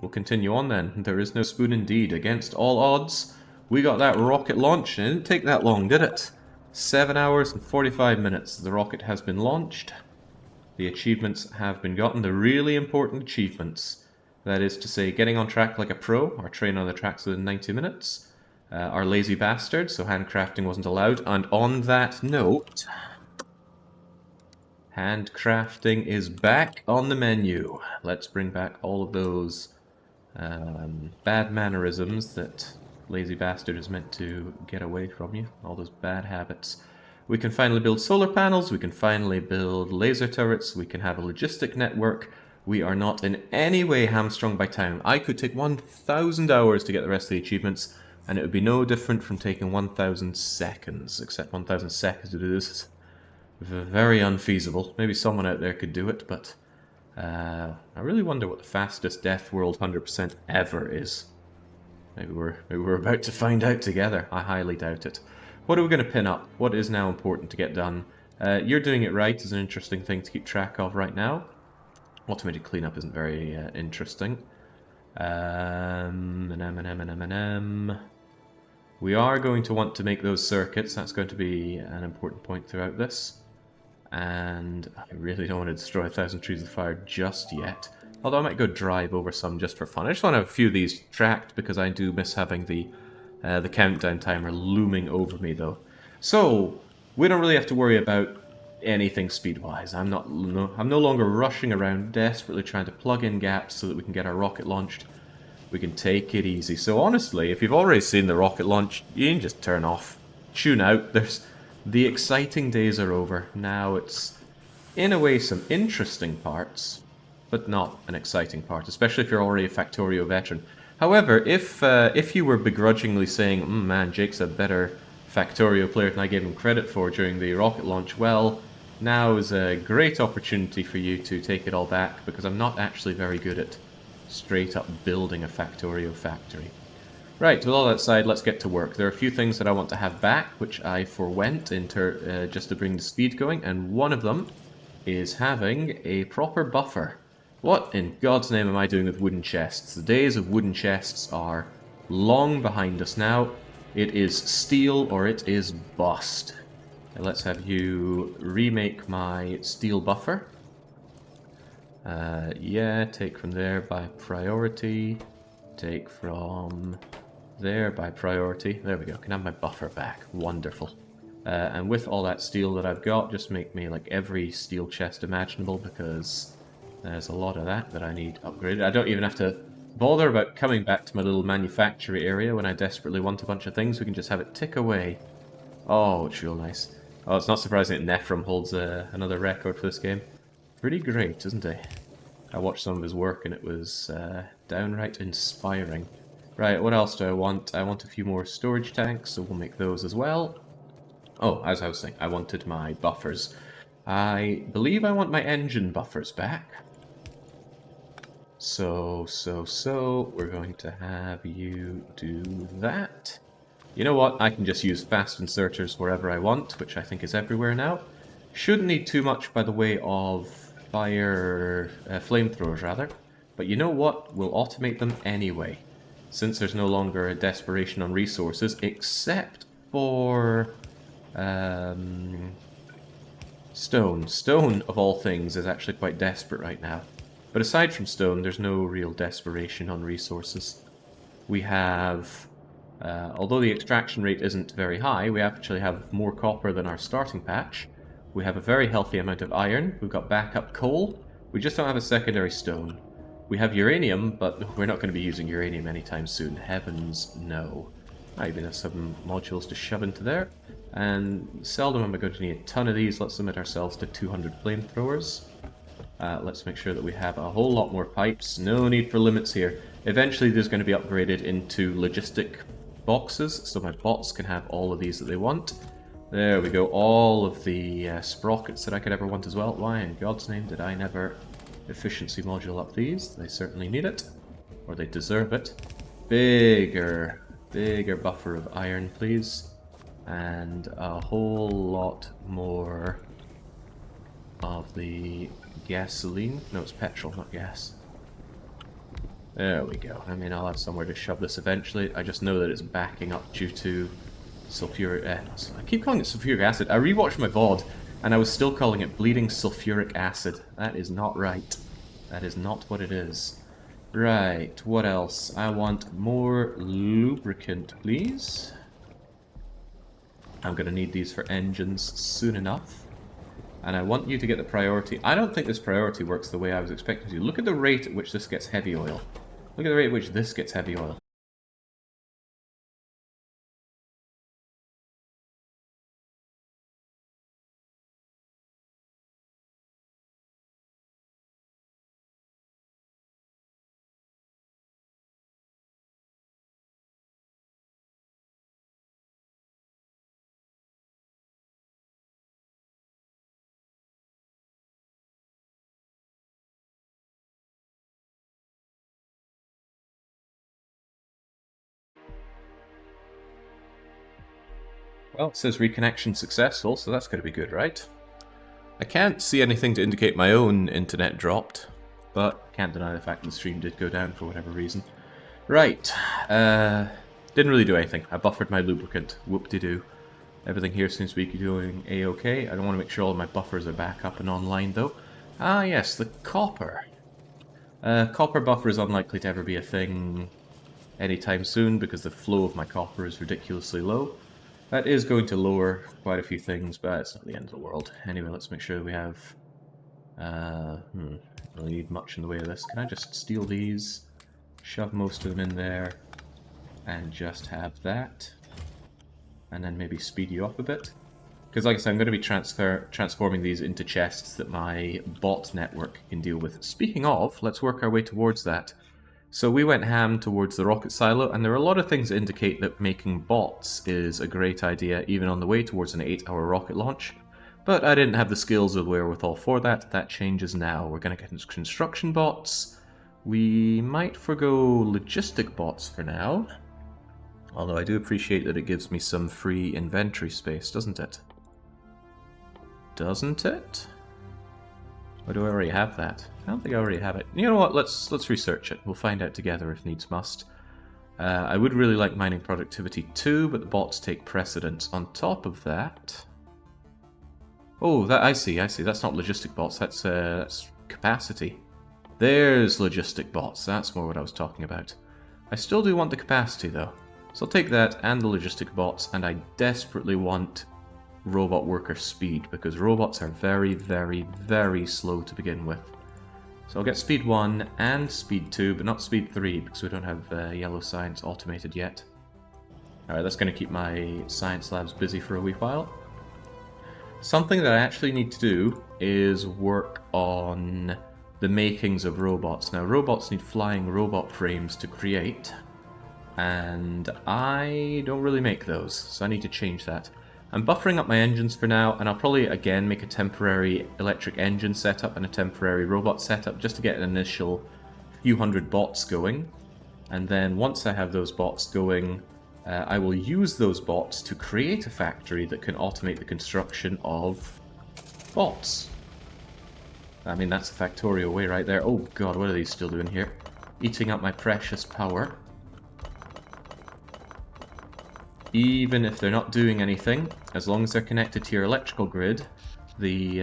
we'll continue on then. There is no spoon indeed. Against all odds, we got that rocket launched, and it didn't take that long, did it? 7 hours and 45 minutes. The rocket has been launched. The achievements have been gotten, the really important achievements. That is to say, getting on track like a pro, or train on the tracks within 90 minutes. Our lazy bastard, so handcrafting wasn't allowed. And on that note, handcrafting is back on the menu. Let's bring back all of those bad mannerisms that lazy bastard is meant to get away from you. All those bad habits. We can finally build solar panels, we can finally build laser turrets, we can have a logistic network. We are not in any way hamstrung by time. I could take 1,000 hours to get the rest of the achievements, and it would be no different from taking 1,000 seconds, except 1,000 seconds to do this is very unfeasible. Maybe someone out there could do it, but I really wonder what the fastest Deathworld 100% ever is. Maybe we're about to find out together. I highly doubt it. What are we going to pin up? What is now important to get done? You're doing it right is an interesting thing to keep track of right now. Automated cleanup isn't very interesting. We are going to want to make those circuits. That's going to be an important point throughout this. And I really don't want to destroy 1,000 trees with fire just yet. Although I might go drive over some just for fun. I just want to have a few of these tracked because I do miss having the countdown timer looming over me, though. So we don't really have to worry about anything speed-wise. I'm no longer rushing around desperately trying to plug in gaps so that we can get our rocket launched. We can take it easy. So honestly, if you've already seen the rocket launch, you can just turn off, tune out. The exciting days are over. Now it's, in a way, some interesting parts, but not an exciting part, especially if you're already a Factorio veteran. However, if you were begrudgingly saying, man, Jake's a better Factorio player than I gave him credit for during the rocket launch, well, now is a great opportunity for you to take it all back, because I'm not actually very good at straight up building a Factorio factory. Right, with all that aside, let's get to work. There are a few things that I want to have back, which I forwent just to bring the speed going, and one of them is having a proper buffer. What in God's name am I doing with wooden chests? The days of wooden chests are long behind us now. It is steel or it is bust. Now let's have you remake my steel buffer. Yeah, take from there by priority. Take from there by priority. There we go, can have my buffer back. Wonderful. And with all that steel that I've got, just make me like every steel chest imaginable, because there's a lot of that I need upgraded. I don't even have to bother about coming back to my little manufactory area when I desperately want a bunch of things. We can just have it tick away. Oh, it's real nice. Oh, it's not surprising that Nephrim holds another record for this game. Pretty great, isn't he? I watched some of his work and it was downright inspiring. Right, what else do I want? I want a few more storage tanks, so we'll make those as well. Oh, as I was saying, I wanted my buffers. I believe I want my engine buffers back. So, we're going to have you do that. You know what, I can just use fast inserters wherever I want, which I think is everywhere now. Shouldn't need too much by the way of fire, flamethrowers rather. But you know what, we'll automate them anyway, since there's no longer a desperation on resources, except for stone. Stone, of all things, is actually quite desperate right now. But aside from stone, there's no real desperation on resources. We have, although the extraction rate isn't very high, we actually have more copper than our starting patch. We have a very healthy amount of iron. We've got backup coal. We just don't have a secondary stone. We have uranium, but we're not going to be using uranium anytime soon. Heavens, no. I even have some modules to shove into there. And seldom am I going to need a ton of these. Let's limit ourselves to 200 flamethrowers. Let's make sure that we have a whole lot more pipes. No need for limits here. Eventually there's going to be upgraded into logistic boxes, so my bots can have all of these that they want. There we go, all of the sprockets that I could ever want as well. Why in God's name did I never efficiency module up these? They certainly need it, or they deserve it. Bigger buffer of iron, please. And a whole lot more of the gasoline. No, it's petrol, not gas. There we go. I mean, I'll have somewhere to shove this eventually. I just know that it's backing up due to sulfuric... I keep calling it sulfuric acid. I rewatched my VOD, and I was still calling it bleeding sulfuric acid. That is not right. That is not what it is. Right, what else? I want more lubricant, please. I'm going to need these for engines soon enough. And I want you to get the priority. I don't think this priority works the way I was expecting to. Look at the rate at which this gets heavy oil. Look at the rate at which this gets heavy oil. Well, it says reconnection successful, so that's going to be good, right? I can't see anything to indicate my own internet dropped, but can't deny the fact that the stream did go down for whatever reason. Right, didn't really do anything. I buffered my lubricant. Whoop-de-doo. Everything here seems to be doing a-okay. I don't want to make sure all my buffers are back up and online, though. Ah, yes, the copper. Copper buffer is unlikely to ever be a thing anytime soon because the flow of my copper is ridiculously low. That is going to lower quite a few things, but it's not the end of the world. Anyway, let's make sure we have... don't really need much in the way of this. Can I just steal these, shove most of them in there, and just have that? And then maybe speed you up a bit? Because like I said, I'm going to be transforming these into chests that my bot network can deal with. Speaking of, let's work our way towards that. So we went ham towards the rocket silo, and there are a lot of things that indicate that making bots is a great idea, even on the way towards an 8-hour rocket launch. But I didn't have the skills or the wherewithal for that. That changes now. We're going to get into construction bots. We might forgo logistic bots for now. Although I do appreciate that it gives me some free inventory space, doesn't it? Doesn't it? Or do I already have that? I don't think I already have it. You know what? Let's research it. We'll find out together if needs must. I would really like mining productivity too, but the bots take precedence. On top of that... Oh, that I see. That's not logistic bots. That's capacity. There's logistic bots. That's more what I was talking about. I still do want the capacity though. So I'll take that and the logistic bots, and I desperately want robot worker speed, because robots are very, very, very slow to begin with. So I'll get speed 1 and speed 2, but not speed 3, because we don't have yellow science automated yet. Alright, that's going to keep my science labs busy for a wee while. Something that I actually need to do is work on the makings of robots. Now, robots need flying robot frames to create, and I don't really make those, so I need to change that. I'm buffering up my engines for now, and I'll probably again make a temporary electric engine setup and a temporary robot setup just to get an initial few hundred bots going. And then once I have those bots going, I will use those bots to create a factory that can automate the construction of bots. I mean, that's a Factorio way right there. Oh god, what are these still doing here? Eating up my precious power. Even if they're not doing anything, as long as they're connected to your electrical grid, the,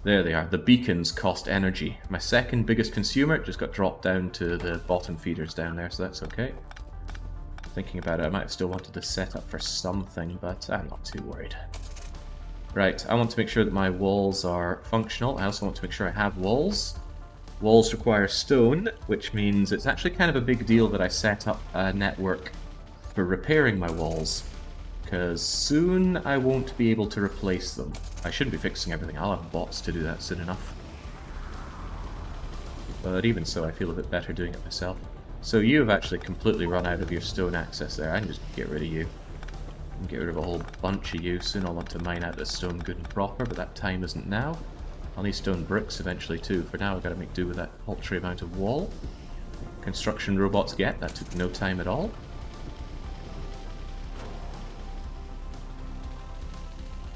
there they are, the beacons cost energy. My second biggest consumer just got dropped down to the bottom feeders down there, so that's okay. Thinking about it, I might have still wanted to set up for something, but I'm not too worried. Right, I want to make sure that my walls are functional. I also want to make sure I have walls. Walls require stone, which means it's actually kind of a big deal that I set up a network for repairing my walls, because soon I won't be able to replace them. I shouldn't be fixing everything. I'll have bots to do that soon enough. But even so, I feel a bit better doing it myself. So you have actually completely run out of your stone access there. I can just get rid of you. I can get rid of a whole bunch of you. Soon I'll want to mine out this stone good and proper, but that time isn't now. I'll need stone bricks eventually too. For now I've got to make do with that paltry amount of wall. Construction robots get. That took no time at all.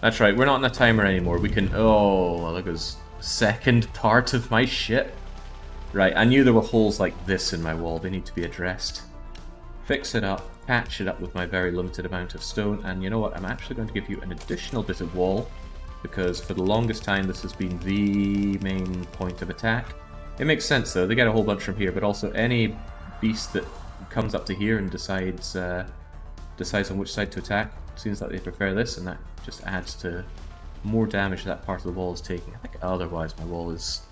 That's right, we're not on a timer anymore. We can... Oh, well, there goes second part of my ship. Right, I knew there were holes like this in my wall. They need to be addressed. Fix it up, patch it up with my very limited amount of stone, and you know what? I'm actually going to give you an additional bit of wall, because for the longest time this has been the main point of attack. It makes sense though, they get a whole bunch from here, but also any beast that comes up to here and decides on which side to attack, seems like they prefer this, and that just adds to more damage that part of the wall is taking. I think otherwise my wall is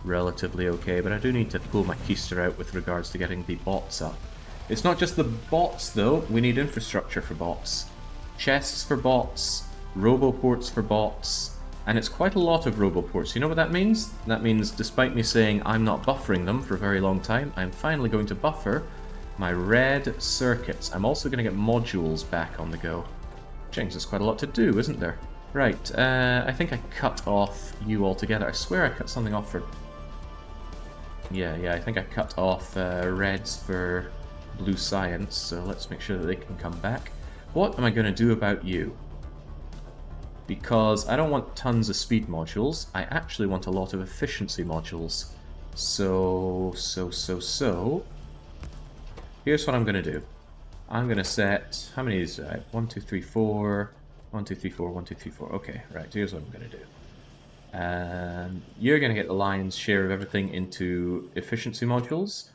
relatively okay, but I do need to pull my keister out with regards to getting the bots up. It's not just the bots though, we need infrastructure for bots. Chests for bots, roboports for bots, and it's quite a lot of roboports. You know what that means? That means despite me saying I'm not buffering them for a very long time, I'm finally going to buffer my red circuits. I'm also going to get modules back on the go. James, there's quite a lot to do, isn't there? Right, I think I cut off you altogether. I swear I cut something off for... Yeah, I think I cut off reds for blue science, so let's make sure that they can come back. What am I going to do about you? Because I don't want tons of speed modules, I actually want a lot of efficiency modules. So... Here's what I'm going to do. I'm going to set... How many is that? 1, 2, 3, 4... 1, 2, 3, 4, 1, 2, 3, 4. Okay, right, here's what I'm going to do. You're going to get the lion's share of everything into efficiency modules,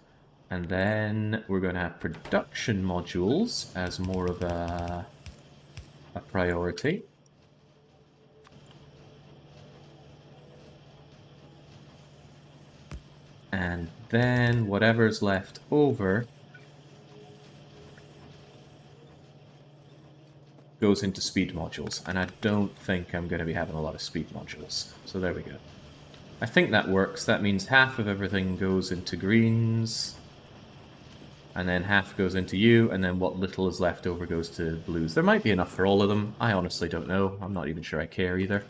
and then we're going to have production modules as more of a priority. And then whatever's left over goes into speed modules, and I don't think I'm going to be having a lot of speed modules. So there we go. I think that works. That means half of everything goes into greens, and then half goes into you, and then what little is left over goes to blues. There might be enough for all of them. I honestly don't know. I'm not even sure I care either.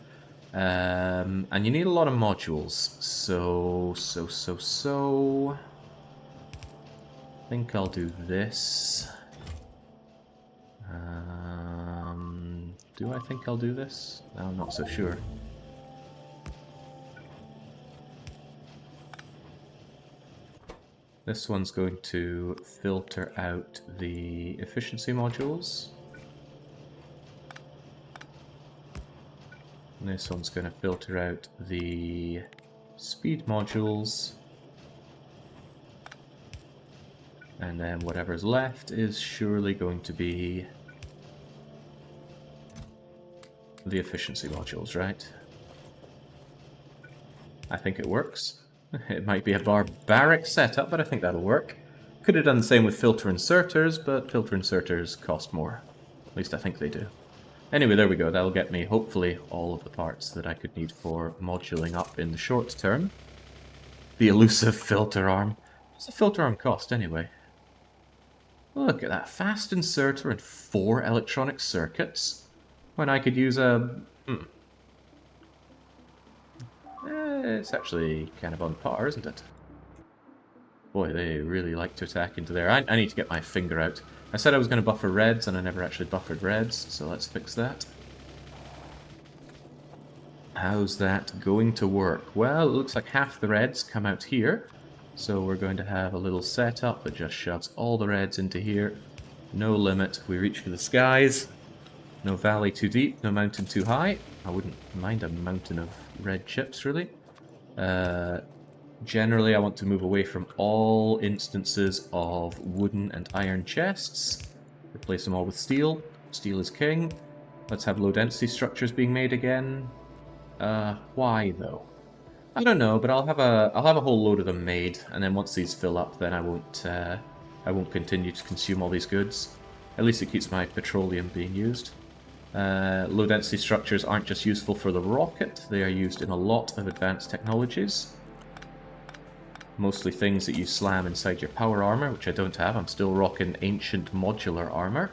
And you need a lot of modules. So... I think I'll do this. Do I think I'll do this? No, I'm not so sure. This one's going to filter out the efficiency modules. And this one's going to filter out the speed modules. And then whatever's left is surely going to be the efficiency modules, right? I think it works. It might be a barbaric setup, but I think that'll work. Could have done the same with filter inserters, but filter inserters cost more. At least I think they do. Anyway, there we go. That'll get me, hopefully, all of the parts that I could need for moduling up in the short term. The elusive filter arm. What's the filter arm cost, anyway? Look at that. Fast inserter and 4 electronic circuits. When I could use a... it's actually kind of on par, isn't it? Boy, they really like to attack into there. I need to get my finger out. I said I was going to buffer reds, and I never actually buffered reds, so let's fix that. How's that going to work? Well, it looks like half the reds come out here, so we're going to have a little setup that just shoves all the reds into here. No limit, we reach for the skies. No valley too deep, no mountain too high. I wouldn't mind a mountain of red chips, really. Generally, I want to move away from all instances of wooden and iron chests. Replace them all with steel. Steel is king. Let's have low-density structures being made again. Why, though? I don't know, but I'll have a whole load of them made, and then once these fill up, then I won't continue to consume all these goods. At least it keeps my petroleum being used. Low-density structures aren't just useful for the rocket, they are used in a lot of advanced technologies. Mostly things that you slam inside your power armor, which I don't have. I'm still rocking ancient modular armor.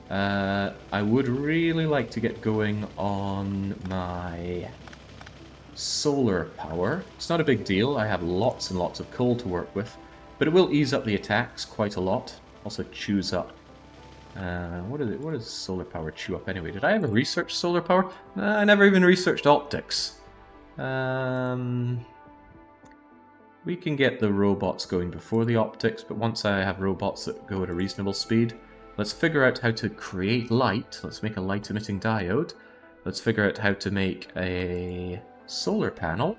I would really like to get going on my solar power. It's not a big deal, I have lots and lots of coal to work with, but it will ease up the attacks quite a lot. Also chews up. What does solar power chew up anyway? Did I ever research solar power? I never even researched optics. We We can get the robots going before the optics, but once I have robots that go at a reasonable speed, let's figure out how to create light. Let's make a light-emitting diode. Let's figure out how to make a solar panel.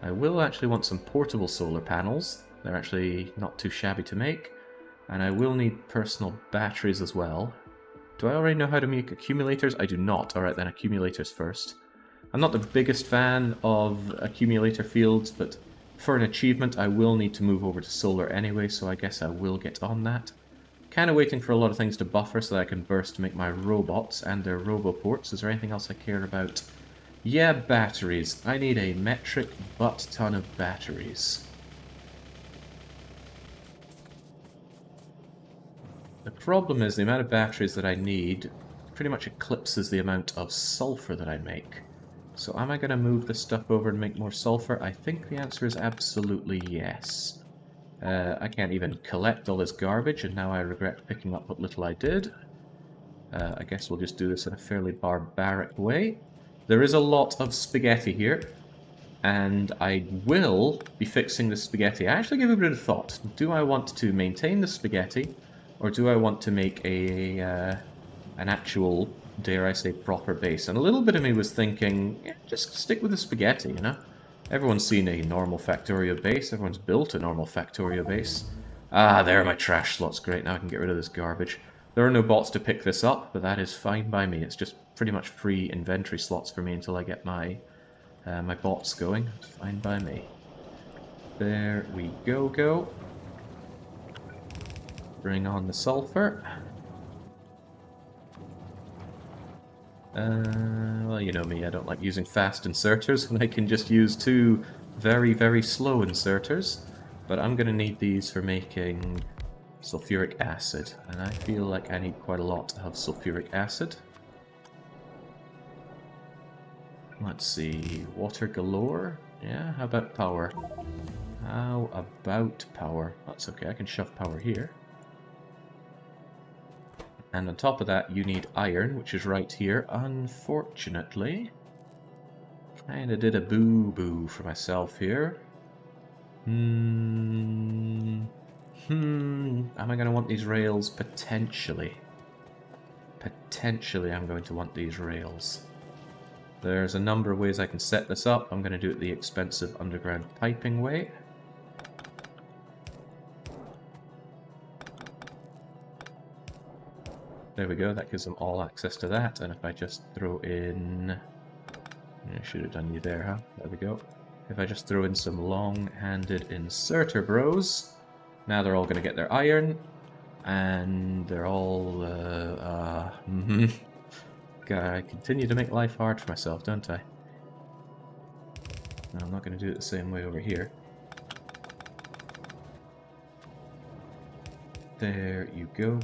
I will actually want some portable solar panels. They're actually not too shabby to make. And I will need personal batteries as well. Do I already know how to make accumulators? I do not. Alright then, accumulators first. I'm not the biggest fan of accumulator fields, but for an achievement I will need to move over to solar anyway, so I guess I will get on that. Kind of waiting for a lot of things to buffer so that I can burst to make my robots and their roboports. Is there anything else I care about? Yeah, batteries. I need a metric butt ton of batteries. The problem is the amount of batteries that I need pretty much eclipses the amount of sulfur that I make. So am I going to move this stuff over and make more sulfur? I think the answer is absolutely yes. I can't even collect all this garbage, and now I regret picking up what little I did. I guess we'll just do this in a fairly barbaric way. There is a lot of spaghetti here, and I will be fixing the spaghetti. I actually gave it a bit of thought. Do I want to maintain the spaghetti, or do I want to make an actual, dare I say, proper base? And a little bit of me was thinking, yeah, just stick with the spaghetti, you know? Everyone's seen a normal Factorio base. Everyone's built a normal Factorio base. Ah, there are my trash slots. Great, now I can get rid of this garbage. There are no bots to pick this up, but that is fine by me. It's just pretty much free inventory slots for me until I get my my bots going. Fine by me. There we go. Bring on the sulfur. Well, you know me, I don't like using fast inserters when I can just use two very, very slow inserters. But I'm going to need these for making sulfuric acid, and I feel like I need quite a lot of sulfuric acid. Let's see, water galore? Yeah, how about power? How about power? That's okay, I can shove power here. And on top of that, you need iron, which is right here. Unfortunately, kinda did a boo-boo for myself here. Am I going to want these rails? Potentially. Potentially I'm going to want these rails. There's a number of ways I can set this up. I'm going to do it the expensive underground piping way. There we go, that gives them all access to that, and if I just throw in... I should have done you there, huh? There we go. If I just throw in some long-handed inserter bros, now they're all going to get their iron, and they're all... I continue to make life hard for myself, don't I? No, I'm not going to do it the same way over here. There you go.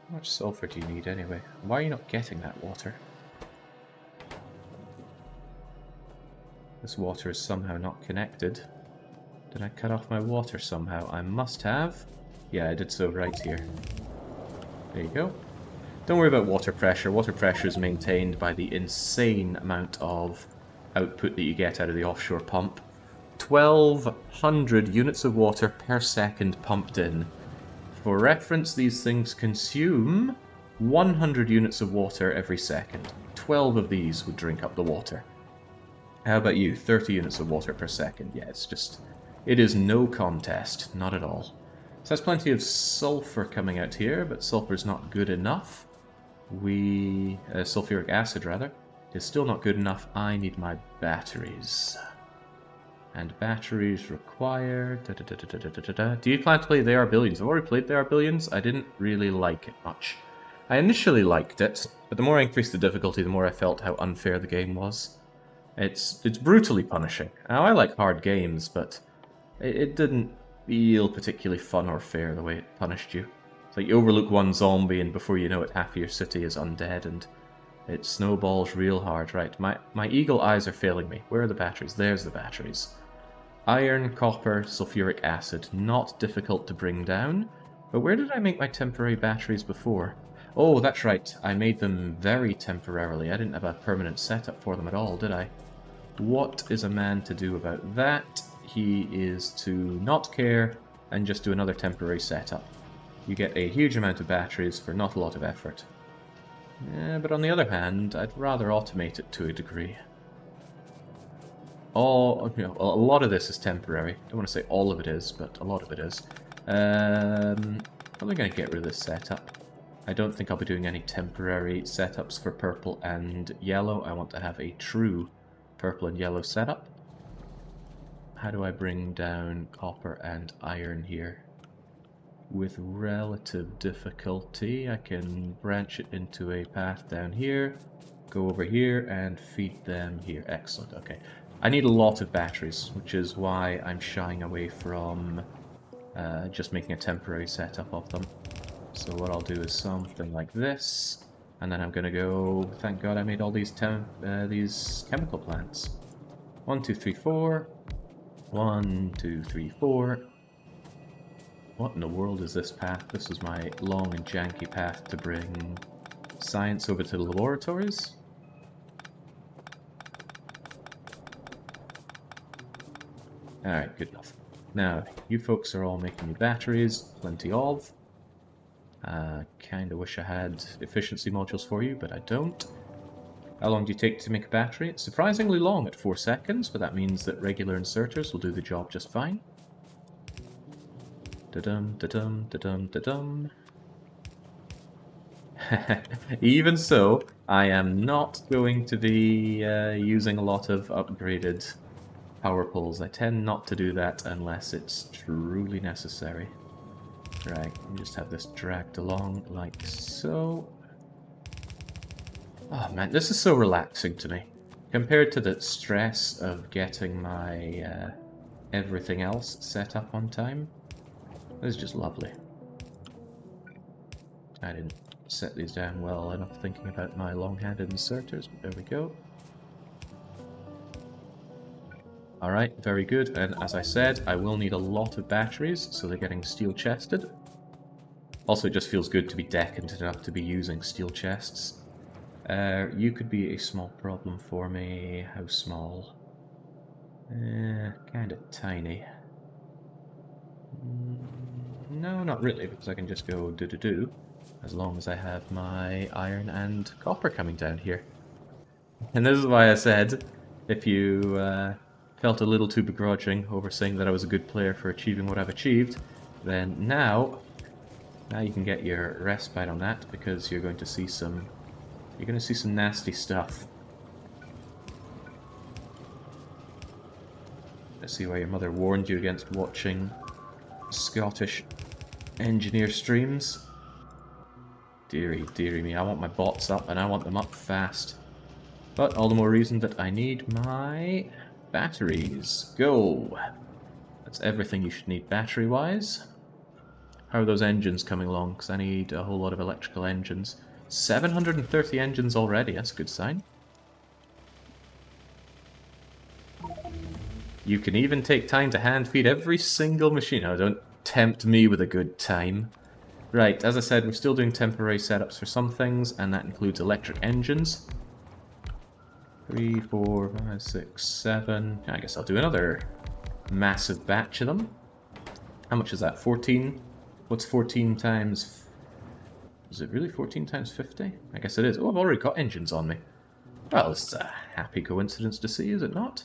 How much sulfur do you need anyway? Why are you not getting that water? This water is somehow not connected. Did I cut off my water somehow? I must have. Yeah, I did so right here. There you go. Don't worry about water pressure. Water pressure is maintained by the insane amount of output that you get out of the offshore pump. 1,200 units of water per second pumped in. For reference, these things consume 100 units of water every second. 12 of these would drink up the water. How about you? 30 units of water per second. Yeah, it's just... it is no contest. Not at all. So there's plenty of sulfur coming out here, but sulfur's not good enough. Sulfuric acid, rather, is still not good enough. I need my batteries. And batteries require... Do you plan to play They Are Billions? I've already played They Are Billions. I didn't really like it much. I initially liked it, but the more I increased the difficulty, the more I felt how unfair the game was. It's brutally punishing. Now, I like hard games, but it didn't feel particularly fun or fair the way it punished you. It's like you overlook one zombie, and before you know it, half of your city is undead, and it snowballs real hard. Right, my eagle eyes are failing me. Where are the batteries? There's the batteries. Iron, copper, sulfuric acid. Not difficult to bring down. But where did I make my temporary batteries before? Oh, that's right. I made them very temporarily. I didn't have a permanent setup for them at all, did I? What is a man to do about that? He is to not care and just do another temporary setup. You get a huge amount of batteries for not a lot of effort. But on the other hand, I'd rather automate it to a degree. A lot of this is temporary. I don't want to say all of it is, but a lot of it is. Probably going to get rid of this setup. I don't think I'll be doing any temporary setups for purple and yellow. I want to have a true purple and yellow setup. How do I bring down copper and iron here? With relative difficulty. I can branch it into a path down here, go over here, and feed them here. Excellent, okay. I need a lot of batteries, which is why I'm shying away from just making a temporary setup of them. So what I'll do is something like this, and then I'm going to go, thank God I made all these chemical plants. 1, 2, 3, 4. 1, 2, 3, 4. What in the world is this path? This is my long and janky path to bring science over to the laboratories. Alright, good enough. Now, you folks are all making me batteries, plenty of. Kinda wish I had efficiency modules for you, but I don't. How long do you take to make a battery? It's surprisingly long at 4 seconds, but that means that regular inserters will do the job just fine. Da-dum, da-dum, da-dum, da-dum. Even so, I am not going to be using a lot of upgraded power poles. I tend not to do that unless it's truly necessary. Right, just have this dragged along like so. Oh man, this is so relaxing to me. Compared to the stress of getting my everything else set up on time. This is just lovely. I didn't set these down well enough thinking about my long-handed inserters, but there we go. Alright, very good, and as I said, I will need a lot of batteries, so they're getting steel-chested. Also, it just feels good to be decadent enough to be using steel chests. You could be a small problem for me. How small? Kinda tiny. No, not really, because I can just go do-do-do, as long as I have my iron and copper coming down here. And this is why I said, if you felt a little too begrudging over saying that I was a good player for achieving what I've achieved, then now you can get your respite on that, because you're going to see some nasty stuff. I see why your mother warned you against watching Scottish engineer streams. Dearie, dearie me, I want my bots up, and I want them up fast. But all the more reason that I need my batteries. Go! That's everything you should need battery-wise. How are those engines coming along? Because I need a whole lot of electrical engines. 730 engines already, that's a good sign. You can even take time to hand feed every single machine. Oh, don't tempt me with a good time. Right, as I said, we're still doing temporary setups for some things, and that includes electric engines. 3, 4, 5, 6, 7. I guess I'll do another massive batch of them. How much is that? 14? What's 14 times... Is it really 14 times 50? I guess it is. Oh, I've already got engines on me. Well, it's a happy coincidence to see, is it not?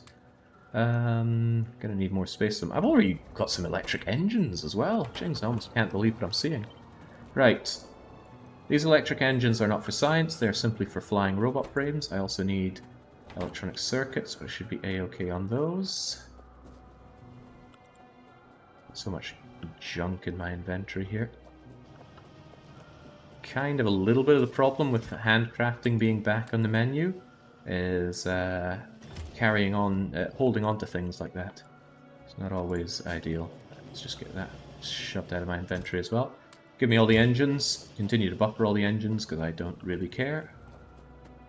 Gonna need more space. I've already got some electric engines as well. James, I almost can't believe what I'm seeing. Right. These electric engines are not for science, they're simply for flying robot frames. I also need electronic circuits, but I should be A-okay on those. So much junk in my inventory here. Kind of a little bit of the problem with handcrafting being back on the menu is carrying on, holding on to things like that. It's not always ideal. Let's just get that shoved out of my inventory as well. Give me all the engines. Continue to buffer all the engines because I don't really care.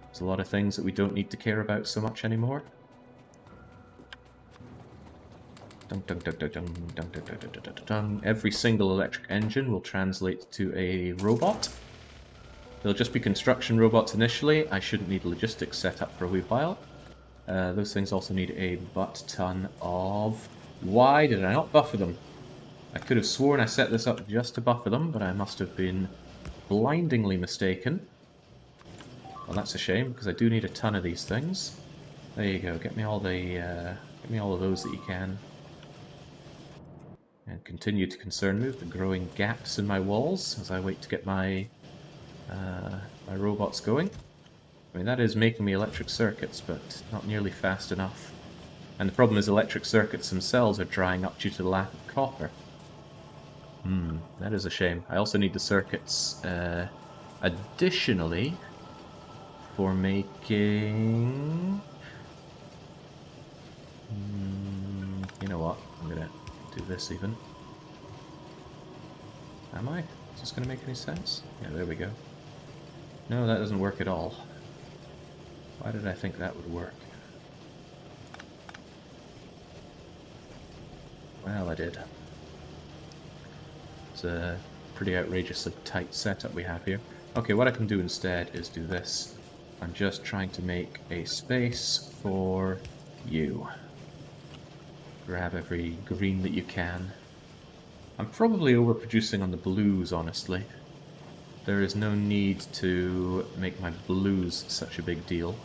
There's a lot of things that we don't need to care about so much anymore. Dun, dun, dun, dun, dun, dun, dun, dun, dun, dun. Every single electric engine will translate to a robot. They'll just be construction robots initially. I shouldn't need logistics set up for a wee while. Those things also need a butt-ton of... Why did I not buffer them? I could have sworn I set this up just to buffer them, but I must have been blindingly mistaken. Well, that's a shame, because I do need a ton of these things. There you go, get me all of those that you can. And continue to concern me with the growing gaps in my walls as I wait to get my my robots going. I mean, that is making me electric circuits, but not nearly fast enough. And the problem is electric circuits themselves are drying up due to the lack of copper. That is a shame. I also need the circuits additionally for making... you know what? I'm gonna do this even. Am I? Is this gonna make any sense? Yeah, there we go. No, that doesn't work at all. Why did I think that would work? Well, I did. It's a pretty outrageously tight setup we have here. Okay, what I can do instead is do this. I'm just trying to make a space for you. Grab every green that you can. I'm probably overproducing on the blues, honestly. There is no need to make my blues such a big deal.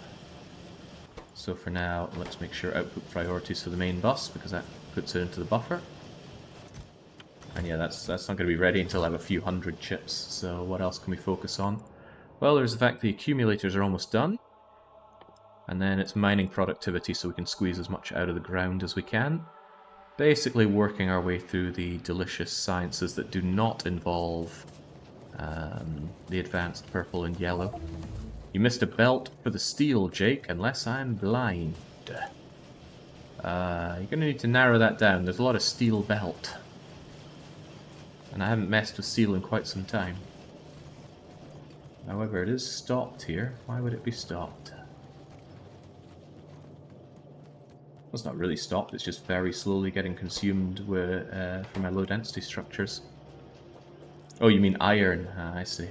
So for now, let's make sure output priorities for the main bus, because that puts it into the buffer. And yeah, that's not going to be ready until I have a few hundred chips, so what else can we focus on? Well, there's the fact the accumulators are almost done. And then it's mining productivity, so we can squeeze as much out of the ground as we can. Basically working our way through the delicious sciences that do not involve the advanced purple and yellow. You missed a belt for the steel, Jake, unless I'm blind. You're going to need to narrow that down. There's a lot of steel belt. And I haven't messed with steel in quite some time. However, it is stopped here. Why would it be stopped? Well, it's not really stopped, it's just very slowly getting consumed for my low density structures. Oh, you mean iron? I see.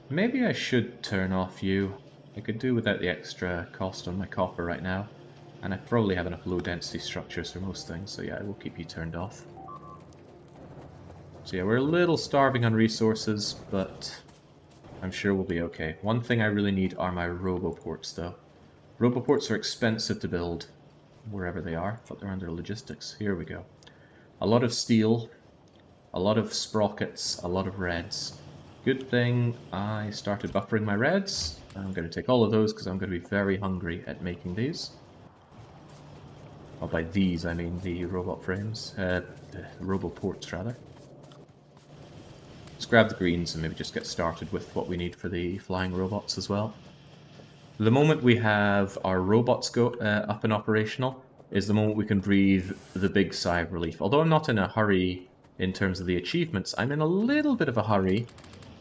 Maybe I should turn off you. I could do without the extra cost on my copper right now. And I probably have enough low density structures for most things, so yeah, I will keep you turned off. So yeah, we're a little starving on resources, but I'm sure we'll be okay. One thing I really need are my roboports, though. Roboports are expensive to build, wherever they are. I thought they're under logistics. Here we go. A lot of steel, a lot of sprockets, a lot of reds. Good thing I started buffering my reds. I'm going to take all of those because I'm going to be very hungry at making these. Well, by these I mean the robot frames, the roboports rather. Let's grab the greens and maybe just get started with what we need for the flying robots as well. The moment we have our robots go up and operational is the moment we can breathe the big sigh of relief. Although I'm not in a hurry in terms of the achievements, I'm in a little bit of a hurry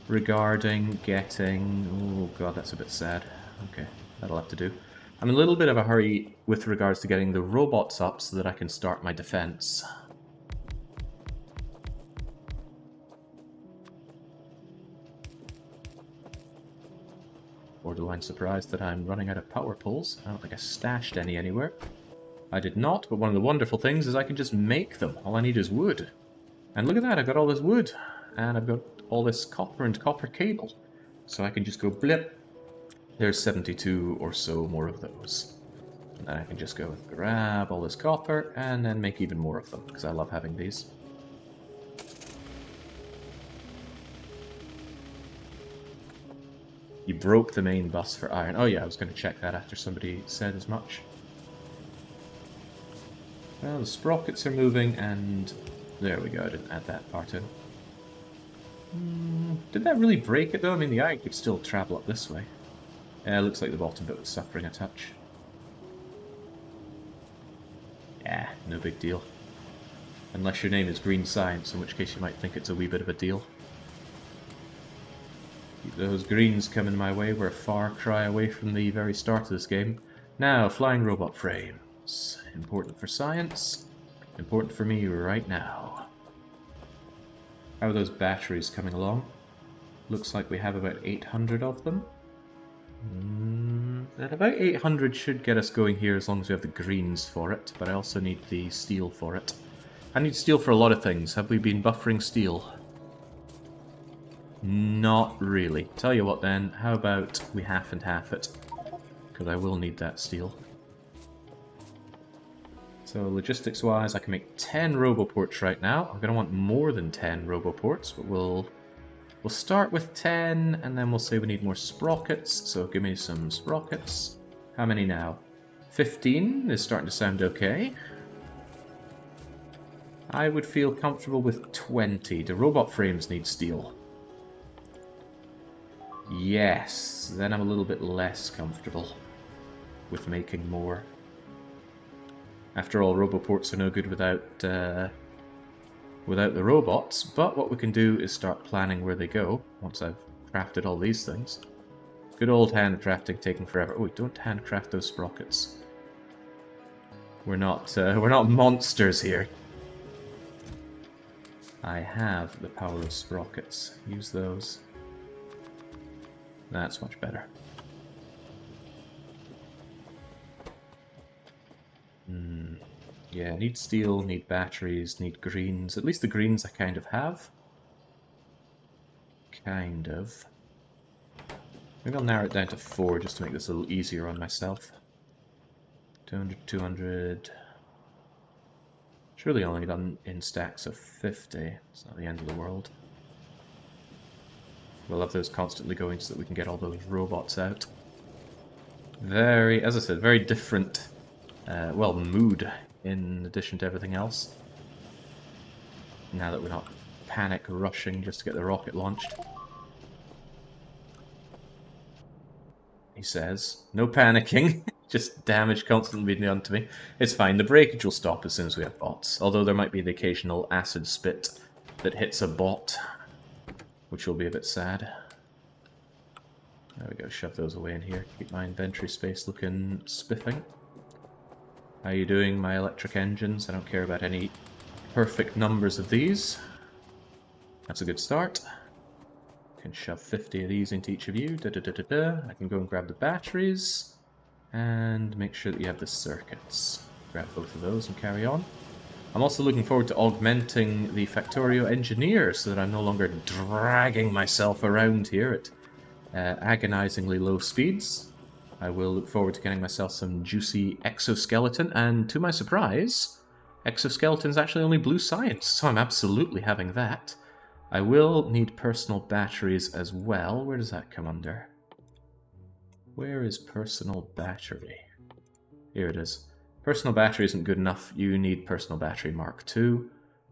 regarding getting... Oh god, that's a bit sad. Okay, that'll have to do. I'm in a little bit of a hurry with regards to getting the robots up so that I can start my defense. Borderline surprised that I'm running out of power poles. I don't think I stashed any anywhere. I did not, but one of the wonderful things is I can just make them. All I need is wood. And look at that, I've got all this wood. And I've got all this copper and copper cable. So I can just go blip. There's 72 or so more of those. And then I can just go and grab all this copper and then make even more of them, because I love having these. You broke the main bus for iron. Oh yeah, I was going to check that after somebody said as much. Well, the sprockets are moving, and there we go, I didn't add that part in. Did that really break it though? I mean, the iron could still travel up this way. Yeah, looks like the bottom bit was suffering a touch. Yeah, no big deal. Unless your name is Green Science, in which case you might think it's a wee bit of a deal. Keep those greens coming my way. We're a far cry away from the very start of this game. Now, flying robot frames. Important for science. Important for me right now. How are those batteries coming along? Looks like we have about 800 of them. And about 800 should get us going here as long as we have the greens for it, but I also need the steel for it. I need steel for a lot of things. Have we been buffering steel? Not really. Tell you what then, how about we half and half it? Because I will need that steel. So logistics-wise, I can make 10 roboports right now. I'm going to want more than 10 roboports, but we'll start with 10, and then we'll say we need more sprockets. So give me some sprockets. How many now? 15 is starting to sound okay. I would feel comfortable with 20. The robot frames need steel. Yes, then I'm a little bit less comfortable with making more. After all, roboports are no good without the robots, but what we can do is start planning where they go once I've crafted all these things. Good old handcrafting taking forever. Oh, don't handcraft those sprockets. We're not monsters here. I have the power of sprockets. Use those. That's much better. Yeah, need steel, need batteries, need greens. At least the greens I kind of have. Kind of. Maybe I'll narrow it down to 4 just to make this a little easier on myself. 200, 200... Surely only done in stacks of 50. It's not the end of the world. We'll have those constantly going so that we can get all those robots out. Very, as I said, very different, well, mood in addition to everything else. Now that we're not panic rushing just to get the rocket launched. He says, no panicking, just damage constantly being done to me. It's fine, the breakage will stop as soon as we have bots, although there might be the occasional acid spit that hits a bot, which will be a bit sad. There we go, shove those away in here, keep my inventory space looking spiffing. How are you doing, my electric engines? I don't care about any perfect numbers of these. That's a good start. Can shove 50 of these into each of you. I can go and grab the batteries. And make sure that you have the circuits. Grab both of those and carry on. I'm also looking forward to augmenting the Factorio engineer so that I'm no longer dragging myself around here at agonizingly low speeds. I will look forward to getting myself some juicy exoskeleton, and to my surprise, exoskeleton's actually only blue science, so I'm absolutely having that. I will need personal batteries as well. Where does that come under? Where is personal battery? Here it is. Personal battery isn't good enough. You need personal battery Mark II,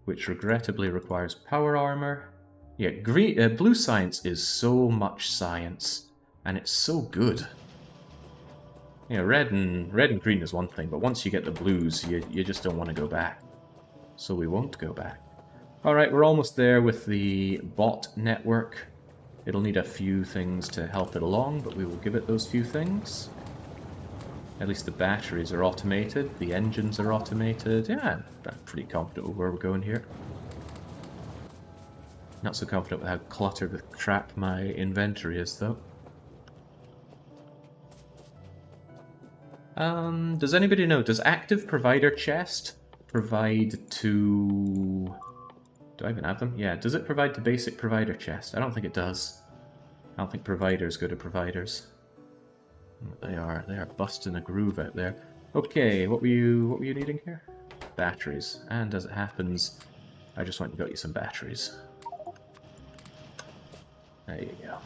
which regrettably requires power armor. Yeah, blue science is so much science, and it's so good. Yeah, red and green is one thing, but once you get the blues, you just don't want to go back. So we won't go back. Alright, we're almost there with the bot network. It'll need a few things to help it along, but we will give it those few things. At least the batteries are automated, the engines are automated. Yeah, I'm pretty confident with where we're going here. Not so confident with how cluttered with crap my inventory is, though. Does anybody know, does active provider chest provide to... Do I even have them? Yeah, does it provide to basic provider chest? I don't think it does. I don't think providers go to providers. They are busting a groove out there. Okay, what were you needing here? Batteries. And as it happens, I just went and got you some batteries. There you go.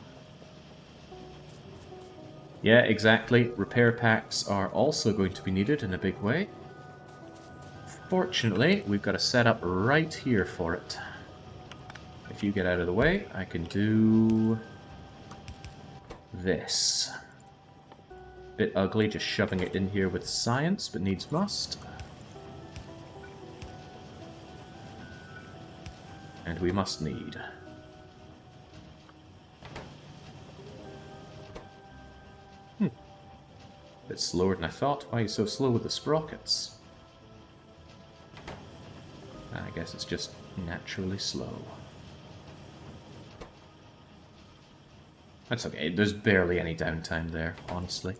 Yeah, exactly. Repair packs are also going to be needed in a big way. Fortunately, we've got a setup right here for it. If you get out of the way, I can do this. Bit ugly, just shoving it in here with science, but needs must. And we must need. Bit slower than I thought. Why are you so slow with the sprockets? I guess it's just naturally slow. That's okay, there's barely any downtime there, honestly.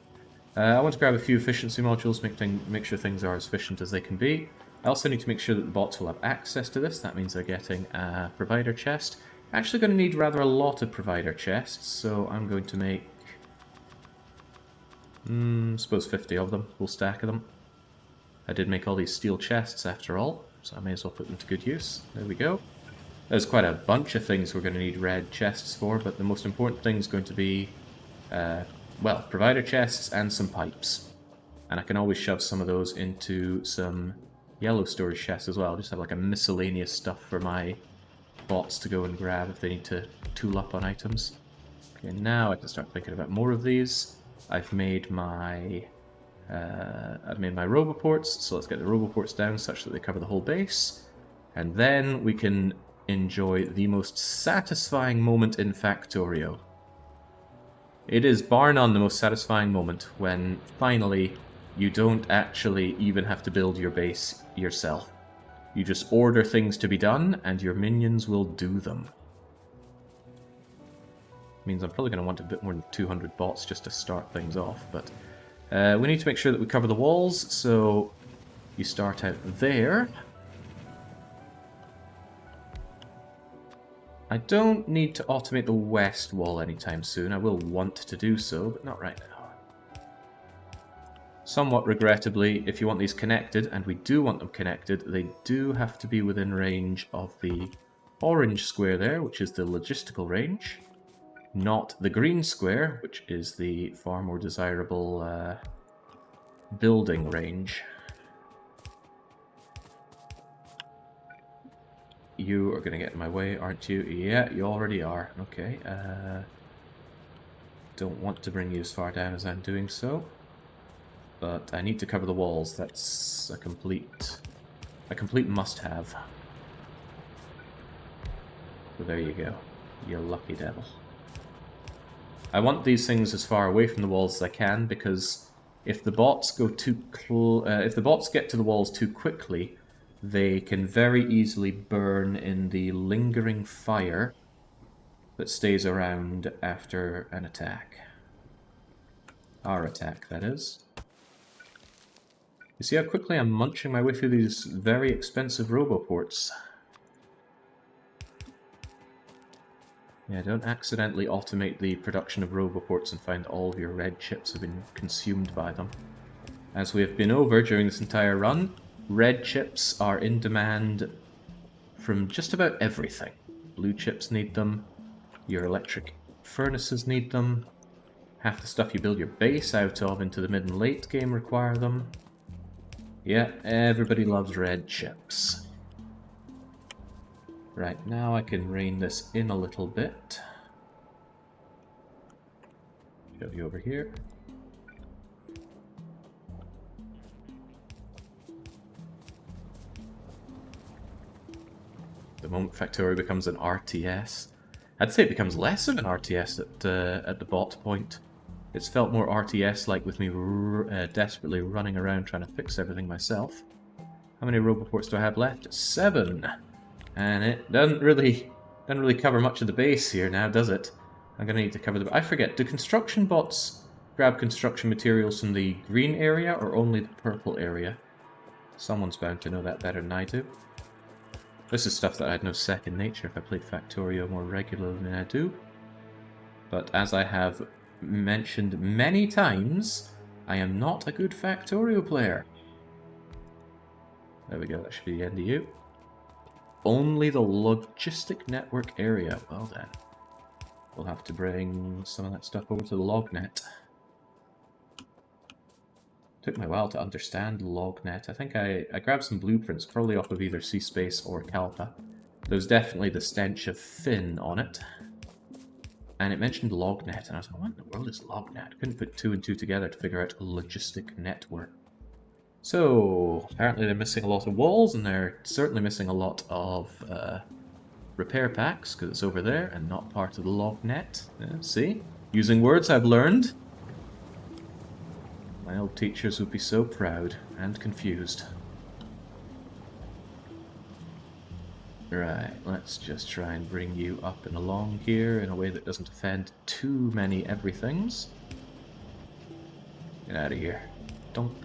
I want to grab a few efficiency modules, make sure things are as efficient as they can be. I also need to make sure that the bots will have access to this. That means they're getting a provider chest. Actually going to need rather a lot of provider chests, so I'm going to make... suppose 50 of them. Full stack of them. I did make all these steel chests after all, so I may as well put them to good use. There we go. There's quite a bunch of things we're going to need red chests for, but the most important thing is going to be, well, provider chests and some pipes. And I can always shove some of those into some yellow storage chests as well. Just have like a miscellaneous stuff for my bots to go and grab if they need to tool up on items. Okay, now I can start thinking about more of these. I've made my roboports, so let's get the roboports down such that they cover the whole base. And then we can enjoy the most satisfying moment in Factorio. It is bar none the most satisfying moment when finally you don't actually even have to build your base yourself. You just order things to be done and your minions will do them. Means I'm probably going to want a bit more than 200 bots just to start things off, but we need to make sure that we cover the walls, so you start out there. I don't need to automate the west wall anytime soon. I will want to do so, but not right now. Somewhat regrettably, if you want these connected, and we do want them connected, they do have to be within range of the orange square there, which is the logistical range, not the green square, which is the far more desirable building range. You are going to get in my way, aren't you? Yeah, you already are. Okay. Don't want to bring you as far down as I'm doing so. But I need to cover the walls. That's a complete must-have. So there you go. You lucky devil. I want these things as far away from the walls as I can, because if the bots go if the bots get to the walls too quickly, they can very easily burn in the lingering fire that stays around after an attack. Our attack, that is. You see how quickly I'm munching my way through these very expensive roboports? Yeah, don't accidentally automate the production of roboports and find all of your red chips have been consumed by them. As we have been over during this entire run, red chips are in demand from just about everything. Blue chips need them, your electric furnaces need them, half the stuff you build your base out of into the mid and late game require them. Yeah, everybody loves red chips. Right, now I can rein this in a little bit. Shove you over here. The moment Factorio becomes an RTS, I'd say it becomes less of an RTS at the bot point. It's felt more RTS-like with me desperately running around trying to fix everything myself. How many roboports do I have left? 7! And it doesn't really cover much of the base here now, does it? I'm going to need to cover the... I forget, do construction bots grab construction materials from the green area or only the purple area? Someone's bound to know that better than I do. This is stuff that I had no second nature if I played Factorio more regularly than I do. But as I have mentioned many times, I am not a good Factorio player. There we go, that should be the end of you. Only the logistic network area. Well then, we'll have to bring some of that stuff over to the lognet. Took me a while to understand lognet. I think I grabbed some blueprints, probably off of either C-Space or Kalpa. There's definitely the stench of Finn on it. And it mentioned lognet, and I was like, what in the world is lognet? I couldn't put 2 and 2 together to figure out a logistic network. So, apparently they're missing a lot of walls, and they're certainly missing a lot of repair packs, because it's over there and not part of the lognet. See? Using words I've learned. My old teachers would be so proud and confused. Right, let's just try and bring you up and along here in a way that doesn't offend too many everythings. Get out of here. Don't.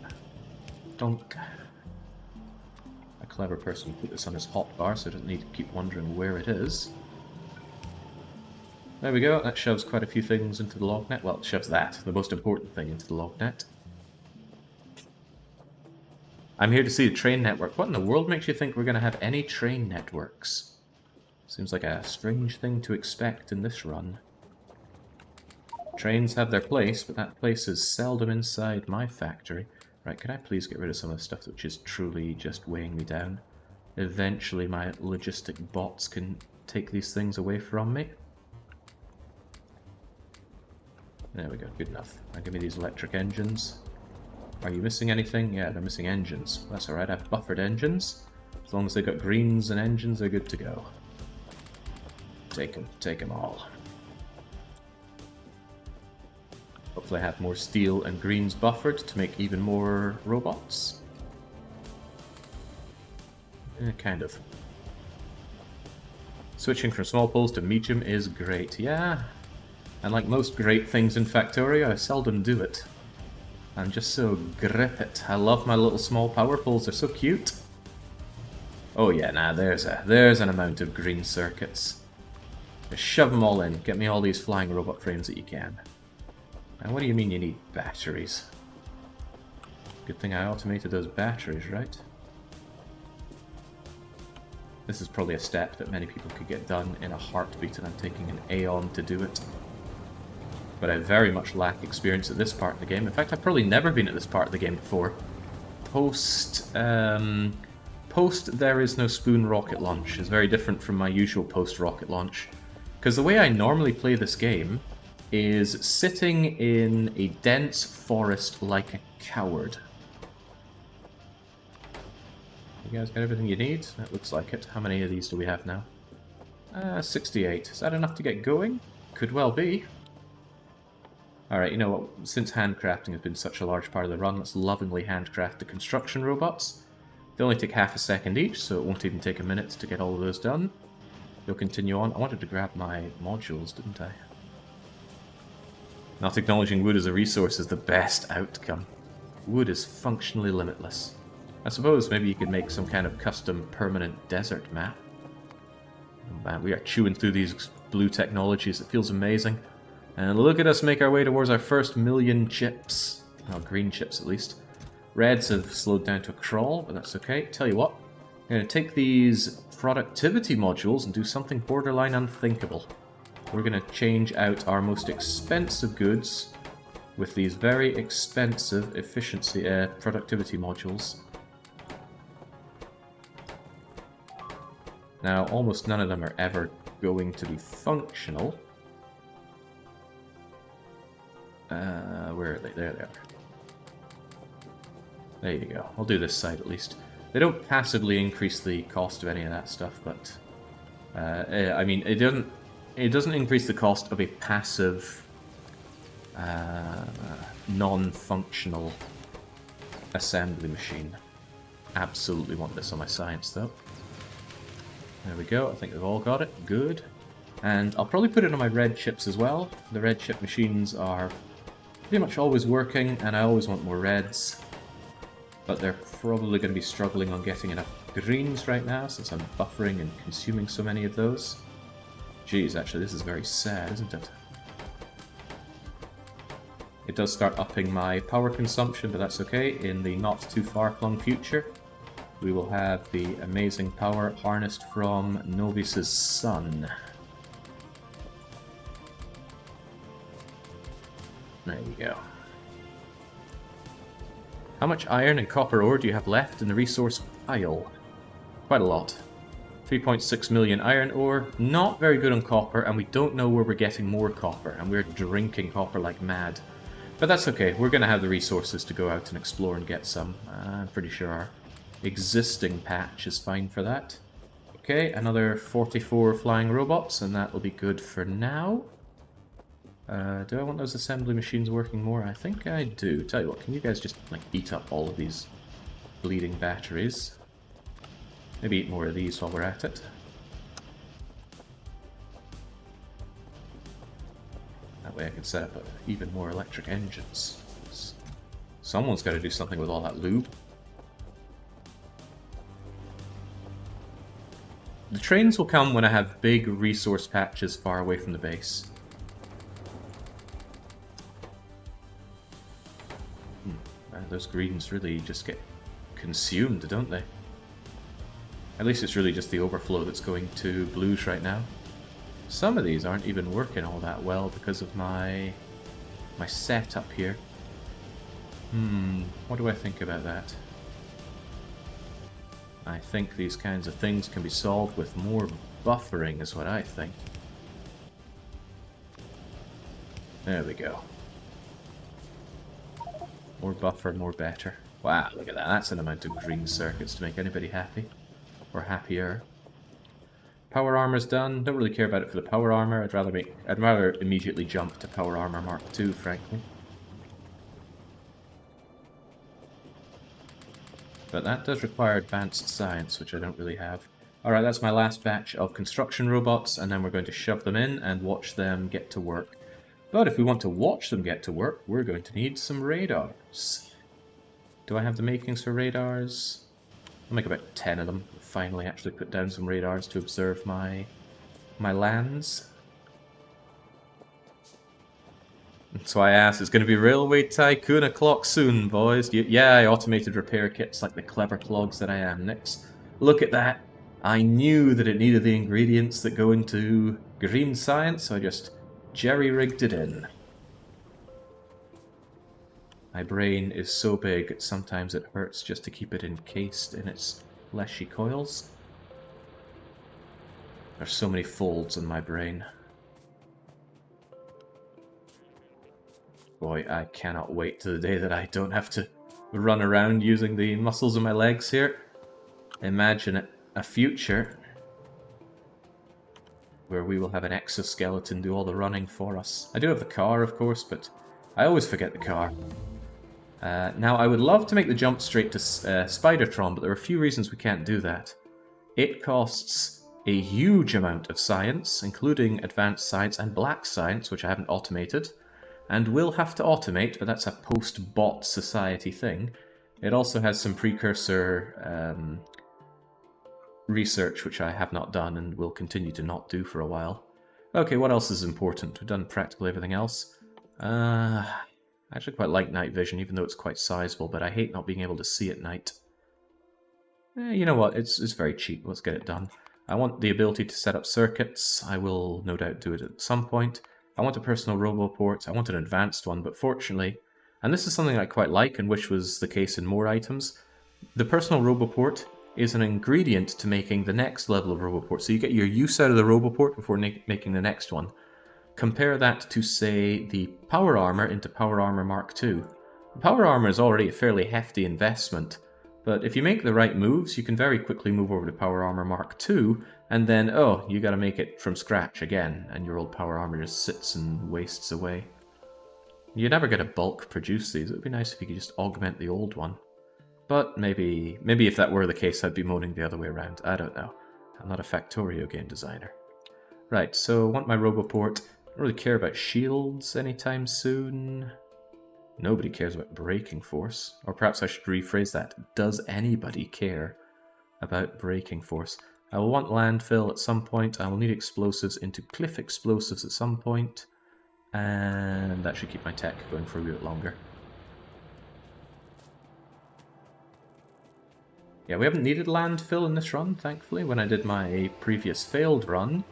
A clever person put this on his hotbar so he doesn't need to keep wondering where it is. There we go, that shoves quite a few things into the log net. Well, it shoves that, the most important thing, into the log net. I'm here to see the train network. What in the world makes you think we're going to have any train networks? Seems like a strange thing to expect in this run. Trains have their place, but that place is seldom inside my factory. Right, can I please get rid of some of the stuff which is truly just weighing me down? Eventually my logistic bots can take these things away from me. There we go, good enough. Now give me these electric engines. Are you missing anything? Yeah, they're missing engines. That's alright, I've buffered engines. As long as they've got greens and engines, they're good to go. Take them all. Hopefully I have more steel and greens buffered to make even more robots. Kind of. Switching from small poles to medium is great, yeah. And like most great things in Factorio, I seldom do it. I'm just so gripped. I love my little small power poles, they're so cute. Oh yeah, nah, there's an amount of green circuits. Just shove them all in, get me all these flying robot frames that you can. And what do you mean you need batteries? Good thing I automated those batteries, right? This is probably a step that many people could get done in a heartbeat, and I'm taking an aeon to do it. But I very much lack experience at this part of the game. In fact, I've probably never been at this part of the game before. Post there is no spoon rocket launch is very different from my usual post rocket launch. Because the way I normally play this game is sitting in a dense forest like a coward. You guys got everything you need? That looks like it. How many of these do we have now? 68. Is that enough to get going? Could well be. Alright, you know what? Since handcrafting has been such a large part of the run, let's lovingly handcraft the construction robots. They only take half a second each, so it won't even take a minute to get all of those done. They'll continue on. I wanted to grab my modules, didn't I? Not acknowledging wood as a resource is the best outcome. Wood is functionally limitless. I suppose maybe you could make some kind of custom permanent desert map. Oh man, we are chewing through these blue technologies. It feels amazing. And look at us make our way towards our first 1,000,000 chips. Well, green chips at least. Reds have slowed down to a crawl, but that's okay. Tell you what, I'm going to take these productivity modules and do something borderline unthinkable. We're going to change out our most expensive goods with these very expensive efficiency productivity modules. Now, almost none of them are ever going to be functional. Where are they? There they are. There you go. I'll do this side at least. They don't passively increase the cost of any of that stuff, but I mean, it doesn't increase the cost of a passive, non-functional assembly machine. Absolutely want this on my science, though. There we go. I think they've all got it. Good. And I'll probably put it on my red chips as well. The red chip machines are pretty much always working, and I always want more reds. But they're probably going to be struggling on getting enough greens right now, since I'm buffering and consuming so many of those. Geez, actually, this is very sad, isn't it? It does start upping my power consumption, but that's okay. In the not-too-far-flung future, we will have the amazing power harnessed from Novis's sun. There you go. How much iron and copper ore do you have left in the resource pile? Quite a lot. 3.6 million iron ore, not very good on copper, and we don't know where we're getting more copper, and we're drinking copper like mad. But that's okay, we're going to have the resources to go out and explore and get some. I'm pretty sure our existing patch is fine for that. Okay, another 44 flying robots, and that will be good for now. Do I want those assembly machines working more? I think I do. Tell you what, can you guys just like eat up all of these bleeding batteries? Maybe eat more of these while we're at it. way I can set up even more electric engines. Someone's got to do something with all that lube. The trains will come when I have big resource patches far away from the base. Those greens really just get consumed, don't they? At least it's really just the overflow that's going to blues right now. Some of these aren't even working all that well because of my setup here. What do I think about that? I think these kinds of things can be solved with more buffering, is what I think. There we go. More buffer, more better. Wow, look at that. That's an amount of green circuits to make anybody happy. Or happier. Power armor's done. Don't really care about it for the power armor. I'd rather immediately jump to power armor Mark II, frankly. But that does require advanced science, which I don't really have. Alright, that's my last batch of construction robots, and then we're going to shove them in and watch them get to work. But if we want to watch them get to work, we're going to need some radars. Do I have the makings for radars? I'll make about 10 of them. Finally actually put down some radars to observe my lands. So I asked, it's going to be Railway Tycoon o'clock soon, boys. Yeah, I automated repair kits like the clever clogs that I am. Next, look at that. I knew that it needed the ingredients that go into green science, so I just jerry-rigged it in. My brain is so big, sometimes it hurts just to keep it encased in its fleshy coils. There's so many folds in my brain. Boy, I cannot wait to the day that I don't have to run around using the muscles in my legs here. Imagine a future where we will have an exoskeleton do all the running for us. I do have the car, of course, but I always forget the car. Now, I would love to make the jump straight to Spidertron, but there are a few reasons we can't do that. It costs a huge amount of science, including advanced science and black science, which I haven't automated, and will have to automate, but that's a post-bot society thing. It also has some precursor research, which I have not done and will continue to not do for a while. Okay, what else is important? We've done practically everything else. I actually quite like night vision, even though it's quite sizable, but I hate not being able to see at night. You know what, it's very cheap, let's get it done. I want the ability to set up circuits. I will no doubt do it at some point. I want a personal roboport. I want an advanced one, but fortunately, and this is something I quite like and wish was the case in more items, the personal roboport is an ingredient to making the next level of roboport. So you get your use out of the roboport before making the next one. Compare that to, say, the power armor into power armor Mark II. The power armor is already a fairly hefty investment, but if you make the right moves, you can very quickly move over to power armor Mark II, and then, oh, you gotta make it from scratch again, and your old power armor just sits and wastes away. You never get a bulk produce these. It would be nice if you could just augment the old one. But maybe if that were the case, I'd be moaning the other way around. I don't know. I'm not a Factorio game designer. Right, so I want my roboport. I don't really care about shields anytime soon. Nobody cares about braking force. Or perhaps I should rephrase that. Does anybody care about braking force? I will want landfill at some point. I will need explosives into cliff explosives at some point. And that should keep my tech going for a bit longer. Yeah, we haven't needed landfill in this run, thankfully. When I did my previous failed run,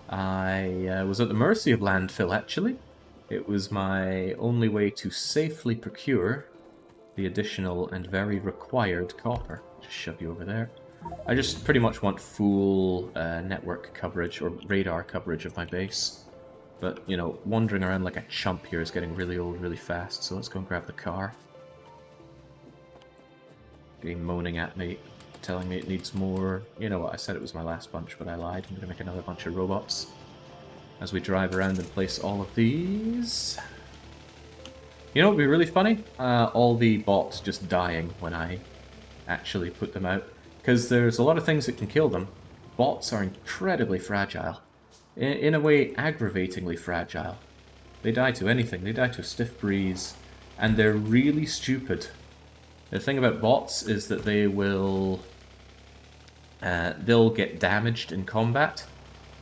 I was at the mercy of landfill, actually. It was my only way to safely procure the additional and very required copper. Just shove you over there. I just pretty much want full network coverage or radar coverage of my base. But, you know, wandering around like a chump here is getting really old really fast, so let's go and grab the car. Game moaning at me, telling me it needs more. You know what, I said it was my last bunch, but I lied. I'm going to make another bunch of robots as we drive around and place all of these. You know what would be really funny? All the bots just dying when I actually put them out. Because there's a lot of things that can kill them. Bots are incredibly fragile. In a way, aggravatingly fragile. They die to anything. They die to a stiff breeze. And they're really stupid. The thing about bots is that they will... they'll get damaged in combat,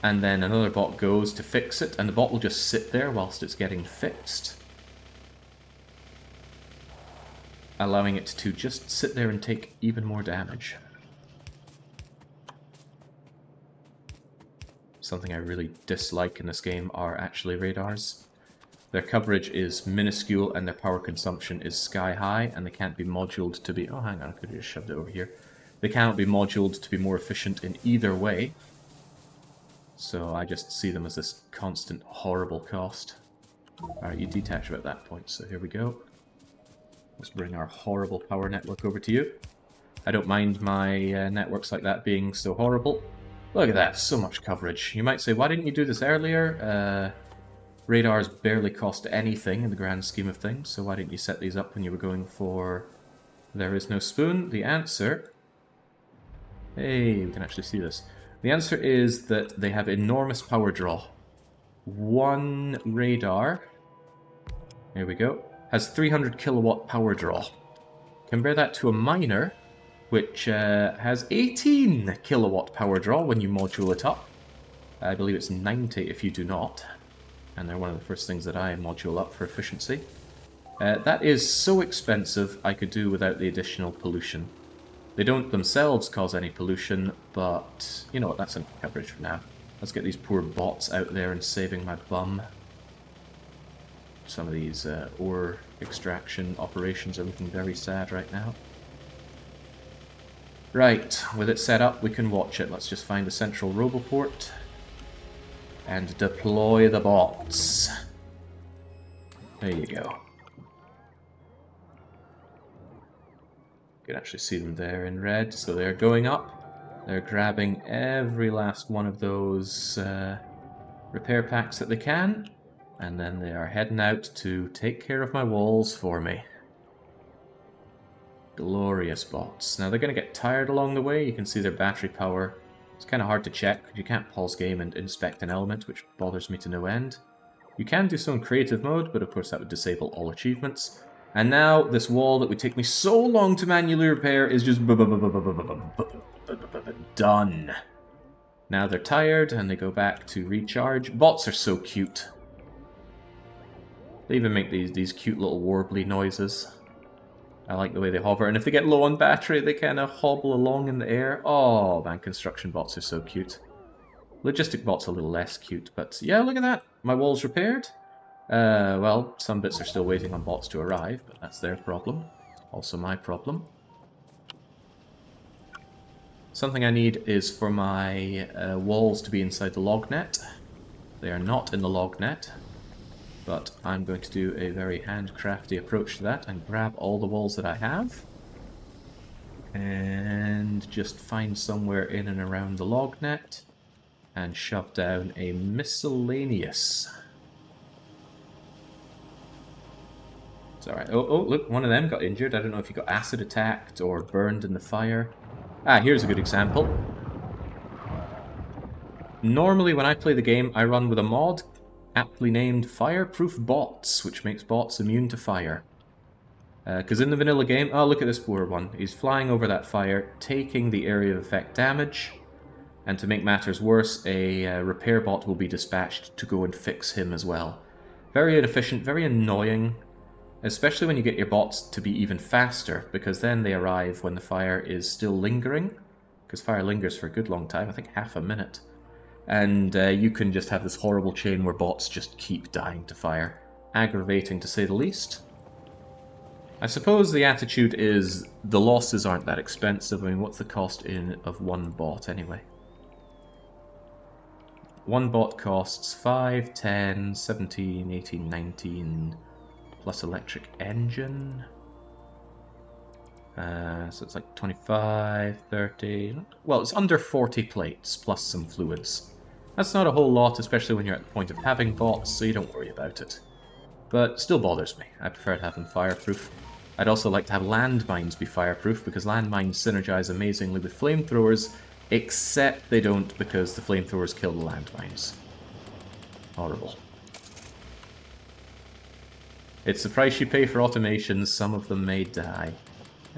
and then another bot goes to fix it, and the bot will just sit there whilst it's getting fixed, allowing it to just sit there and take even more damage. Something I really dislike in this game are actually radars. Their coverage is minuscule and their power consumption is sky high, and they can't be moduled to be... Oh, hang on, I could have just shoved it over here. They cannot be moduled to be more efficient in either way. So I just see them as this constant, horrible cost. Alright, you detach about that point, so here we go. Let's bring our horrible power network over to you. I don't mind my networks like that being so horrible. Look at that, so much coverage. You might say, why didn't you do this earlier? Radars barely cost anything in the grand scheme of things, so why didn't you set these up when you were going for There Is No Spoon? The answer... Hey, we can actually see this. The answer is that they have enormous power draw. One radar, there we go, has 300 kilowatt power draw. Compare that to a miner, which has 18 kilowatt power draw when you module it up. I believe it's 90 if you do not. And they're one of the first things that I module up for efficiency. That is so expensive, I could do without the additional pollution. They don't themselves cause any pollution, but you know what, that's enough coverage for now. Let's get these poor bots out there and saving my bum. Some of these ore extraction operations are looking very sad right now. Right, with it set up, we can watch it. Let's just find a central roboport and deploy the bots. There you go. You can actually see them there in red, so they're going up. They're grabbing every last one of those repair packs that they can, and then they are heading out to take care of my walls for me. Glorious bots. Now they're going to get tired along the way. You can see their battery power. It's kind of hard to check. You can't pause game and inspect an element, which bothers me to no end. You can do so in creative mode, but of course that would disable all achievements. And now this wall that would take me so long to manually repair is just done. Now they're tired and they go back to recharge. Bots are so cute. They even make these cute little warbly noises. I like the way they hover, and if they get low on battery, they kind of hobble along in the air. Oh man, construction bots are so cute. Logistic bots are a little less cute, but yeah, look at that. My wall's repaired. Well, some bits are still waiting on bots to arrive, but that's their problem. Also my problem. Something I need is for my walls to be inside the log net. They are not in the log net, but I'm going to do a very handcrafty approach to that and grab all the walls that I have and just find somewhere in and around the log net and shove down a miscellaneous. It's alright. Oh, look, one of them got injured. I don't know if he got acid attacked or burned in the fire. Ah, here's a good example. Normally when I play the game, I run with a mod aptly named Fireproof Bots, which makes bots immune to fire. Because in the vanilla game, oh look at this poor one. He's flying over that fire, taking the area of effect damage, and to make matters worse, a repair bot will be dispatched to go and fix him as well. Very inefficient, very annoying. Especially when you get your bots to be even faster, because then they arrive when the fire is still lingering. Because fire lingers for a good long time, I think half a minute. And you can just have this horrible chain where bots just keep dying to fire. Aggravating to say the least. I suppose the attitude is the losses aren't that expensive. I mean, what's the cost of one bot anyway? One bot costs 5, 10, 17, 18, 19... plus electric engine. So it's like 25, 30... Well, it's under 40 plates, plus some fluids. That's not a whole lot, especially when you're at the point of having bots, so you don't worry about it. But still bothers me. I prefer to have them fireproof. I'd also like to have landmines be fireproof, because landmines synergize amazingly with flamethrowers, except they don't because the flamethrowers kill the landmines. Horrible. It's the price you pay for automations. Some of them may die.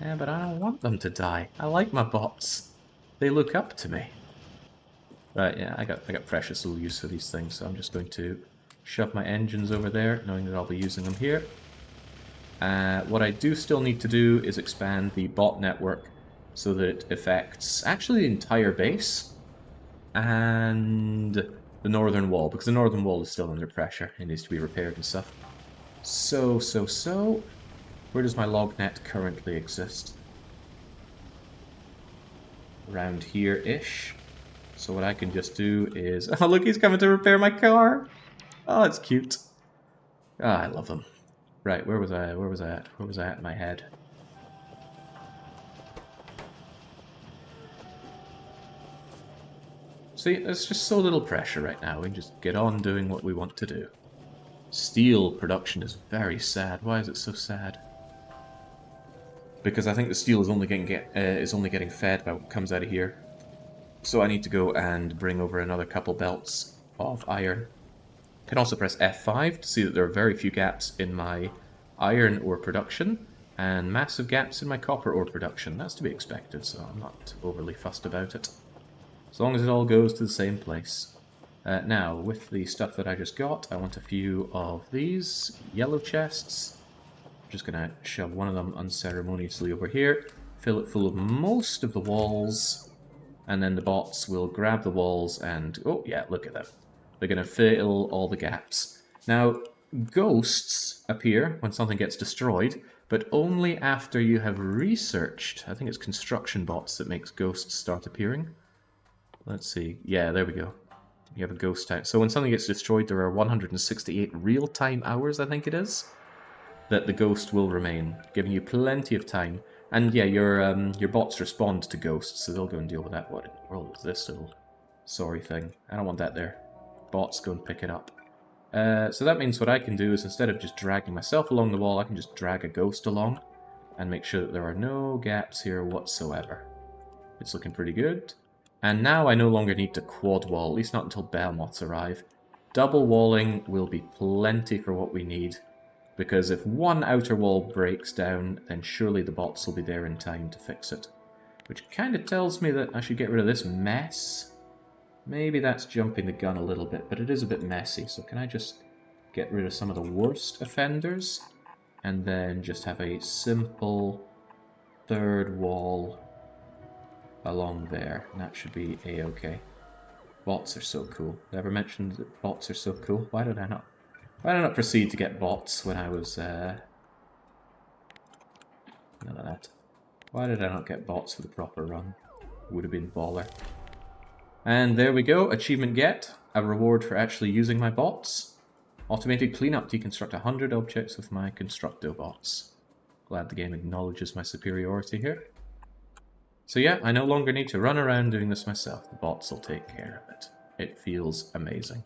Yeah, but I don't want them to die. I like my bots. They look up to me. Right, yeah, I got precious little use for these things, so I'm just going to shove my engines over there, knowing that I'll be using them here. What I do still need to do is expand the bot network so that it affects actually the entire base and the northern wall, because the northern wall is still under pressure. It needs to be repaired and stuff. So. Where does my log net currently exist? Around here-ish. So what I can just do is... Oh, look, he's coming to repair my car! Oh, it's cute. Ah, I love them. Right, where was I? Where was I at? Where was I at in my head? See, there's just so little pressure right now. We can just get on doing what we want to do. Steel production is very sad. Why is it so sad? Because I think the steel is only getting fed by what comes out of here. So I need to go and bring over another couple belts of iron. I can also press F5 to see that there are very few gaps in my iron ore production and massive gaps in my copper ore production. That's to be expected, so I'm not overly fussed about it. As long as it all goes to the same place. Now, with the stuff that I just got, I want a few of these yellow chests. I'm just going to shove one of them unceremoniously over here, fill it full of most of the walls, and then the bots will grab the walls and... Oh, yeah, look at that. They're going to fill all the gaps. Now, ghosts appear when something gets destroyed, but only after you have researched. I think it's construction bots that makes ghosts start appearing. Let's see. Yeah, there we go. You have a ghost time. So when something gets destroyed, there are 168 real-time hours, I think it is, that the ghost will remain, giving you plenty of time. And yeah, your bots respond to ghosts, so they'll go and deal with that. What in the world is this little sorry thing? I don't want that there. Bots, go and pick it up. So that means what I can do is, instead of just dragging myself along the wall, I can just drag a ghost along and make sure that there are no gaps here whatsoever. It's looking pretty good. And now I no longer need to quad wall, at least not until Behemoths arrive. Double walling will be plenty for what we need, because if one outer wall breaks down, then surely the bots will be there in time to fix it. Which kind of tells me that I should get rid of this mess. Maybe that's jumping the gun a little bit, but it is a bit messy, so can I just get rid of some of the worst offenders, and then just have a simple third wall along there, and that should be a-okay. Bots are so cool. Never mentioned that bots are so cool. Why did I not proceed to get bots when I was none of that. Why did I not get bots for the proper run? Would have been baller. And there we go, achievement get, a reward for actually using my bots. Automated cleanup, deconstruct 100 objects with my Constructo bots. Glad the game acknowledges my superiority here. So yeah, I no longer need to run around doing this myself. The bots will take care of it. It feels amazing.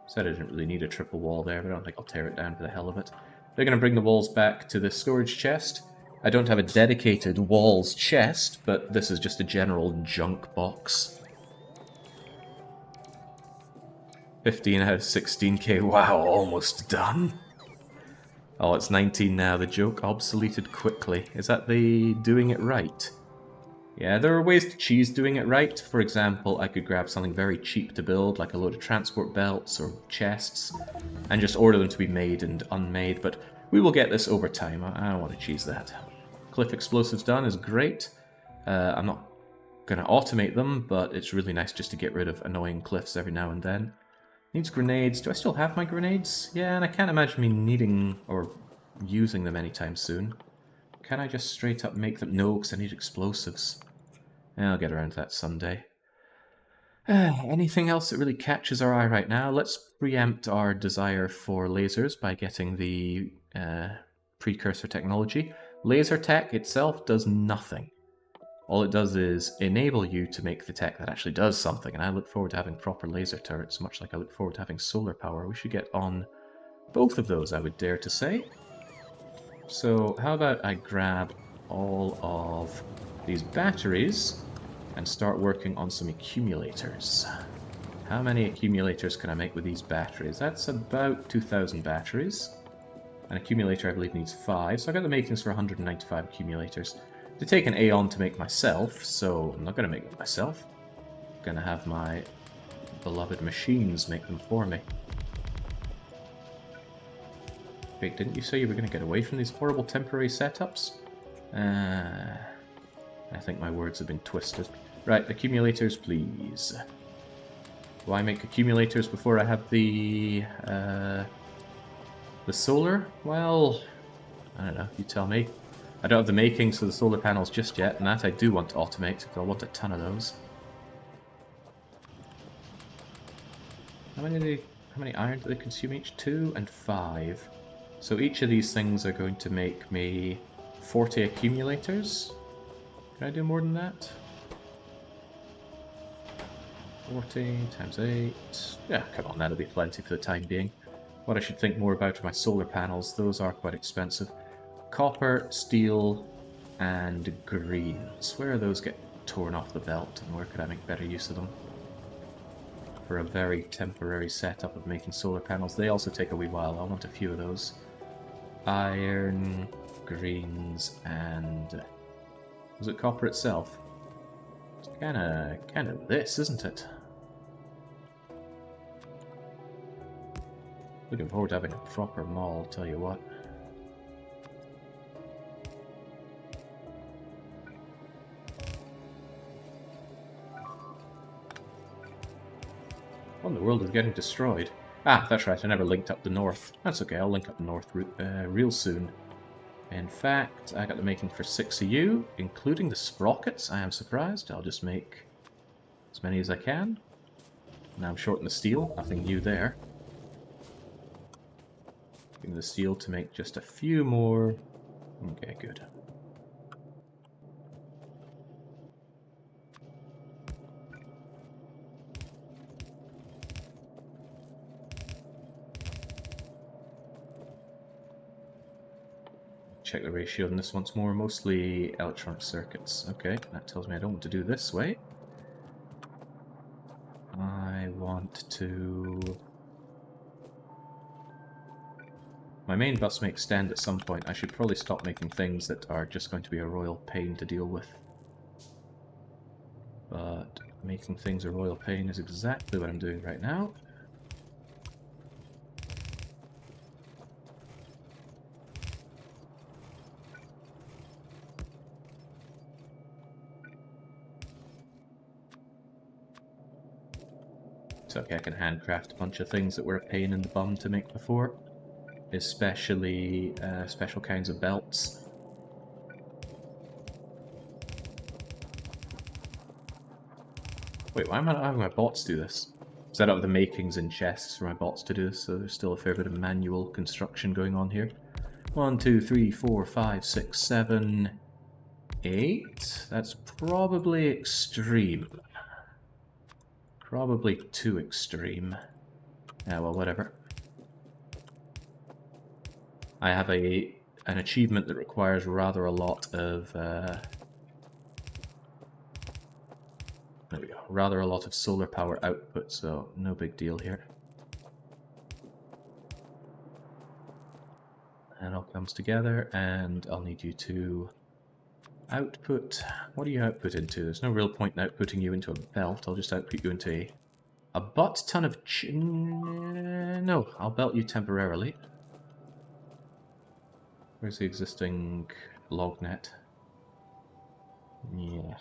Said I didn't really need a triple wall there, but I don't think I'll tear it down for the hell of it. They're going to bring the walls back to the storage chest. I don't have a dedicated walls chest, but this is just a general junk box. 15 out of 16k, wow, almost done. Oh, it's 19 now, the joke obsoleted quickly. Is that the doing it right? Yeah, there are ways to cheese doing it right. For example, I could grab something very cheap to build, like a load of transport belts or chests, and just order them to be made and unmade, but we will get this over time. I don't want to cheese that. Cliff explosives done is great. I'm not going to automate them, but it's really nice just to get rid of annoying cliffs every now and then. Needs grenades. Do I still have my grenades? Yeah, and I can't imagine me needing or using them anytime soon. Can I just straight up make them? No, because I need explosives. I'll get around to that someday. Anything else that really catches our eye right now? Let's preempt our desire for lasers by getting the precursor technology. Laser tech itself does nothing. All it does is enable you to make the tech that actually does something, and I look forward to having proper laser turrets, much like I look forward to having solar power. We should get on both of those, I would dare to say. So how about I grab all of these batteries and start working on some accumulators. How many accumulators can I make with these batteries? That's about 2,000 batteries. An accumulator, I believe, needs 5, so I got the makings for 195 accumulators. They take an aeon to make myself, so I'm not going to make them myself. I'm going to have my beloved machines make them for me. Wait, didn't you say you were going to get away from these horrible temporary setups? I think my words have been twisted. Right, accumulators, please. Do I make accumulators before I have the solar? Well, I don't know, you tell me. I don't have the makings for the solar panels just yet, and that I do want to automate, because I want a ton of those. How many iron do they consume each? 2 and 5. So each of these things are going to make me 40 accumulators. Can I do more than that? 40 times 8. Yeah, come on, that'll be plenty for the time being. What I should think more about are my solar panels. Those are quite expensive. Copper, steel, and greens. Where are those get torn off the belt, and where could I make better use of them? For a very temporary setup of making solar panels. They also take a wee while. I want a few of those. Iron, greens, and... was it copper itself? It's kinda this, isn't it? Looking forward to having a proper mall, I'll tell you what. What in the world is getting destroyed? Ah, that's right, I never linked up the north. That's okay, I'll link up the north real soon. In fact, I got the making for 6 of you, including the sprockets. I am surprised. I'll just make as many as I can. Now I'm short on the steel, nothing new there. Give me the steel to make just a few more. Okay, good. Check the ratio on this once more. Mostly electronic circuits. Okay, that tells me I don't want to do this way. I want to... my main bus may extend at some point. I should probably stop making things that are just going to be a royal pain to deal with. But making things a royal pain is exactly what I'm doing right now. It's okay, I can handcraft a bunch of things that were a pain in the bum to make before. Especially special kinds of belts. Wait, why am I not having my bots do this? Because I don't have the makings in chests for my bots to do this, so there's still a fair bit of manual construction going on here. 1, 2, 3, 4, 5, 6, 7, 8. That's probably extreme. Probably too extreme. Yeah, well, whatever. I have an achievement that requires rather a lot of there we go. Rather a lot of solar power output, so no big deal here. And it all comes together, and I'll need you to output. What do you output into? There's no real point in outputting you into a belt. I'll just output you into a butt ton of no, I'll belt you temporarily. Where's the existing log net? Yeah.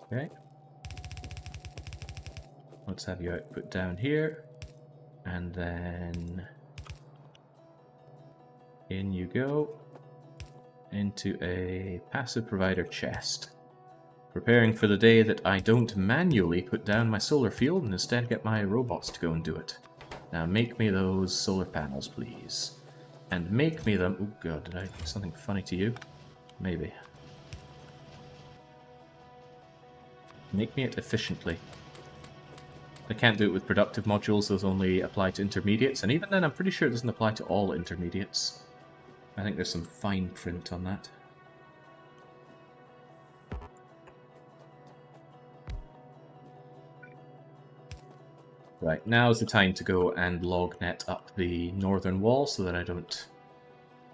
Okay. Let's have you output down here. And then in you go. Into a passive provider chest. Preparing for the day that I don't manually put down my solar field and instead get my robots to go and do it. Now make me those solar panels, please. And make me them... oh god, did I do something funny to you? Maybe. Make me it efficiently. I can't do it with productive modules, those only apply to intermediates, and even then I'm pretty sure it doesn't apply to all intermediates. I think there's some fine print on that. Right, now's the time to go and log net up the northern wall so that I don't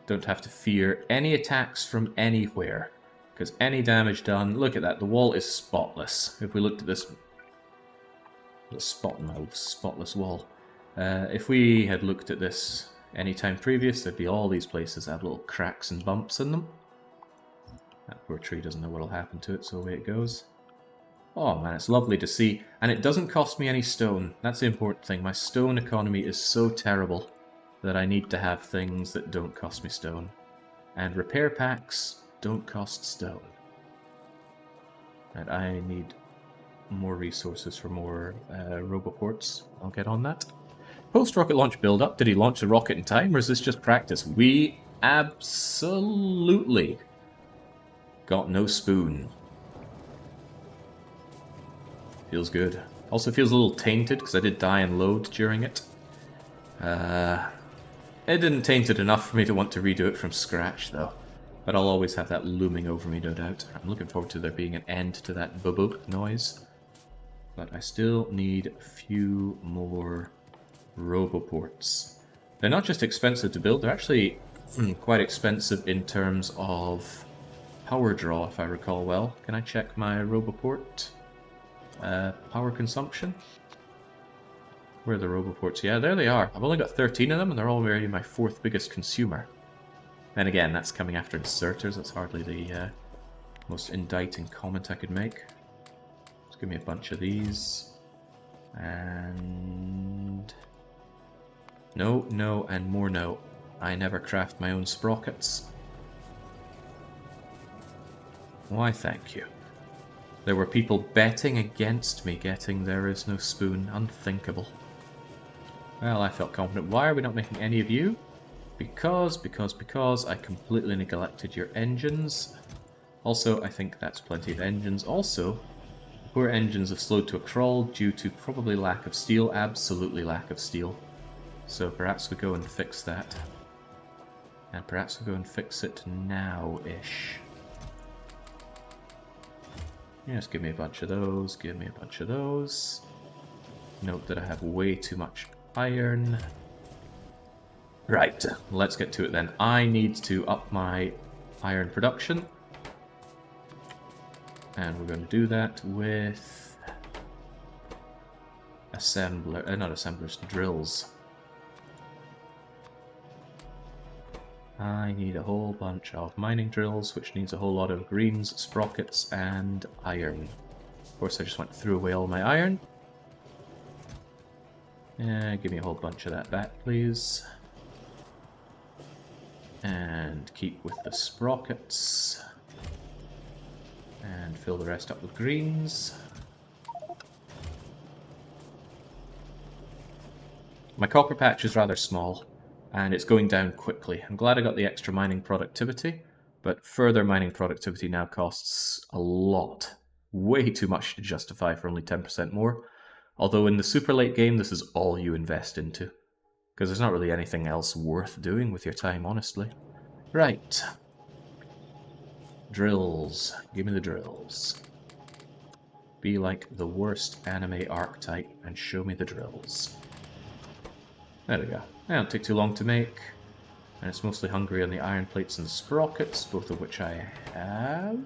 don't have to fear any attacks from anywhere. Because any damage done, look at that, the wall is spotless. If we looked at this, the spotless wall. If we had looked at this any time previous, there'd be all these places that have little cracks and bumps in them. That poor tree doesn't know what'll happen to it, so away it goes. Oh man, it's lovely to see. And it doesn't cost me any stone. That's the important thing. My stone economy is so terrible that I need to have things that don't cost me stone. And repair packs don't cost stone. And I need more resources for more roboports. I'll get on that. Post-rocket launch build-up. Did he launch the rocket in time, or is this just practice? We absolutely got no spoon. Feels good. Also feels a little tainted, because I did die and load during it. It didn't taint it enough for me to want to redo it from scratch, though. But I'll always have that looming over me, no doubt. I'm looking forward to there being an end to that boop noise. But I still need a few more roboports. They're not just expensive to build, they're actually quite expensive in terms of power draw, if I recall well. Can I check my roboport? Power consumption? Where are the roboports? Yeah, there they are. I've only got 13 of them, and they're already my 4th biggest consumer. Then again, that's coming after inserters. That's hardly the most indicting comment I could make. Just give me a bunch of these. And... no, no, and more no. I never craft my own sprockets. Why, thank you. There were people betting against me getting There Is No Spoon. Unthinkable. Well, I felt confident. Why are we not making any of you? Because I completely neglected your engines. Also, I think that's plenty of engines. Also, poor engines have slowed to a crawl due to probably lack of steel. Absolutely lack of steel. So perhaps we go and fix that. And perhaps we go and fix it now-ish. Yes, give me a bunch of those, give me a bunch of those. Note that I have way too much iron. Right, let's get to it then. I need to up my iron production. And we're going to do that with... not assemblers, drills. I need a whole bunch of mining drills, which needs a whole lot of greens, sprockets, and iron. Of course, I just went threw away all my iron. Give me a whole bunch of that back, please. And keep with the sprockets. And fill the rest up with greens. My copper patch is rather small, and it's going down quickly. I'm glad I got the extra mining productivity, but further mining productivity now costs a lot. Way too much to justify for only 10% more. Although in the super late game, this is all you invest into. Because there's not really anything else worth doing with your time, honestly. Right. Drills. Give me the drills. Be like the worst anime archetype and show me the drills. There we go. They don't take too long to make. And it's mostly hungry on the iron plates and the sprockets, both of which I have.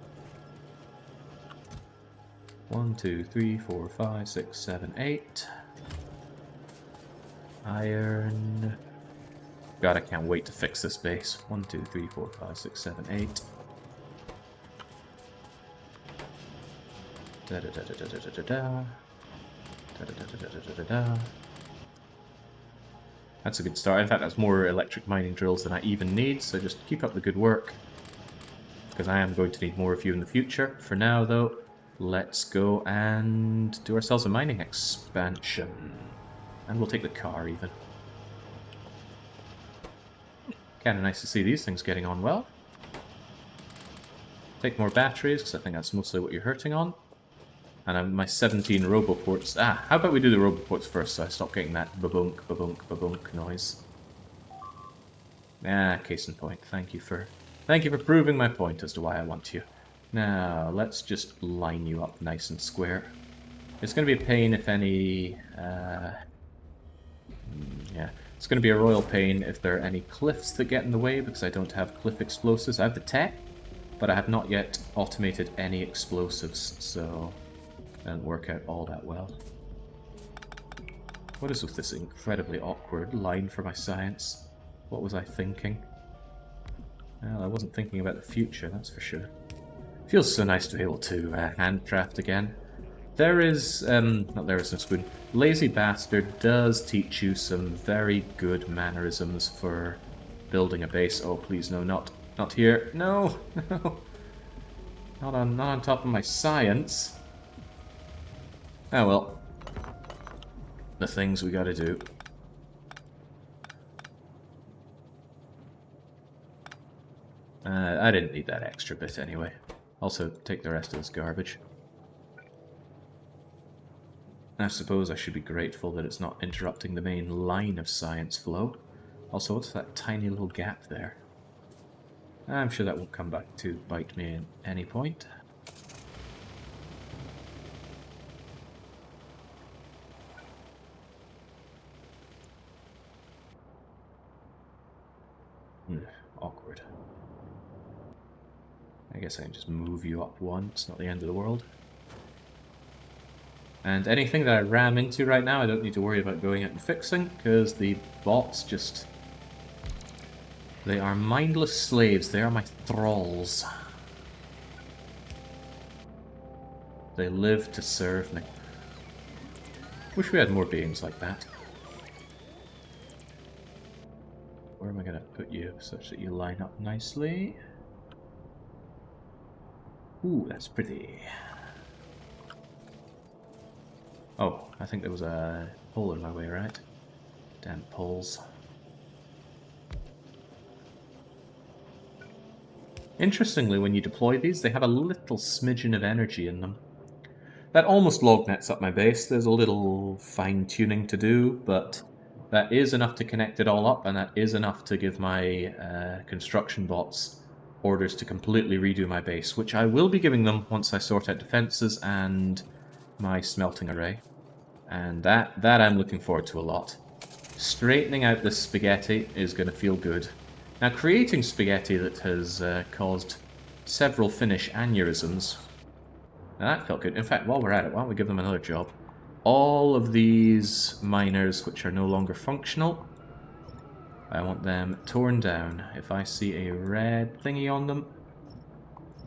1, 2, 3, 4, 5, 6, 7, 8. Iron. God, I can't wait to fix this base. 1, 2, 3, 4, 5, 6, 7, 8. Da da da da da da da da. Da da da da da da da. That's a good start. In fact, that's more electric mining drills than I even need, so just keep up the good work. Because I am going to need more of you in the future. For now, though, let's go and do ourselves a mining expansion. And we'll take the car, even. Kinda nice to see these things getting on well. Take more batteries, because I think that's mostly what you're hurting on. And I have my 17 roboports. How about we do the roboports first, so I stop getting that ba-bunk, ba-bunk, ba-bunk noise. Case in point. Thank you for proving my point as to why I want you. Now, let's just line you up nice and square. It's going to be a pain if any... yeah. It's going to be a royal pain if there are any cliffs that get in the way, because I don't have cliff explosives. I have the tech, but I have not yet automated any explosives, so it doesn't work out all that well. What is with this incredibly awkward line for my science? What was I thinking? Well, I wasn't thinking about the future, that's for sure. Feels so nice to be able to handcraft again. There is, not there is no spoon. Lazy Bastard does teach you some very good mannerisms for building a base. Oh, please no, not here. No, no. Not on top of my science. Oh well. The things we gotta do. I didn't need that extra bit anyway. Also, take the rest of this garbage. I suppose I should be grateful that it's not interrupting the main line of science flow. Also, what's that tiny little gap there? I'm sure that won't come back to bite me at any point. Awkward. I guess I can just move you up one. It's not the end of the world. And anything that I ram into right now, I don't need to worry about going out and fixing, because the bots just... They are mindless slaves. They are my thralls. They live to serve me. Wish we had more beings like that. Where am I going to put you such that you line up nicely? Ooh, that's pretty. Oh, I think there was a hole in my way, right? Damn poles. Interestingly, when you deploy these, they have a little smidgen of energy in them. That almost log nets up my base. There's a little fine-tuning to do, but that is enough to connect it all up, and that is enough to give my construction bots orders to completely redo my base, which I will be giving them once I sort out defenses and my smelting array. And that I'm looking forward to a lot. Straightening out this spaghetti is going to feel good. Now, creating spaghetti that has caused several Finnish aneurysms, now that felt good. In fact, while we're at it, why don't we give them another job? All of these miners which are no longer functional, I want them torn down. If I see a red thingy on them,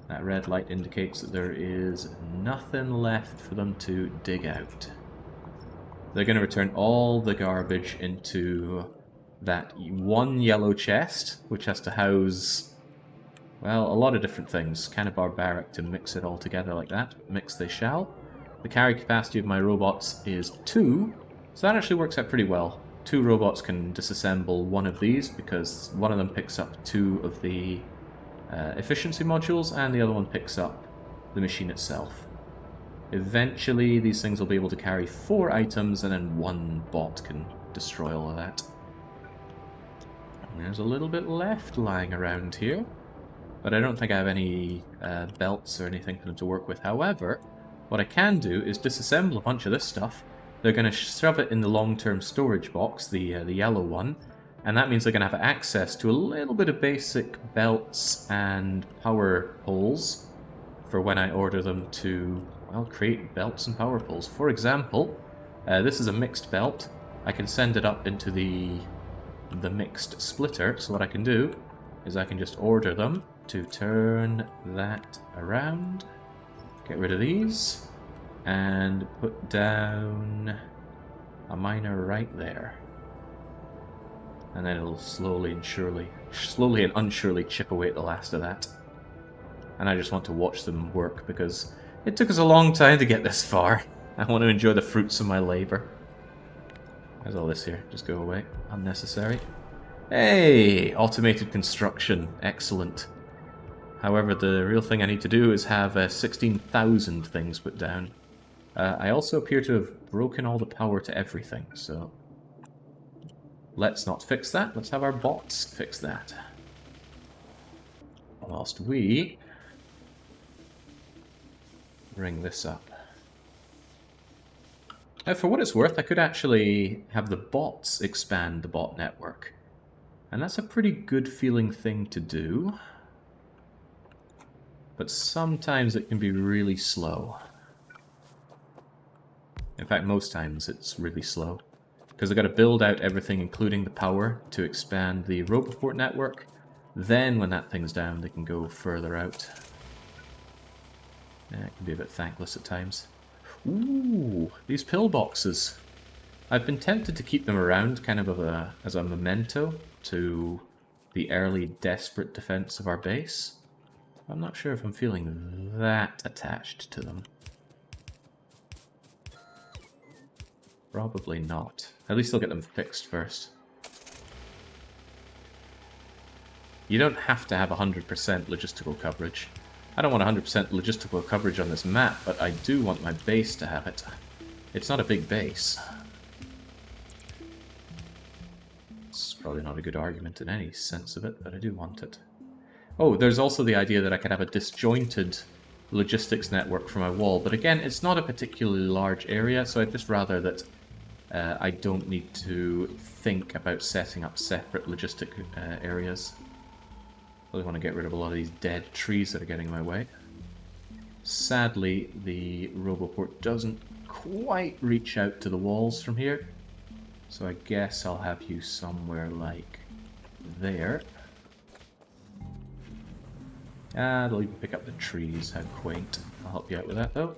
that red light indicates that there is nothing left for them to dig out. They're going to return all the garbage into that one yellow chest, which has to house, well, a lot of different things. Kind of barbaric to mix it all together like that. Mix they shall. The carry capacity of my robots is 2, so that actually works out pretty well. 2 robots can disassemble one of these, because one of them picks up 2 of the efficiency modules, and the other one picks up the machine itself. Eventually, these things will be able to carry 4 items, and then 1 bot can destroy all of that. And there's a little bit left lying around here, but I don't think I have any belts or anything for them to work with. However, what I can do is disassemble a bunch of this stuff. They're going to shove it in the long-term storage box, the yellow one, and that means they're going to have access to a little bit of basic belts and power poles for when I order them to, well, create belts and power poles. For example, this is a mixed belt. I can send it up into the mixed splitter, so what I can do is I can just order them to turn that around, get rid of these, and put down a miner right there. And then it'll slowly and unsurely chip away at the last of that. And I just want to watch them work, because it took us a long time to get this far. I want to enjoy the fruits of my labor. How's all this here? Just go away. Unnecessary. Hey! Automated construction. Excellent. However, the real thing I need to do is have 16,000 things put down. I also appear to have broken all the power to everything, so... Let's not fix that. Let's have our bots fix that. Whilst we... bring this up. For what it's worth, I could actually have the bots expand the bot network. And that's a pretty good feeling thing to do. But sometimes it can be really slow. In fact, most times it's really slow. Because I've got to build out everything, including the power, to expand the Roboport network. Then, when that thing's down, they can go further out. Yeah, it can be a bit thankless at times. Ooh, these pillboxes. I've been tempted to keep them around kind of as a memento to the early desperate defense of our base. I'm not sure if I'm feeling that attached to them. Probably not. At least I'll get them fixed first. You don't have to have 100% logistical coverage. I don't want 100% logistical coverage on this map, but I do want my base to have it. It's not a big base. It's probably not a good argument in any sense of it, but I do want it. Oh, there's also the idea that I could have a disjointed logistics network for my wall, but again, it's not a particularly large area, so I'd just rather that I don't need to think about setting up separate logistic areas. I really want to get rid of a lot of these dead trees that are getting in my way. Sadly, the Roboport doesn't quite reach out to the walls from here, so I guess I'll have you somewhere like there. They'll even pick up the trees, how quaint. I'll help you out with that though.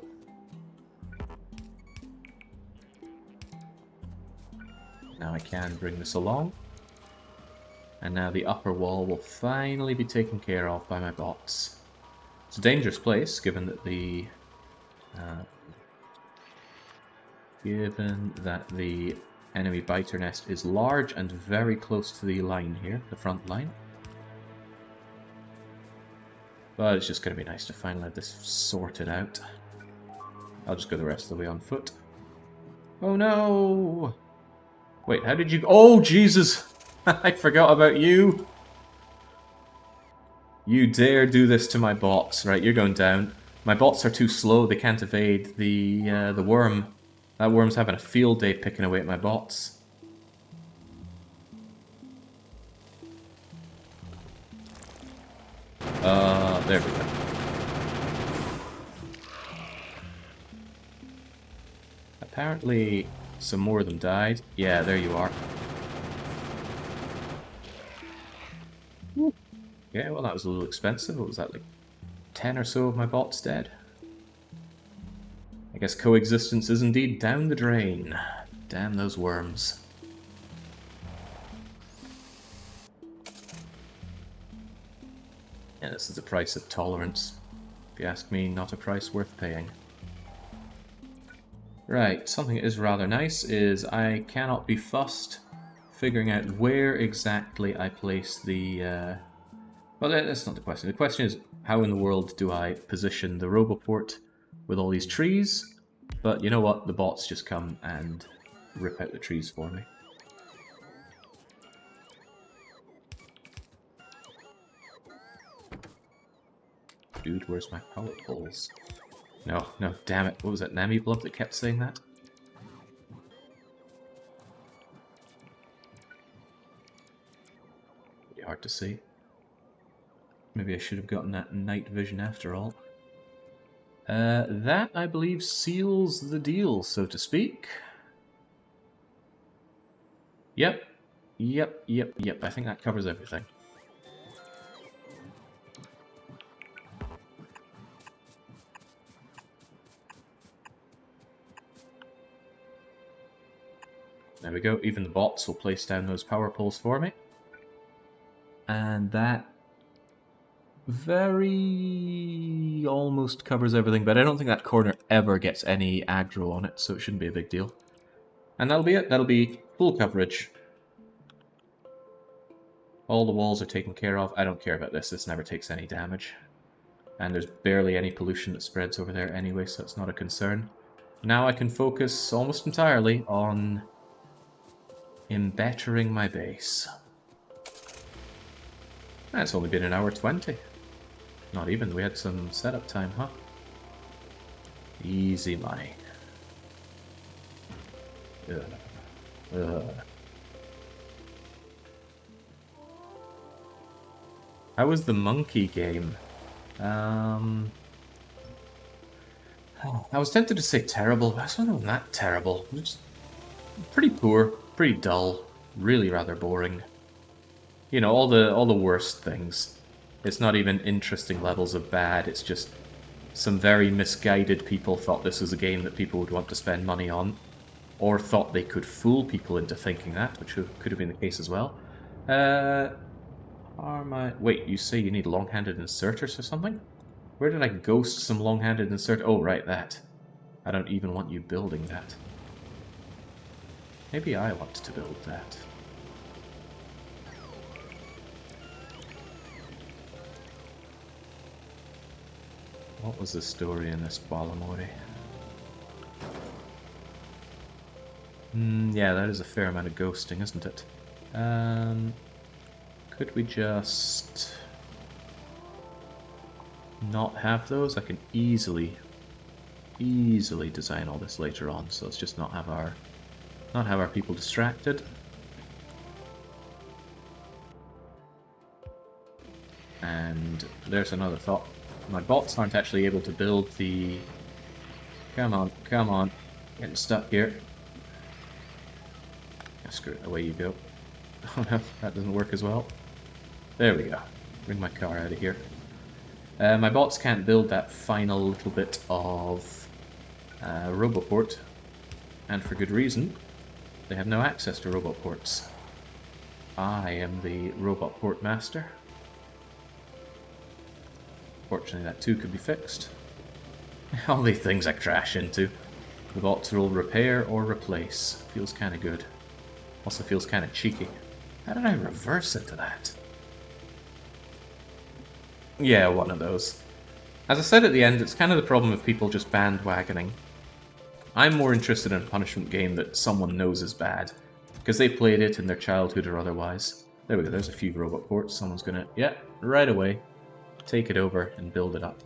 Now I can bring this along. And now the upper wall will finally be taken care of by my bots. It's a dangerous place, given that the enemy biter nest is large and very close to the line here, the front line. But it's just going to be nice to finally have this sorted out. I'll just go the rest of the way on foot. Oh no! Wait, how did you... Oh, Jesus! I forgot about you! You dare do this to my bots. Right, you're going down. My bots are too slow, they can't evade the worm. That worm's having a field day picking away at my bots. There we go. Apparently, some more of them died. Yeah, there you are. Yeah, well that was a little expensive. What was that, like 10 or so of my bots dead? I guess coexistence is indeed down the drain. Damn those worms. Yeah, this is the price of tolerance. If you ask me, not a price worth paying. Right, something that is rather nice is I cannot be fussed figuring out where exactly I place the... Well, that's not the question. The question is, how in the world do I position the Roboport with all these trees? But you know what? The bots just come and rip out the trees for me. Dude, where's my power poles? No, no, damn it. What was it, Nami Blood that kept saying that? Pretty hard to see. Maybe I should have gotten that night vision after all. That, I believe, seals the deal, so to speak. Yep. I think that covers everything. There we go. Even the bots will place down those power poles for me. And that very almost covers everything, but I don't think that corner ever gets any aggro on it, so it shouldn't be a big deal. And that'll be it. That'll be full coverage. All the walls are taken care of. I don't care about this. This never takes any damage. And there's barely any pollution that spreads over there anyway, so it's not a concern. Now I can focus almost entirely on embettering my base. It's only been an hour 20. Not even. We had some setup time, huh? Easy money. Ugh. How was the monkey game? I was tempted to say terrible, but it's not that terrible. It's pretty poor, pretty dull, really rather boring. You know, all the worst things. It's not even interesting levels of bad, it's just some very misguided people thought this was a game that people would want to spend money on, or thought they could fool people into thinking that, which could have been the case as well. Wait, you say you need long-handed inserters or something? Where did I ghost some long-handed insert? Oh, right, that. I don't even want you building that. Maybe I want to build that. What was the story in this Balamori? Yeah, that is a fair amount of ghosting, isn't it? Could we just not have those? I can easily design all this later on, so let's just not have our people distracted. And there's another thought. My bots aren't actually able to build the... Come on. Getting stuck here. Screw it, away you go. Oh no, that doesn't work as well. There we go. Bring my car out of here. My bots can't build that final little bit of Roboport, and for good reason. They have no access to robot ports. I am the robot port master. Fortunately, that too could be fixed. All the things I crash into. The bots will repair or replace. Feels kind of good. Also feels kind of cheeky. How did I reverse into that? Yeah, one of those. As I said at the end, it's kind of the problem of people just bandwagoning. I'm more interested in a punishment game that someone knows is bad, because they played it in their childhood or otherwise. There we go, there's a few robot ports. Someone's gonna, yeah, right away, take it over and build it up.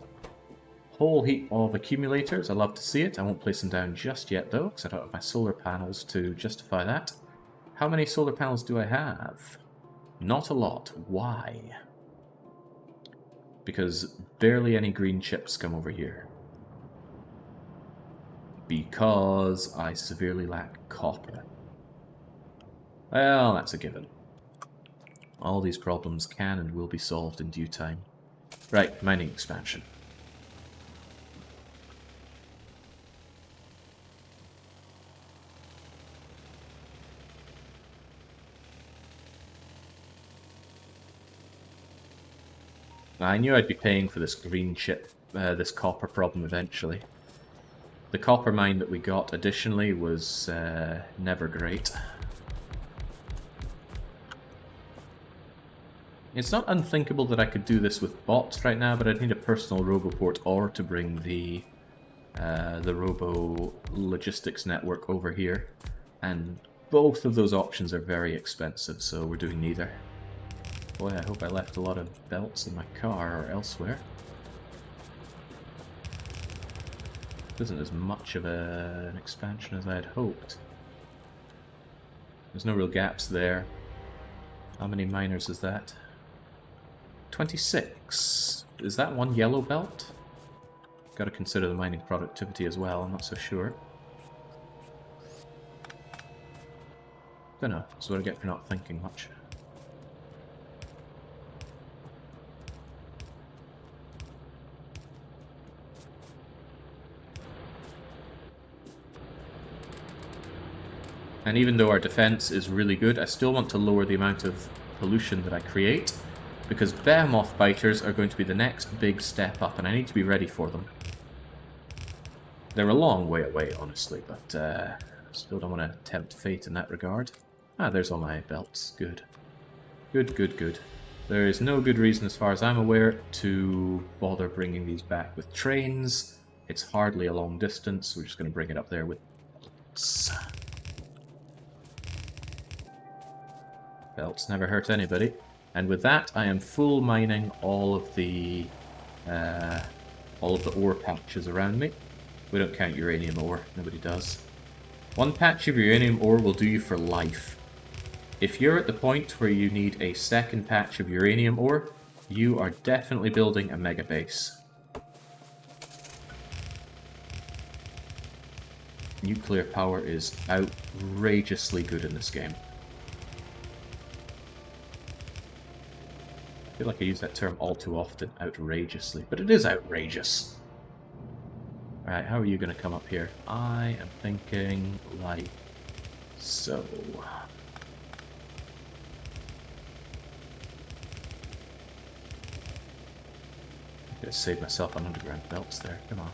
Whole heap of accumulators, I love to see it. I won't place them down just yet though, because I don't have my solar panels to justify that. How many solar panels do I have? Not a lot. Why? Because barely any green chips come over here. Because I severely lack copper. Well, that's a given. All these problems can and will be solved in due time. Right, mining expansion. I knew I'd be paying for this green chip, this copper problem eventually. The copper mine that we got additionally was never great. It's not unthinkable that I could do this with bots right now, but I'd need a personal Roboport or to bring the Robo Logistics Network over here. And both of those options are very expensive, so we're doing neither. Boy, I hope I left a lot of belts in my car or elsewhere. Isn't as much of an expansion as I had hoped. There's no real gaps there. How many miners is that? 26. Is that one yellow belt? Got to consider the mining productivity as well, I'm not so sure. Don't know, that's what I get for not thinking much. And even though our defense is really good, I still want to lower the amount of pollution that I create, because behemoth biters are going to be the next big step up, and I need to be ready for them. They're a long way away, honestly, but still don't want to tempt fate in that regard. Ah, there's all my belts. Good. Good. There is no good reason, as far as I'm aware, to bother bringing these back with trains. It's hardly a long distance. We're just going to bring it up there with belts. Belts never hurt anybody. And with that, I am full mining all of the ore patches around me. We don't count uranium ore. Nobody does. One patch of uranium ore will do you for life. If you're at the point where you need a second patch of uranium ore, you are definitely building a mega base. Nuclear power is outrageously good in this game. I feel like I use that term all too often, outrageously, but it is outrageous. Alright, how are you going to come up here? I am thinking like so. I'm going to save myself on underground belts there, come on.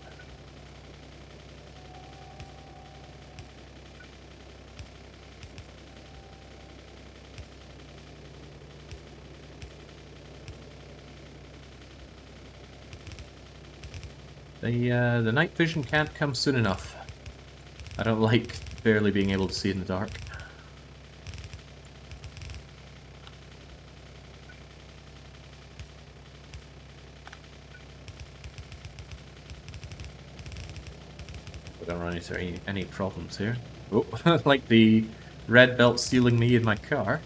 The night vision can't come soon enough. I don't like barely being able to see in the dark. I don't run into any problems here. Oh, like the red belt stealing me in my car.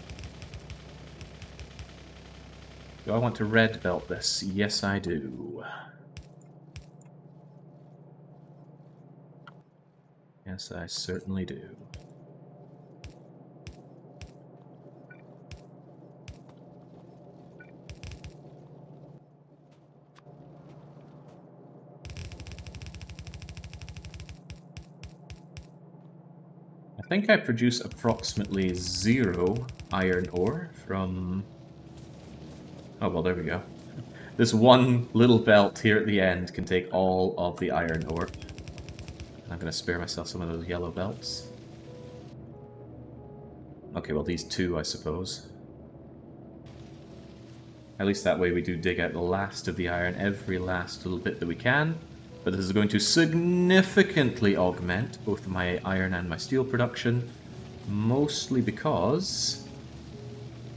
Do I want to red belt this? Yes, I do. Yes, I certainly do. I think I produce approximately 0 iron ore from... Oh, well, there we go. This one little belt here at the end can take all of the iron ore. I'm going to spare myself some of those yellow belts. Okay, well, these two, I suppose. At least that way we do dig out the last of the iron, every last little bit that we can. But this is going to significantly augment both my iron and my steel production, mostly because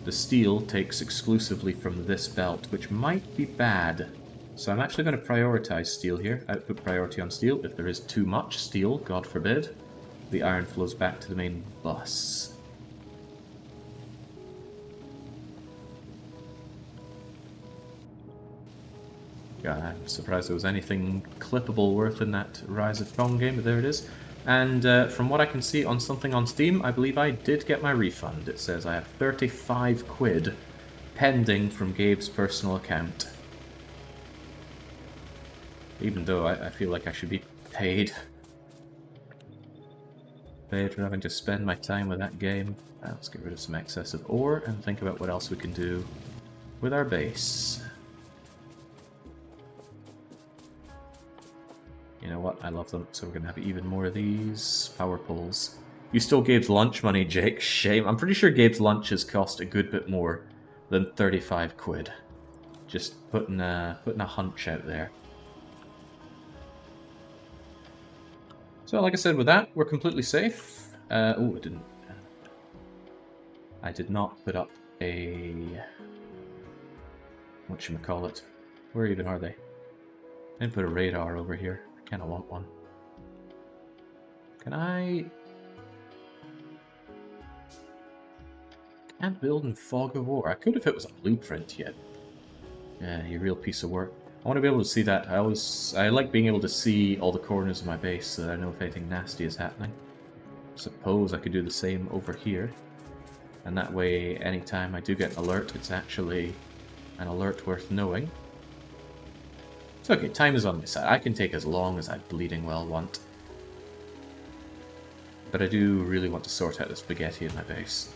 the steel takes exclusively from this belt, which might be bad. So I'm actually going to prioritize steel here, output priority on steel. If there is too much steel, God forbid, the iron flows back to the main bus. God, I'm surprised there was anything clippable worth in that Rise of Kong game, but there it is. And from what I can see on something on Steam, I believe I did get my refund. It says I have 35 quid pending from Gabe's personal account. Even though I feel like I should be paid. Paid for having to spend my time with that game. Let's get rid of some excessive ore and think about what else we can do with our base. You know what? I love them, so we're going to have even more of these power poles. You stole Gabe's lunch money, Jake. Shame. I'm pretty sure Gabe's lunch has cost a good bit more than 35 quid. Just putting a hunch out there. So, like I said, with that, we're completely safe. Oh, I didn't. I did not put up a... whatchamacallit. Where even are they? I didn't put a radar over here. I kind of want one. Can I... Can't build in Fog of War. I could if it was a blueprint yet. Yeah, you real piece of work. I want to be able to see that. I like being able to see all the corners of my base so that I know if anything nasty is happening. Suppose I could do the same over here. And that way, anytime I do get an alert, it's actually an alert worth knowing. It's okay, time is on my side. I can take as long as I bleeding well want. But I do really want to sort out the spaghetti in my base.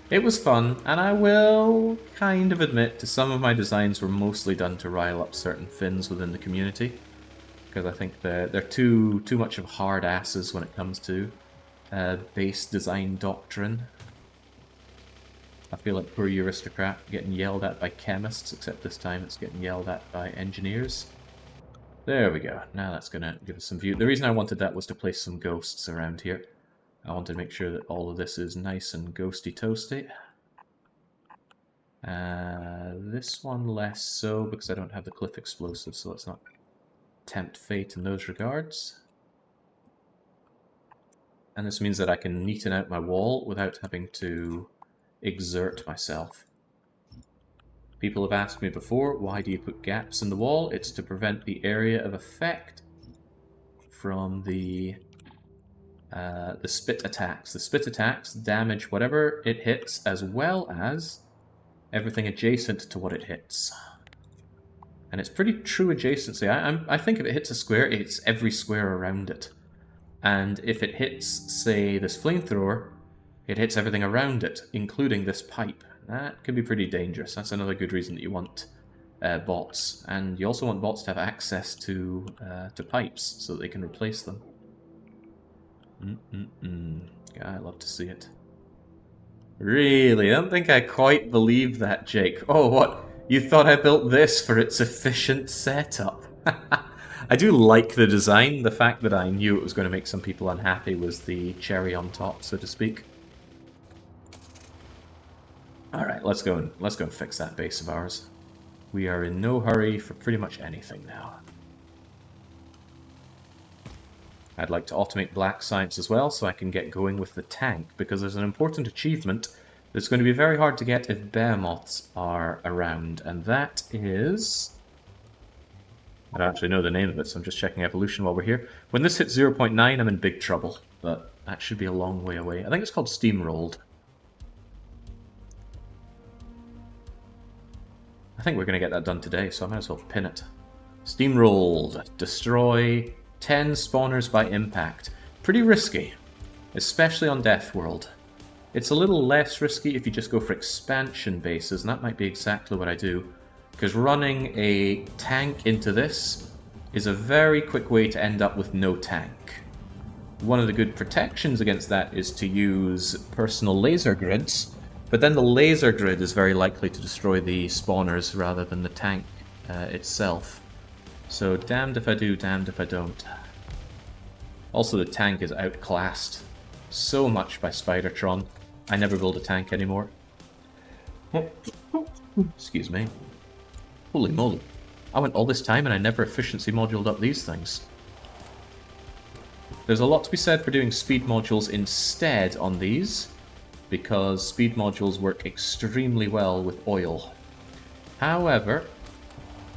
It was fun, and I will kind of admit to some of my designs were mostly done to rile up certain Finns within the community. Because I think they're too much of hard asses when it comes to base design doctrine. I feel like poor aristocrat getting yelled at by chemists, except this time it's getting yelled at by engineers. There we go. Now that's going to give us some view. The reason I wanted that was to place some ghosts around here. I want to make sure that all of this is nice and ghosty toasty. This one less so, because I don't have the cliff explosive, so let's not tempt fate in those regards. and this means that I can neaten out my wall without having to exert myself. People have asked me before, why do you put gaps in the wall? It's to prevent the area of effect from the spit attacks. The spit attacks damage whatever it hits, as well as everything adjacent to what it hits. And it's pretty true adjacency. I think if it hits a square, it's every square around it. And if it hits, say, this flamethrower, it hits everything around it, including this pipe. That can be pretty dangerous. That's another good reason that you want bots. And you also want bots to have access to pipes, so that they can replace them. Yeah, I love to see it. Really? I don't think I quite believe that, Jake. Oh, what? You thought I built this for its efficient setup? I do like the design. The fact that I knew it was going to make some people unhappy was the cherry on top, so to speak. Alright, let's go and fix that base of ours. We are in no hurry for pretty much anything now. I'd like to automate black science as well, so I can get going with the tank, because there's an important achievement that's going to be very hard to get if behemoths are around, and that is... I don't actually know the name of it, so I'm just checking evolution while we're here. When this hits 0.9, I'm in big trouble, but that should be a long way away. I think it's called steamrolled. I think we're going to get that done today, so I might as well pin it. Steamrolled. Destroy 10 spawners by impact. Pretty risky, especially on Deathworld. It's a little less risky if you just go for expansion bases, and that might be exactly what I do. Because running a tank into this is a very quick way to end up with no tank. One of the good protections against that is to use personal laser grids, but then the laser grid is very likely to destroy the spawners rather than the tank itself. So damned if I do, damned if I don't. Also, the tank is outclassed so much by Spidertron. I never build a tank anymore. Excuse me. Holy moly. I went all this time and I never efficiency moduled up these things. There's a lot to be said for doing speed modules instead on these, because speed modules work extremely well with oil. However,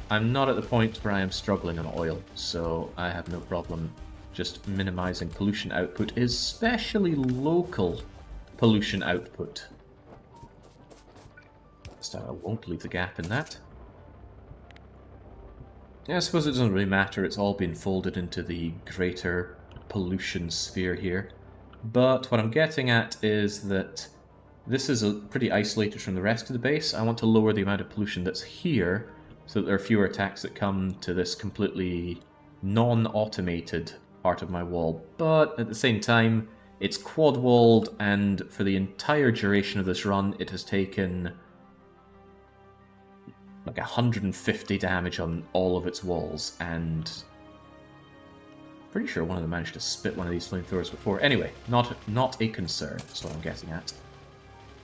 I'm not at the point where I am struggling on oil, so I have no problem just minimizing pollution output, especially local pollution output. So I won't leave the gap in that. Yeah, I suppose it doesn't really matter, it's all been folded into the greater pollution sphere here. But what I'm getting at is that this is pretty isolated from the rest of the base. I want to lower the amount of pollution that's here, so that there are fewer attacks that come to this completely non-automated part of my wall. But at the same time, it's quad-walled, and for the entire duration of this run, it has taken like 150 damage on all of its walls, and pretty sure one of them managed to spit one of these flamethrowers before. Anyway, not a concern, is what I'm getting at.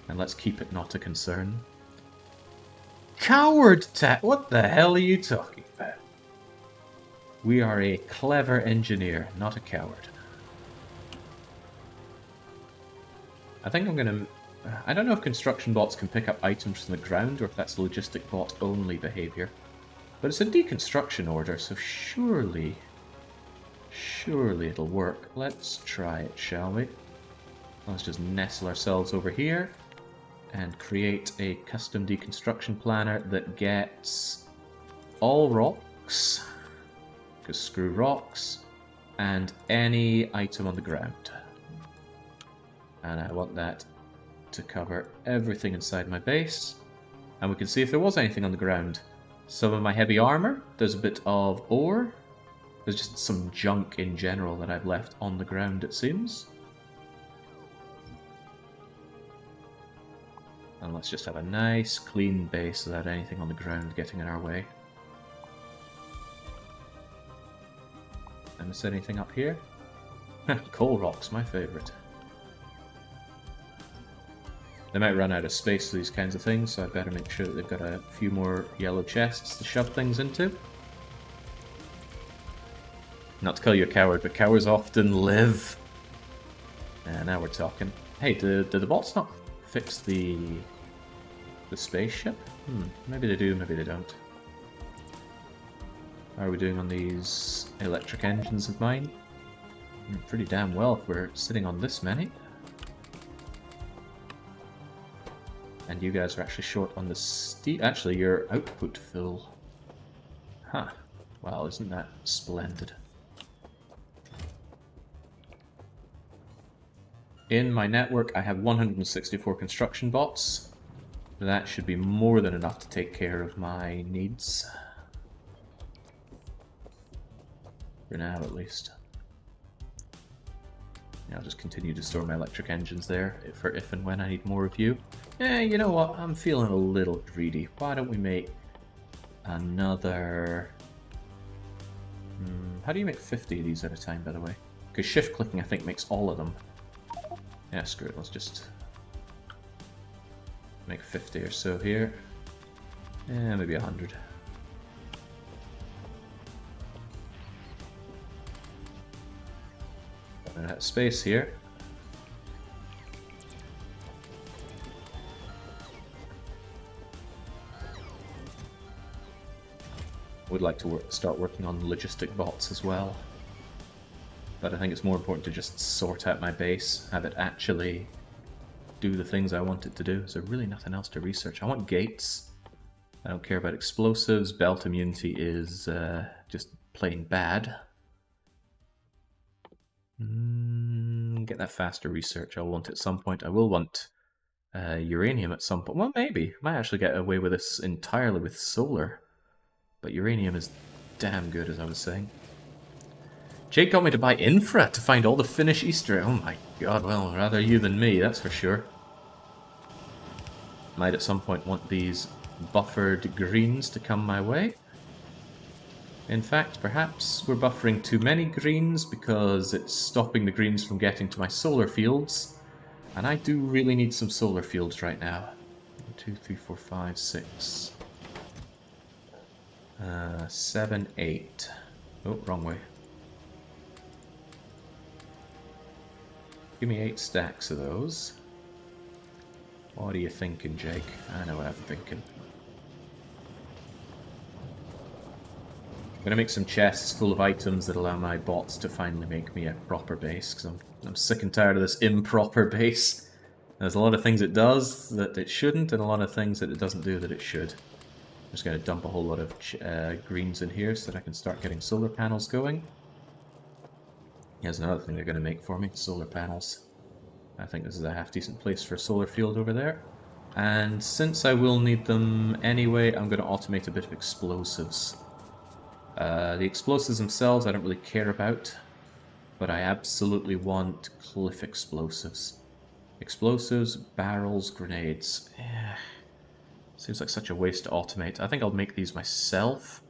And let's keep it not a concern. Coward tech! What the hell are you talking about? We are a clever engineer, not a coward. I think I'm gonna... I don't know if construction bots can pick up items from the ground, or if that's logistic bot only behavior. But it's a deconstruction order, so surely it'll work. Let's try it, shall we? Let's just nestle ourselves over here and create a custom deconstruction planner that gets all rocks, because screw rocks, and any item on the ground. And I want that to cover everything inside my base. And we can see if there was anything on the ground. Some of my heavy armor, there's a bit of ore. There's just some junk in general that I've left on the ground, it seems. And let's just have a nice, clean base without anything on the ground getting in our way. And is there anything up here? Coal rocks, my favourite. They might run out of space for these kinds of things, so I better make sure that they've got a few more yellow chests to shove things into. Not to call you a coward, but cowards often live. Now we're talking. Hey, did the bots not fix the spaceship? Maybe they do, maybe they don't. How are we doing on these electric engines of mine? Pretty damn well if we're sitting on this many. And you guys are actually short on the steel. Actually, your output fill. Huh. Well, isn't that splendid? In my network, I have 164 construction bots. That should be more than enough to take care of my needs. For now, at least. I'll just continue to store my electric engines there for if and when I need more of you. You know what? I'm feeling a little greedy. Why don't we make another... how do you make 50 of these at a time, by the way? Because shift clicking, I think, makes all of them. Yeah, screw it. Let's just make 50 or so here. Maybe 100. Running out of space here. Would like to start working on logistic bots as well. But I think it's more important to just sort out my base, have it actually do the things I want it to do. There's really nothing else to research. I want gates. I don't care about explosives. Belt immunity is just plain bad. Get that faster research. I'll want it at some point. I will want uranium at some point. Well, maybe. Might actually get away with this entirely with solar. But uranium is damn good, as I was saying. Jake got me to buy infra to find all the Finnish Easter eggs. Oh my god, well, rather you than me, that's for sure. Might at some point want these buffered greens to come my way. In fact, perhaps we're buffering too many greens because it's stopping the greens from getting to my solar fields. And I do really need some solar fields right now. 1, 2, 3, 4, 5, 6. 7, 8. Oh, wrong way. Give me 8 stacks of those. What are you thinking, Jake? I know what I'm thinking. I'm gonna make some chests full of items that allow my bots to finally make me a proper base, because I'm sick and tired of this improper base. There's a lot of things it does that it shouldn't, and a lot of things that it doesn't do that it should. I'm just gonna dump a whole lot of greens in here so that I can start getting solar panels going. Here's another thing they're going to make for me, solar panels. I think this is a half-decent place for a solar field over there. And since I will need them anyway, I'm going to automate a bit of explosives. The explosives themselves I don't really care about, but I absolutely want cliff explosives. Explosives, barrels, grenades. Seems like such a waste to automate. I think I'll make these myself.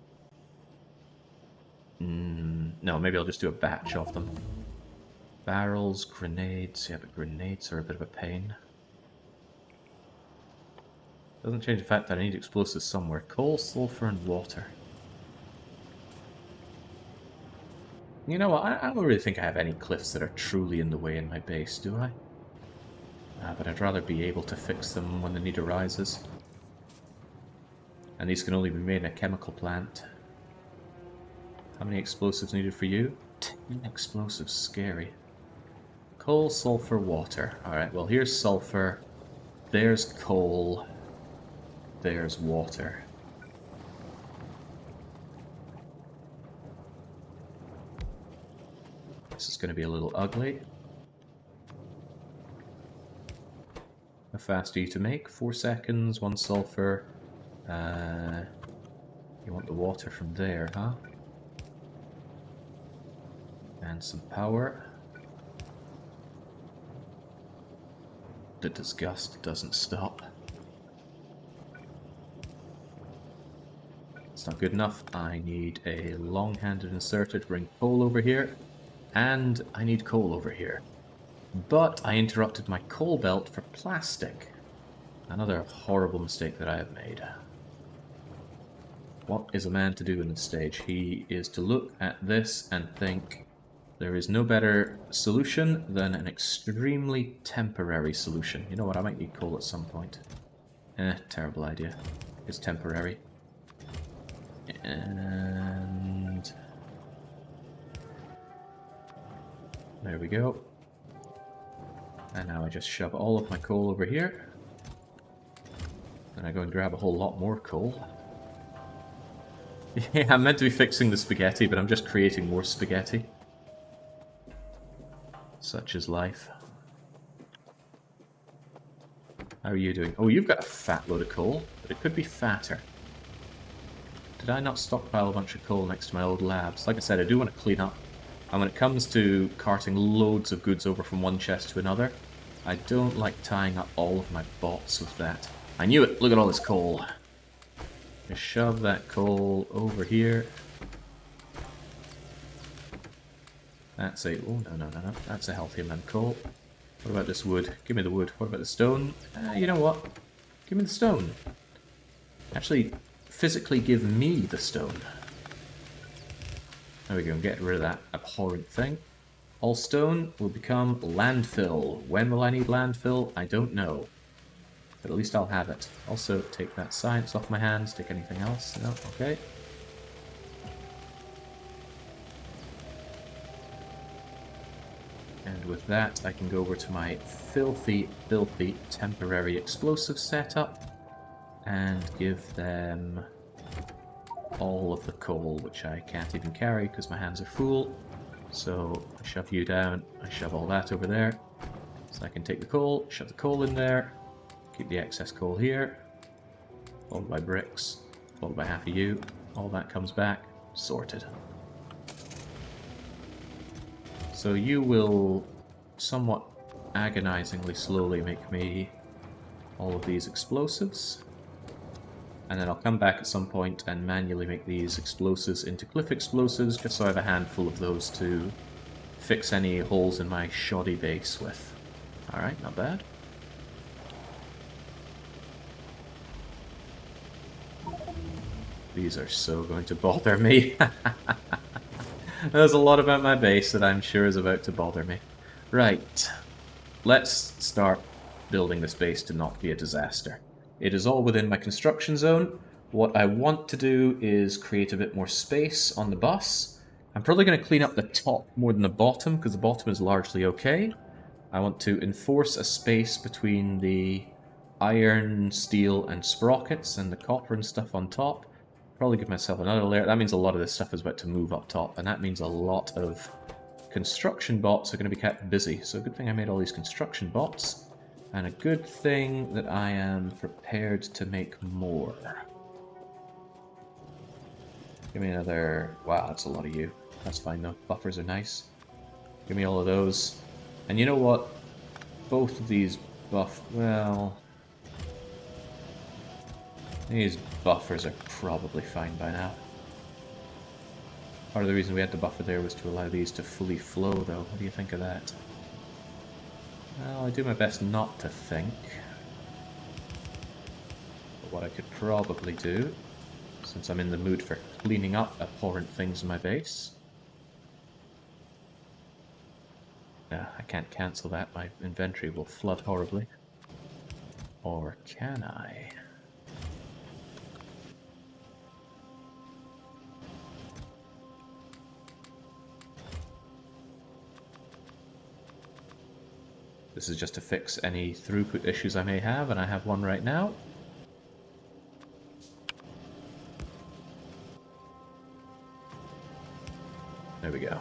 No, maybe I'll just do a batch of them. Barrels, grenades. Yeah, but grenades are a bit of a pain. Doesn't change the fact that I need explosives somewhere. Coal, sulfur, and water. You know what? I don't really think I have any cliffs that are truly in the way in my base, do I? But I'd rather be able to fix them when the need arises. And these can only be made in a chemical plant. How many explosives needed for you? 10 explosives, scary. Coal, sulfur, water. Alright, well here's sulfur. There's coal. There's water. This is going to be a little ugly. How fast are you to make? 4 seconds, 1 sulfur. You want the water from there, huh? And some power. The disgust doesn't stop. It's not good enough. I need a long-handed inserter to bring coal over here. And I need coal over here. But I interrupted my coal belt for plastic. Another horrible mistake that I have made. What is a man to do in this stage? He is to look at this and think, There is no better solution than an extremely temporary solution. You know what, I might need coal at some point. Terrible idea. It's temporary. And... there we go. And now I just shove all of my coal over here. And I go and grab a whole lot more coal. Yeah, I'm meant to be fixing the spaghetti, but I'm just creating more spaghetti. Such is life. How are you doing? Oh, you've got a fat load of coal, but it could be fatter. Did I not stockpile a bunch of coal next to my old labs? Like I said, I do want to clean up. And when it comes to carting loads of goods over from one chest to another, I don't like tying up all of my bots with that. I knew it! Look at all this coal. Just shove that coal over here. That's a... oh, no. That's a healthy amount of coal. What about this wood? Give me the wood. What about the stone? You know what? Give me the stone. Actually, physically give me the stone. There we go, get rid of that abhorrent thing. All stone will become landfill. When will I need landfill? I don't know. But at least I'll have it. Also, take that science off my hands. Take anything else? No? Okay. And with that, I can go over to my filthy temporary explosive setup and give them all of the coal, which I can't even carry because my hands are full. So I shove you down, I shove all that over there. So I can take the coal, shove the coal in there, keep the excess coal here, followed by bricks, followed by half of you. All that comes back, sorted. So you will somewhat agonizingly slowly make me all of these explosives. And then I'll come back at some point and manually make these explosives into cliff explosives, just so I have a handful of those to fix any holes in my shoddy base with. Alright, not bad. These are so going to bother me. There's a lot about my base that I'm sure is about to bother me. Right, let's start building this base to not be a disaster. It is all within my construction zone. What I want to do is create a bit more space on the bus. I'm probably going to clean up the top more than the bottom, because the bottom is largely okay. I want to enforce a space between the iron, steel, and sprockets, and the copper and stuff on top. Probably give myself another layer. That means a lot of this stuff is about to move up top, and that means a lot of construction bots are going to be kept busy. So good thing I made all these construction bots. And a good thing that I am prepared to make more. Give me another... wow, that's a lot of you. That's fine though. Buffers are nice. Give me all of those. And you know what? Both of these well... these buffers are probably fine by now. Part of the reason we had the buffer there was to allow these to fully flow though. What do you think of that? Well, I do my best not to think. But what I could probably do, since I'm in the mood for cleaning up abhorrent things in my base... yeah, I can't cancel that. My inventory will flood horribly. Or can I? This is just to fix any throughput issues I may have, and I have one right now. There we go.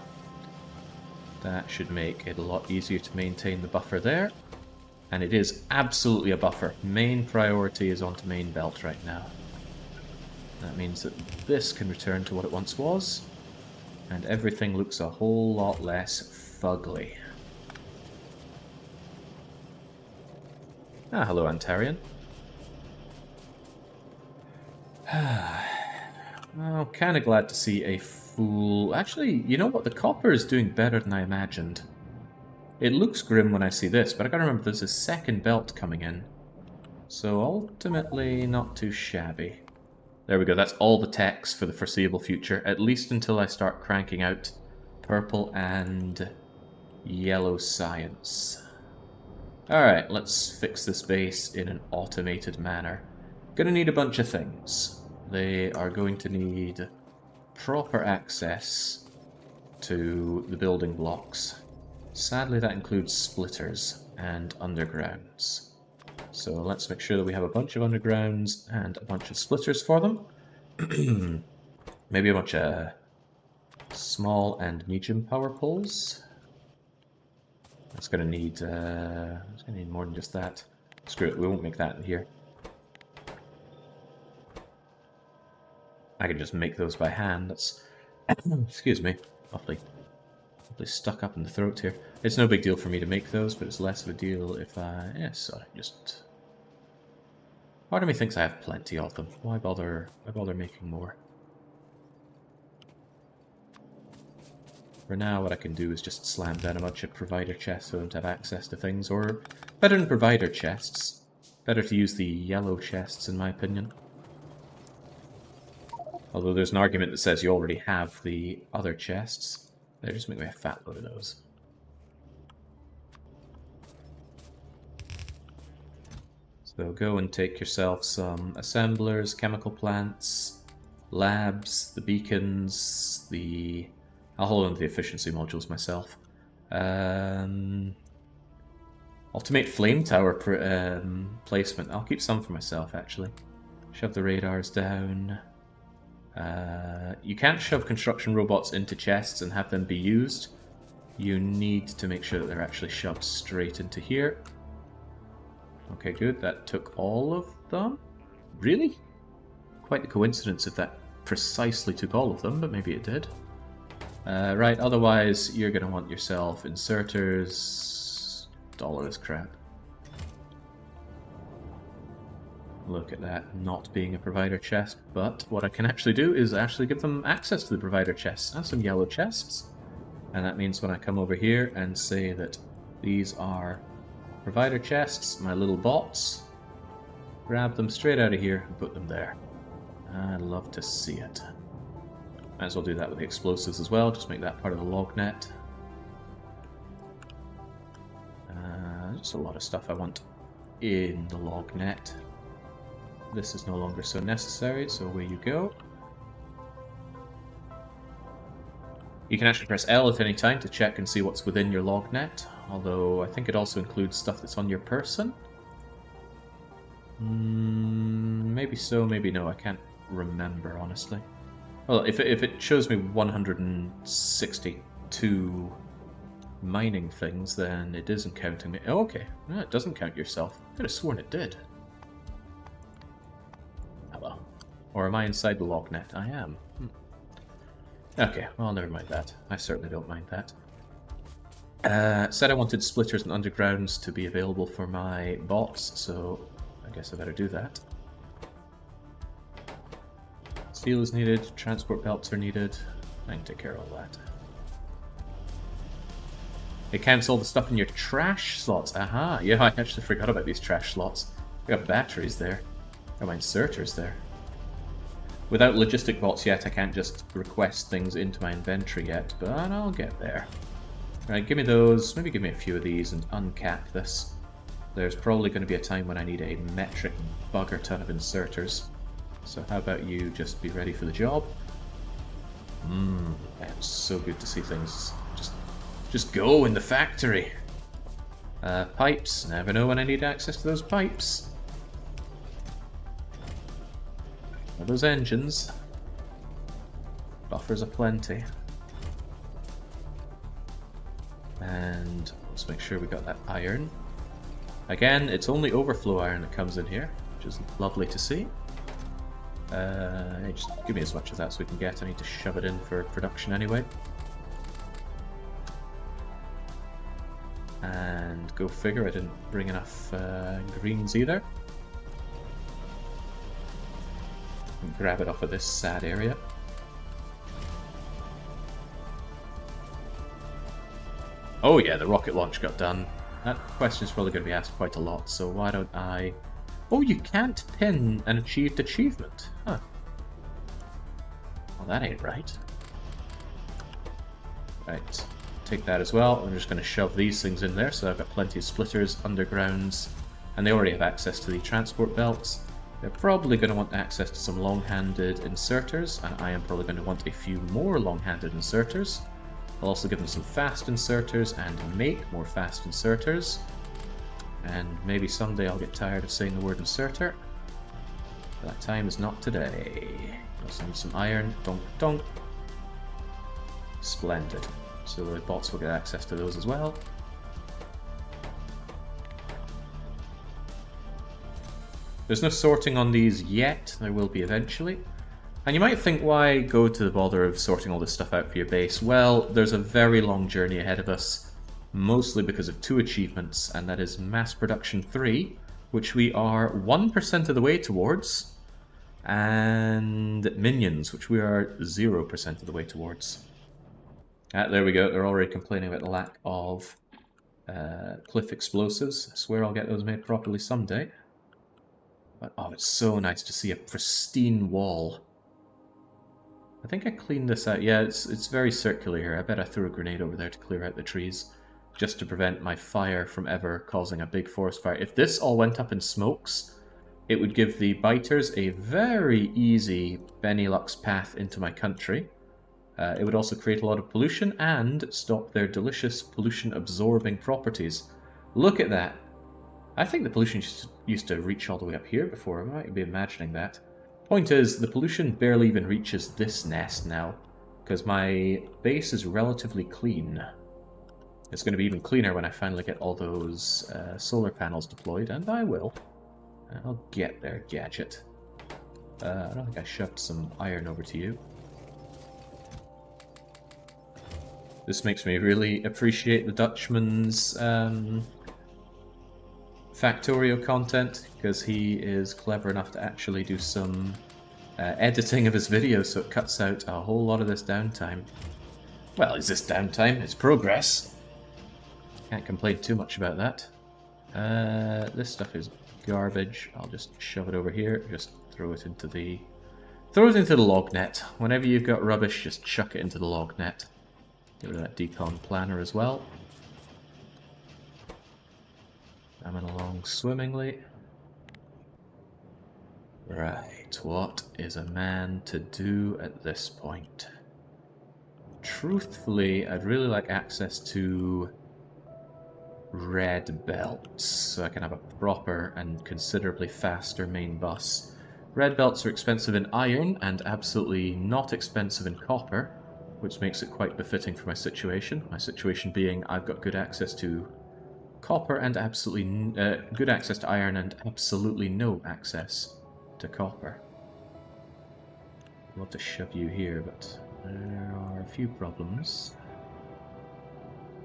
That should make it a lot easier to maintain the buffer there. And it is absolutely a buffer. Main priority is onto main belt right now. That means that this can return to what it once was, and everything looks a whole lot less fugly. Ah, hello, Antarian. Well, kind of glad to see a full... actually, you know what? The copper is doing better than I imagined. It looks grim when I see this, but I gotta remember there's a second belt coming in. So ultimately, not too shabby. There we go, that's all the techs for the foreseeable future, at least until I start cranking out Purple and yellow science. Alright, let's fix this base in an automated manner. Gonna need a bunch of things. They are going to need proper access to the building blocks. Sadly, that includes splitters and undergrounds. So let's make sure that we have a bunch of undergrounds and a bunch of splitters for them. Maybe a bunch of small and medium power poles. It's gonna need more than just that. Screw it, we won't make that in here. I can just make those by hand. That's excuse me, awfully stuck up in the throat here. It's no big deal for me to make those, but it's less of a deal if I just. Part of me thinks I have plenty of them. Why bother making more? For now, what I can do is just slam down a bunch of provider chests for them to have access to things, or better than provider chests, better to use the yellow chests in my opinion. Although there's an argument that says you already have the other chests. There, just make me a fat load of those. So go and take yourself some assemblers, chemical plants, labs, the beacons, the... I'll hold on to the efficiency modules myself. Ultimate flame tower placement. I'll keep some for myself, actually. Shove the radars down. You can't shove construction robots into chests and have them be used. You need to make sure that they're actually shoved straight into here. Okay, good. That took all of them? Really? Quite the coincidence if that precisely took all of them, but maybe it did. Right, otherwise you're going to want yourself inserters. Dollarless crap. Look at that, not being a provider chest, but what I can actually do is actually give them access to the provider chests and some yellow chests. And that means when I come over here and say that these are provider chests, my little bots, grab them straight out of here and put them there. I'd love to see it. Might as well do that with the explosives as well, just make that part of the log net. Just a lot of stuff I want in the log net. This is no longer so necessary, so away you go. You can actually press L at any time to check and see what's within your log net, although I think it also includes stuff that's on your person. Maybe so, maybe no, I can't remember, honestly. Well, if it shows me 162 mining things, then it isn't counting me. Oh, okay. No, it doesn't count yourself. I could have sworn it did. Oh well. Or am I inside the log net? I am. Okay, well, never mind that. I certainly don't mind that. Said I wanted splitters and undergrounds to be available for my bots, so I guess I better do that. Steel is needed, transport belts are needed. I can take care of all that. It counts all the stuff in your trash slots. Aha, yeah, I actually forgot about these trash slots. I got batteries there. I got my inserters there. Without logistic bots yet, I can't just request things into my inventory yet, but I'll get there. Right, give me those, maybe give me a few of these and uncap this. There's probably going to be a time when I need a metric bugger ton of inserters. So how about you just be ready for the job? It's so good to see things just go in the factory. Pipes, never know when I need access to those pipes. Or those engines. Buffers aplenty. And let's make sure we got that iron. Again, it's only overflow iron that comes in here, which is lovely to see. Just give me as much of that as we can get. I need to shove it in for production anyway. And go figure, I didn't bring enough greens either. Grab it off of this sad area. Oh yeah, the rocket launch got done. That question's probably going to be asked quite a lot, so why don't I... Oh, you can't pin an achieved achievement. Huh. Well, that ain't right. Right, take that as well. I'm just going to shove these things in there, so I've got plenty of splitters, undergrounds, and they already have access to the transport belts. They're probably going to want access to some long-handed inserters, and I am probably going to want a few more long-handed inserters. I'll also give them some fast inserters and make more fast inserters. And maybe someday I'll get tired of saying the word inserter. But that time is not today. I'll send some iron. Donk, donk. Splendid. So the bots will get access to those as well. There's no sorting on these yet. There will be eventually. And you might think, why go to the bother of sorting all this stuff out for your base? Well, there's a very long journey ahead of us, mostly because of 2 achievements, and that is Mass Production 3, which we are 1% of the way towards, and Minions, which we are 0% of the way towards. There we go, they're already complaining about the lack of cliff explosives. I swear I'll get those made properly someday. But oh, it's so nice to see a pristine wall. I think I cleaned this out. Yeah, it's very circular here. I bet I threw a grenade over there to clear out the trees, just to prevent my fire from ever causing a big forest fire. If this all went up in smokes, it would give the biters a very easy Benelux path into my country. It would also create a lot of pollution and stop their delicious pollution-absorbing properties. Look at that! I think the pollution used to reach all the way up here before. I might be imagining that. Point is, the pollution barely even reaches this nest now, because my base is relatively clean. It's going to be even cleaner when I finally get all those solar panels deployed, and I will. I'll get there, Gadget. I don't think I shoved some iron over to you. This makes me really appreciate the Dutchman's Factorio content, because he is clever enough to actually do some editing of his videos, so it cuts out a whole lot of this downtime. Well, is this downtime? It's progress. Can't complain too much about that. This stuff is garbage. I'll just shove it over here. Just throw it into the log net. Whenever you've got rubbish, just chuck it into the log net. Get rid of that decon planner as well. Coming along swimmingly. Right, what is a man to do at this point? Truthfully, I'd really like access to red belts, so I can have a proper and considerably faster main bus. Red belts are expensive in iron and absolutely not expensive in copper, which makes it quite befitting for my situation. My situation being I've got good access to copper and absolutely good access to iron and absolutely no access to copper. I'd love to shove you here, but there are a few problems.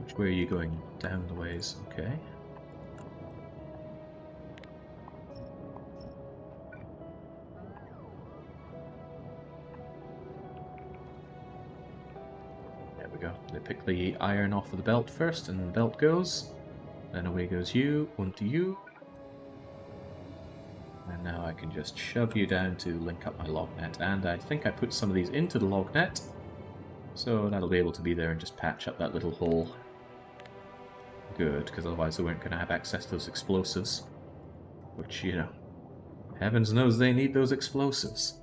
Which way are you going? Down the ways, okay. There we go. They pick the iron off of the belt first, and the belt goes. Then away goes you, onto you. And now I can just shove you down to link up my log net. And I think I put some of these into the log net, so that'll be able to be there and just patch up that little hole. Good, because otherwise they weren't going to have access to those explosives. Which, you know, heavens knows they need those explosives.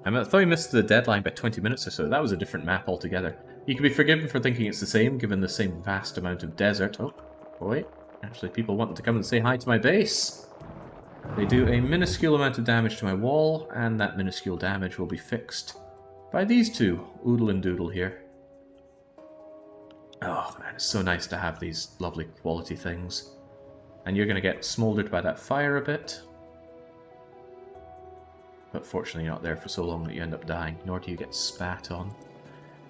I thought we missed the deadline by 20 minutes or so. That was a different map altogether. You can be forgiven for thinking it's the same, given the same vast amount of desert. Oh, boy. Actually, people wanting to come and say hi to my base. They do a minuscule amount of damage to my wall, and that minuscule damage will be fixed by these two, Oodle and Doodle here. Oh man, it's so nice to have these lovely quality things. And you're going to get smoldered by that fire a bit. But fortunately you're not there for so long that you end up dying, nor do you get spat on.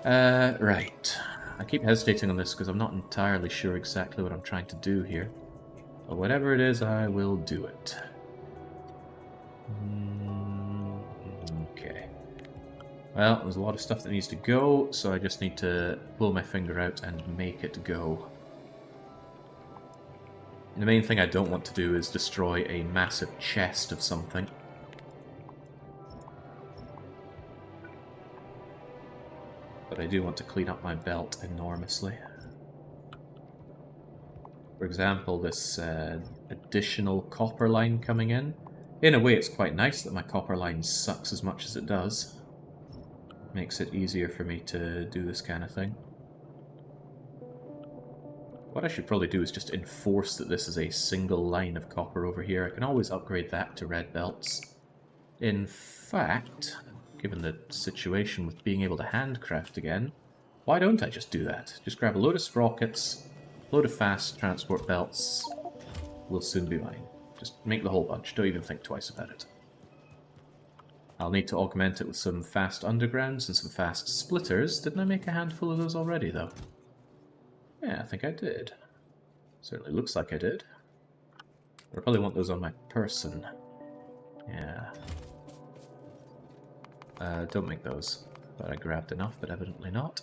Right. I keep hesitating on this because I'm not entirely sure exactly what I'm trying to do here. But whatever it is, I will do it. Okay. Well, there's a lot of stuff that needs to go, so I just need to pull my finger out and make it go. And the main thing I don't want to do is destroy a massive chest of something. But I do want to clean up my belt enormously. For example, this additional copper line coming in. In a way, it's quite nice that my copper line sucks as much as it does. Makes it easier for me to do this kind of thing. What I should probably do is just enforce that this is a single line of copper over here. I can always upgrade that to red belts. In fact, given the situation with being able to handcraft again, why don't I just do that? Just grab a load of sprockets, a load of fast transport belts, will soon be mine. Just make the whole bunch, don't even think twice about it. I'll need to augment it with some fast undergrounds and some fast splitters. Didn't I make a handful of those already, though? Yeah, I think I did. Certainly looks like I did. I probably want those on my person. Yeah. Don't make those. But I grabbed enough, but evidently not.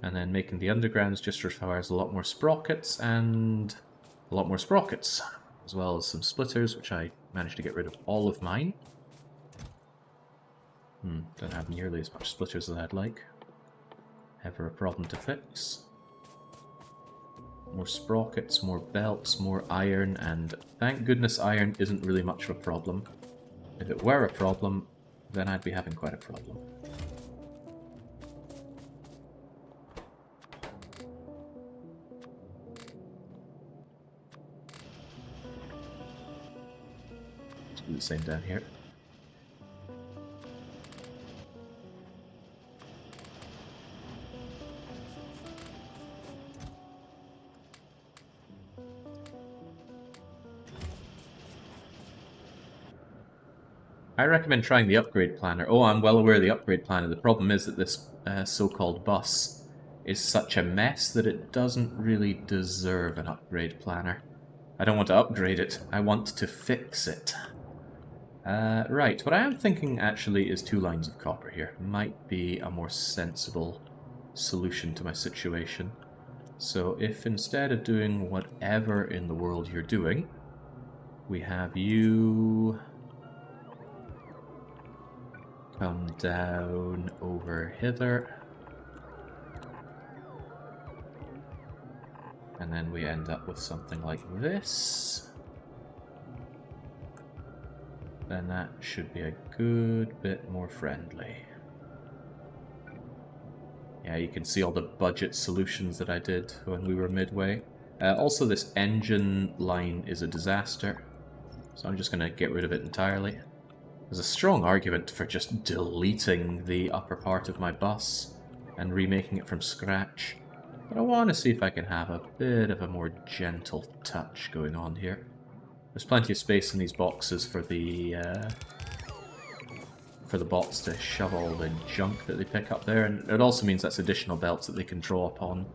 And then making the undergrounds just requires a lot more sprockets and a lot more sprockets, as well as some splitters, which I managed to get rid of all of mine. Don't have nearly as much splitters as I'd like. Ever a problem to fix. More sprockets, more belts, more iron, and thank goodness iron isn't really much of a problem. If it were a problem, then I'd be having quite a problem. Let's do the same down here. I recommend trying the upgrade planner. Oh, I'm well aware of the upgrade planner. The problem is that this so-called bus is such a mess that it doesn't really deserve an upgrade planner. I don't want to upgrade it, I want to fix it. Right, what I am thinking actually is 2 lines of copper here. Might be a more sensible solution to my situation. So if instead of doing whatever in the world you're doing, we have you come down over hither, and then we end up with something like this, then that should be a good bit more friendly. Yeah, you can see all the budget solutions that I did when we were midway. Also, this engine line is a disaster, so I'm just going to get rid of it entirely. There's a strong argument for just deleting the upper part of my bus and remaking it from scratch, but I want to see if I can have a bit of a more gentle touch going on here. There's plenty of space in these boxes for the bots to shove all the junk that they pick up there, and it also means that's additional belts that they can draw upon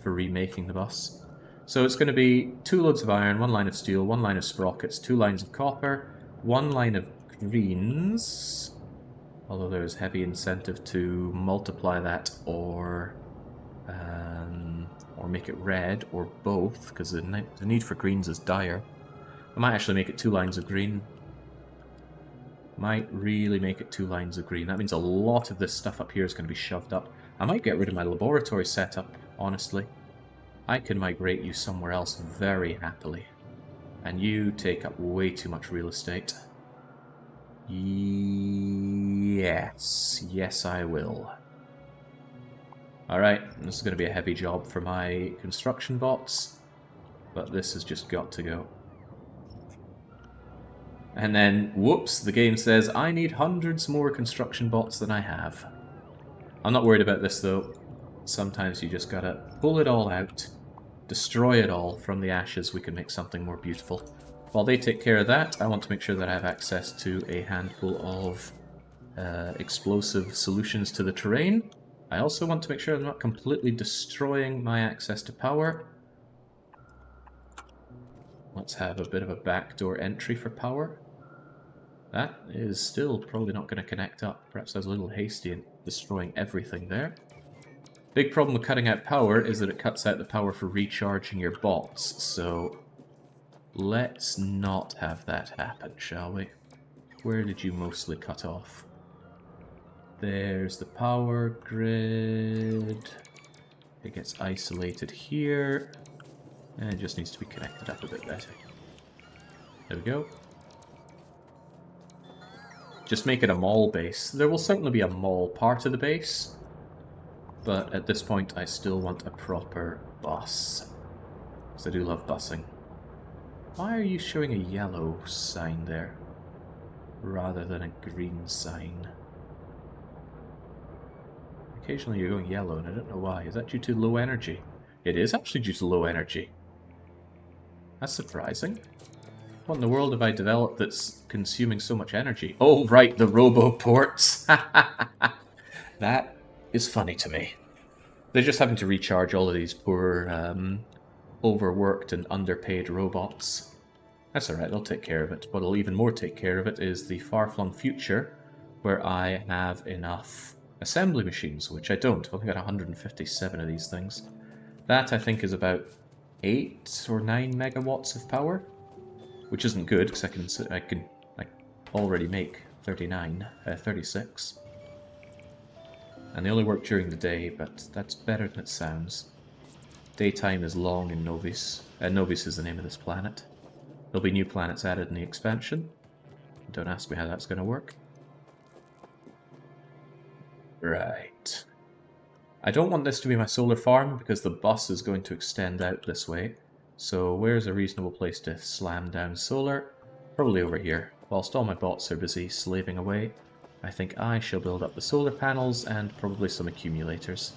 for remaking the bus. So it's going to be 2 loads of iron, 1 line of steel, 1 line of sprockets, 2 lines of copper, 1 line of greens, although there's heavy incentive to multiply that or make it red, or both, because the need for greens is dire. I might actually make it 2 lines of green. Might really make it 2 lines of green. That means a lot of this stuff up here is going to be shoved up. I might get rid of my laboratory setup, honestly. I can migrate you somewhere else very happily. And you take up way too much real estate. Yes. Yes, I will. Alright, this is going to be a heavy job for my construction bots, but this has just got to go. And then, whoops, the game says, I need hundreds more construction bots than I have. I'm not worried about this, though. Sometimes you just gotta pull it all out, destroy it all. From the ashes we can make something more beautiful. While they take care of that, I want to make sure that I have access to a handful of explosive solutions to the terrain. I also want to make sure I'm not completely destroying my access to power. Let's have a bit of a backdoor entry for power. That is still probably not going to connect up. Perhaps I was a little hasty in destroying everything there. Big problem with cutting out power is that it cuts out the power for recharging your bots, so let's not have that happen, shall we? Where did you mostly cut off? There's the power grid. It gets isolated here. And it just needs to be connected up a bit better. There we go. Just make it a mall base. There will certainly be a mall part of the base. But at this point, I still want a proper bus. Because I do love busing. Why are you showing a yellow sign there, rather than a green sign? Occasionally you're going yellow, and I don't know why. Is that due to low energy? It is actually due to low energy. That's surprising. What in the world have I developed that's consuming so much energy? Oh, right, the roboports. That is funny to me. They're just having to recharge all of these poor, overworked and underpaid robots. That's alright, they'll take care of it. What'll even more take care of it is the far-flung future, where I have enough assembly machines, which I don't. I've only got 157 of these things. That, I think, is about 8 or 9 megawatts of power, which isn't good, because I can already make 36. And they only work during the day, but that's better than it sounds. Daytime is long in Novis. Novis is the name of this planet. There'll be new planets added in the expansion. Don't ask me how that's going to work. Right. I don't want this to be my solar farm, because the bus is going to extend out this way. So where's a reasonable place to slam down solar? Probably over here. Whilst all my bots are busy slaving away, I think I shall build up the solar panels and probably some accumulators.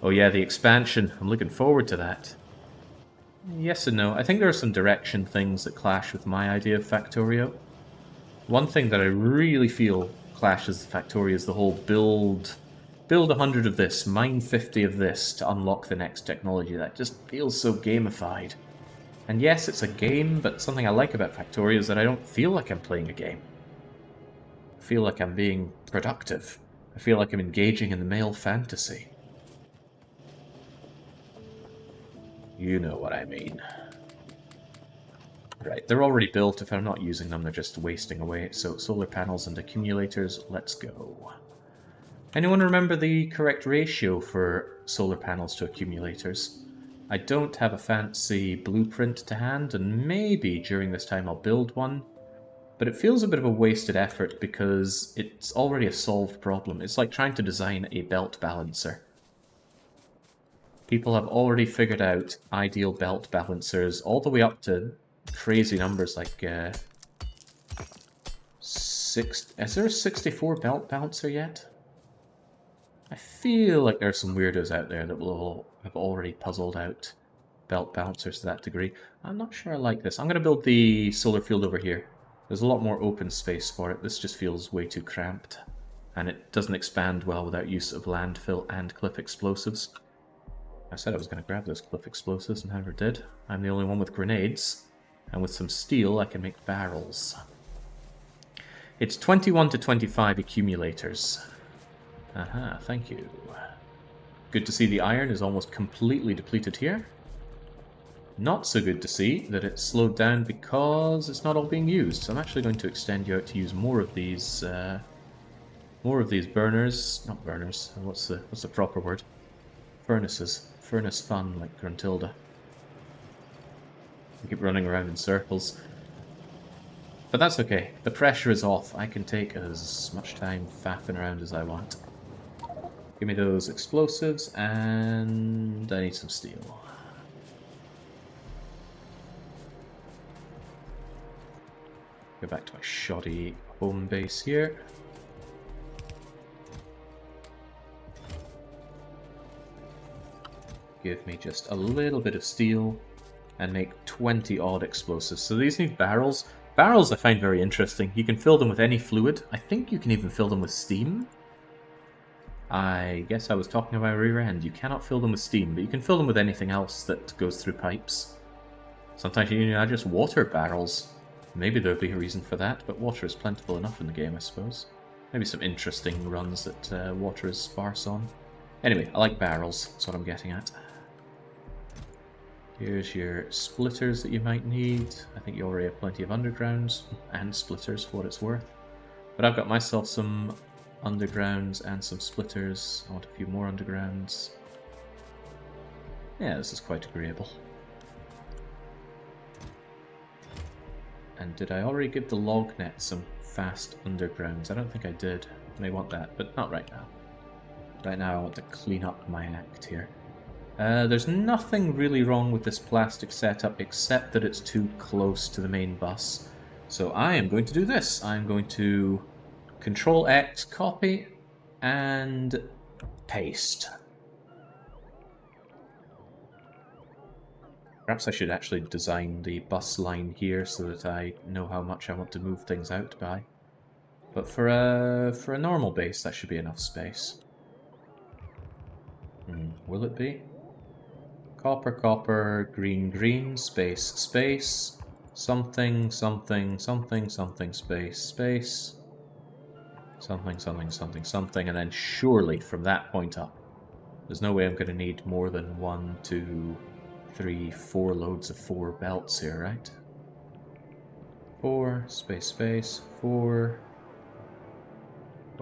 Oh yeah, the expansion. I'm looking forward to that. Yes and no. I think there are some direction things that clash with my idea of Factorio. One thing that I really feel clashes with Factorio is the whole build 100 of this, mine 50 of this to unlock the next technology. That just feels so gamified. And yes, it's a game, but something I like about Factorio is that I don't feel like I'm playing a game. I feel like I'm being productive. I feel like I'm engaging in the male fantasy. You know what I mean. Right, they're already built. If I'm not using them, they're just wasting away. So solar panels and accumulators, let's go. Anyone remember the correct ratio for solar panels to accumulators? I don't have a fancy blueprint to hand, and maybe during this time I'll build one. But it feels a bit of a wasted effort because it's already a solved problem. It's like trying to design a belt balancer. People have already figured out ideal belt balancers all the way up to crazy numbers like is there a 64 belt balancer yet? I feel like there are some weirdos out there that will have already puzzled out belt balancers to that degree. I'm not sure I like this. I'm going to build the solar field over here. There's a lot more open space for it. This just feels way too cramped. And it doesn't expand well without use of landfill and cliff explosives. I said I was going to grab those cliff explosives and never did. I'm the only one with grenades. And with some steel, I can make barrels. It's 21 to 25 accumulators. Aha, thank you. Good to see the iron is almost completely depleted here. Not so good to see that it's slowed down because it's not all being used. So I'm actually going to extend you out to use more of these burners. Not burners. What's the proper word? Furnaces. Furnace fun, like Gruntilda. I keep running around in circles. But that's okay. The pressure is off. I can take as much time faffing around as I want. Give me those explosives, and I need some steel. Go back to my shoddy home base here. Give me just a little bit of steel and make 20 odd explosives. So these need barrels. Barrels I find very interesting. You can fill them with any fluid. I think you can even fill them with steam. I guess I was talking about rear end. You cannot fill them with steam, but you can fill them with anything else that goes through pipes. Sometimes you know, just water barrels. Maybe there'll be a reason for that, but water is plentiful enough in the game, I suppose. Maybe some interesting runs that water is sparse on. Anyway, I like barrels. That's what I'm getting at. Here's your splitters that you might need. I think you already have plenty of undergrounds and splitters for what it's worth. But I've got myself some undergrounds and some splitters. I want a few more undergrounds. Yeah, this is quite agreeable. And did I already give the log net some fast undergrounds? I don't think I did. I may want that, but not right now. Right now I want to clean up my act here. There's nothing really wrong with this plastic setup except that it's too close to the main bus. So I am going to do this. I'm going to Control X, copy, and paste. Perhaps I should actually design the bus line here so that I know how much I want to move things out by. But for a normal base, that should be enough space. Will it be? Copper, copper, green, green, space, space, something, something, something, something, space, space, something, something, something, something, and then surely from that point up. There's no way I'm going to need more than 1, 2, 3, 4 loads of 4 belts here, right? 4, space, space, 4.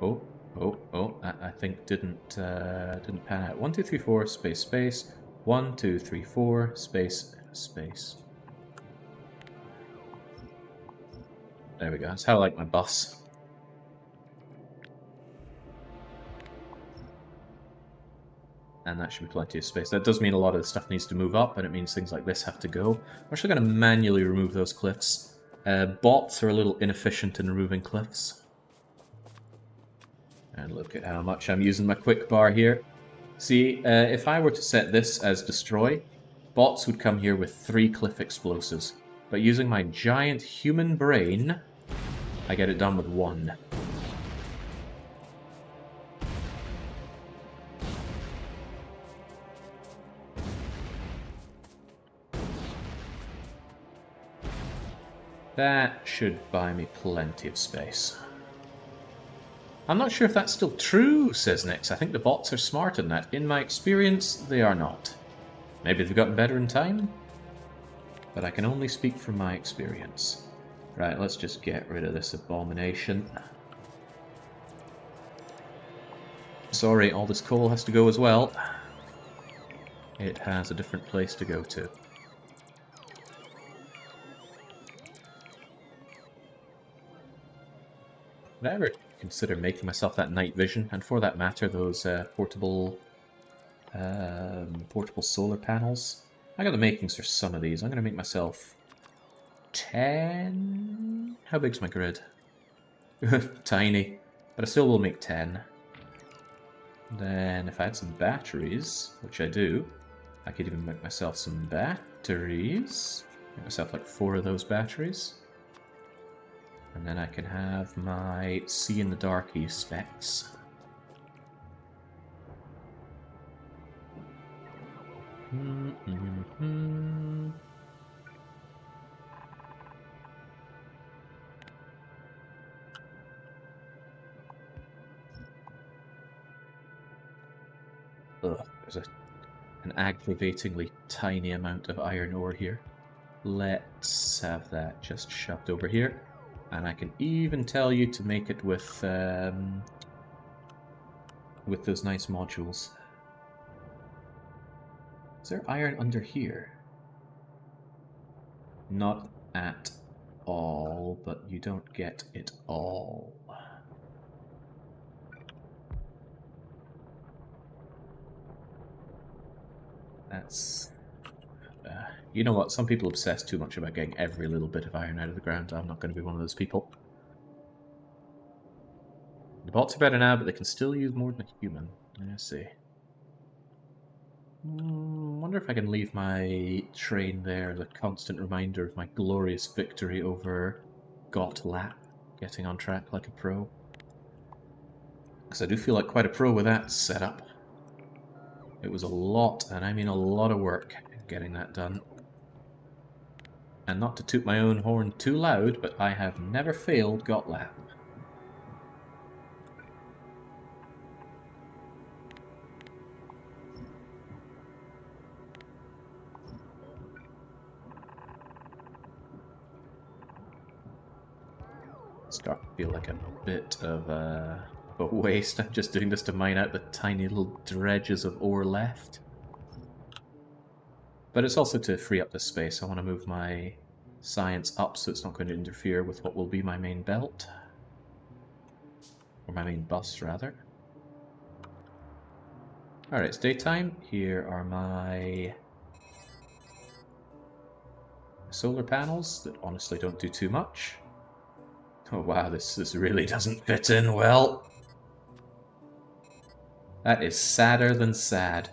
I think didn't pan out. 1, 2, 3, 4, space, space. 1, 2, 3, 4, space, space. There we go. That's how I like my bus. And that should be plenty of space. That does mean a lot of the stuff needs to move up, and it means things like this have to go. I'm actually going to manually remove those cliffs. Bots are a little inefficient in removing cliffs. And look at how much I'm using my quick bar here. See, if I were to set this as destroy, bots would come here with 3 cliff explosives. But using my giant human brain, I get it done with 1. That should buy me plenty of space. I'm not sure if that's still true, says Nix. I think the bots are smart in that. In my experience, they are not. Maybe they've gotten better in time? But I can only speak from my experience. Right, let's just get rid of this abomination. Sorry, all this coal has to go as well. It has a different place to go to. Would I ever consider making myself that night vision? And for that matter, those portable solar panels? I got the makings for some of these. I'm going to make myself 10? How big's my grid? Tiny. But I still will make 10. Then if I had some batteries, which I do, I could even make myself some batteries. Make myself like 4 of those batteries. And then I can have my see in the darky specs. Ugh, there's an aggravatingly tiny amount of iron ore here. Let's have that just shoved over here. And I can even tell you to make it with those nice modules. Is there iron under here? Not at all, but you don't get it all. That's... you know what, some people obsess too much about getting every little bit of iron out of the ground. I'm not going to be one of those people. The bots are better now, but they can still use more than a human. Let's see. Wonder if I can leave my train there as a constant reminder of my glorious victory over Gotlap, getting on track like a pro. Because I do feel like quite a pro with that setup. It was a lot, and I mean a lot of work getting that done. And not to toot my own horn too loud, but I have never failed Gotlap. Start to feel like a bit of a a waste. I'm just doing this to mine out the tiny little dredges of ore left. But it's also to free up the space. I want to move my science up so it's not going to interfere with what will be my main belt. Or my main bus, rather. Alright, it's daytime. Here are my solar panels that honestly don't do too much. Oh wow, this really doesn't fit in well. That is sadder than sad.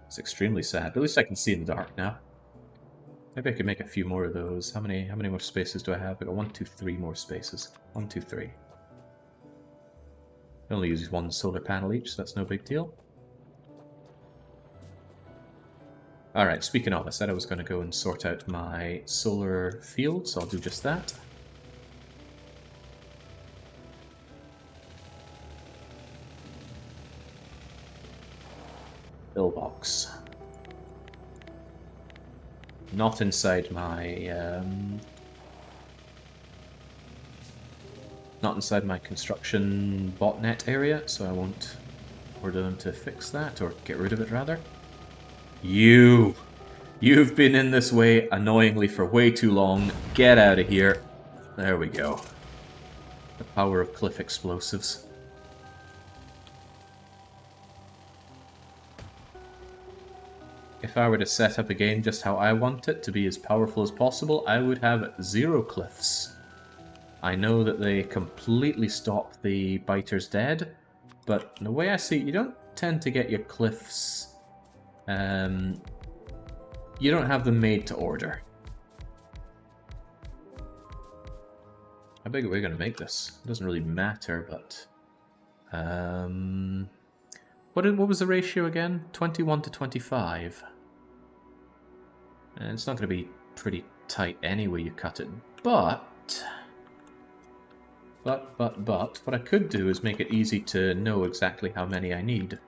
It's extremely sad, but at least I can see in the dark now. Maybe I could make a few more of those. How many more spaces do I have? I got 1, 2, 3 more spaces. 1, 2, 3. I only use one solar panel each, so that's no big deal. Alright, speaking of, I said I was going to go and sort out my solar field, so I'll do just that. Pillbox. Not inside my construction botnet area, so I won't order them to fix that, or get rid of it rather. You've been in this way annoyingly for way too long. Get out of here. There we go. The power of cliff explosives. If I were to set up a game just how I want it to be as powerful as possible, I would have 0 cliffs. I know that they completely stop the biters dead, but the way I see it, you don't tend to get your cliffs... you don't have them made to order. How big are we going to make this? It doesn't really matter, but... what was the ratio again? 21 to 25. And it's not going to be pretty tight anyway you cut it, but what I could do is make it easy to know exactly how many I need.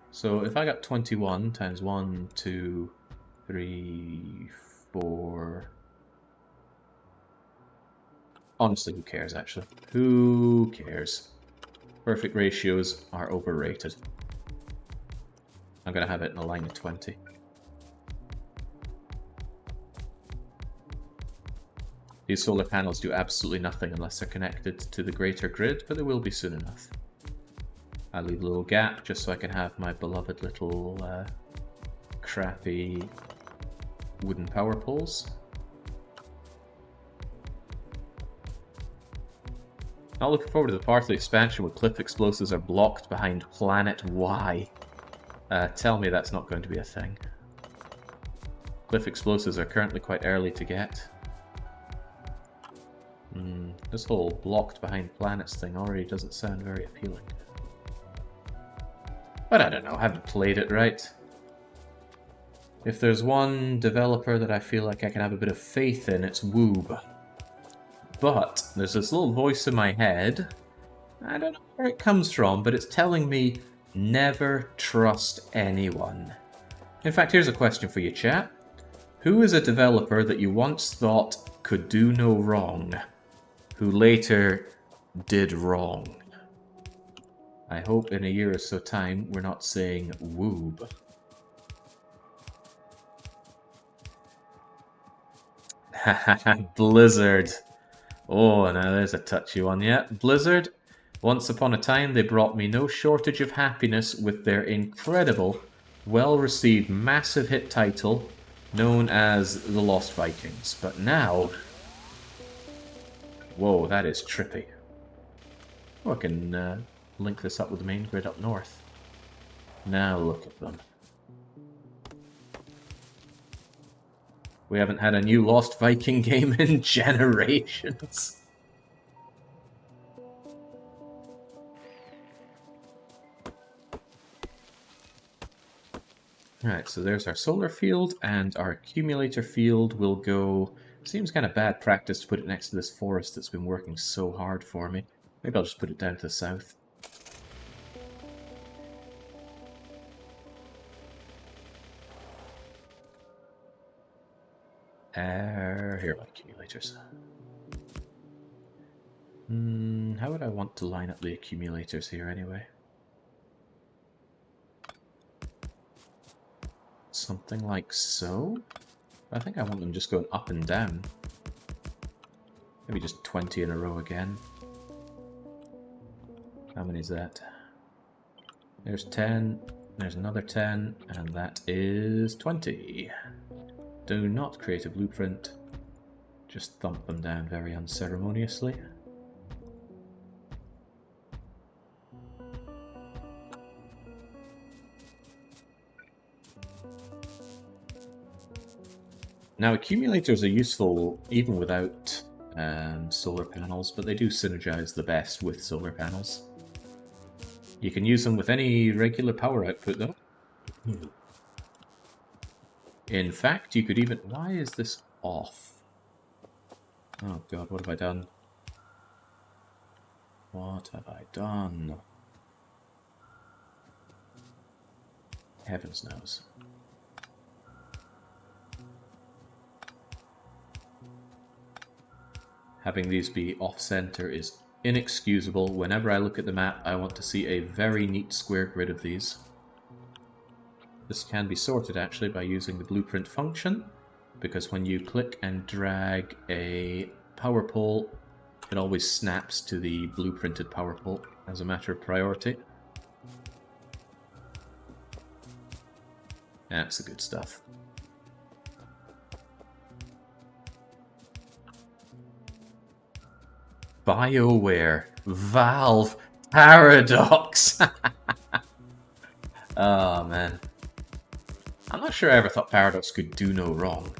So if I got 21 times 1, 2, 3, 4... Honestly, who cares, actually? Who cares? Perfect ratios are overrated. I'm going to have it in a line of 20. These solar panels do absolutely nothing unless they're connected to the greater grid, but they will be soon enough. I leave a little gap just so I can have my beloved little crappy wooden power poles. Not looking forward to the part of the expansion where cliff explosives are blocked behind planet Y. Tell me that's not going to be a thing. Cliff explosives are currently quite early to get. This whole blocked behind planets thing already doesn't sound very appealing. But I don't know, I haven't played it right. If there's one developer that I feel like I can have a bit of faith in, it's Woob. But there's this little voice in my head, I don't know where it comes from, but it's telling me never trust anyone. In fact, here's a question for you, chat. Who is a developer that you once thought could do no wrong, who later did wrong? I hope in a year or so time we're not saying Woob. Blizzard. Oh, now there's a touchy one. Yeah, Blizzard. Once upon a time, they brought me no shortage of happiness with their incredible, well-received, massive hit title known as The Lost Vikings. But now... Whoa, that is trippy. Oh, I can link this up with the main grid up north. Now look at them. We haven't had a new Lost Viking game in generations. Alright, so there's our solar field, and our accumulator field will go... Seems kind of bad practice to put it next to this forest that's been working so hard for me. Maybe I'll just put it down to the south. Here are my accumulators. How would I want to line up the accumulators here anyway? Something like so? I think I want them just going up and down. Maybe just 20 in a row again. How many is that? There's 10, there's another 10, and that is 20. Do not create a blueprint. Just thump them down very unceremoniously. Now, accumulators are useful even without solar panels, but they do synergize the best with solar panels. You can use them with any regular power output, though. In fact, you could even... Why is this off? Oh god, what have I done? What have I done? Heavens knows. Having these be off-center is inexcusable. Whenever I look at the map, I want to see a very neat square grid of these. This can be sorted actually by using the blueprint function, because when you click and drag a power pole, it always snaps to the blueprinted power pole as a matter of priority. That's the good stuff. BioWare, Valve, Paradox. Oh man. I'm not sure I ever thought Paradox could do no wrong.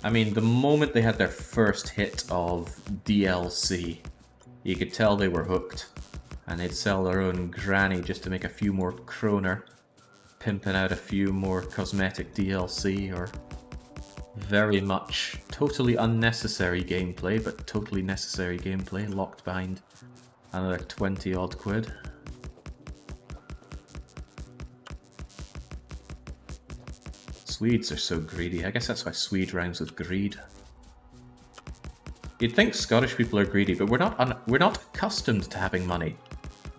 I mean, the moment they had their first hit of DLC, you could tell they were hooked. And they'd sell their own granny just to make a few more kroner, pimping out a few more cosmetic DLC, or very much totally unnecessary gameplay, but totally necessary gameplay, locked behind another 20 odd quid. Swedes are so greedy. I guess that's why Swede rhymes with greed. You'd think Scottish people are greedy, but we're not accustomed to having money.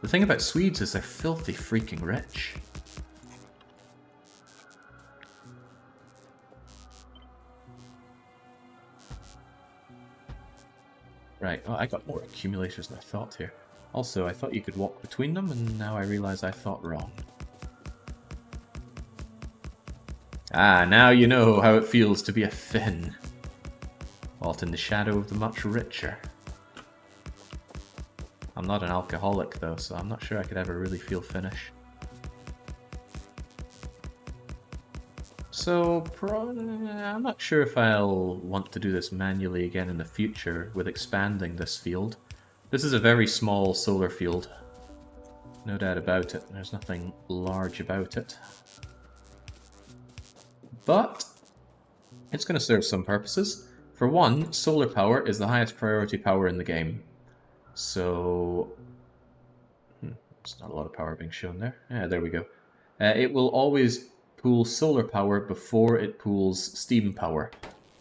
The thing about Swedes is they're filthy freaking rich. Right, oh, I got more accumulators than I thought here. Also, I thought you could walk between them, and now I realize I thought wrong. Ah, now you know how it feels to be a Finn. Vault in the shadow of the much richer. I'm not an alcoholic though, so I'm not sure I could ever really feel Finnish. So, I'm not sure if I'll want to do this manually again in the future with expanding this field. This is a very small solar field. No doubt about it. There's nothing large about it. But it's going to serve some purposes. For one, solar power is the highest priority power in the game. So... there's not a lot of power being shown there. Yeah, there we go. It will always pool solar power before it pools steam power.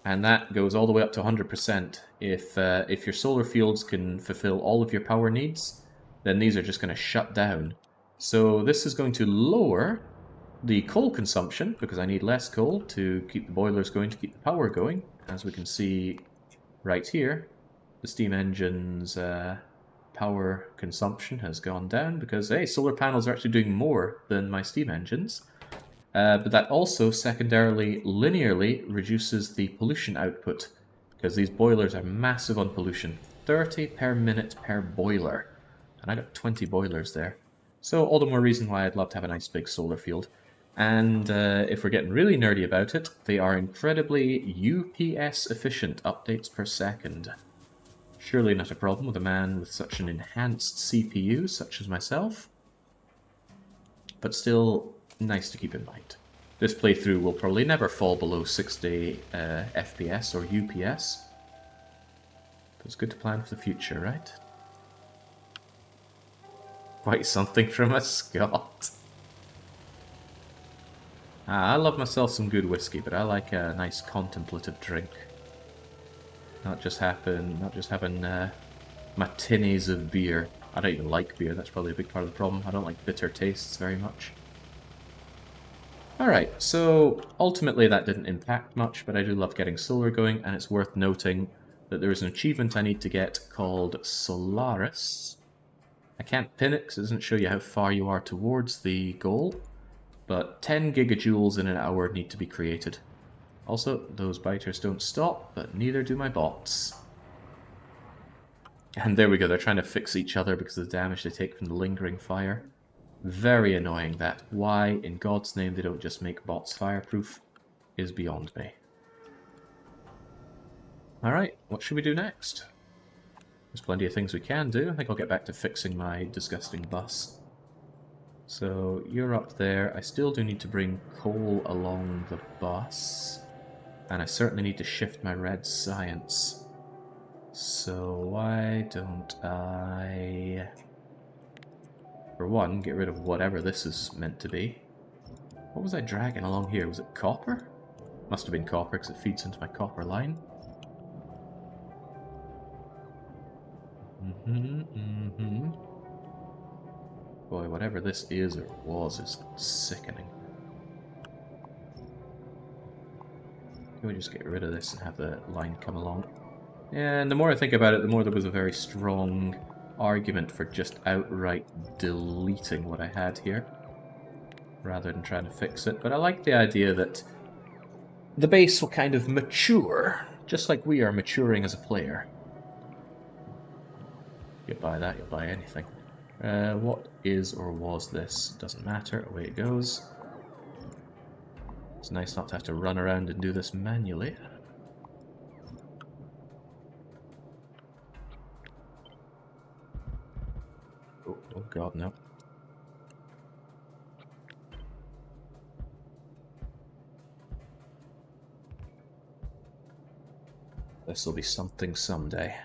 And that goes all the way up to 100%. If your solar fields can fulfill all of your power needs, then these are just going to shut down. So this is going to lower the coal consumption, because I need less coal to keep the boilers going, to keep the power going. As we can see right here, the steam engine's power consumption has gone down because, hey, solar panels are actually doing more than my steam engines. But that also secondarily linearly reduces the pollution output, because these boilers are massive on pollution. 30 per minute per boiler. And I got 20 boilers there. So all the more reason why I'd love to have a nice big solar field. And if we're getting really nerdy about it, they are incredibly UPS efficient, updates per second. Surely not a problem with a man with such an enhanced CPU such as myself. But still, nice to keep in mind. This playthrough will probably never fall below 60 FPS or UPS. But it's good to plan for the future, right? Quite something from a Scot. I love myself some good whiskey, but I like a nice contemplative drink. Not just having my tinnies of beer. I don't even like beer, that's probably a big part of the problem. I don't like bitter tastes very much. Alright, so ultimately that didn't impact much, but I do love getting solar going, and it's worth noting that there is an achievement I need to get called Solaris. I can't pin it because it doesn't show you how far you are towards the goal, but 10 gigajoules in an hour need to be created. Also, those biters don't stop, but neither do my bots. And there we go, they're trying to fix each other because of the damage they take from the lingering fire. Very annoying that. Why, in God's name, they don't just make bots fireproof is beyond me. Alright, what should we do next? There's plenty of things we can do. I think I'll get back to fixing my disgusting bus. So, you're up there. I still do need to bring coal along the bus. And I certainly need to shift my red science. So why don't I, for one, get rid of whatever this is meant to be. What was I dragging along here? Was it copper? Must have been copper because it feeds into my copper line. Boy, whatever this is or was is sickening. Can we just get rid of this and have the line come along? And the more I think about it, the more there was a very strong argument for just outright deleting what I had here, rather than trying to fix it. But I like the idea that the base will kind of mature, just like we are maturing as a player. You'll buy that, you'll buy anything. What is or was this? Doesn't matter, away it goes. It's nice not to have to run around and do this manually. Oh god, no. This'll be something someday.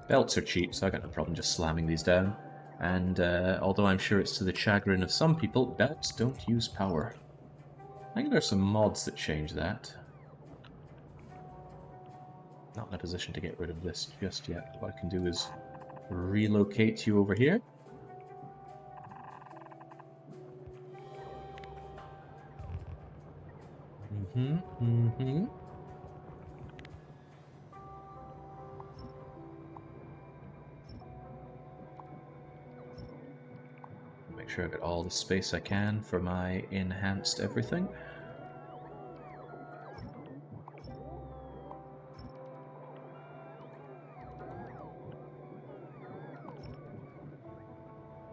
Belts are cheap, so I got no problem just slamming these down. And although I'm sure it's to the chagrin of some people, belts don't use power. I think there's some mods that change that. Not in a position to get rid of this just yet. What I can do is relocate you over here. Make sure I get all the space I can for my enhanced everything.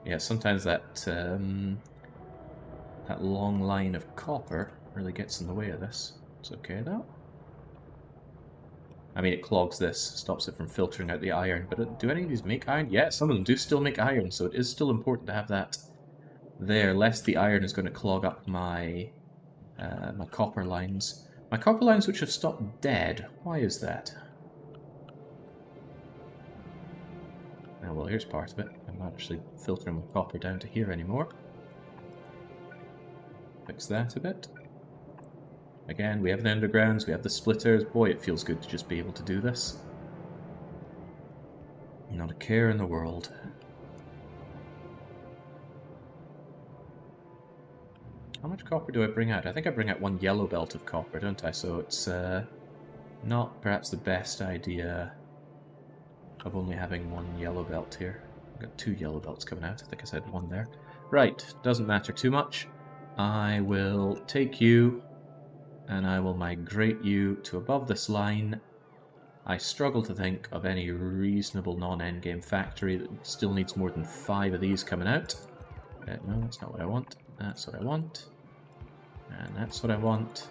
Yeah, sometimes that that long line of copper really gets in the way of this. It's okay though. I mean, it clogs this, stops it from filtering out the iron, but do any of these make iron? Yeah, some of them do still make iron, so it is still important to have that there, lest the iron is going to clog up my my copper lines. My copper lines which have stopped dead. Why is that? Oh, well, here's part of it. I'm not actually filtering my copper down to here anymore. Fix that a bit. Again, we have the undergrounds, we have the splitters. Boy, it feels good to just be able to do this. Not a care in the world. How much copper do I bring out? I think I bring out one yellow belt of copper, don't I? So it's not perhaps the best idea of only having one yellow belt here. I've got 2 yellow belts coming out. I think I said 1 there. Right, doesn't matter too much. I will take you and I will migrate you to above this line. I struggle to think of any reasonable non-endgame factory that still needs more than 5 of these coming out. No, that's not what I want. That's what I want. And that's what I want.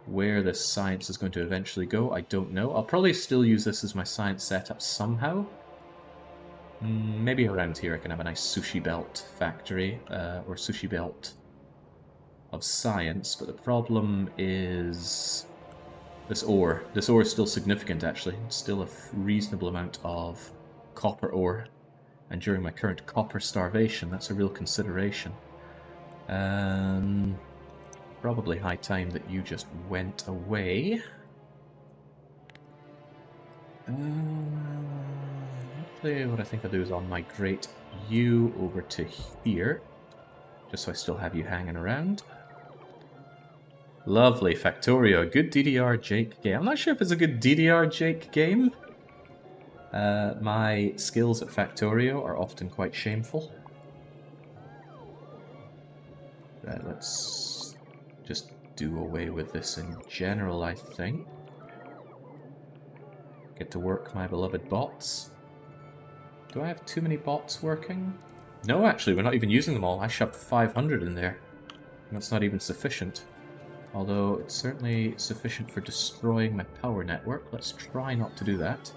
Where this science is going to eventually go, I don't know. I'll probably still use this as my science setup somehow. Maybe around here I can have a nice sushi belt factory, or sushi belt of science, but the problem is this ore. This ore is still significant, actually. It's still a reasonable amount of copper ore, and during my current copper starvation, that's a real consideration. probably high time that you just went away. Actually, what I think I'll do is I'll migrate you over to here, just so I still have you hanging around. Lovely, Factorio, a good DDR Jake game. I'm not sure if it's a good DDR Jake game. My skills at Factorio are often quite shameful. Let's just do away with this in general, I think. Get to work, my beloved bots. Do I have too many bots working? No, actually, we're not even using them all. I shoved 500 in there. That's not even sufficient. Although it's certainly sufficient for destroying my power network. Let's try not to do that.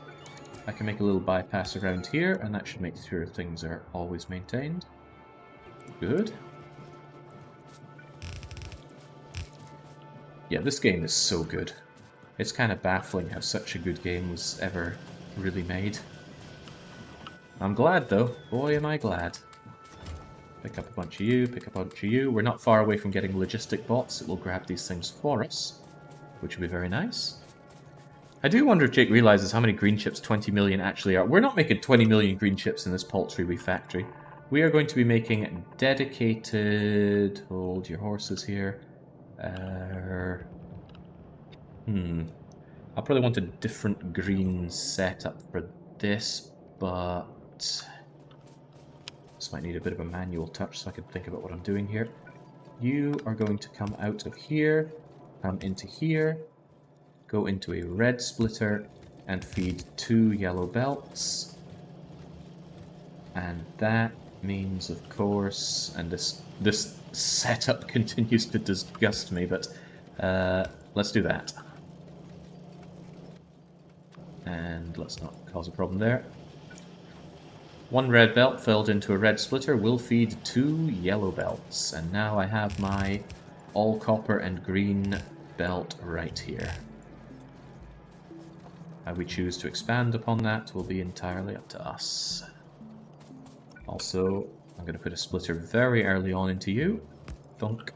I can make a little bypass around here, and that should make sure things are always maintained. Good. Yeah, this game is so good. It's kind of baffling how such a good game was ever really made. I'm glad, though. Boy, am I glad. Pick up a bunch of you, pick up a bunch of you. We're not far away from getting logistic bots that will grab these things for us, which would be very nice. I do wonder if Jake realizes how many green chips 20 million actually are. We're not making 20 million green chips in this paltry wee factory. We are going to be making dedicated... Hold your horses here. I'll probably want a different green setup for this, but... This might need a bit of a manual touch so I can think about what I'm doing here. You are going to come out of here, come into here, go into a red splitter, and feed 2 yellow belts. And that means, of course, and this setup continues to disgust me, but let's do that. And let's not cause a problem there. 1 red belt filled into a red splitter will feed 2 yellow belts. And now I have my all copper and green belt right here. How we choose to expand upon that will be entirely up to us. Also, I'm going to put a splitter very early on into you. Thunk.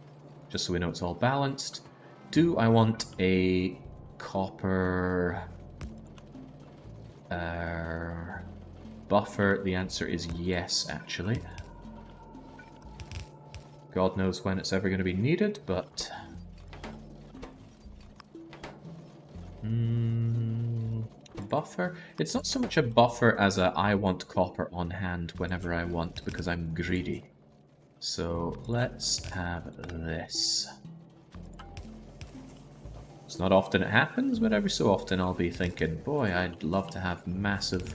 Just so we know it's all balanced. Do I want a copper... buffer? The answer is yes, actually. God knows when it's ever going to be needed, but... buffer? It's not so much a buffer as a I want copper on hand whenever I want, because I'm greedy. So let's have this. It's not often it happens, but every so often I'll be thinking, boy, I'd love to have massive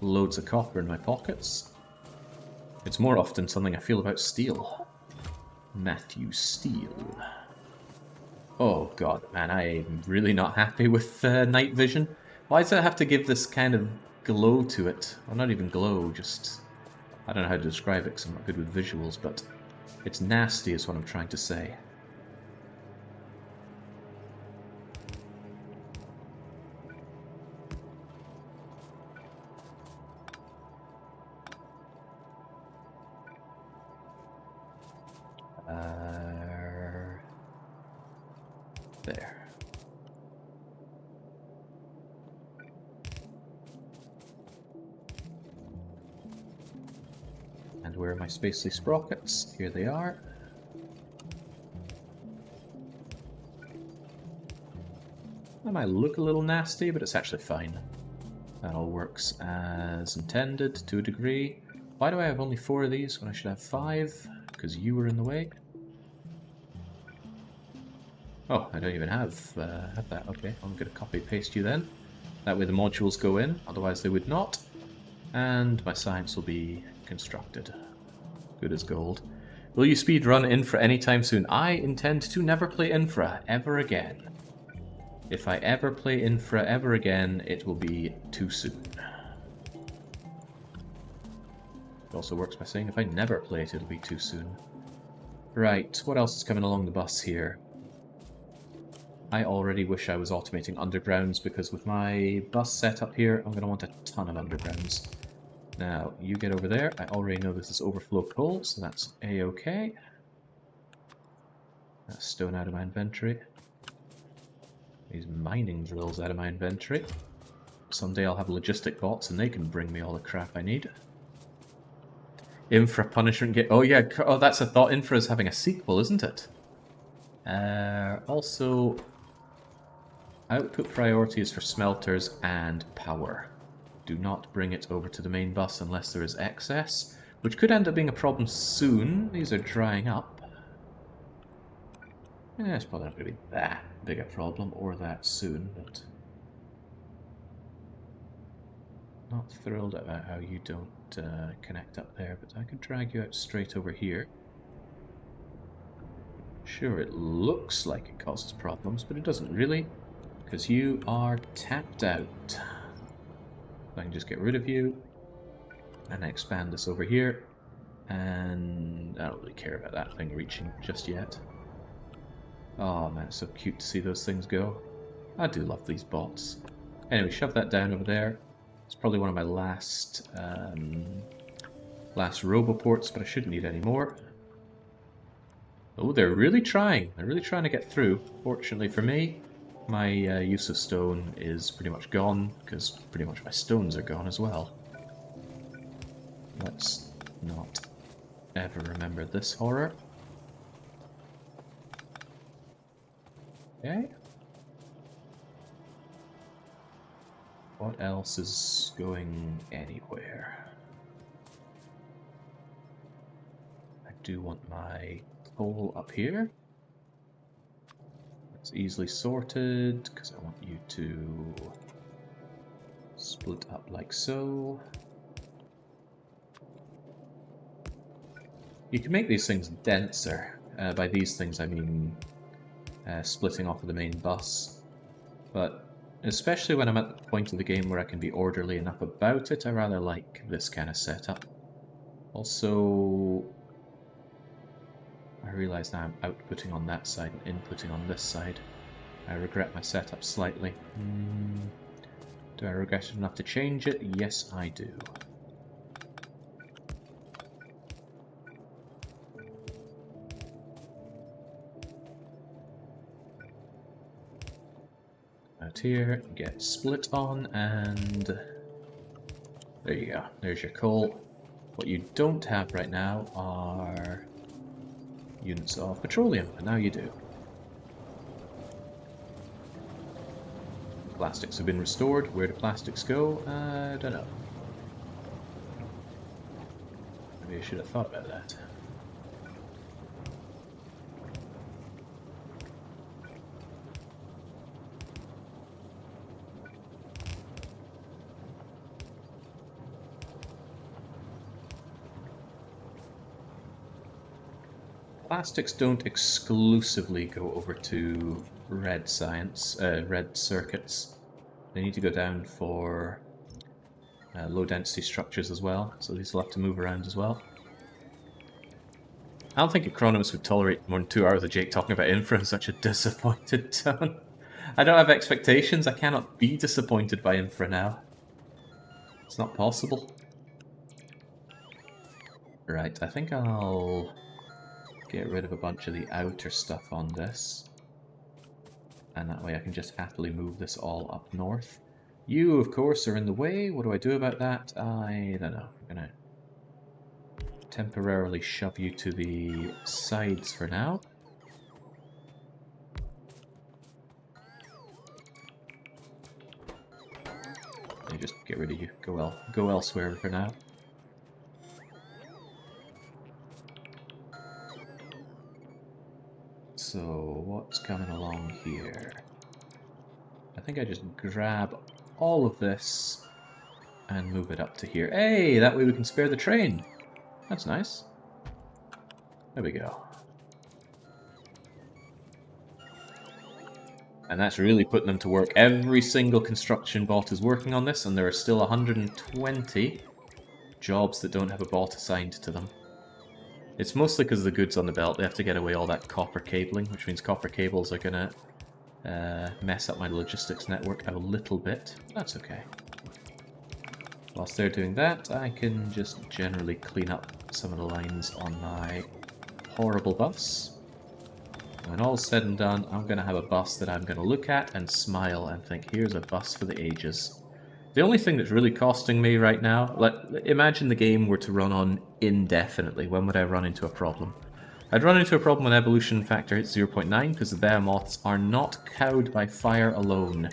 loads of copper in my pockets. It's more often something I feel about steel. Matthew Steele. Oh god, man, I'm really not happy with night vision. Why does it have to give this kind of glow to it? Well, not even glow, just... I don't know how to describe it because I'm not good with visuals, but it's nasty is what I'm trying to say. There. And where are my spacely sprockets? Here they are. That might look a little nasty, but it's actually fine. That all works as intended to a degree. Why do I have only 4 of these when I should have 5? Because you were in the way. Oh, I don't even have that. Okay, I'm going to copy-paste you then. That way the modules go in, otherwise they would not. And my science will be constructed. Good as gold. Will you speedrun Infra anytime soon? I intend to never play Infra ever again. If I ever play Infra ever again, it will be too soon. It also works by saying if I never play it, it'll be too soon. Right, what else is coming along the bus here? I already wish I was automating undergrounds, because with my bus setup here, I'm going to want a ton of undergrounds. Now, you get over there. I already know this is overflow pull, so that's a-okay. Stone out of my inventory. These mining drills out of my inventory. Someday I'll have logistic bots and they can bring me all the crap I need. Infra punishment game. Oh yeah, oh that's a thought. Infra is having a sequel, isn't it? Also, output priority is for smelters and power. Do not bring it over to the main bus unless there is excess, which could end up being a problem soon. These are drying up. Yeah, it's probably not going to be that big a problem or that soon, but not thrilled about how you don't connect up there, but I could drag you out straight over here. Sure, it looks like it causes problems, but it doesn't really, because you are tapped out. I can just get rid of you and expand this over here, and I don't really care about that thing reaching just yet. Oh man, it's so cute to see those things go. I do love these bots. Anyway, shove that down over there. It's probably one of my last roboports, but I shouldn't need any more. Oh, they're really trying. They're really trying to get through. Fortunately for me, my use of stone is pretty much gone, because pretty much my stones are gone as well. Let's not ever remember this horror. Okay. What else is going anywhere? I do want my coal up here. It's easily sorted, because I want you to split up like so. You can make these things denser. By these things I mean splitting off of the main bus. But especially when I'm at the point of the game where I can be orderly enough about it, I rather like this kind of setup. Also, I realise now I'm outputting on that side and inputting on this side. I regret my setup slightly. Do I regret it enough to change it? Yes, I do. Out here, get split on, and there you go. There's your coal. What you don't have right now are units of petroleum, and now you do. Plastics have been restored. Where do plastics go? I don't know. Maybe I should have thought about that. Plastics don't exclusively go over to red circuits. They need to go down for low density structures as well, so these will have to move around as well. I don't think Economists would tolerate more than 2 hours of Jake talking about infra in such a disappointed tone. I don't have expectations, I cannot be disappointed by infra now. It's not possible. Right, I think I'll get rid of a bunch of the outer stuff on this. And that way I can just happily move this all up north. You, of course, are in the way. What do I do about that? I don't know. I'm gonna temporarily shove you to the sides for now. And just get rid of you. Go elsewhere for now. So, what's coming along here? I think I just grab all of this and move it up to here. Hey, that way we can spare the train. That's nice. There we go. And that's really putting them to work. Every single construction bot is working on this, and there are still 120 jobs that don't have a bot assigned to them. It's mostly because of the goods on the belt. They have to get away all that copper cabling, which means copper cables are going to mess up my logistics network a little bit. That's okay. Whilst they're doing that, I can just generally clean up some of the lines on my horrible bus. when all's said and done, I'm going to have a bus that I'm going to look at and smile and think, here's a bus for the ages. The only thing that's really costing me right now, imagine the game were to run on indefinitely. When would I run into a problem? I'd run into a problem when evolution factor hits 0.9 because the behemoths are not cowed by fire alone.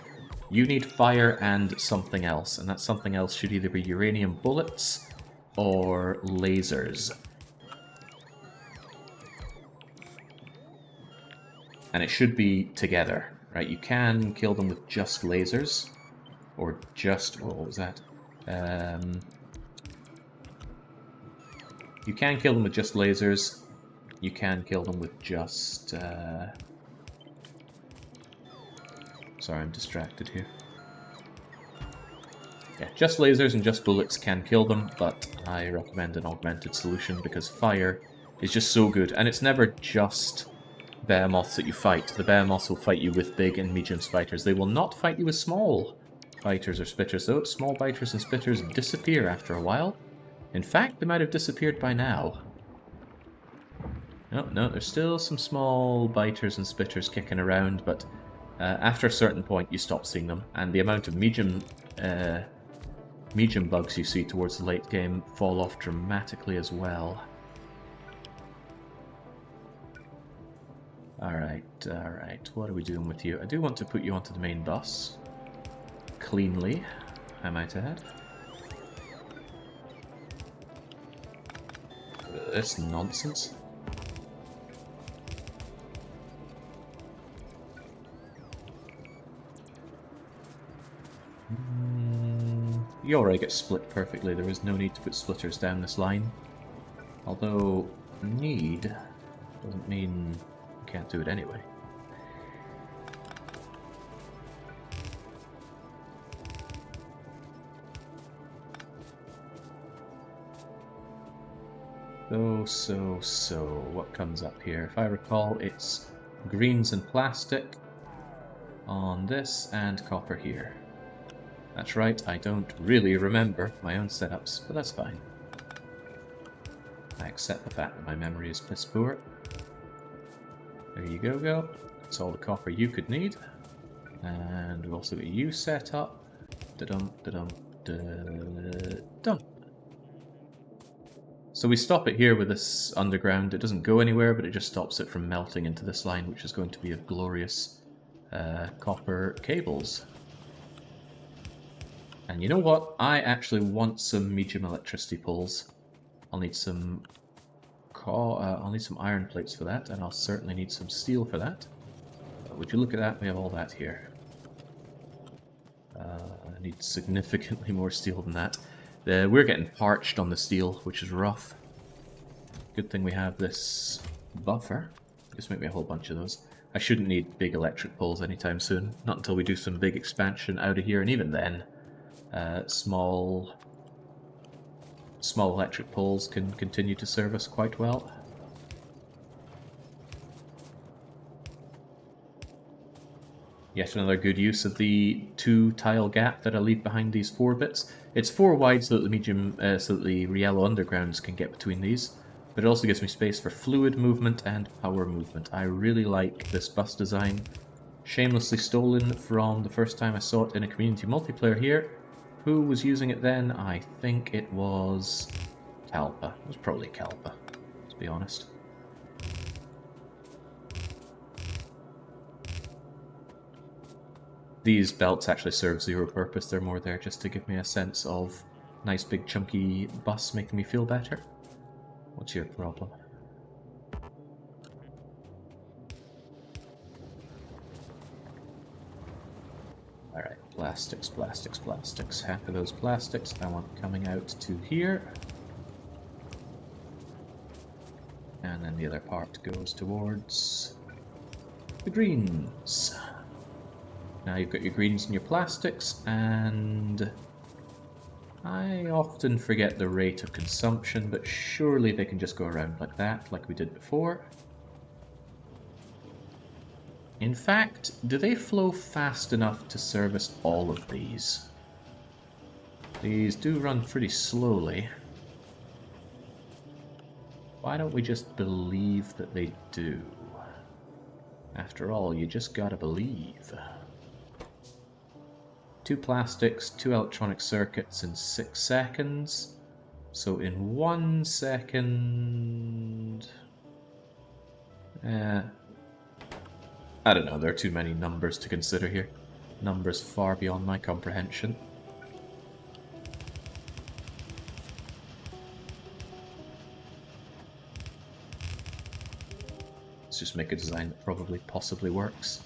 You need fire and something else, and that something else should either be uranium bullets or lasers. And it should be together, right? You can kill them with just lasers, or just... what was that? You can kill them with just lasers. You can kill them with just... Sorry, I'm distracted here. Yeah, just lasers and just bullets can kill them, but I recommend an augmented solution because fire is just so good. And it's never just behemoths that you fight. The behemoths will fight you with big and medium fighters. They will not fight you with small fighters or spitters, though. Small biters and spitters disappear after a while. In fact, they might have disappeared by now. No, there's still some small biters and spitters kicking around, but after a certain point you stop seeing them, and the amount of medium bugs you see towards the late game fall off dramatically as well. Alright, what are we doing with you? I do want to put you onto the main bus. Cleanly, I might add. This nonsense. You already get split perfectly, there is no need to put splitters down this line. Although, need doesn't mean you can't do it anyway. So, what comes up here? If I recall, it's greens and plastic on this and copper here. That's right, I don't really remember my own setups, but that's fine. I accept the fact that my memory is piss poor. There you go. That's all the copper you could need. And we've also got you set up. Done. So we stop it here with this underground. It doesn't go anywhere, but it just stops it from melting into this line, which is going to be of glorious copper cables. And you know what? I actually want some medium electricity poles. I'll need some iron plates for that, and I'll certainly need some steel for that. Would you look at that? We have all that here. I need significantly more steel than that. We're getting parched on the steel, which is rough. Good thing we have this buffer. Just make me a whole bunch of those. I shouldn't need big electric poles anytime soon. Not until we do some big expansion out of here, and even then, small electric poles can continue to serve us quite well. Yet another good use of the 2 tile gap that I leave behind these 4 bits. It's 4 wide so that the yellow undergrounds can get between these, but it also gives me space for fluid movement and power movement. I really like this bus design. Shamelessly stolen from the first time I saw it in a community multiplayer here. Who was using it then? I think it was Kalpa. It was probably Kalpa, to be honest. These belts actually serve zero purpose. They're more there just to give me a sense of nice big chunky bus making me feel better. What's your problem? Alright, plastics. Half of those plastics I want coming out to here. And then the other part goes towards the greens. Now you've got your greens and your plastics, and I often forget the rate of consumption, but surely they can just go around like that, like we did before. In fact, do they flow fast enough to service all of these? These do run pretty slowly. Why don't we just believe that they do? After all, you just gotta believe. 2 plastics, 2 electronic circuits in 6 seconds. So in 1 second... I don't know, there are too many numbers to consider here. Numbers far beyond my comprehension. Let's just make a design that probably possibly works.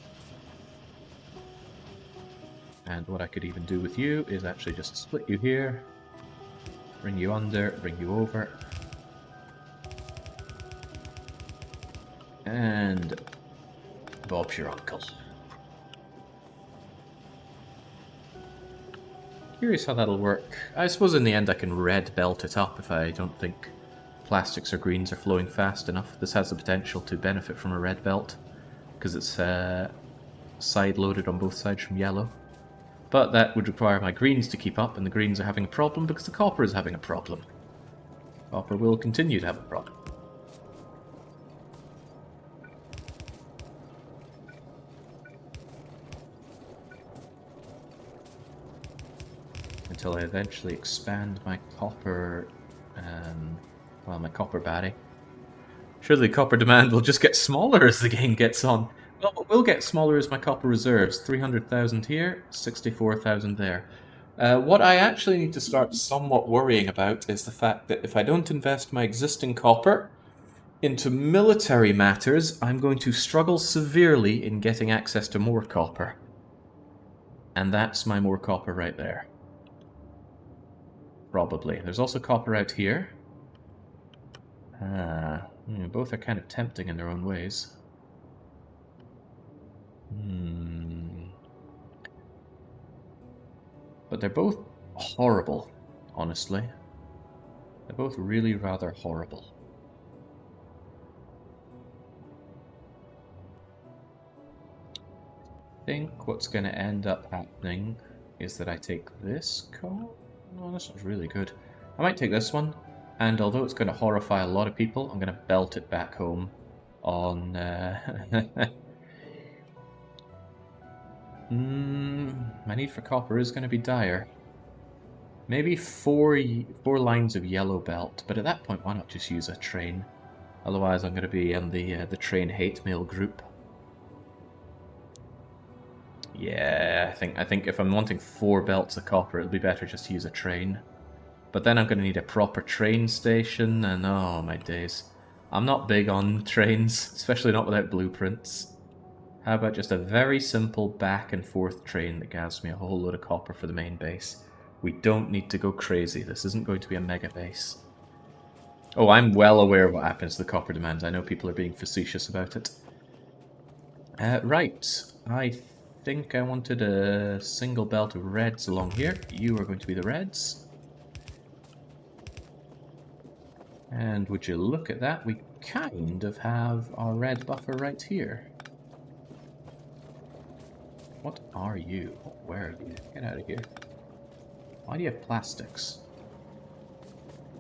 And what I could even do with you is actually just split you here, bring you under, bring you over, and Bob's your uncle. Curious how that'll work. I suppose in the end I can red belt it up if I don't think plastics or greens are flowing fast enough. This has the potential to benefit from a red belt, because it's side-loaded on both sides from yellow. But that would require my greens to keep up, and the greens are having a problem because the copper is having a problem. Copper will continue to have a problem. Until I eventually expand my copper, well, my copper battery. Surely copper demand will just get smaller as the game gets on. Well, it will get smaller as my copper reserves. 300,000 here, 64,000 there. What I actually need to start somewhat worrying about is the fact that if I don't invest my existing copper into military matters, I'm going to struggle severely in getting access to more copper. And that's my more copper right there. Probably. There's also copper out here. Both are kind of tempting in their own ways. But they're both horrible, honestly. They're both really rather horrible. I think what's going to end up happening is that I take this card. No, this one's really good. I might take this one, and although it's going to horrify a lot of people, I'm going to belt it back home on... my need for copper is going to be dire. Maybe four lines of yellow belt, but at that point, why not just use a train? Otherwise, I'm going to be in the train hate mail group. Yeah, I think if I'm wanting 4 belts of copper, it'll be better just to use a train. But then I'm going to need a proper train station, and oh my days. I'm not big on trains, especially not without blueprints. How about just a very simple back and forth train that gives me a whole load of copper for the main base? We don't need to go crazy. This isn't going to be a mega base. Oh, I'm well aware of what happens to the copper demand. I know people are being facetious about it. Right. I think I wanted a single belt of reds along here. You are going to be the reds. And would you look at that? We kind of have our red buffer right here. What are you? Where are you? Get out of here. Why do you have plastics?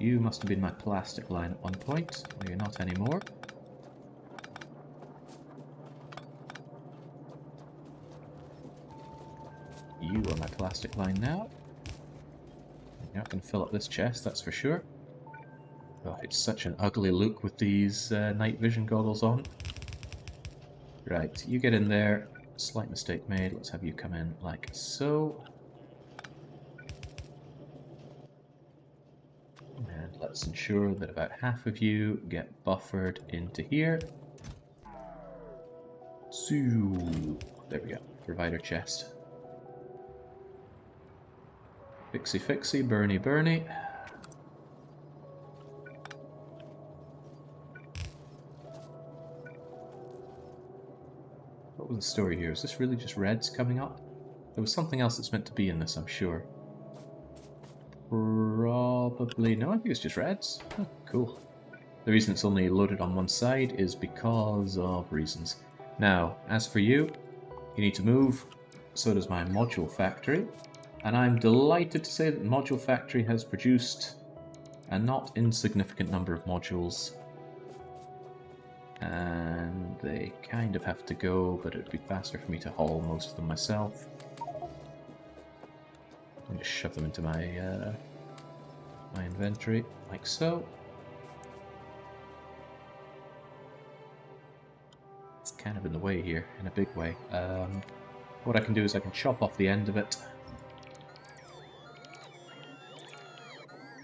You must have been my plastic line at one point. No, you're not anymore. You are my plastic line now. You're not going to fill up this chest, that's for sure. Oh, it's such an ugly look with these night vision goggles on. Right, you get in there. Slight mistake made. Let's have you come in like so. And let's ensure that about half of you get buffered into here. So, there we go. Provider chest. Fixie fixie, burny burny. What was the story here? Is this really just reds coming up? There was something else that's meant to be in this, I'm sure. Probably... no, I think it's just reds. Oh, cool. The reason it's only loaded on one side is because of reasons. Now, as for you, you need to move. So does my module factory. And I'm delighted to say that the module factory has produced a not insignificant number of modules. And they kind of have to go, but it would be faster for me to haul most of them myself. I'll just shove them into my my inventory, like so. It's kind of in the way here, in a big way. What I can do is I can chop off the end of it,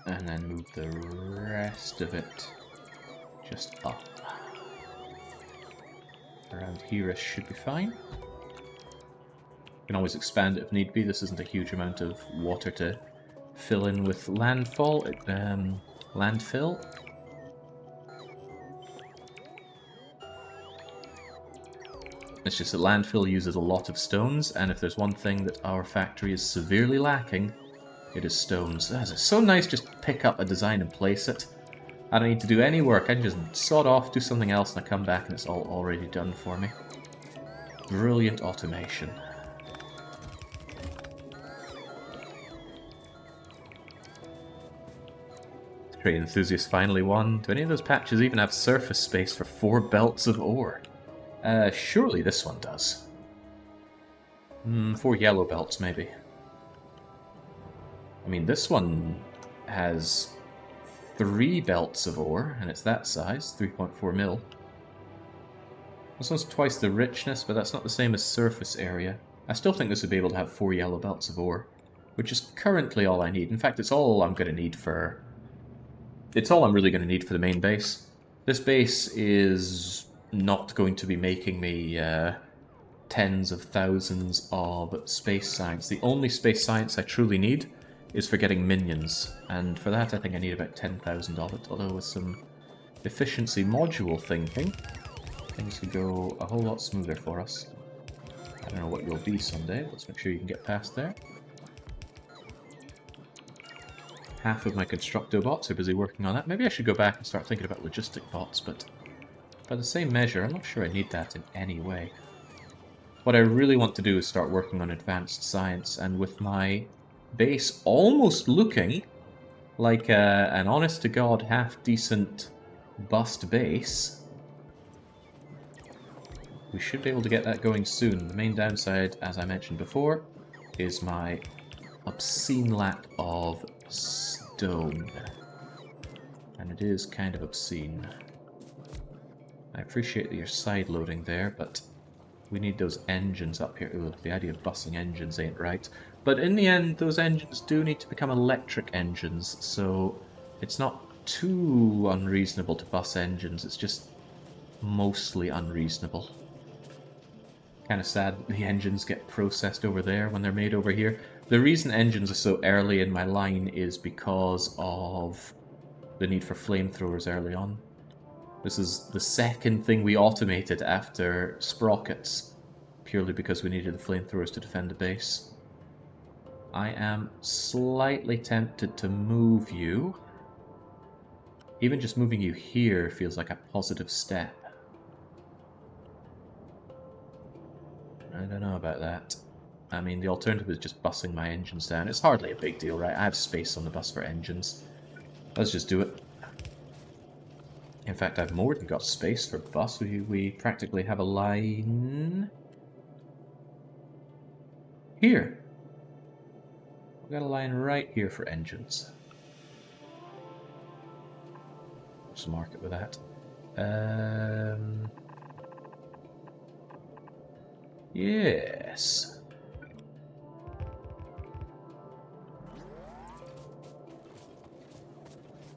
and then move the rest of it just up. Around here should be fine. Can always expand it if need be. This isn't a huge amount of water to fill in with landfill. It's just that landfill uses a lot of stones, and if there's one thing that our factory is severely lacking, it is stones. It's so nice just to pick up a design and place it. I don't need to do any work. I can just sod off, do something else, and I come back and it's all already done for me. Brilliant automation. Trade enthusiast finally won. Do any of those patches even have surface space for 4 belts of ore? Surely this one does. 4 yellow belts, maybe. I mean, this one has 3 belts of ore, and it's that size, 3.4 mil. This one's twice the richness, but that's not the same as surface area. I still think this would be able to have 4 yellow belts of ore, which is currently all I need. In fact, it's all I'm going to need for... It's all I'm really going to need for the main base. This base is not going to be making me tens of thousands of space science. The only space science I truly need is for getting minions, and for that I think I need about 10,000 of it, although with some efficiency module thinking, things could go a whole lot smoother for us. I don't know what you'll be someday. Let's make sure you can get past there. Half of my constructo bots are busy working on that. Maybe I should go back and start thinking about logistic bots, but by the same measure, I'm not sure I need that in any way. What I really want to do is start working on advanced science, and with my base almost looking like an honest-to-God, half-decent bust base, we should be able to get that going soon. The main downside, as I mentioned before, is my obscene lack of stone. And it is kind of obscene. I appreciate that you're side-loading there, but we need those engines up here. Ooh, the idea of busing engines ain't right. But in the end, those engines do need to become electric engines, so it's not too unreasonable to bus engines, it's just mostly unreasonable. Kind of sad that the engines get processed over there when they're made over here. The reason engines are so early in my line is because of the need for flamethrowers early on. This is the second thing we automated after sprockets, purely because we needed the flamethrowers to defend the base. I am slightly tempted to move you. Even just moving you here feels like a positive step. I don't know about that. I mean, the alternative is just busing my engines down. It's hardly a big deal, right? I have space on the bus for engines. Let's just do it. In fact, I've more than got space for bus. We practically have a line... here. We've got a line right here for engines. Let's mark it with that. Yes.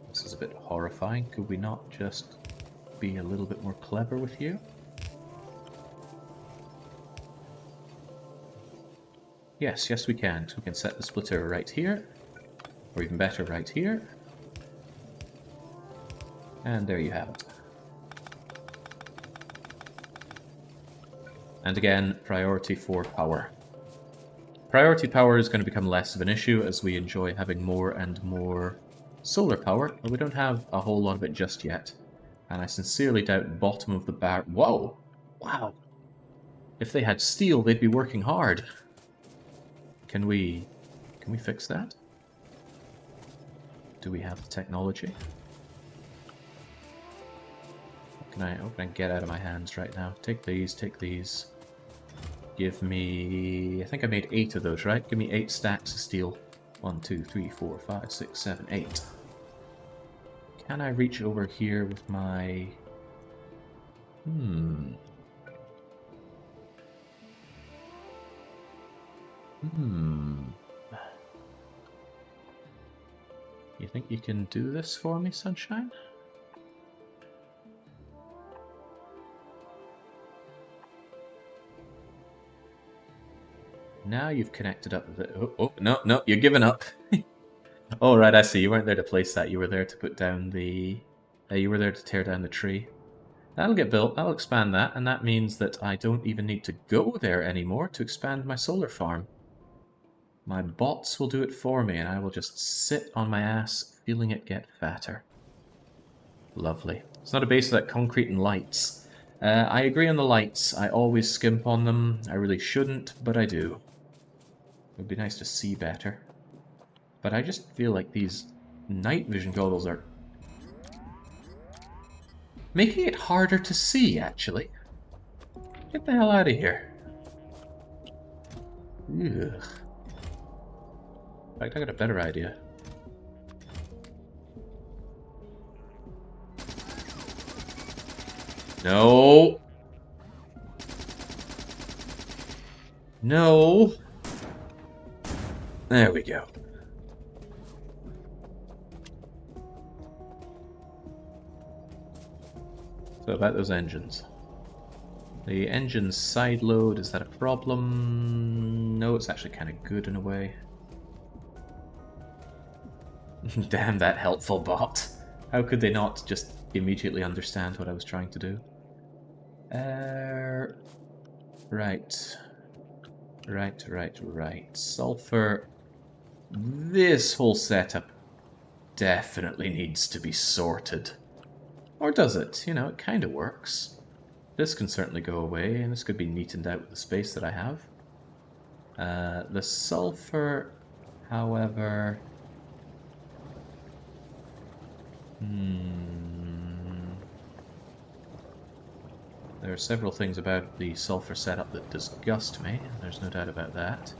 This is a bit horrifying. Could we not just be a little bit more clever with you? Yes, yes we can. So we can set the splitter right here, or even better, right here. And there you have it. And again, priority for power. Priority power is going to become less of an issue as we enjoy having more and more solar power, but we don't have a whole lot of it just yet. And I sincerely doubt bottom of the bar... Whoa! Wow! If they had steel, they'd be working hard. Can we fix that? Do we have the technology? What can what can I get out of my hands right now? Take these, take these. Give me... I think I made 8 of those, right? Give me 8 stacks of steel. 1, 2, 3, 4, 5, 6, 7, 8. Can I reach over here with my... You think you can do this for me, Sunshine? Now you've connected up with it. Oh, no, you're giving up. Oh, right, I see. You weren't there to place that. You were there to put down the... you were there to tear down the tree. That'll get built. I'll expand that, and that means that I don't even need to go there anymore to expand my solar farm. My bots will do it for me, and I will just sit on my ass, feeling it get fatter. Lovely. It's not a base of that concrete and lights. I agree on the lights. I always skimp on them. I really shouldn't, but I do. It would be nice to see better. But I just feel like these night vision goggles are making it harder to see, actually. Get the hell out of here. Ugh. In fact, I got a better idea. No! No! There we go. So about those engines. The engine's side load, is that a problem? No, it's actually kind of good in a way. Damn that helpful bot. How could they not just immediately understand what I was trying to do? Right. Sulfur. This whole setup definitely needs to be sorted. Or does it? You know, it kind of works. This can certainly go away, and this could be neatened out with the space that I have. The sulfur, however... There are several things about the sulfur setup that disgust me, there's no doubt about that.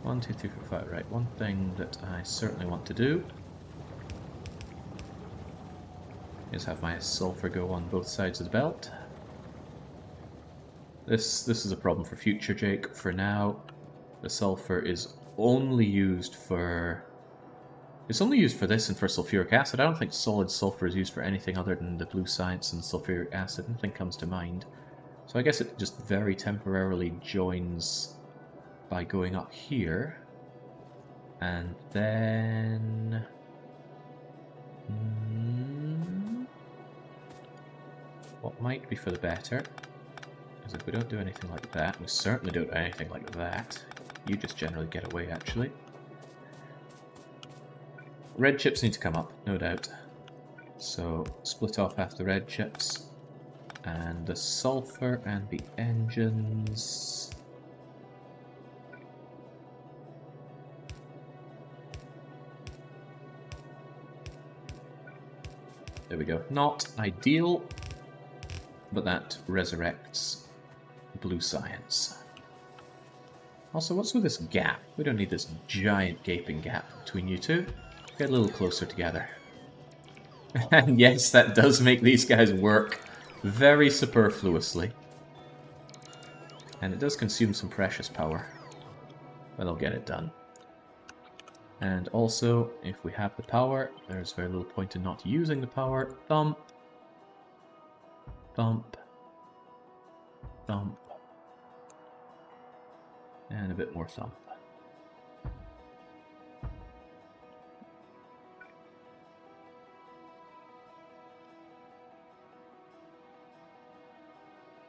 1, 2, 3, 4, 5, right. One thing that I certainly want to do is have my sulfur go on both sides of the belt. This is a problem for future, Jake. For now, the sulfur is only used for... It's only used for this and for sulfuric acid. I don't think solid sulfur is used for anything other than the blue science and sulfuric acid. Nothing comes to mind. So I guess it just very temporarily joins by going up here. And then... What might be for the better is if we don't do anything like that. We certainly don't do anything like that. You just generally get away, actually. Red chips need to come up, no doubt. So, split off half the red chips. And the sulfur and the engines... There we go. Not ideal, but that resurrects blue science. Also, what's with this gap? We don't need this giant gaping gap between you two. Get a little closer together. And yes, that does make these guys work very superfluously. And it does consume some precious power. But I'll get it done. And also, if we have the power, there's very little point in not using the power. Thump. Thump. Thump. And a bit more thump.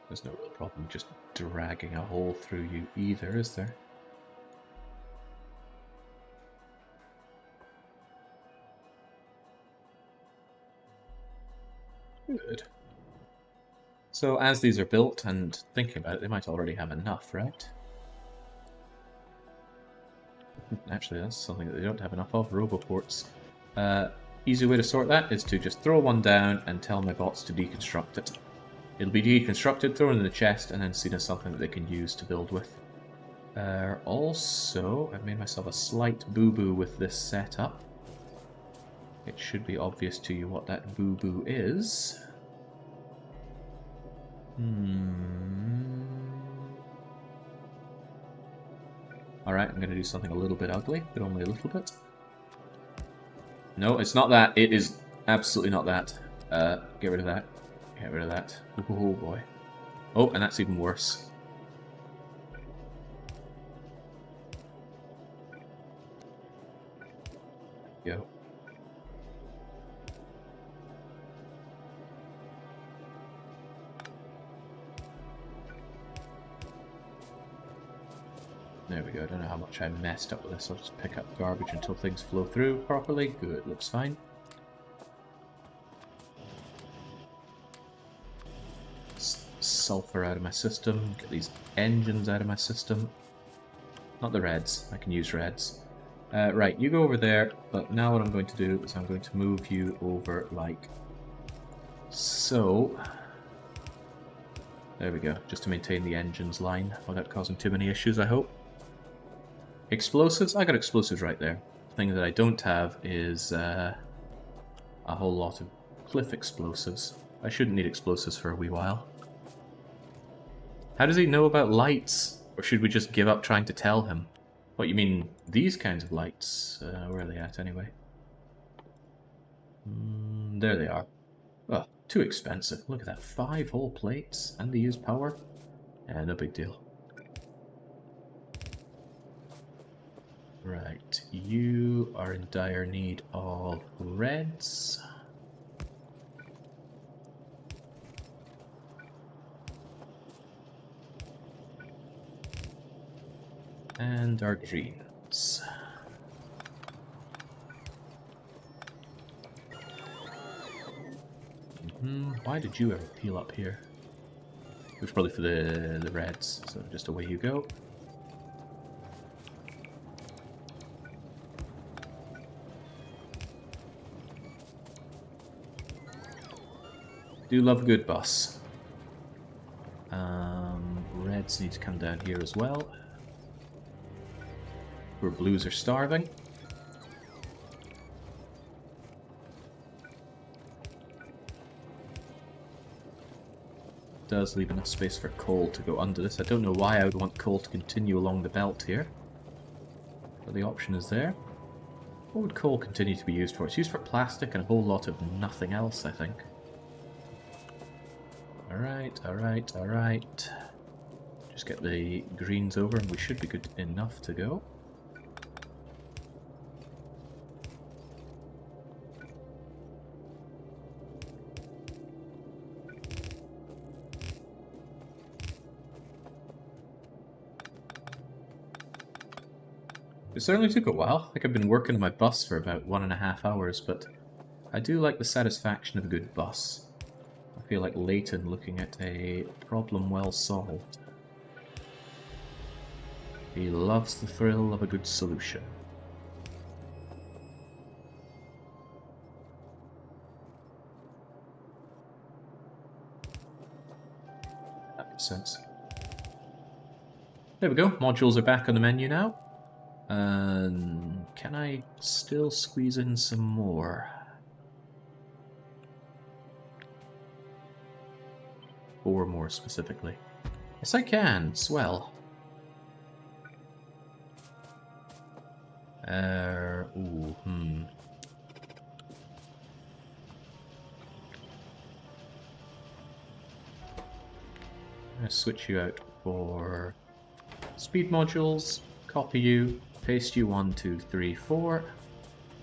There's no real problem just dragging a hole through you either, is there? Good. So as these are built, and thinking about it, they might already have enough, right? Actually, that's something that they don't have enough of, roboports. Easy way to sort that is to just throw one down and tell my bots to deconstruct it. It'll be deconstructed, thrown in the chest, and then seen as something that they can use to build with. Also, I've made myself a slight boo-boo with this setup. It should be obvious to you what that boo-boo is. Alright, I'm going to do something a little bit ugly, but only a little bit. No, it's not that. It is absolutely not that. Get rid of that. Get rid of that. Oh boy. Oh, and that's even worse. Go. There we go. I don't know how much I messed up with this. I'll just pick up garbage until things flow through properly. Good, looks fine. Sulfur out of my system. Get these engines out of my system. Not the reds. I can use reds. Right, you go over there, but now what I'm going to do is I'm going to move you over like so. There we go, just to maintain the engines line without causing too many issues, I hope. Explosives? I got explosives right there. The thing that I don't have is a whole lot of cliff explosives. I shouldn't need explosives for a wee while. How does he know about lights? Or should we just give up trying to tell him? What, you mean these kinds of lights? Where are they at anyway? There they are. Oh, too expensive. Look at that, 5 whole plates and they use power? Yeah, no big deal. Right, you are in dire need of reds. And our greens. Why did you ever peel up here? It was probably for the reds, so just away you go. Do love a good bus. Reds need to come down here as well. Where blues are starving. Does leave enough space for coal to go under this. I don't know why I would want coal to continue along the belt here. But the option is there. What would coal continue to be used for? It's used for plastic and a whole lot of nothing else, I think. Alright, alright, alright. Just get the greens over and we should be good enough to go. It certainly took a while. I think I've been working on my bus for about 1.5 hours, but I do like the satisfaction of a good bus. I feel like Leighton looking at a problem well solved. He loves the thrill of a good solution. That makes sense. There we go, modules are back on the menu now. Can I still squeeze in some more? 4 more specifically. Yes, I can. Swell. I'm gonna switch you out for speed modules. Copy you. Paste you 1, 2, 3, 4,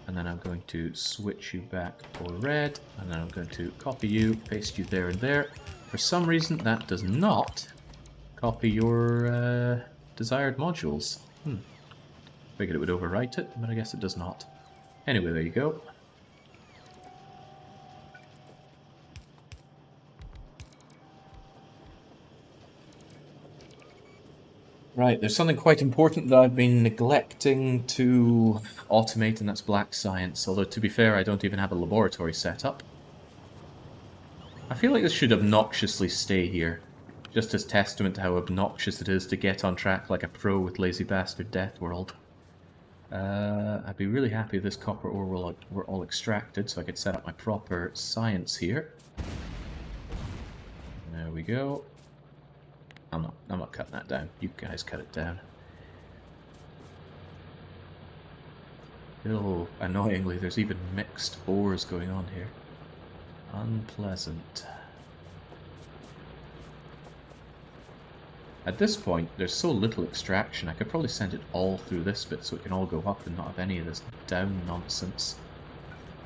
and then I'm going to switch you back for red, and then I'm going to copy you, paste you there and there. For some reason that does not copy your desired modules. Figured it would overwrite it, but I guess it does not. Anyway, there you go. Right, there's something quite important that I've been neglecting to automate, and that's black science. Although, to be fair, I don't even have a laboratory set up. I feel like this should obnoxiously stay here. Just as testament to how obnoxious it is to get on track like a pro with lazy bastard Deathworld. I'd be really happy if this copper ore were all extracted so I could set up my proper science here. There we go. I'm not cutting that down. You guys cut it down. Oh, annoyingly, there's even mixed ores going on here. Unpleasant. At this point, there's so little extraction, I could probably send it all through this bit so it can all go up and not have any of this down nonsense.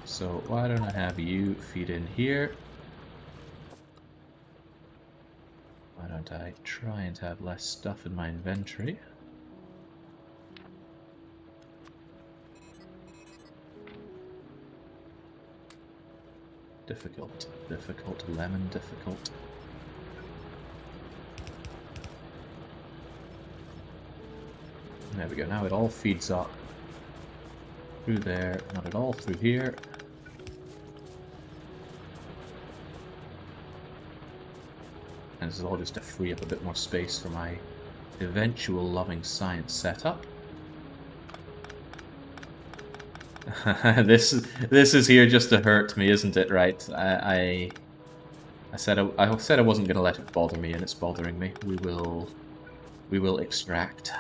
So why don't I have you feed in here? Why don't I try and have less stuff in my inventory? Difficult, difficult, lemon difficult. There we go, now it all feeds up through there, not at all through here. And this is all just to free up a bit more space for my eventual loving science setup. This is here just to hurt me, isn't it? Right? I said I wasn't going to let it bother me, and it's bothering me. We will extract.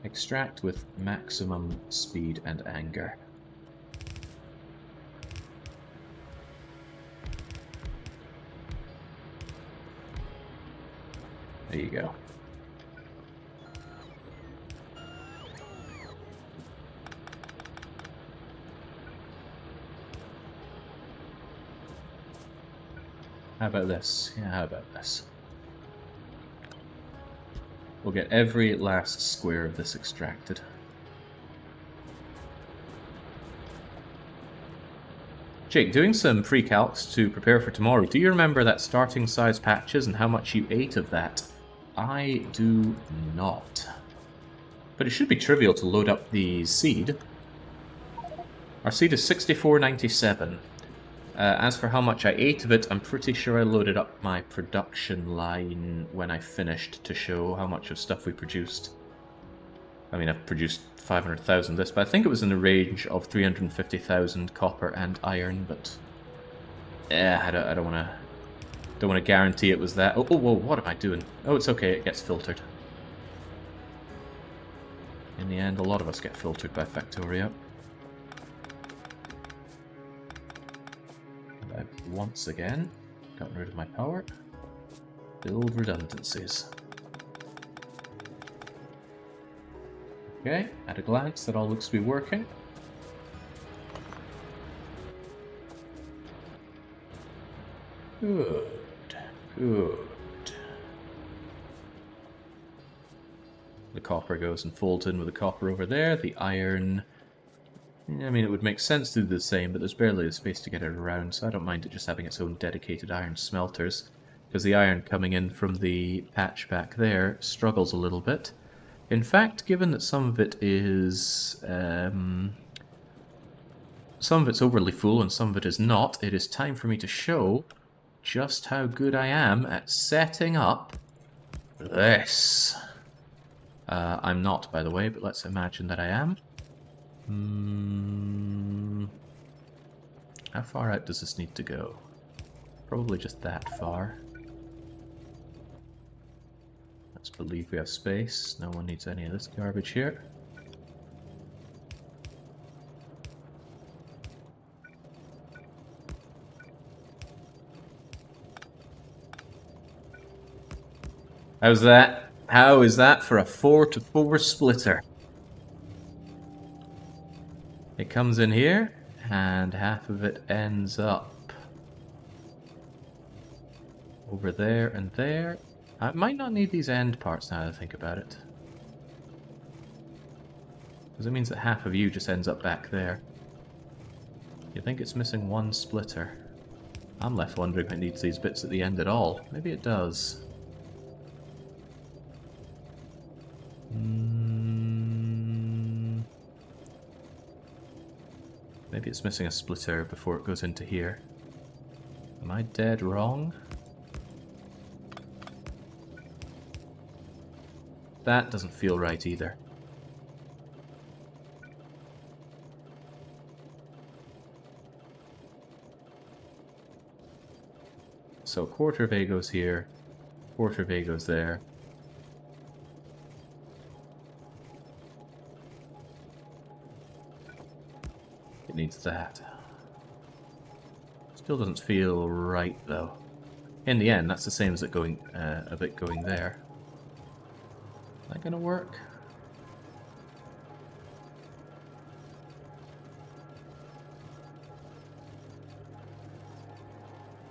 Extract with maximum speed and anger. There you go. How about this? Yeah, how about this? We'll get every last square of this extracted. Jake, doing some pre-calcs to prepare for tomorrow, do you remember that starting size patches and how much you ate of that? I do not. But it should be trivial to load up the seed. Our seed is 64.97. As for how much I ate of it, I'm pretty sure I loaded up my production line when I finished to show how much of stuff we produced. I mean, I've produced 500,000 of this, but I think it was in the range of 350,000 copper and iron, but yeah, I don't want to guarantee it was that. Oh, whoa, what am I doing? Oh, it's okay, it gets filtered. In the end, a lot of us get filtered by Factorio. And I've once again gotten rid of my power. Build redundancies. Okay, at a glance, that all looks to be working. Good, good. The copper goes and folds in with the copper over there. The iron, I mean, it would make sense to do the same, but there's barely the space to get it around, so I don't mind it just having its own dedicated iron smelters, because the iron coming in from the patch back there struggles a little bit. In fact, given that some of it is, some of it's overly full and some of it is not, it is time for me to show just how good I am at setting up this. I'm not, by the way, but let's imagine that I am. How far out does this need to go? Probably just that far. Let's believe we have space. No one needs any of this garbage here. How's that? How is that for a 4-to-4 splitter? It comes in here, and half of it ends up over there and there. I might not need these end parts now that I think about it. Because it means that half of you just ends up back there. You think it's missing one splitter. I'm left wondering if it needs these bits at the end at all. Maybe it does. Maybe it's missing a splitter before it goes into here. Am I dead wrong? That doesn't feel right either. So quarter of A goes here, quarter of A goes there. It needs that. Still doesn't feel right though. In the end, that's the same as it going a bit going there. Is that gonna work?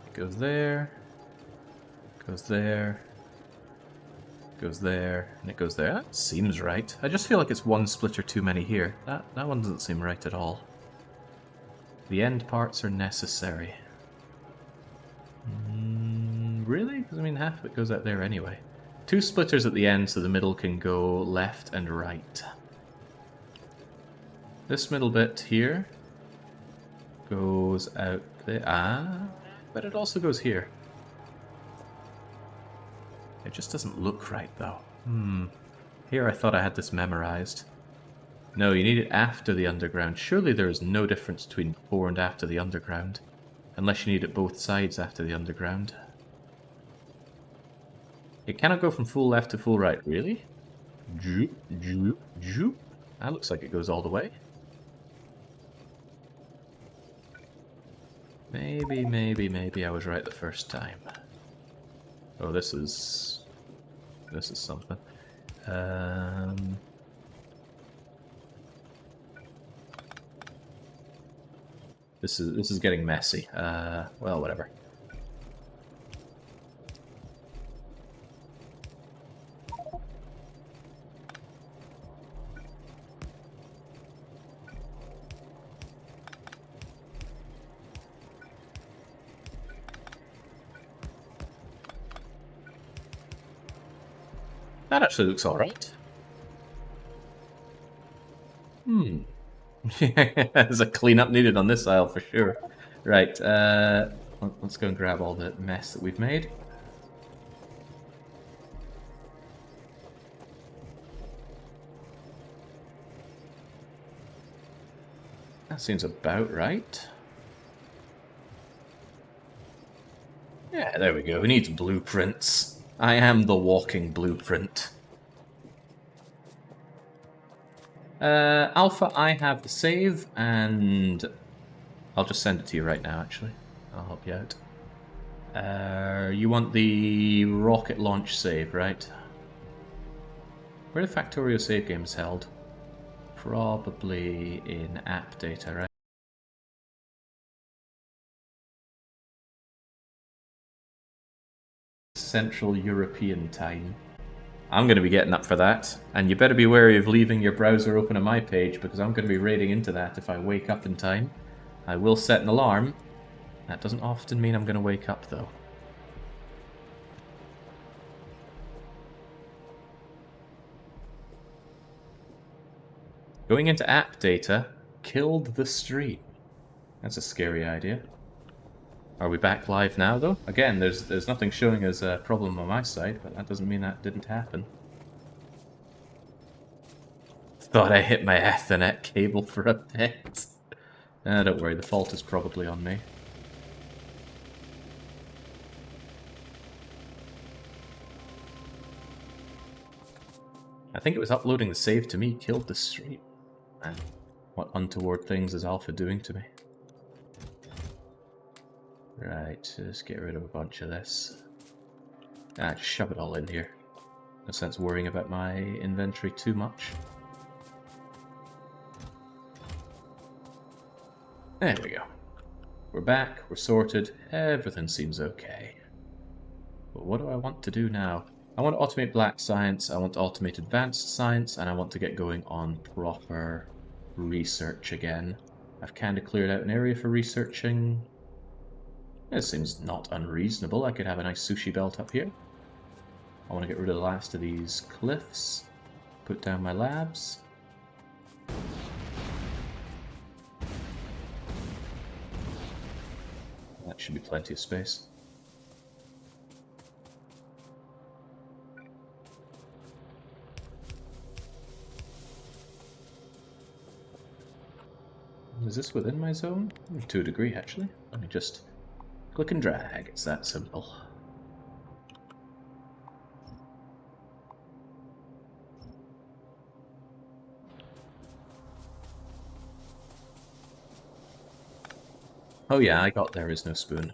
It goes there, goes there, goes there, and it goes there. That seems right. I just feel like it's one splitter too many here. That one doesn't seem right at all. The end parts are necessary. Really? Because I mean half of it goes out there anyway. 2 splitters at the end so the middle can go left and right. This middle bit here goes out there. Ah, but it also goes here. It just doesn't look right though. Here I thought I had this memorized. No, you need it after the underground. Surely there is no difference between before and after the underground. Unless you need it both sides after the underground. It cannot go from full left to full right, really? Joop, joop, joop. That looks like it goes all the way. Maybe I was right the first time. Oh, this is something. This is getting messy. Well, whatever. That actually looks alright. There's a cleanup needed on this aisle for sure. Right, let's go and grab all the mess that we've made. That seems about right. Yeah, there we go. Who needs blueprints? I am the walking blueprint. Alpha, I have the save, and I'll just send it to you right now, actually. I'll help you out. You want the rocket launch save, right? Where the Factorio save games held? Probably in app data, right? Central European time. I'm going to be getting up for that, and you better be wary of leaving your browser open on my page, because I'm going to be raiding into that if I wake up in time. I will set an alarm. That doesn't often mean I'm going to wake up, though. Going into app data killed the stream. That's a scary idea. Are we back live now, though? Again, there's nothing showing as a problem on my side, but that doesn't mean that didn't happen. Thought I hit my Ethernet cable for a bit. Don't worry, the fault is probably on me. I think it was uploading the save to me killed the stream. Man, what untoward things is Alpha doing to me? Right, just get rid of a bunch of this. Just shove it all in here. No sense worrying about my inventory too much. There we go. We're back, we're sorted, everything seems okay. But what do I want to do now? I want to automate black science, I want to automate advanced science, and I want to get going on proper research again. I've kind of cleared out an area for researching. It seems not unreasonable. I could have a nice sushi belt up here. I want to get rid of the last of these cliffs. Put down my labs. Should be plenty of space. Is this within my zone? To a degree, actually. Let me just click and drag. It's that simple. Oh yeah, I got There Is No Spoon.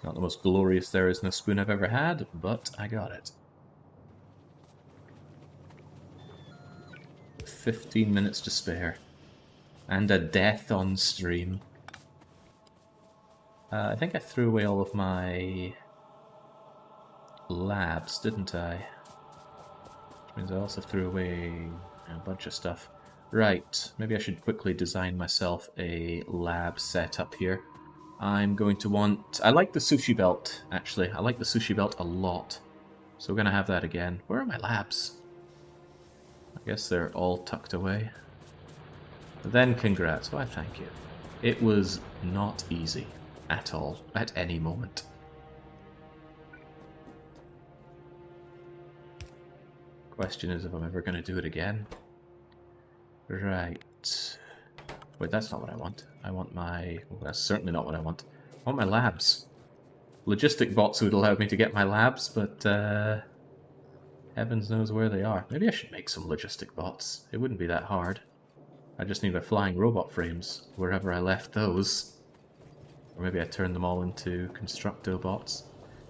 Not the most glorious There Is No Spoon I've ever had, but I got it. 15 minutes to spare. And a death on stream. I think I threw away all of my labs, didn't I? Which means I also threw away a bunch of stuff. Right, maybe I should quickly design myself a lab setup here. I'm going to want... I like the sushi belt, actually. I like the sushi belt a lot. So we're going to have that again. Where are my labs? I guess they're all tucked away. Then congrats. Why, thank you. It was not easy at all, at any moment. Question is if I'm ever going to do it again. Right. Wait, that's not what I want. I want my... Well, that's certainly not what I want. I want my labs. Logistic bots would allow me to get my labs, but heavens knows where they are. Maybe I should make some logistic bots. It wouldn't be that hard. I just need my flying robot frames, wherever I left those. Or maybe I turn them all into Constructo bots.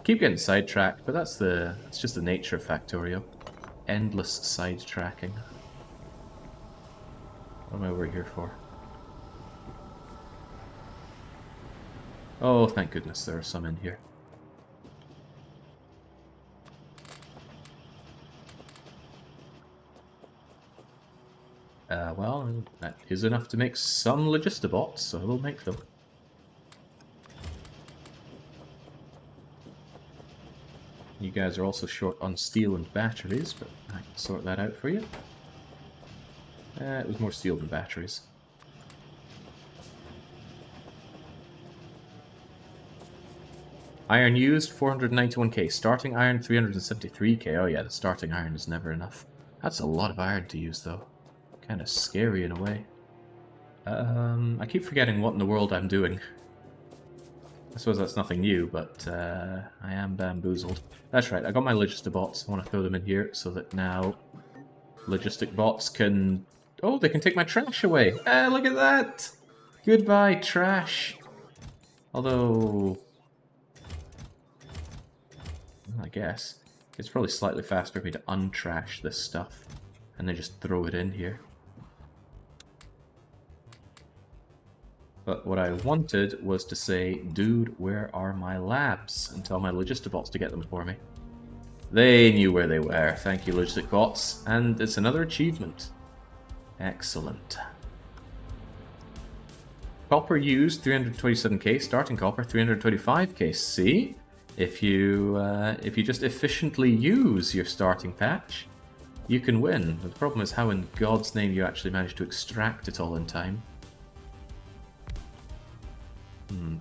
Keep getting sidetracked, but that's just the nature of Factorio. Endless sidetracking. What am I over here for? Oh, thank goodness there are some in here. Well, that is enough to make some Logistobots, so we'll make them. You guys are also short on steel and batteries, but I can sort that out for you. It was more steel than batteries. Iron used, 491k. Starting iron, 373k. Oh yeah, the starting iron is never enough. That's a lot of iron to use, though. Kind of scary in a way. I keep forgetting what in the world I'm doing. I suppose that's nothing new, but I am bamboozled. That's right, I got my Logistobots. I want to throw them in here so that now Logistic bots can... Oh, they can take my trash away! Look at that! Goodbye, trash! Although... Well, I guess. It's probably slightly faster for me to untrash this stuff and then just throw it in here. But what I wanted was to say, dude, where are my labs? And tell my Logistobots to get them for me. They knew where they were. Thank you, Logistic bots. And it's another achievement. Excellent. Copper used, 327k. Starting copper, 325k. See? If you just efficiently use your starting patch, you can win. The problem is how in God's name you actually manage to extract it all in time.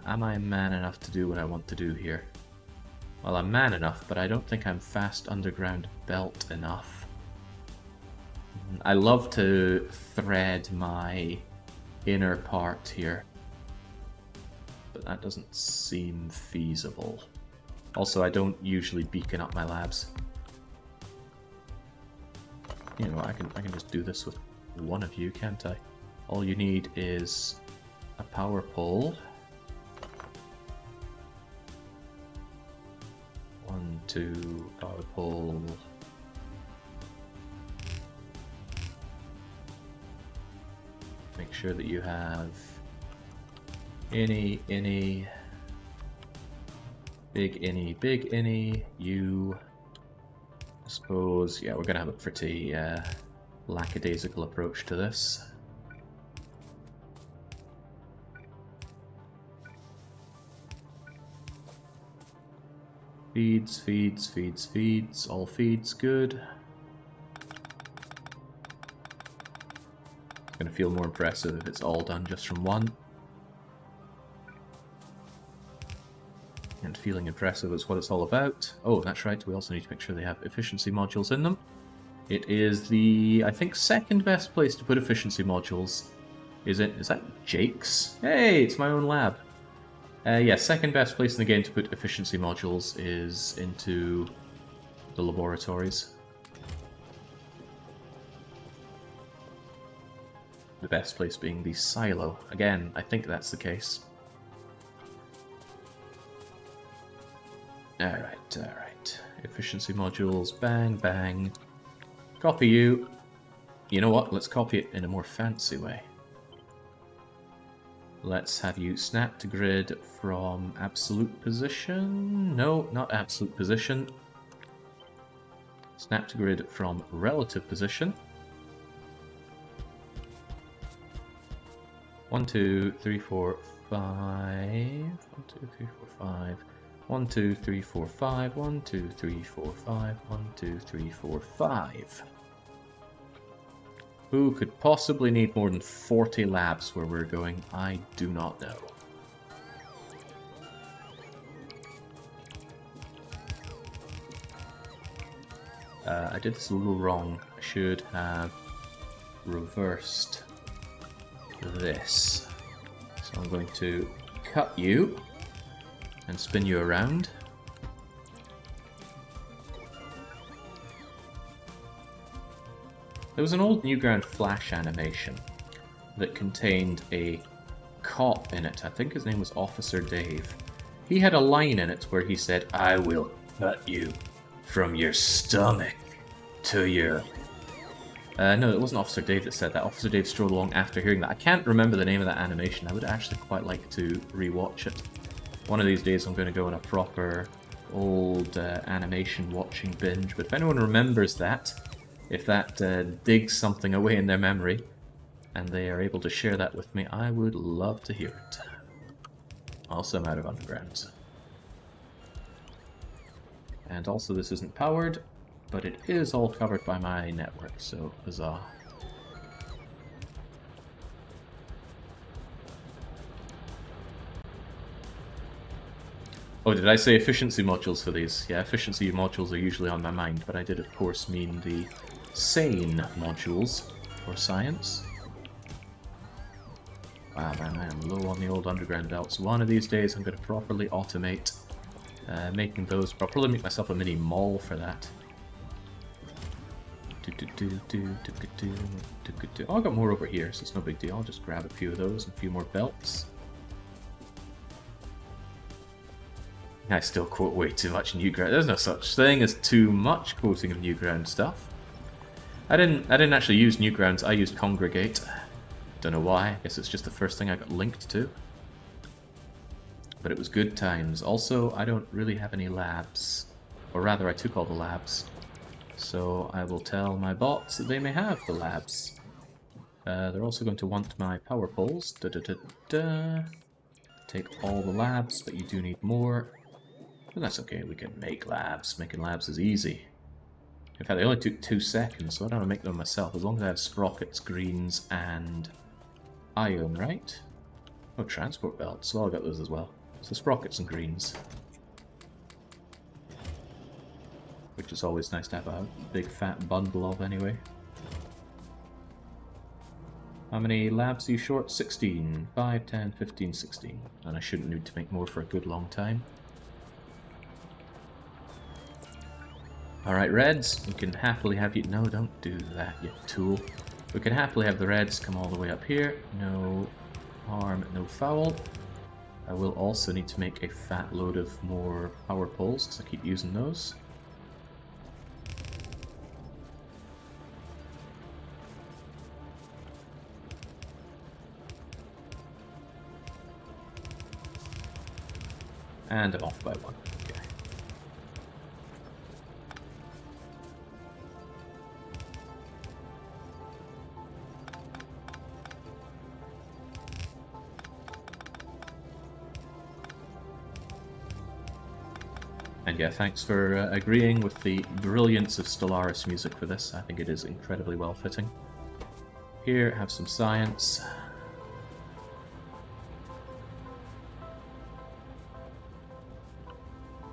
Am I man enough to do what I want to do here? Well, I'm man enough, but I don't think I'm fast underground belt enough. I love to thread my inner part here, but that doesn't seem feasible. Also, I don't usually beacon up my labs. You know, I can just do this with one of you, can't I? All you need is a power pole. 1, 2, power pole. Make sure that you have any, big innie, you. I suppose, yeah, we're gonna have a pretty lackadaisical approach to this. Feeds, feeds, feeds, feeds, all feeds, good. It's gonna feel more impressive if it's all done just from one. and feeling impressive is what it's all about. Oh, that's right, we also need to make sure they have efficiency modules in them. It is the, I think, second best place to put efficiency modules. Is that Jake's? Hey, it's my own lab. Yeah, second best place in the game to put efficiency modules is into the laboratories. The best place being the silo. Again, I think that's the case. Alright, alright. Efficiency modules, bang, bang. Copy you. You know what? Let's copy it in a more fancy way. Let's have you snap to grid from absolute position. No, not absolute position. Snap to grid from relative position. 1, 2, 3, 4, 5. 1, 2, 3, 4, 5. 1, 2, 3, 4, 5. 1, 2, 3, 4, 5. 1, 2, 3, 4, 5. Who could possibly need more than 40 labs where we're going? I do not know. I did this a little wrong. I should have reversed this. So I'm going to cut you and spin you around. There was an old Newground Flash animation that contained a cop in it. I think his name was Officer Dave. He had a line in it where he said, "I will cut you from your stomach to your..." No, it wasn't Officer Dave that said that. Officer Dave strode along after hearing that. I can't remember the name of that animation. I would actually quite like to rewatch it. One of these days I'm going to go on a proper old animation watching binge, but if anyone remembers that, if that digs something away in their memory, and they are able to share that with me, I would love to hear it. Also, I'm out of underground. And also, this isn't powered, but it is all covered by my network, so huzzah. Oh, did I say efficiency modules for these? Yeah, efficiency modules are usually on my mind, but I did of course mean the sane modules for science. Wow, man, I am low on the old underground belts. One of these days I'm going to properly automate making those. I'll probably make myself a mini mall for that. Oh, I got more over here, so it's no big deal. I'll just grab a few of those and a few more belts. I still quote way too much Newground. There's no such thing as too much quoting of Newground stuff. I didn't actually use Newgrounds. I used Congregate. Don't know why. I guess it's just the first thing I got linked to. But it was good times. Also, I don't really have any labs, or rather, I took all the labs. So I will tell my bots that they may have the labs. They're also going to want my power poles. Take all the labs, but you do need more. But that's okay, we can make labs. Making labs is easy. In fact, they only took 2 seconds, so I don't want to make them myself, as long as I have sprockets, greens, and iron, right? Oh, transport belts, well, I got those as well. So sprockets and greens. Which is always nice to have a big fat bundle of anyway. How many labs are you short? 16. 5, 10, 15, 16. And I shouldn't need to make more for a good long time. Alright, Reds, we can happily have you... No, don't do that, you tool. We can happily have the Reds come all the way up here. No harm, no foul. I will also need to make a fat load of more power poles, because I keep using those. And I'm off by 1. Okay. And yeah, thanks for agreeing with the brilliance of Stellaris music for this. I think it is incredibly well fitting. Here, have some science.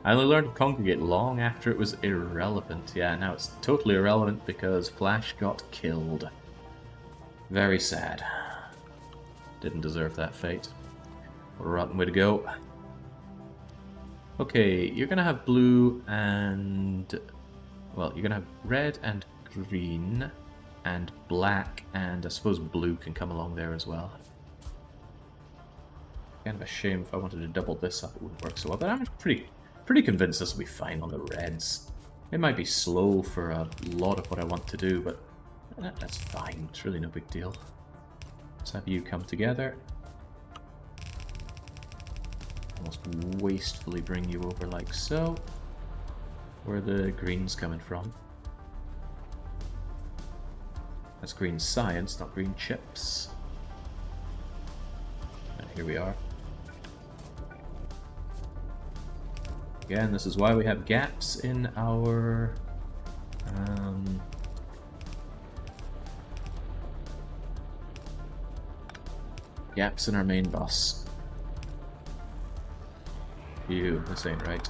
I only learned to congregate long after it was irrelevant. Yeah, now it's totally irrelevant because Flash got killed. Very sad. Didn't deserve that fate. Rotten way to go. Okay, you're gonna have blue and... well, you're gonna have red and green and black, and I suppose blue can come along there as well. Kind of a shame. If I wanted to double this up, it wouldn't work so well, but I'm pretty convinced this will be fine on the reds. It might be slow for a lot of what I want to do, but that's fine. It's really no big deal. Let's have you come together. Almost wastefully bring you over like so. Where are the greens coming from? That's green science, not green chips. And here we are. Again, this is why we have gaps in our... gaps in our main bus. Ew, this ain't right.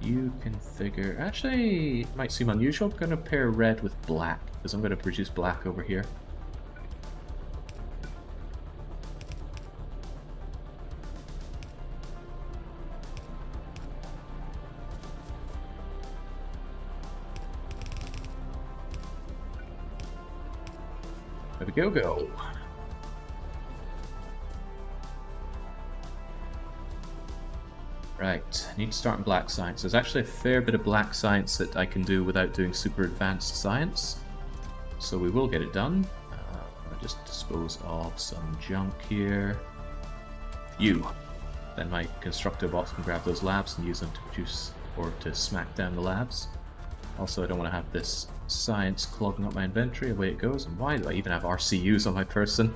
You configure... actually, it might seem unusual. I'm going to pair red with black, because I'm going to produce black over here. There we go. Right, I need to start in black science. There's actually a fair bit of black science that I can do without doing super advanced science. So we will get it done. I'll just dispose of some junk here. Then my constructor bots can grab those labs and use them to produce or to smack down the labs. Also, I don't want to have this science clogging up my inventory. Away it goes. And why do I even have RCUs on my person?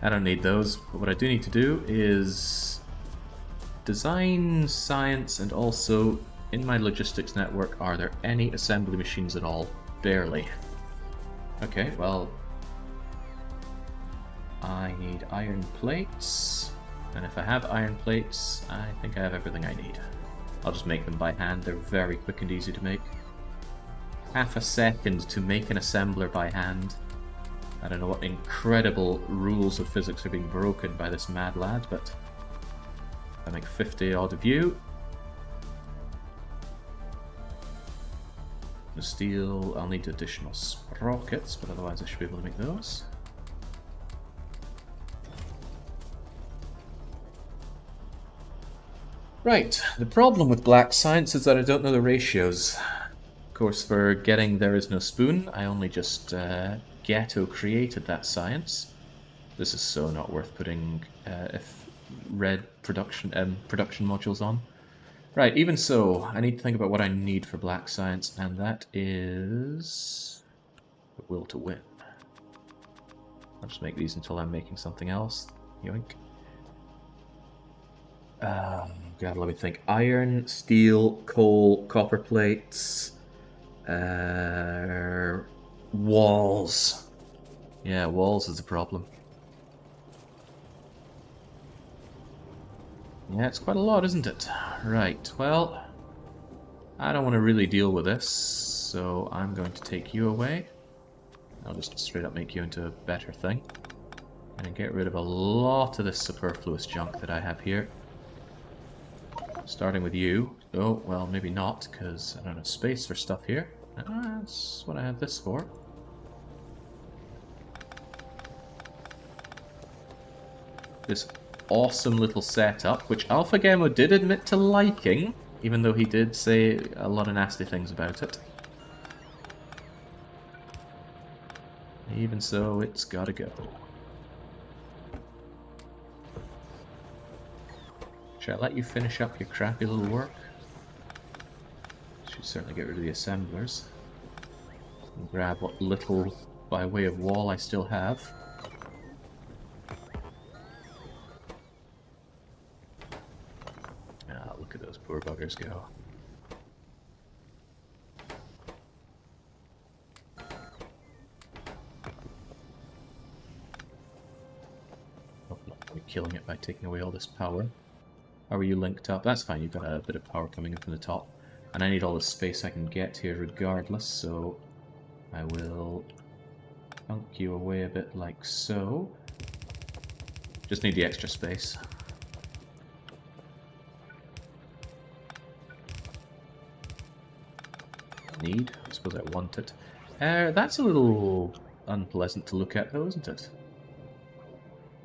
I don't need those. But what I do need to do is design science, and also in my logistics network, are there any assembly machines at all? Barely. Okay, well, I need iron plates, and if I have iron plates, I think I have everything I need. I'll just make them by hand. They're very quick and easy to make. Half a second to make an assembler by hand. I don't know what incredible rules of physics are being broken by this mad lad, but I make 50 odd of you. The steel, I'll need additional sprockets, but otherwise I should be able to make those. Right, the problem with black science is that I don't know the ratios. Of course, for getting There Is No Spoon, I only just ghetto created that science. This is so not worth putting red production modules on. Right, even so, I need to think about what I need for black science, and that is the will to win. I'll just make these until I'm making something else. Yoink. God, let me think. Iron, steel, coal, copper plates, walls. Yeah, walls is the problem. Yeah, it's quite a lot, isn't it? Right, well, I don't want to really deal with this, so I'm going to take you away. I'll just straight up make you into a better thing. And get rid of a lot of this superfluous junk that I have here. Starting with you. Oh, well, maybe not, because I don't have space for stuff here. That's what I have this for. This awesome little setup, which Alpha Gamma did admit to liking, even though he did say a lot of nasty things about it. Even so, it's gotta go. Should I let you finish up your crappy little work? Should certainly get rid of the assemblers. And grab what little, by way of wall, I still have. Ah, look at those poor buggers go. killing it by taking away all this power. How are you linked up? That's fine, you've got a bit of power coming up from the top. And I need all the space I can get here regardless, so I will dunk you away a bit like so. Just need the extra space. Need? I suppose I want it. That's a little unpleasant to look at though, isn't it?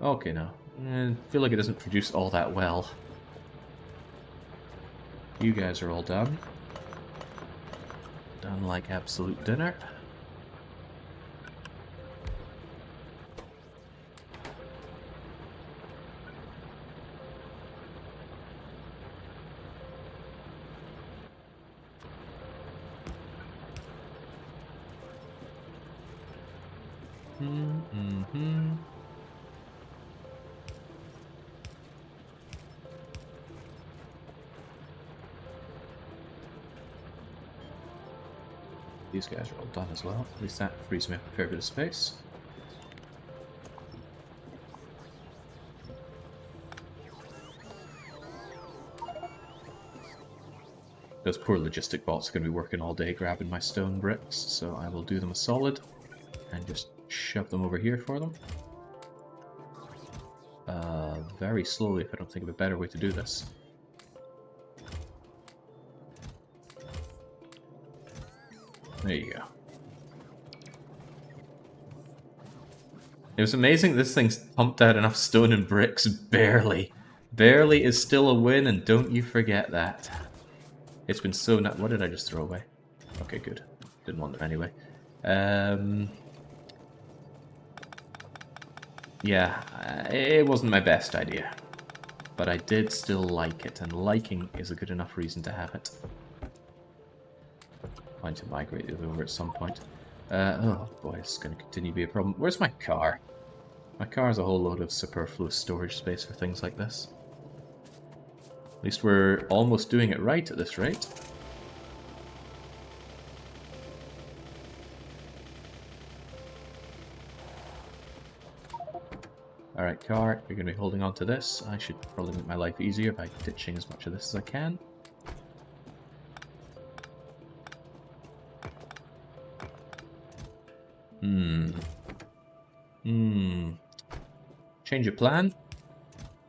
Okay, no. I feel like it doesn't produce all that well. You guys are all done. Done like absolute dinner. Mm-hmm. These guys are all done as well. At least that frees me up a fair bit of space. Those poor logistic bots are going to be working all day grabbing my stone bricks, so I will do them a solid and just shove them over here for them. Very slowly if I don't think of a better way to do this. There you go. It was amazing this thing's pumped out enough stone and bricks, barely. Barely is still a win, and don't you forget that. It's been so nut. What did I just throw away? Okay, good. Didn't want them anyway. Yeah, it wasn't my best idea. But I did still like it, and liking is a good enough reason to have it. Going to migrate it over at some point. Oh boy, it's going to continue to be a problem. Where's my car? My car has a whole load of superfluous storage space for things like this. At least we're almost doing it right at this rate. Alright, car, you're going to be holding on to this. I should probably make my life easier by ditching as much of this as I can. Change of plan.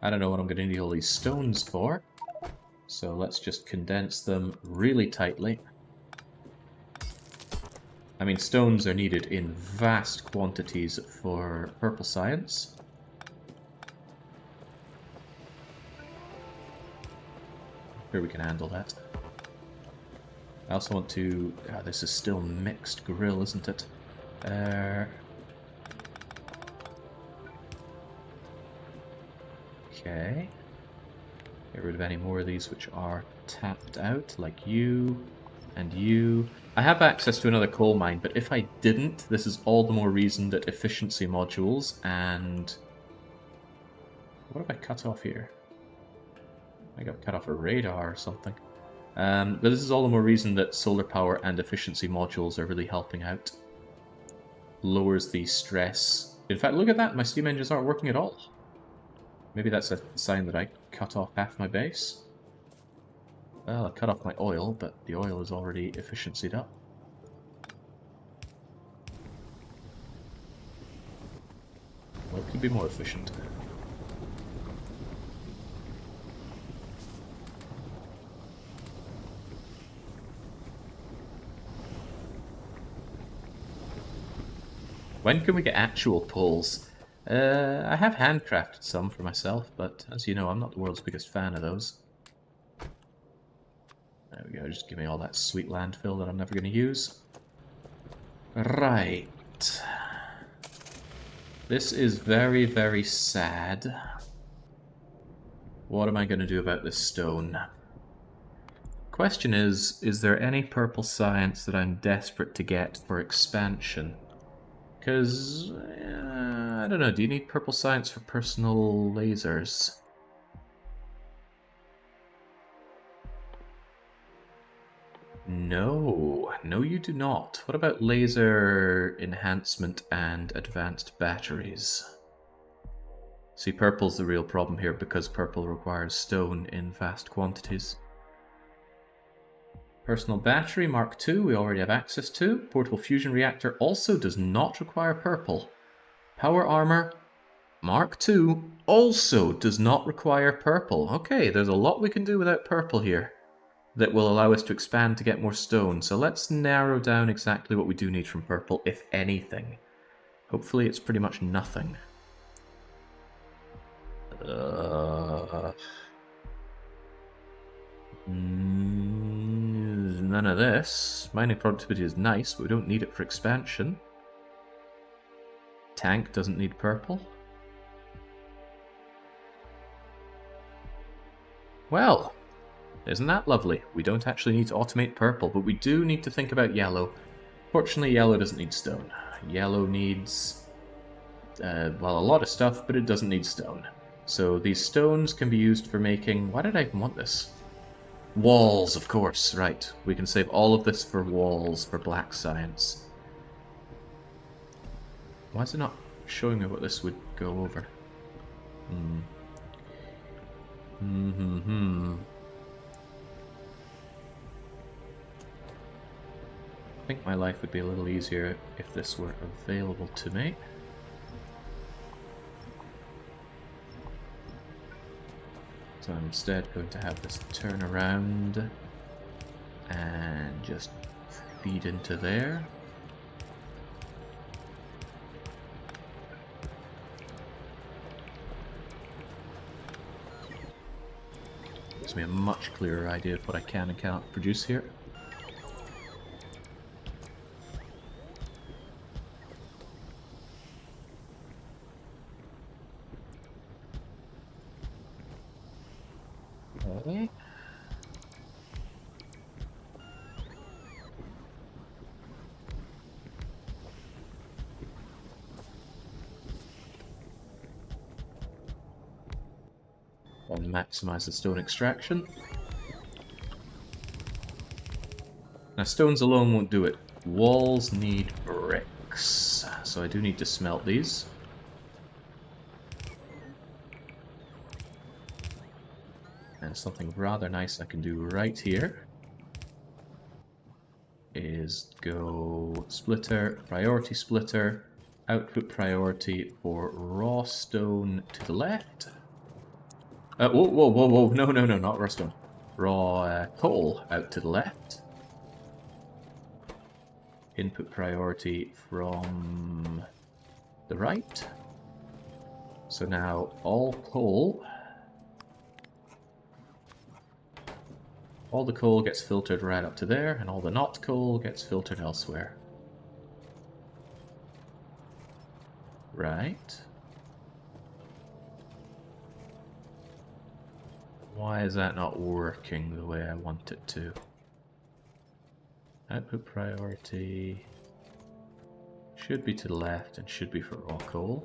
I don't know what I'm going to need all these stones for. So let's just condense them really tightly. I mean, stones are needed in vast quantities for purple science. Sure, we can handle that. I also want to... this is still mixed grill, isn't it? Okay. Get rid of any more of these which are tapped out, like you and you. I have access to another coal mine, but if I didn't, this is all the more reason that efficiency modules and... What have I cut off here? I got cut off a radar or something. But this is all the more reason that solar power and efficiency modules are really helping out. Lowers the stress. In fact, look at that, my steam engines aren't working at all. Maybe that's a sign that I cut off half my base. Well, I cut off my oil, but the oil is already efficiencyed up. Well, it could be more efficient. When can we get actual pulls? I have handcrafted some for myself, but as you know, I'm not the world's biggest fan of those. There we go, just give me all that sweet landfill that I'm never going to use. Right. This is very, very sad. What am I going to do about this stone? Question is there any purple science that I'm desperate to get for expansion? Because, I don't know, do you need purple science for personal lasers? No, no you do not. What about laser enhancement and advanced batteries? See, purple's the real problem here because purple requires stone in vast quantities. Personal battery Mark II we already have access to. Portable fusion reactor also does not require purple. Power armor Mark II also does not require purple. Okay, there's a lot we can do without purple here that will allow us to expand to get more stone. So let's narrow down exactly what we do need from purple, if anything. Hopefully it's pretty much nothing. None of this. Mining productivity is nice, but we don't need it for expansion. Tank doesn't need purple. Well, isn't that lovely? We don't actually need to automate purple, but we do need to think about yellow. Fortunately, yellow doesn't need stone. Yellow needs, well, a lot of stuff, but it doesn't need stone. So these stones can be used for making... Why did I even want this? Walls, of course, right. We can save all of this for walls, for black science. Why is it not showing me what this would go over? I think my life would be a little easier if this were available to me. So I'm instead going to have this turn around and just feed into there. Gives me a much clearer idea of what I can and cannot produce here. Okay. And maximize the stone extraction. Now stones alone won't do it. Walls need bricks. So I do need to smelt these. And something rather nice I can do right here is go splitter, priority splitter, output priority for raw stone to the left. Whoa, no, not raw stone. Raw coal out to the left. Input priority from the right. So now all coal... all the coal gets filtered right up to there, and all the not coal gets filtered elsewhere. Right. Why is that not working the way I want it to? Output priority should be to the left and should be for raw coal.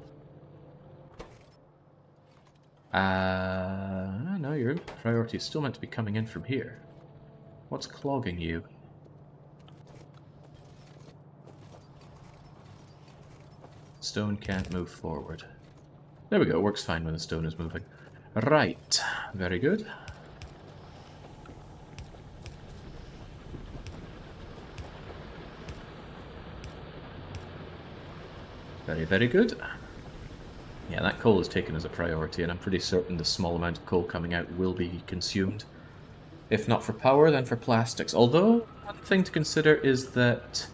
No, your input priority is still meant to be coming in from here. What's clogging you? Stone can't move forward. There we go, it works fine when the stone is moving. Right, very good. Very, very good. Yeah, that coal is taken as a priority, and I'm pretty certain the small amount of coal coming out will be consumed. If not for power, then for plastics. Although, one thing to consider is that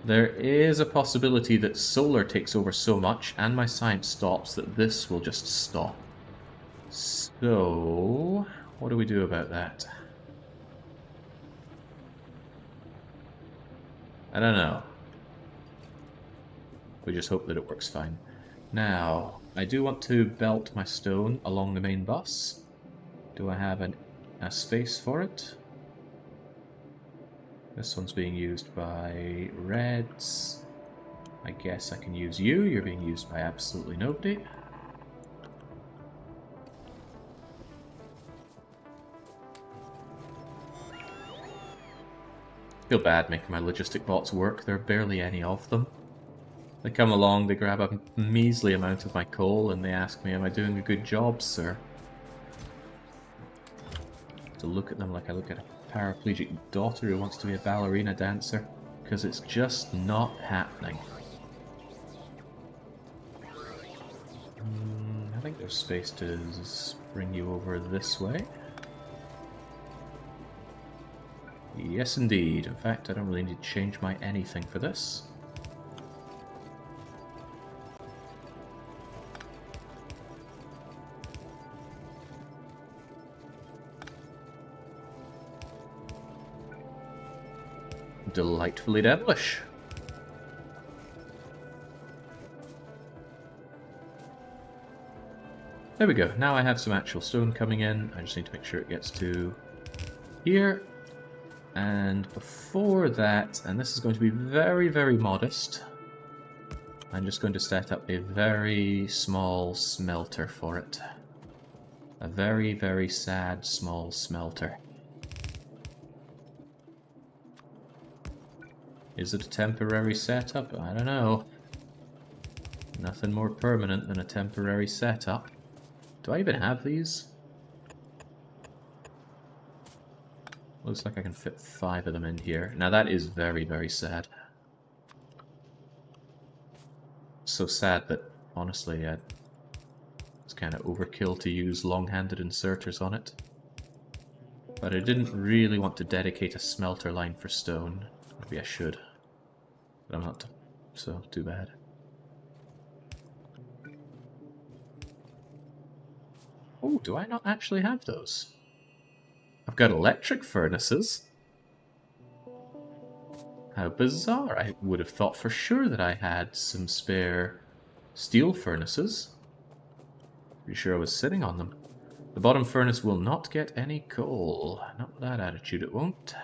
there is a possibility that solar takes over so much, and my science stops, that this will just stop. So, what do we do about that? I don't know. We just hope that it works fine. Now, I do want to belt my stone along the main bus. Do I have a space for it? This one's being used by reds. I guess I can use you. You're being used by absolutely nobody. Feel bad making my logistic bots work. There are barely any of them. They come along, they grab a measly amount of my coal, and they ask me, am I doing a good job, sir? To look at them like I look at a paraplegic daughter who wants to be a ballerina dancer, because it's just not happening. I think there's space to bring you over this way. Yes, indeed. In fact, I don't really need to change my anything for this. Delightfully devilish. There we go. Now I have some actual stone coming in. I just need to make sure it gets to here. And before that, and this is going to be very, very modest, I'm just going to set up a very small smelter for it. A very, very sad small smelter. Is it a temporary setup? I don't know. Nothing more permanent than a temporary setup. Do I even have these? Looks like I can fit 5 of them in here. Now that is very, very sad. So sad that, honestly, it's kind of overkill to use long-handed inserters on it. But I didn't really want to dedicate a smelter line for stone. Maybe I should. But I'm not, so too bad. Oh, do I not actually have those? I've got electric furnaces. How bizarre. I would have thought for sure that I had some spare steel furnaces. Pretty sure I was sitting on them. The bottom furnace will not get any coal. Not with that attitude, it won't.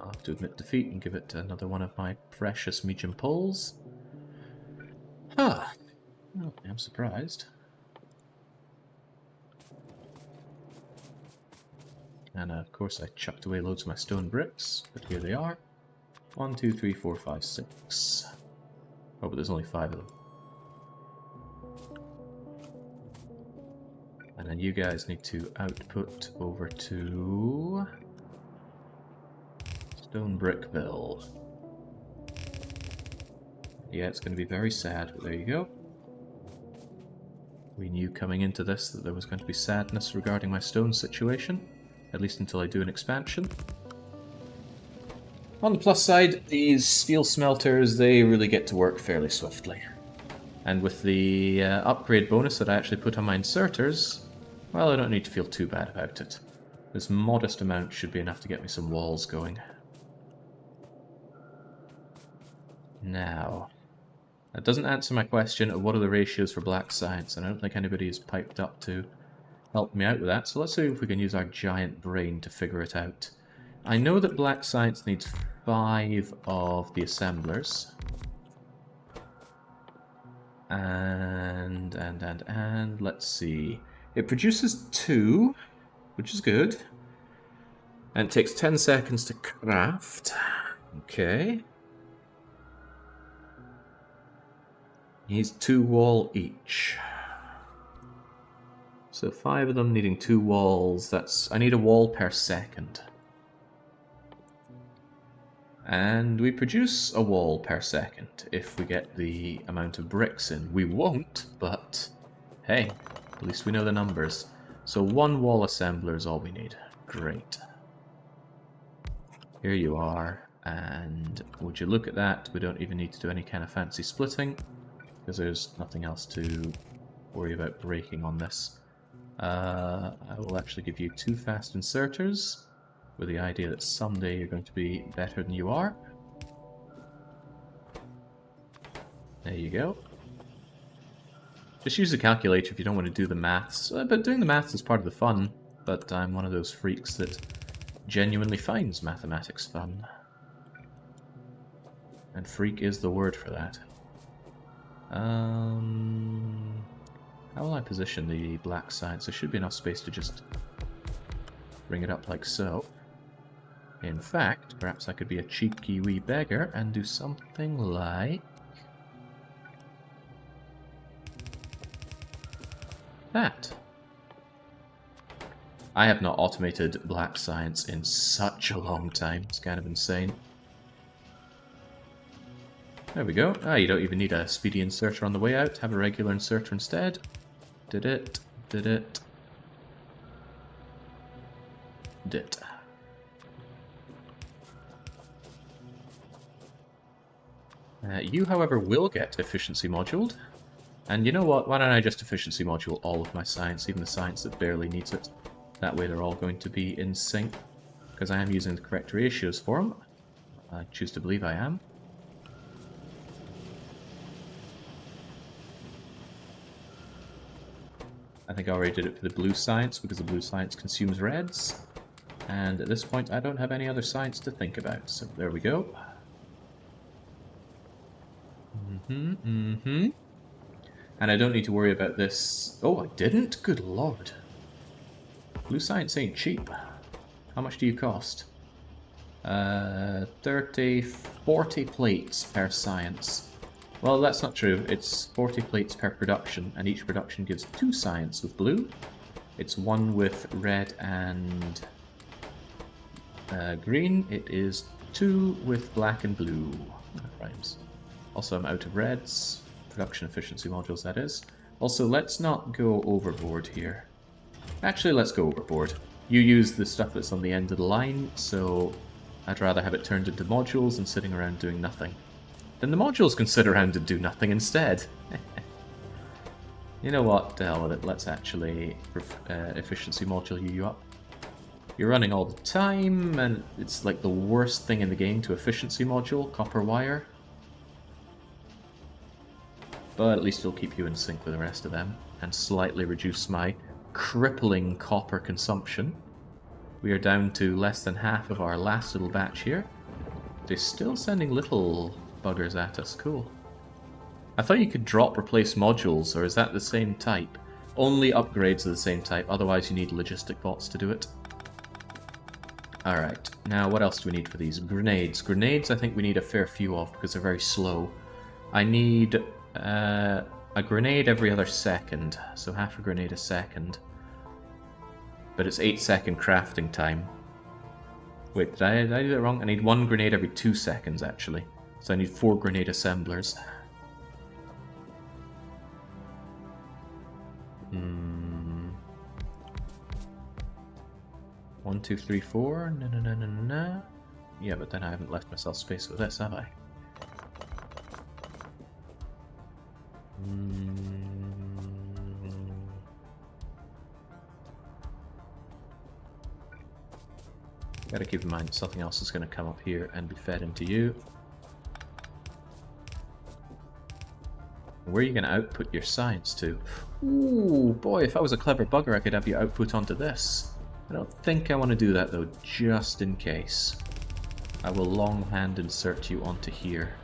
I'll have to admit defeat and give it another one of my precious medium poles. Huh. Oh, I'm surprised. And of course I chucked away loads of my stone bricks, but here they are. 1, 2, 3, 4, 5, 6. Oh, but there's only 5 of them. And then you guys need to output over to Stone Brickville. Yeah, it's going to be very sad, but there you go. We knew coming into this that there was going to be sadness regarding my stone situation, at least until I do an expansion. On the plus side, these steel smelters, they really get to work fairly swiftly. And with the upgrade bonus that I actually put on my inserters, well, I don't need to feel too bad about it. This modest amount should be enough to get me some walls going. Now, that doesn't answer my question of what are the ratios for black science, and I don't think anybody has piped up to help me out with that, so let's see if we can use our giant brain to figure it out. I know that black science needs 5 of the assemblers. And let's see. It produces 2, which is good. And it takes 10 seconds to craft. Okay. Needs 2 wall each. So 5 of them needing 2 walls. I need a wall per second. And we produce a wall per second if we get the amount of bricks in. We won't, but hey, at least we know the numbers. So 1 wall assembler is all we need. Great. Here you are, and would you look at that, we don't even need to do any kind of fancy splitting, because there's nothing else to worry about breaking on this. I will actually give you 2 fast inserters, with the idea that someday you're going to be better than you are. There you go. Just use a calculator if you don't want to do the maths, but doing the maths is part of the fun, but I'm one of those freaks that genuinely finds mathematics fun. And freak is the word for that. How will I position the black science? There should be enough space to just Bring it up like so. In fact, perhaps I could be a cheeky wee beggar and do something like that. I have not automated black science in such a long time. It's kind of insane. There we go. Ah, you don't even need a speedy inserter on the way out. Have a regular inserter instead. Did it. Did it. Did. You, however, will get efficiency moduled. And you know what? Why don't I just efficiency module all of my science, even the science that barely needs it. That way they're all going to be in sync. Because I am using the correct ratios for them. I choose to believe I am. I think I already did it for the blue science, because the blue science consumes reds. And at this point, I don't have any other science to think about. So there we go. And I don't need to worry about this. Oh, I didn't? Good lord. Blue science ain't cheap. How much do you cost? 40 plates per science. Well, that's not true. It's 40 plates per production, and each production gives 2 science with blue. It's 1 with red and green. It is 2 with black and blue. That rhymes. Also, I'm out of reds. Production efficiency modules, that is. Also, let's not go overboard here. Actually, let's go overboard. You use the stuff that's on the end of the line, so I'd rather have it turned into modules than sitting around doing nothing. Then the modules can sit around and do nothing instead. You know what? The hell with it. Let's actually efficiency module you up. You're running all the time, and it's like the worst thing in the game to efficiency module copper wire. But at least it'll keep you in sync with the rest of them, and slightly reduce my crippling copper consumption. We are down to less than half of our last little batch here. They're still sending little buggers at us. Cool. I thought you could drop replace modules, or is that the same type? Only upgrades are the same type, otherwise you need logistic bots to do it. Alright, now what else do we need for these? Grenades. Grenades I think we need a fair few of because they're very slow. I need a grenade every other second, so half a grenade a second. But it's 8-second crafting time. Wait, did I do that wrong? I need 1 grenade every 2 seconds, actually. So I need 4 grenade assemblers. 1, 2, 3, 4. No. Yeah, but then I haven't left myself space with this, have I? Gotta keep in mind something else is going to come up here and be fed into you. Where are you going to output your science to? Ooh, boy, if I was a clever bugger I could have you output onto this. I don't think I want to do that though, just in case. I will longhand insert you onto here.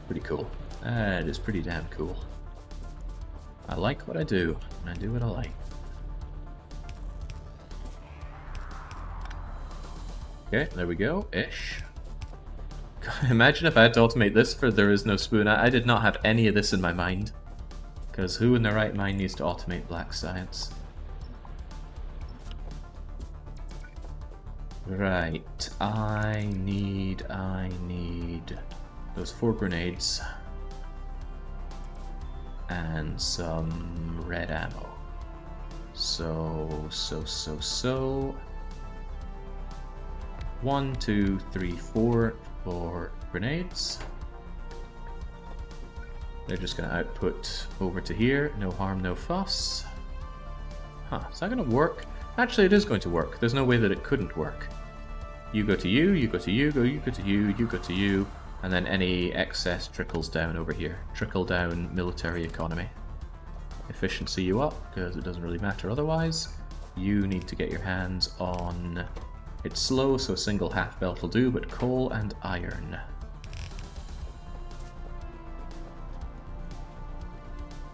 Pretty cool. That is pretty damn cool. I like what I do, and I do what I like. Okay, there we go, ish. Imagine if I had to automate this for There Is No Spoon. I did not have any of this in my mind. Because who in their right mind needs to automate black science? Right, I need those 4 grenades and some red ammo. So 1, 2, 3, 4 for grenades. They're just going to output over to here. No harm, no fuss. Huh, is that going to work? Actually, it is going to work. There's no way that it couldn't work. You go to you, you go to you, you go to you, you go to you, and then any excess trickles down over here. Trickle down military economy. Efficiency you up, because it doesn't really matter otherwise. You need to get your hands on It's slow, so a single half belt will do, but coal and iron.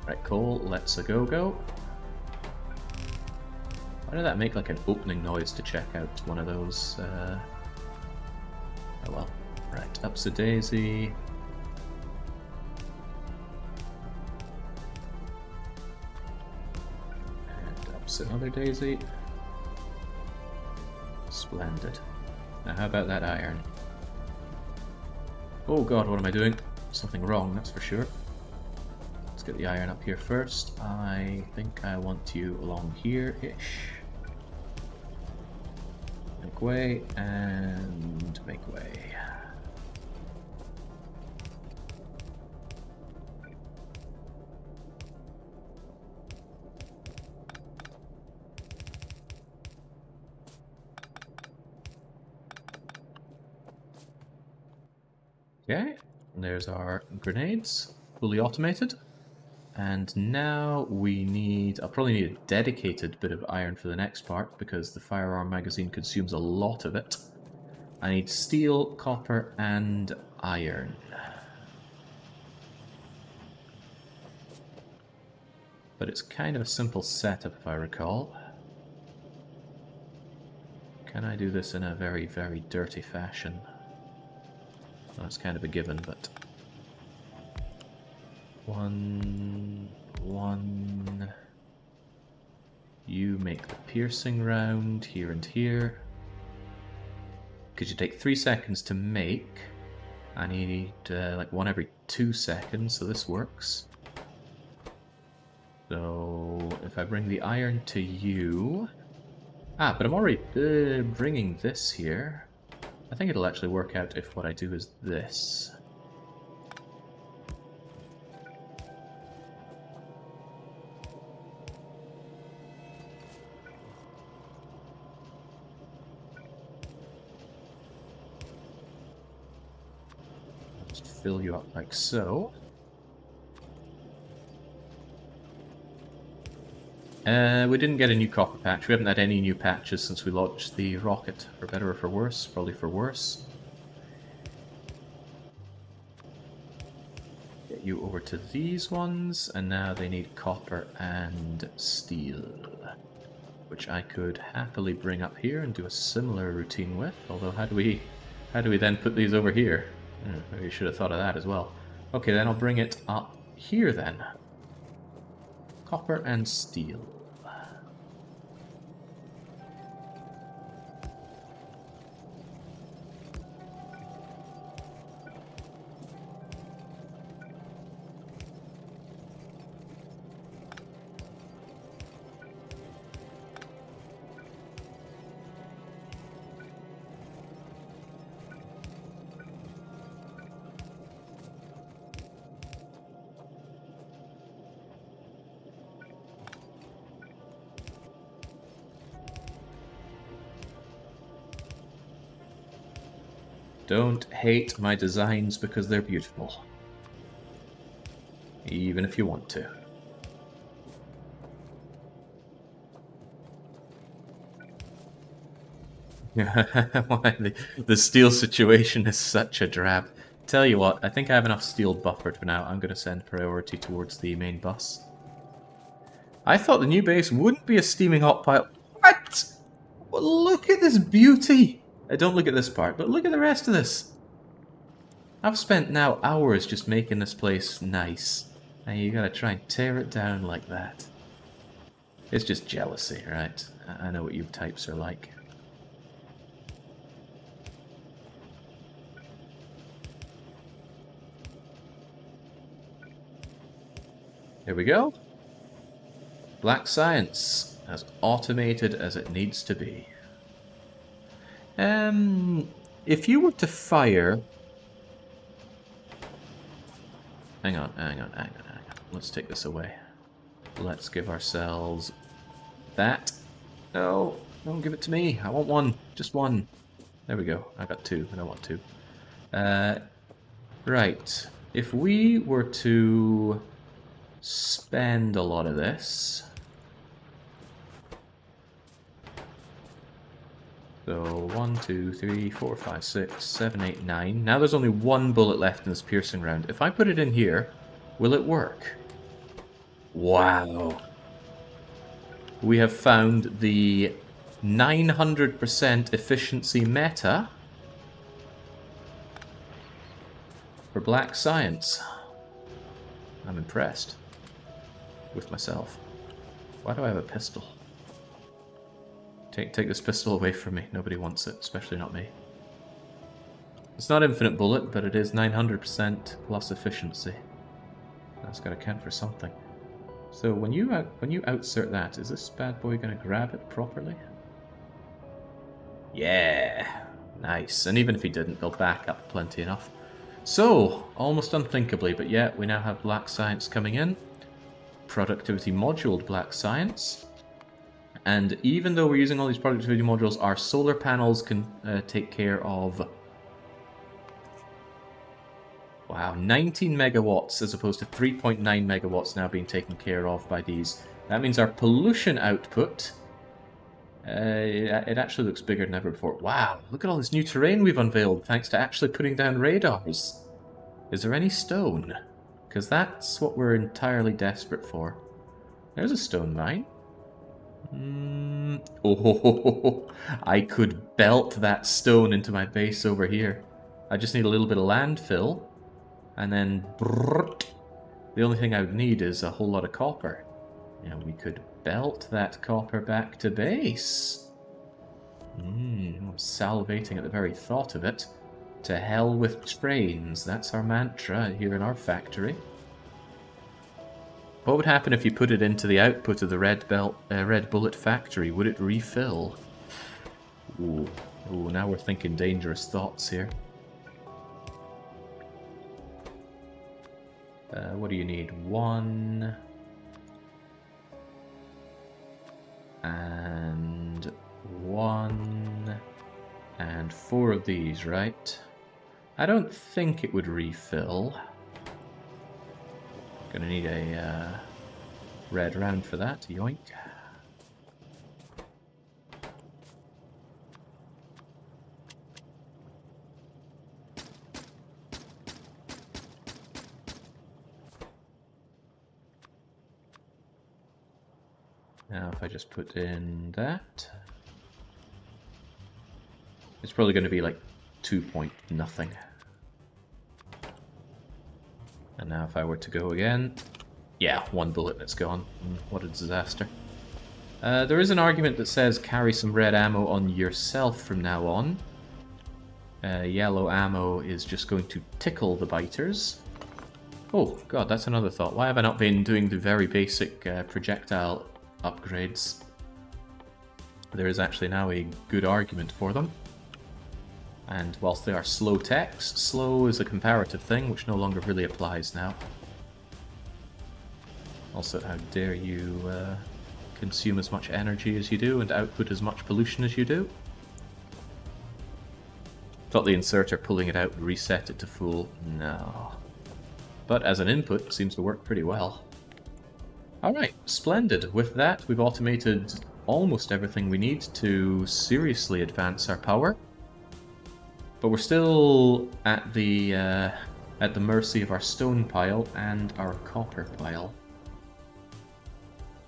Right, coal, let's a go-go. Why did that make like an opening noise to check out one of those? Oh well. Right, up's a daisy. And up's another daisy. Splendid. Now how about that iron? Oh god, what am I doing? Something wrong, that's for sure. Let's get the iron up here first. I think I want you along here-ish. Make way, and make way. Okay, and there's our grenades, fully automated. And now we need, I'll probably need a dedicated bit of iron for the next part because the firearm magazine consumes a lot of it. I need steel, copper, and iron. But it's kind of a simple setup if I recall. Can I do this in a very, very dirty fashion? Well, that's kind of a given, but... One... You make the piercing round here and here. Because you take 3 seconds to make. I need like one every 2 seconds, so this works. So if I bring the iron to you... Ah, but I'm already bringing this here. I think it'll actually work out if what I do is this. Just fill you up like so. We didn't get a new copper patch. We haven't had any new patches since we launched the rocket, for better or for worse. Probably for worse. Get you over to these ones, and now they need copper and steel, which I could happily bring up here and do a similar routine with. Although, how do we then put these over here? Maybe you should have thought of that as well. Okay, then I'll bring it up here then. Copper and steel. Don't hate my designs because they're beautiful. Even if you want to. Why, the steel situation is such a drab. Tell you what, I think I have enough steel buffered for now. I'm going to send priority towards the main bus. I thought the new base wouldn't be a steaming hot pile. What? Well, look at this beauty! Don't look at this part, but look at the rest of this. I've spent now hours just making this place nice, and you gotta try and tear it down like that. It's just jealousy, right? I know what you types are like. Here we go. Black Science, as automated as it needs to be. If you were to fire... Hang on. Let's take this away. Let's give ourselves that. No, don't give it to me. I want one. Just one. There we go. I got 2. I don't want 2. Right. If we were to spend a lot of this... So 1, 2, 3, 4, 5, 6, 7, 8, 9. Now there's only one bullet left in this piercing round. If I put it in here, will it work? Wow. We have found the 900% efficiency meta for black science. I'm impressed with myself. Why do I have a pistol? Take this pistol away from me. Nobody wants it, especially not me. It's not infinite bullet, but it is 900% plus efficiency. That's got to count for something. So when you outsert that, is this bad boy going to grab it properly? Yeah, nice. And even if he didn't, they'll back up plenty enough. So, almost unthinkably, but yet we now have black science coming in. Productivity moduled black science. And even though we're using all these productivity modules, our solar panels can take care of... Wow, 19 megawatts as opposed to 3.9 megawatts now being taken care of by these. That means our pollution output... it actually looks bigger than ever before. Wow, look at all this new terrain we've unveiled thanks to actually putting down radars. Is there any stone? Because that's what we're entirely desperate for. There's a stone mine. Oh, I could belt that stone into my base over here. I just need a little bit of landfill. And then... Brrrt, the only thing I would need is a whole lot of copper. And we could belt that copper back to base. I'm salivating at the very thought of it. To hell with trains. That's our mantra here in our factory. What would happen if you put it into the output of the red bullet factory? Would it refill? Ooh, now we're thinking dangerous thoughts here. What do you need? 1... and 1... and 4 of these, right? I don't think it would refill. Gonna need a red round for that. Yoink. Now if I just put in that, it's probably going to be like 2 point nothing. And now if I were to go again, yeah, 1 bullet and it's gone. What a disaster. There is an argument that says carry some red ammo on yourself from now on. Yellow ammo is just going to tickle the biters. Oh god, that's another thought. Why have I not been doing the very basic projectile upgrades? There is actually now a good argument for them. And whilst they are slow techs, slow is a comparative thing, which no longer really applies now. Also, how dare you consume as much energy as you do and output as much pollution as you do? Thought the inserter pulling it out would reset it to full. No. But as an input, seems to work pretty well. Alright, splendid. With that, we've automated almost everything we need to seriously advance our power. But we're still at the mercy of our stone pile and our copper pile.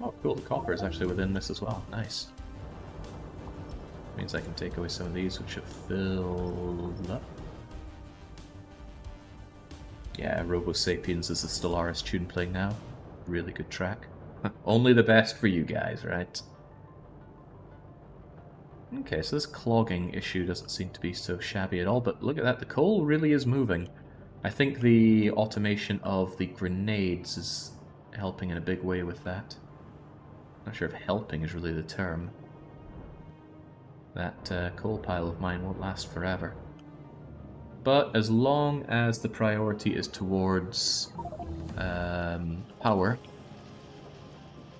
Oh, cool. The copper is actually within this as well. Nice. Means I can take away some of these, which have filled up. Yeah, Robo Sapiens is the Stellaris tune playing now. Really good track. Only the best for you guys, right? Okay, so this clogging issue doesn't seem to be so shabby at all, but look at that, the coal really is moving. I think the automation of the grenades is helping in a big way with that. Not sure if helping is really the term. That coal pile of mine won't last forever. But as long as the priority is towards power,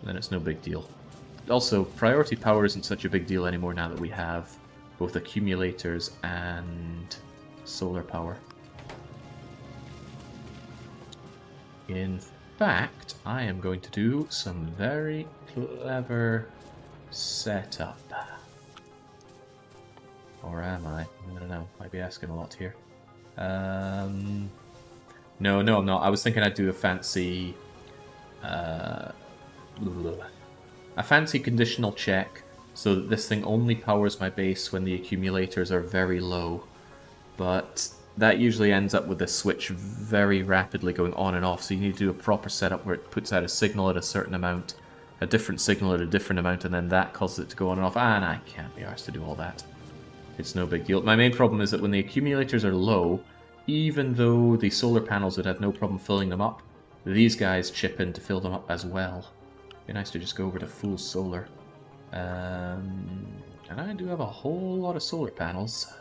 then it's no big deal. Also, priority power isn't such a big deal anymore now that we have both accumulators and solar power. In fact, I am going to do some very clever setup. Or am I? I don't know. Might be asking a lot here. No, I'm not. I was thinking I'd do a fancy... a fancy conditional check so that this thing only powers my base when the accumulators are very low. But that usually ends up with the switch very rapidly going on and off, so you need to do a proper setup where it puts out a signal at a certain amount, a different signal at a different amount, and then that causes it to go on and off, and I can't be arsed to do all that. It's no big deal. My main problem is that when the accumulators are low, even though the solar panels would have no problem filling them up, these guys chip in to fill them up as well. It'd be nice to just go over to full solar. And I do have a whole lot of solar panels.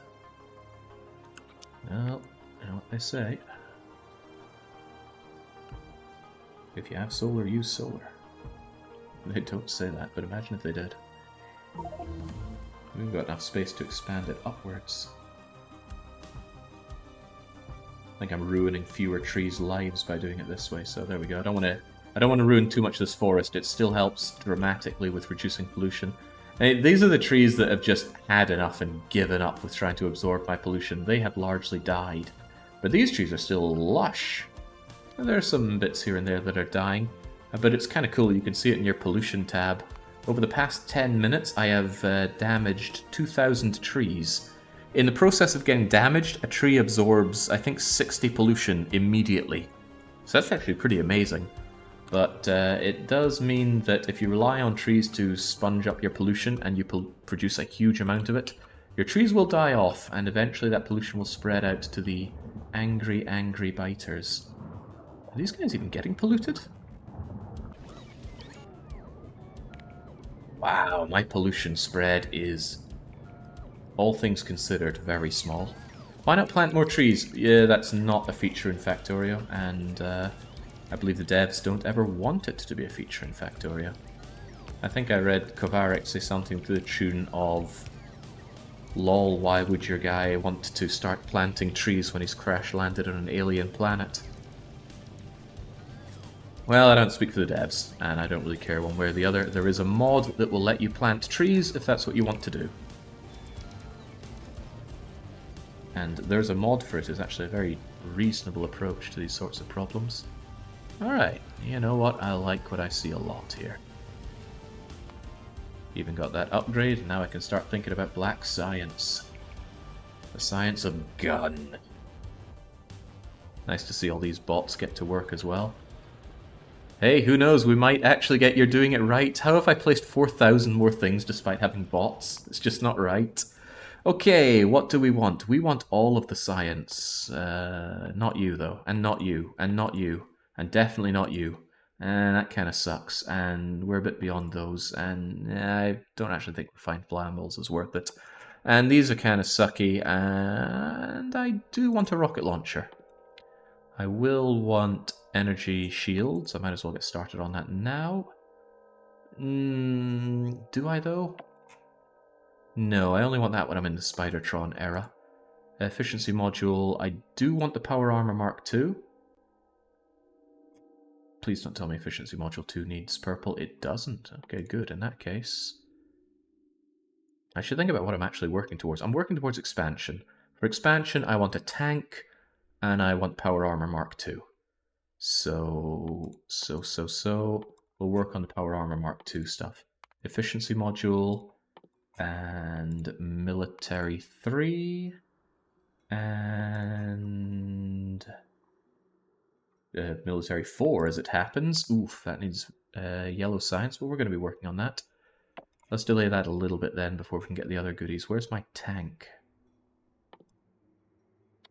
Well, you know what they say. If you have solar, use solar. They don't say that, but imagine if they did. We've got enough space to expand it upwards. I think I'm ruining fewer trees' lives by doing it this way, so there we go. I don't want to ruin too much of this forest. It still helps dramatically with reducing pollution. These are the trees that have just had enough and given up with trying to absorb my pollution. They have largely died. But these trees are still lush. And there are some bits here and there that are dying. But it's kind of cool. You can see it in your pollution tab. Over the past 10 minutes, I have damaged 2,000 trees. In the process of getting damaged, a tree absorbs, I think, 60 pollution immediately. So that's actually pretty amazing. But it does mean that if you rely on trees to sponge up your pollution and you produce a huge amount of it, your trees will die off, and eventually that pollution will spread out to the angry, angry biters. Are these guys even getting polluted? Wow, my pollution spread is, all things considered, very small. Why not plant more trees? Yeah, that's not a feature in Factorio, and I believe the devs don't ever want it to be a feature in Factorio. I think I read Kovarik say something to the tune of, "Lol, why would your guy want to start planting trees when he's crash-landed on an alien planet?" Well, I don't speak for the devs, and I don't really care one way or the other. There is a mod that will let you plant trees if that's what you want to do. And there's a mod for it. It's actually a very reasonable approach to these sorts of problems. Alright, you know what? I like what I see a lot here. Even got that upgrade, and now I can start thinking about black science. The science of gun. Nice to see all these bots get to work as well. Hey, who knows, we might actually get you're doing it right. How have I placed 4,000 more things despite having bots? It's just not right. Okay, what do we want? We want all of the science. Not you, though. And not you. And not you. And definitely not you. And that kind of sucks. And we're a bit beyond those. And I don't actually think refined flammables is worth it. And these are kind of sucky. And I do want a rocket launcher. I will want energy shields. I might as well get started on that now. Do I, though? No, I only want that when I'm in the Spidertron era. Efficiency module. I do want the Power Armor Mark II. Please don't tell me Efficiency Module 2 needs purple. It doesn't. Okay, good. In that case, I should think about what I'm actually working towards. I'm working towards expansion. For expansion, I want a tank, and I want Power Armor Mark II. So, we'll work on the Power Armor Mark II stuff. Efficiency module, and military 3, and military 4 as it happens. Oof, that needs yellow science, but we're going to be working on that. Let's delay that a little bit then before we can get the other goodies. Where's my tank?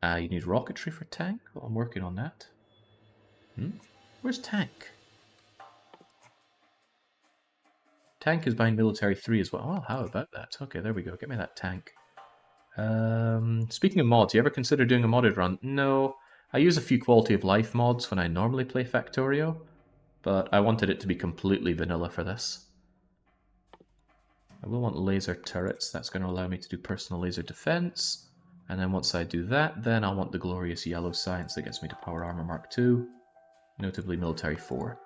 You need rocketry for tank? Well, I'm working on that. Where's tank? Tank is behind military 3 as well. Oh, how about that? Okay, there we go. Get me that tank. Speaking of mods, you ever consider doing a modded run? No. I use a few quality of life mods when I normally play Factorio, but I wanted it to be completely vanilla for this. I will want laser turrets. That's going to allow me to do personal laser defense. And then once I do that, then I'll want the glorious yellow science that gets me to Power Armor Mark II, notably military 4.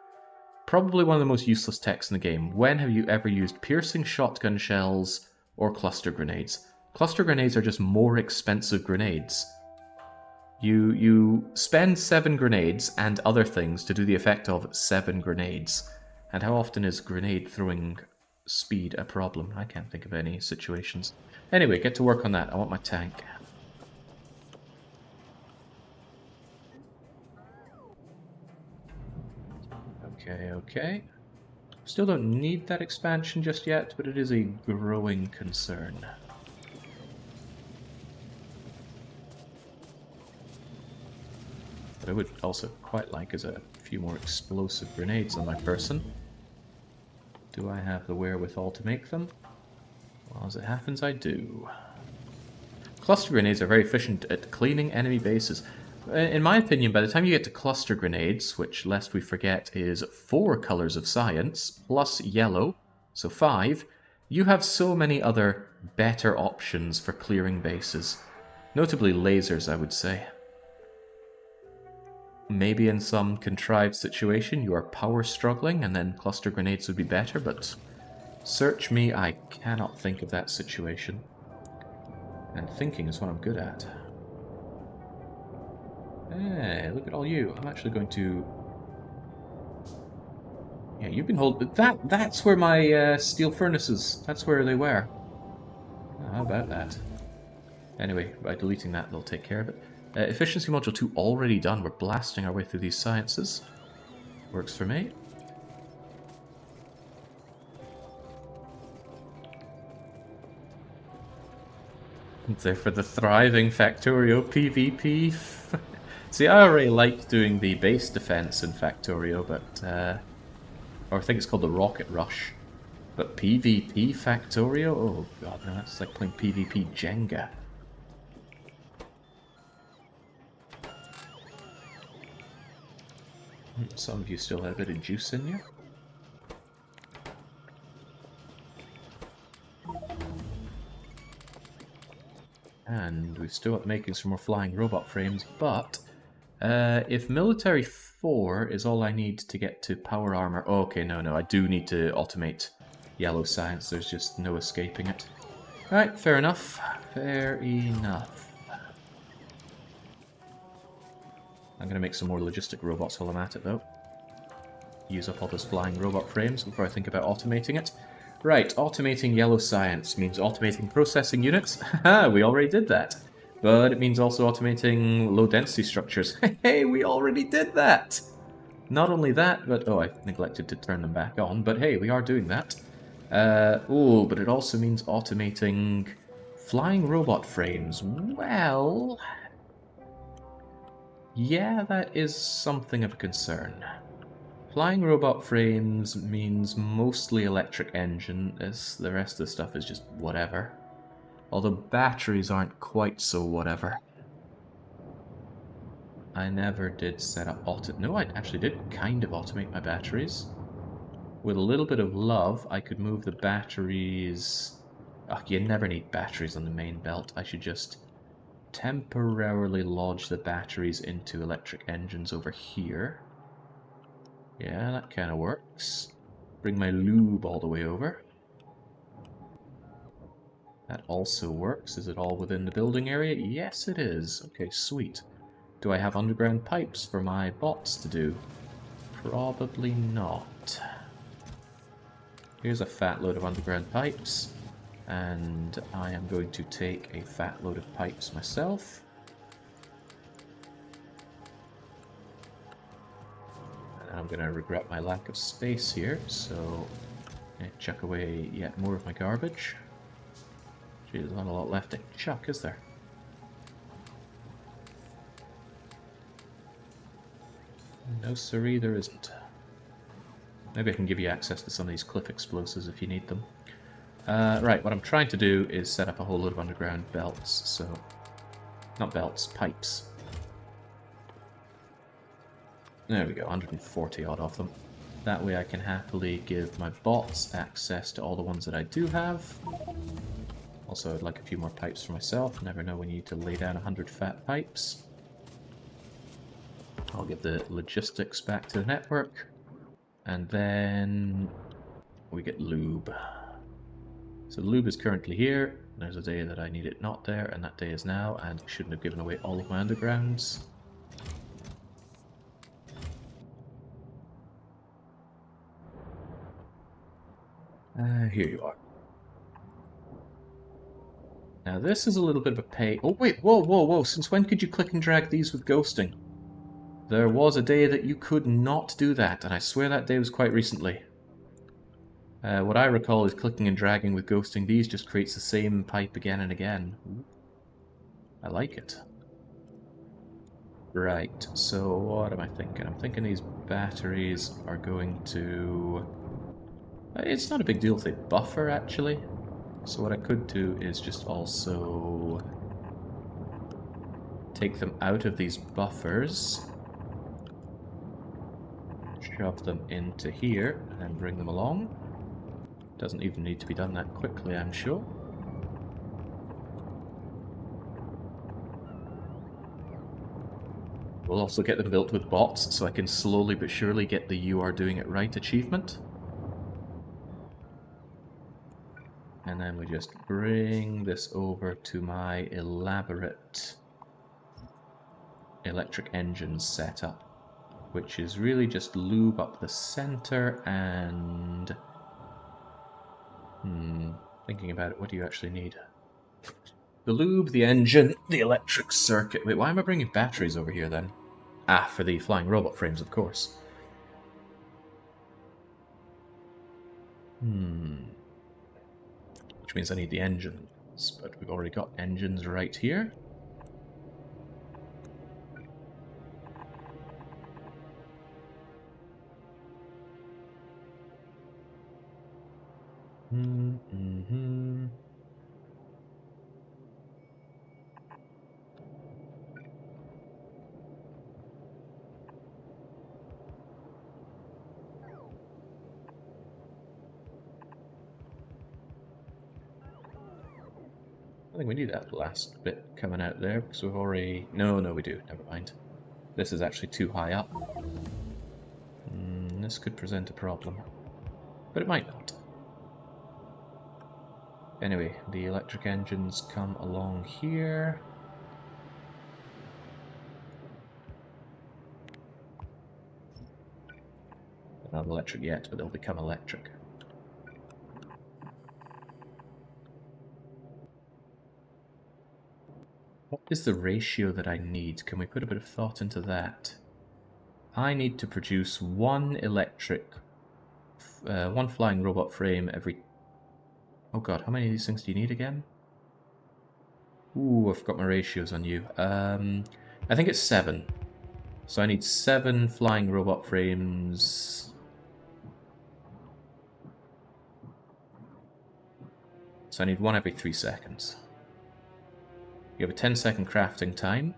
Probably one of the most useless techs in the game. When have you ever used piercing shotgun shells or cluster grenades? Cluster grenades are just more expensive grenades. You spend 7 grenades and other things to do the effect of 7 grenades. And how often is grenade throwing speed a problem? I can't think of any situations. Anyway, get to work on that. I want my tank. Okay. Still don't need that expansion just yet, but it is a growing concern. What I would also quite like is a few more explosive grenades on my person. Do I have the wherewithal to make them? Well, as it happens, I do. Cluster grenades are very efficient at cleaning enemy bases. In my opinion, by the time you get to cluster grenades, which, lest we forget, is 4 colors of science, plus yellow, so 5, you have so many other better options for clearing bases. Notably lasers, I would say. Maybe in some contrived situation you are power struggling and then cluster grenades would be better, but search me, I cannot think of that situation. And thinking is what I'm good at. Hey, look at all you. I'm actually going to... Yeah, you can hold... That's where my steel furnaces... That's where they were. Oh, how about that? Anyway, by deleting that, they'll take care of it. Efficiency Module 2 already done. We're blasting our way through these sciences. Works for me. There for the thriving Factorio PvP. See, I already like doing the base defense in Factorio, but... or I think it's called the Rocket Rush. But PvP Factorio? Oh god, no, that's like playing PvP Jenga. Some of you still have a bit of juice in you. And we've still got making some more flying robot frames, but if military 4 is all I need to get to power armor... Oh, okay, no, I do need to automate yellow science, there's just no escaping it. Alright, fair enough. Fair enough. I'm going to make some more logistic robots while I'm at it, though. Use up all those flying robot frames before I think about automating it. Right, automating yellow science means automating processing units. Haha, we already did that. But it means also automating low-density structures. Hey, we already did that! Not only that, but... Oh, I neglected to turn them back on, but hey, we are doing that. Oh, but it also means automating flying robot frames. Well... yeah, that is something of a concern. Flying robot frames means mostly electric engine, as the rest of the stuff is just whatever. Although batteries aren't quite so whatever. I never did set up No, I actually did kind of automate my batteries. With a little bit of love, I could move the batteries... Oh, you never need batteries on the main belt. I should just temporarily lodge the batteries into electric engines over here. Yeah, that kind of works. Bring my lube all the way over. That also works. Is it all within the building area? Yes, it is. Okay, sweet. Do I have underground pipes for my bots to do? Probably not. Here's a fat load of underground pipes. And I am going to take a fat load of pipes myself. And I'm going to regret my lack of space here, so chuck away yet more of my garbage. Gee, there's not a lot left to chuck, is there? No siree, there isn't. Maybe I can give you access to some of these cliff explosives if you need them. Right, what I'm trying to do is set up a whole load of underground belts, so... Not belts, pipes. There we go, 140 odd of them. That way I can happily give my bots access to all the ones that I do have. Also, I'd like a few more pipes for myself. Never know when you need to lay down 100 fat pipes. I'll give the logistics back to the network. And then we get lube. So the lube is currently here. There's a day that I need it not there, and that day is now, and I shouldn't have given away all of my undergrounds. Here you are. Now this is a little bit of a pay... Oh wait, whoa, whoa, whoa, since when could you click and drag these with ghosting? There was a day that you could not do that, and I swear that day was quite recently. What I recall is clicking and dragging with ghosting these just creates the same pipe again and again. Ooh. I like it. Right, so what am I thinking? I'm thinking these batteries are going to... It's not a big deal if they buffer, actually. So what I could do is just also take them out of these buffers, shove them into here, and bring them along. Doesn't even need to be done that quickly, I'm sure. We'll also get them built with bots, so I can slowly but surely get the "You Are Doing It Right" achievement. And then we just bring this over to my elaborate electric engine setup, which is really just lube up the center and... thinking about it, what do you actually need? The lube, the engine, the electric circuit. Wait, why am I bringing batteries over here then? Ah, for the flying robot frames, of course. Which means I need the engines, but we've already got engines right here. I think we need that last bit coming out there, because we've already... No, we do. Never mind. This is actually too high up. This could present a problem. But it might not. Anyway, the electric engines come along here. They're not electric yet, but they'll become electric. What is the ratio that I need? Can we put a bit of thought into that? I need to produce one flying robot frame every... Oh god, how many of these things do you need again? Ooh, I forgot my ratios on you. I think it's 7. So I need 7 flying robot frames. So I need one every 3 seconds. You have a 10-second crafting time.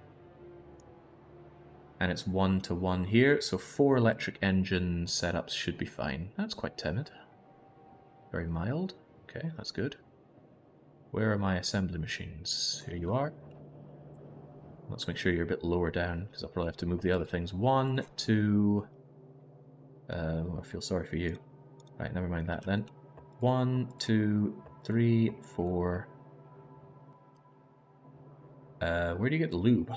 And it's 1 to 1 here, so 4 electric engine setups should be fine. That's quite timid. Very mild. Okay, that's good. Where are my assembly machines? Here you are. Let's make sure you're a bit lower down, because I'll probably have to move the other things. 1, 2... I feel sorry for you. Right, never mind that then. 1, 2, 3, 4... where do you get the lube?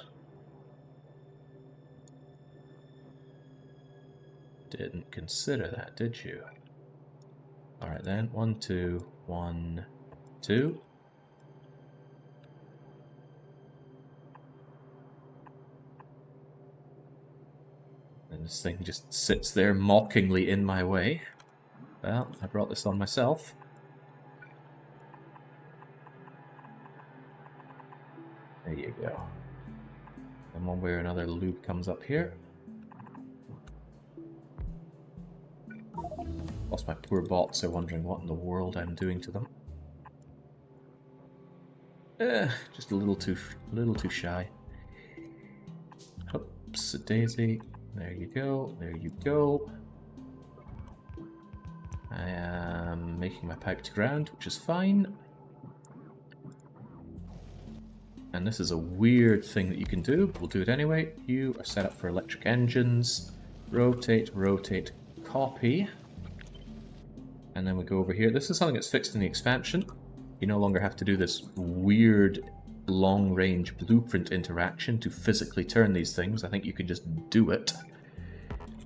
Didn't consider that, did you? Alright then, 1, 2, 1, 2. And this thing just sits there mockingly in my way. Well, I brought this on myself. There you go. And one way or another, the lube comes up here. Whilst my poor bots are wondering what in the world I'm doing to them. Just a little too shy. Oops, a daisy. There you go, there you go. I am making my pipe to ground, which is fine. And this is a weird thing that you can do, but we'll do it anyway. You are set up for electric engines. Rotate, rotate, copy. And then we go over here. This is something that's fixed in the expansion. You no longer have to do this weird long-range blueprint interaction to physically turn these things. I think you can just do it.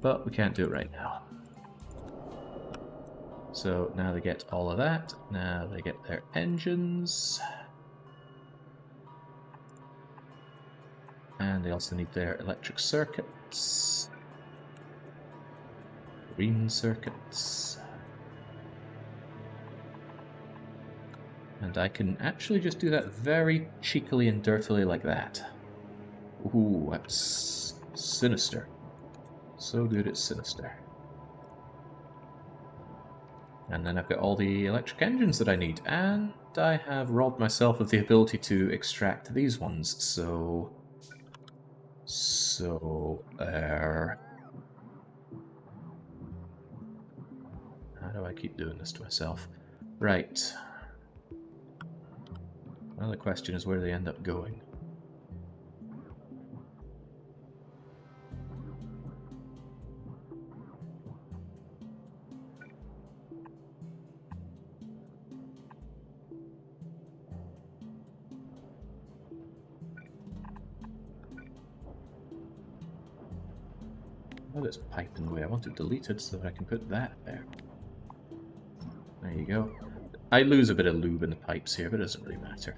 But we can't do it right now. So now they get all of that. Now they get their engines. And they also need their electric circuits. Green circuits. And I can actually just do that very cheekily and dirtily like that. Ooh, that's sinister. So good it's sinister. And then I've got all the electric engines that I need, and I have robbed myself of the ability to extract these ones, so... How do I keep doing this to myself? Right. Well, the question is where they end up going. Oh, this pipe in the way. I want it deleted so that I can put that there. There you go. I lose a bit of lube in the pipes here, but it doesn't really matter.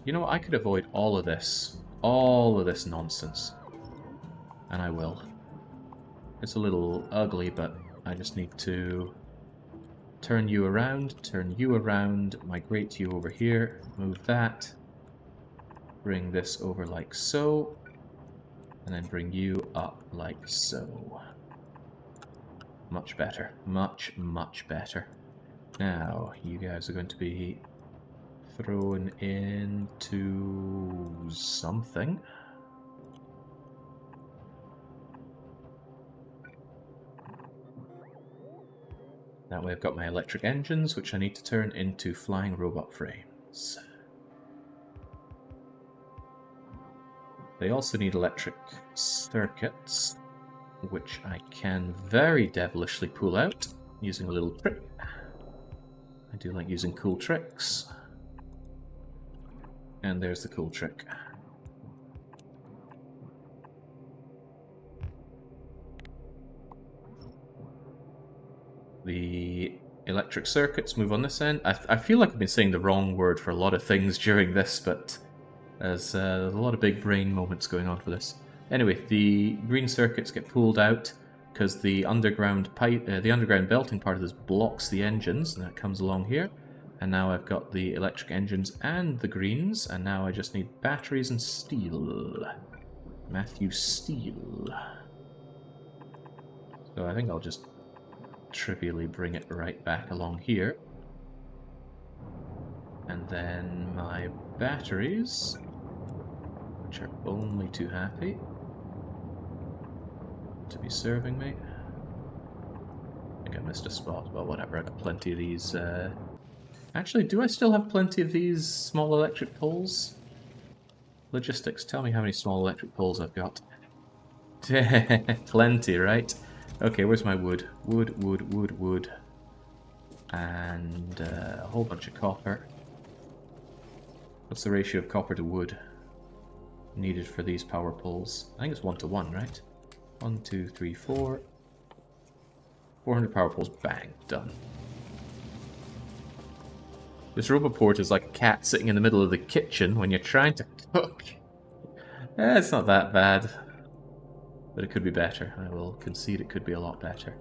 You know what? I could avoid all of this nonsense. And I will. It's a little ugly, but I just need to turn you around, migrate you over here, move that, bring this over like so, and then bring you up like so. Much better. Much, much better. Now, you guys are going to be thrown into something. That way I've got my electric engines, which I need to turn into flying robot frames. They also need electric circuits, which I can very devilishly pull out using a little trick. I do like using cool tricks. And there's the cool trick. The electric circuits move on this end. I feel like I've been saying the wrong word for a lot of things during this, but there's a lot of big brain moments going on for this. Anyway, the green circuits get pulled out because the underground pipe, the underground belting part of this blocks the engines, and that comes along here. And now I've got the electric engines and the greens, and now I just need batteries and steel. Matthew Steel. So I think I'll just trivially bring it right back along here. And then my batteries, which are only too happy to be serving me. I think I missed a spot, but whatever, I've got plenty of these. Actually, do I still have plenty of these small electric poles? Logistics, tell me how many small electric poles I've got. Plenty, right? Okay, where's my wood? Wood. And a whole bunch of copper. What's the ratio of copper to wood needed for these power poles? I think it's 1 to 1, right? 1, 2, 3, 4. 400 power poles, bang, done. This roboport is like a cat sitting in the middle of the kitchen when you're trying to cook. It's not that bad. But it could be better. I will concede it could be a lot better.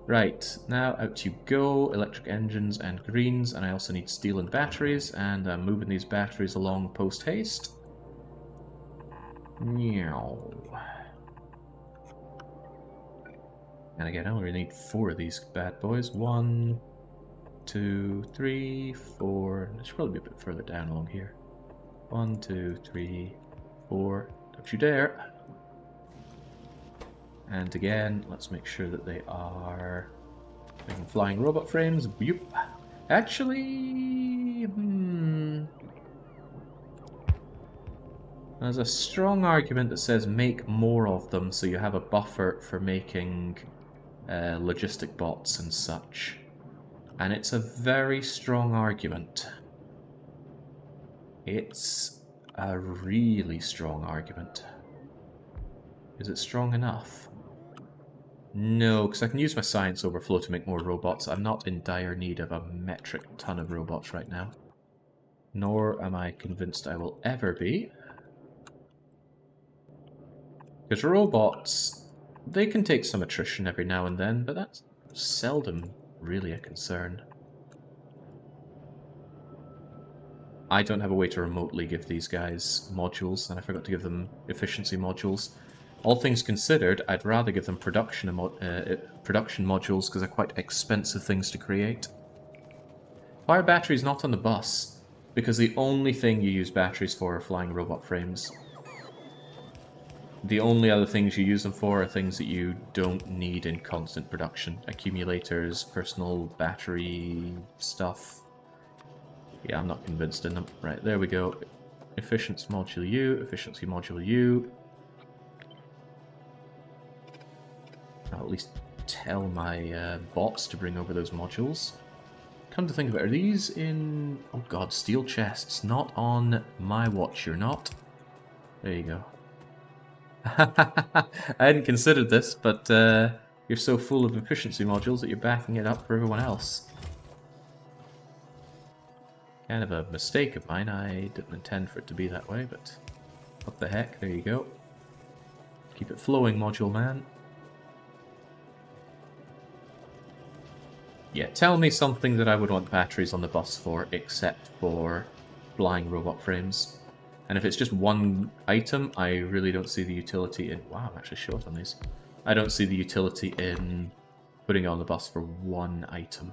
Right, now out you go. Electric engines and greens, and I also need steel and batteries, and I'm moving these batteries along post-haste. Meow. And again, I only need 4 of these bad boys. 1, 2, 3, 4. It should probably be a bit further down along here. 1, 2, 3, 4. Don't you dare. And again, let's make sure that they are making flying robot frames. Boop. Actually, there's a strong argument that says make more of them so you have a buffer for making logistic bots and such. And it's a very strong argument. It's a really strong argument. Is it strong enough? No, because I can use my science overflow to make more robots. I'm not in dire need of a metric ton of robots right now. Nor am I convinced I will ever be. Because robots, they can take some attrition every now and then, but that's seldom really a concern. I don't have a way to remotely give these guys modules, and I forgot to give them efficiency modules. All things considered, I'd rather give them production modules because they're quite expensive things to create. Fire batteries not on the bus, because the only thing you use batteries for are flying robot frames. The only other things you use them for are things that you don't need in constant production. Accumulators, personal battery stuff. Yeah, I'm not convinced in them. Right, there we go. Efficiency module U, efficiency module U. I'll at least tell my bots to bring over those modules. Come to think of it, are these in... oh god, steel chests. Not on my watch, you're not. There you go. I hadn't considered this, but you're so full of efficiency modules that you're backing it up for everyone else. Kind of a mistake of mine. I didn't intend for it to be that way, but what the heck, there you go. Keep it flowing, module man. Yeah, tell me something that I would want batteries on the bus for, except for flying robot frames. And if it's just one item, I really don't see the utility in... wow, I'm actually short on these. I don't see the utility in putting it on the bus for one item.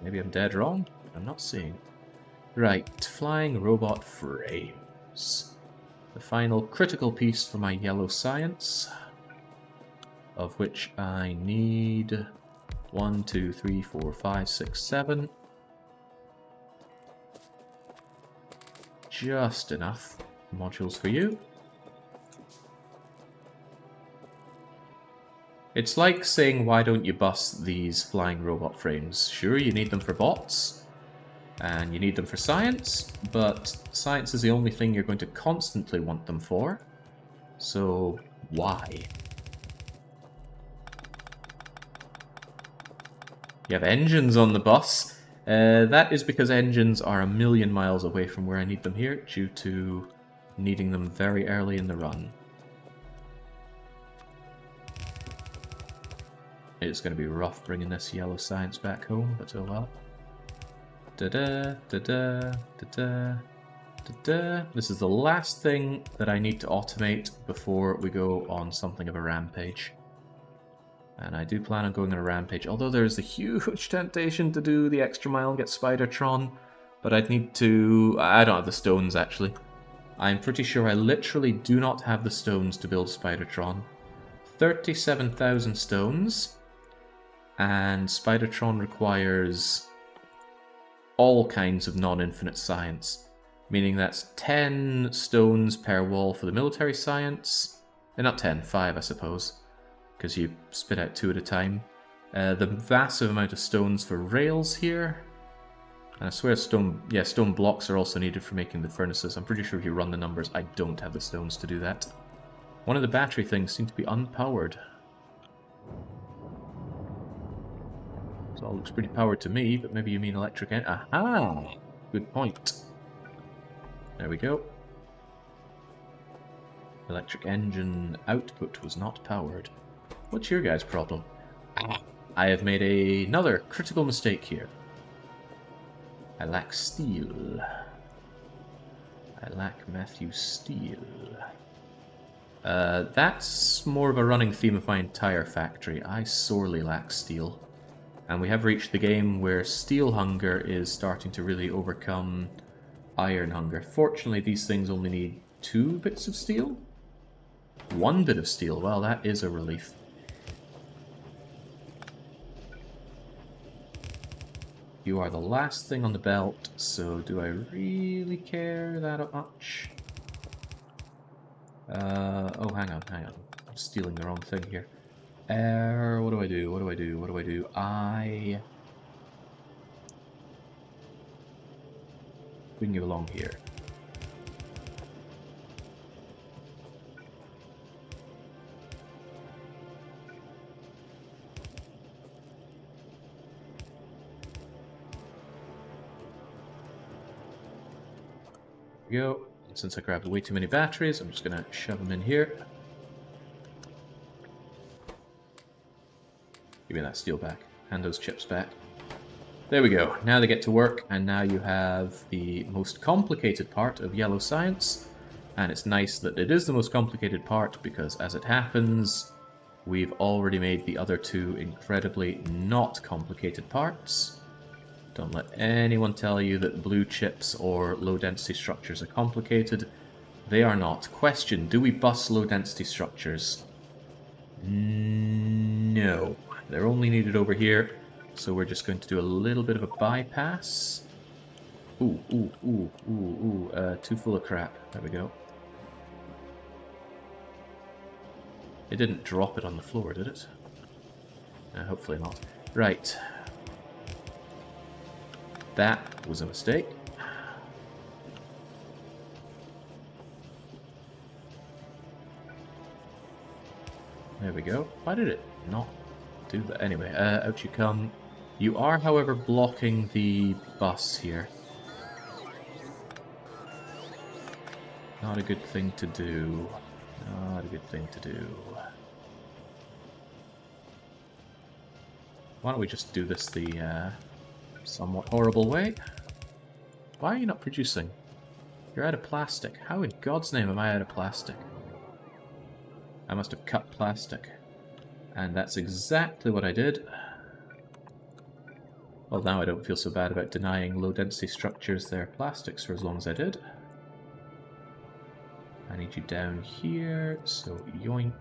Maybe I'm dead wrong? I'm not seeing. Right, flying robot frames. The final critical piece for my yellow science, of which I need 1, 2, 3, 4, 5, 6, 7. Just enough modules for you. It's like saying, why don't you bust these flying robot frames? Sure, you need them for bots, and you need them for science, but science is the only thing you're going to constantly want them for. So, why? You have engines on the bus. That is because engines are a million miles away from where I need them here, due to needing them very early in the run. It's going to be rough bringing this yellow science back home, but oh well. Da-da, da-da, da-da, da-da. This is the last thing that I need to automate before we go on something of a rampage. And I do plan on going on a rampage, although there's a huge temptation to do the extra mile and get Spidertron. But I'd need to... I don't have the stones, actually. I'm pretty sure I literally do not have the stones to build Spidertron. 37,000 stones. And Spidertron requires all kinds of non-infinite science. Meaning that's 10 stones per wall for the military science. Not 10, 5 I suppose. Because you spit out 2 at a time. The massive amount of stones for rails here. And I swear stone blocks are also needed for making the furnaces. I'm pretty sure if you run the numbers, I don't have the stones to do that. One of the battery things seems to be unpowered. So it all looks pretty powered to me, but maybe you mean electric en- aha! Good point. There we go. Electric engine output was not powered. What's your guys' problem? I have made another critical mistake here. I lack steel. I lack Matthew steel. That's more of a running theme of my entire factory. I sorely lack steel. And we have reached the game where steel hunger is starting to really overcome iron hunger. Fortunately, these things only need 2 bits of steel? 1 bit of steel, well, that is a relief. You are the last thing on the belt, so do I really care that much? Oh, hang on. stealing the wrong thing here. What do I do? What do I do? What do I do? Bring you along here. There we go. And since I grabbed way too many batteries, I'm just going to shove them in here. Give me that steel back. Hand those chips back. There we go. Now they get to work, and now you have the most complicated part of yellow science. And it's nice that it is the most complicated part, because as it happens, we've already made the other two incredibly not complicated parts. Don't let anyone tell you that blue chips or low-density structures are complicated. They are not. Question, do we bus low-density structures? No. They're only needed over here, so we're just going to do a little bit of a bypass. Ooh, too full of crap. There we go. It didn't drop it on the floor, did it? Hopefully not. Right. That was a mistake. There we go. Why did it not do that? Anyway, out you come. You are, however, blocking the bus here. Not a good thing to do. Not a good thing to do. Why don't we just do this the somewhat horrible way? Why are you not producing? You're out of plastic. How in God's name am I out of plastic? I must have cut plastic. And that's exactly what I did. Well, now I don't feel so bad about denying low-density structures their plastics for as long as I did. I need you down here, so yoink.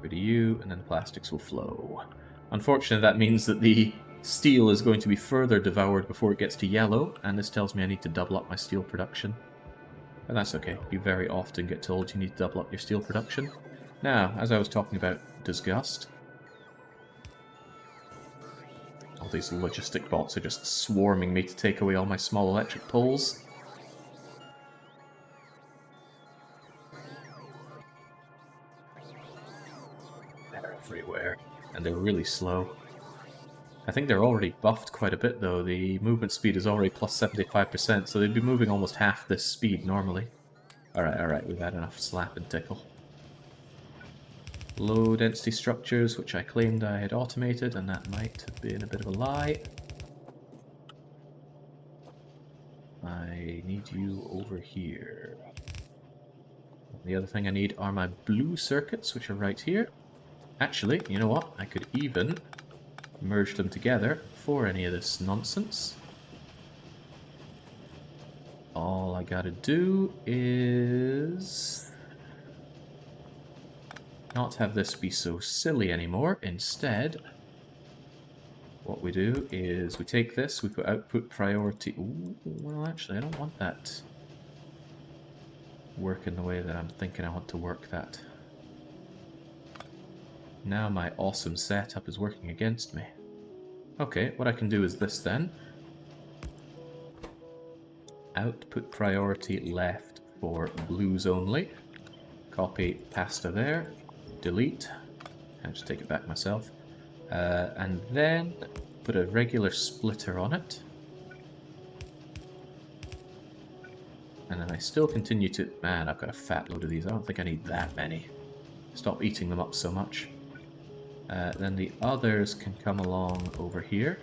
Rid of you, and then the plastics will flow. Unfortunately, that means that the steel is going to be further devoured before it gets to yellow, and this tells me I need to double up my steel production. But that's okay. You very often get told you need to double up your steel production. Now, as I was talking about disgust, all these logistic bots are just swarming me to take away all my small electric poles. They're everywhere, and they're really slow. I think they're already buffed quite a bit though. The movement speed is already plus 75%, so they'd be moving almost half this speed normally. Alright, we've had enough slap and tickle. Low density structures, which I claimed I had automated, and that might have been a bit of a lie. I need you over here. The other thing I need are my blue circuits, which are right here. Actually, you know what? I could even merge them together for any of this nonsense. All I gotta do is not have this be so silly anymore. Instead, what we do is we take this, we put output priority. Ooh, well, actually, I don't want that working the way that I'm thinking I want to work that. Now my awesome setup is working against me. Okay, what I can do is this then. Output priority left for blues only. Copy pasta there. Delete. I'll just take it back myself. And then put a regular splitter on it. And then I still continue to... Man, I've got a fat load of these. I don't think I need that many. Stop eating them up so much. Then the others can come along over here.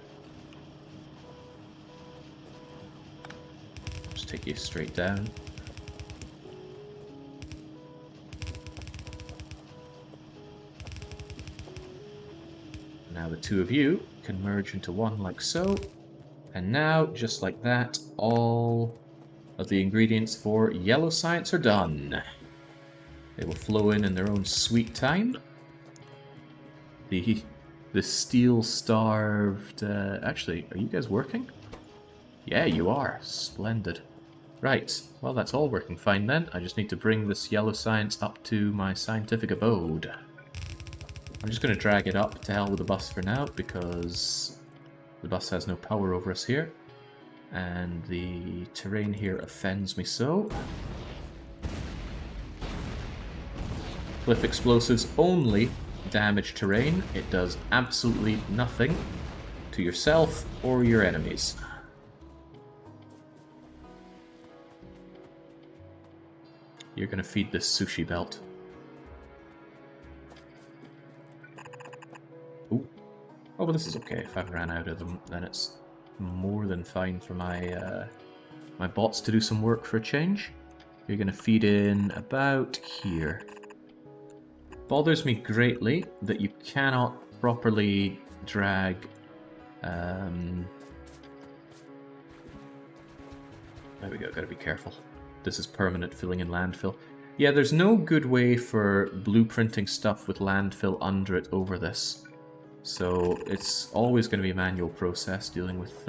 Just take you straight down. Now the two of you can merge into one like so. And now, just like that, all of the ingredients for yellow science are done. They will flow in their own sweet time. The The steel-starved... actually, are you guys working? Yeah, you are. Splendid. Right, well that's all working fine then. I just need to bring this yellow science up to my scientific abode. I'm just going to drag it up to hell with the bus for now, because the bus has no power over us here. And the terrain here offends me so. Cliff explosives only damage terrain. It does absolutely nothing to yourself or your enemies. You're going to feed this sushi belt. Ooh. Oh, but this is okay. If I've ran out of them, then it's more than fine for my my bots to do some work for a change. You're going to feed in about here. Bothers me greatly that you cannot properly drag... there we go, gotta be careful. This is permanent filling in landfill. Yeah, there's no good way for blueprinting stuff with landfill under it over this. So it's always going to be a manual process dealing with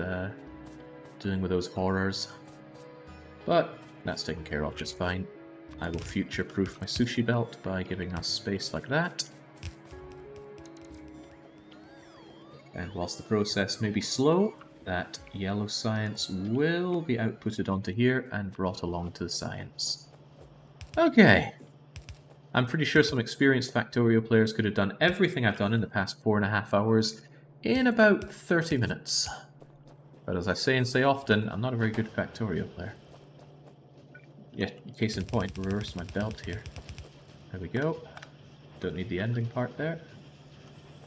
those horrors. But that's taken care of just fine. I will future-proof my sushi belt by giving us space like that. And whilst the process may be slow, that yellow science will be outputted onto here and brought along to the science. Okay. I'm pretty sure some experienced Factorio players could have done everything I've done in the past 4.5 hours in about 30 minutes. But as I say and say often, I'm not a very good Factorio player. Yeah, case in point, reverse my belt here. There we go. Don't need the ending part there.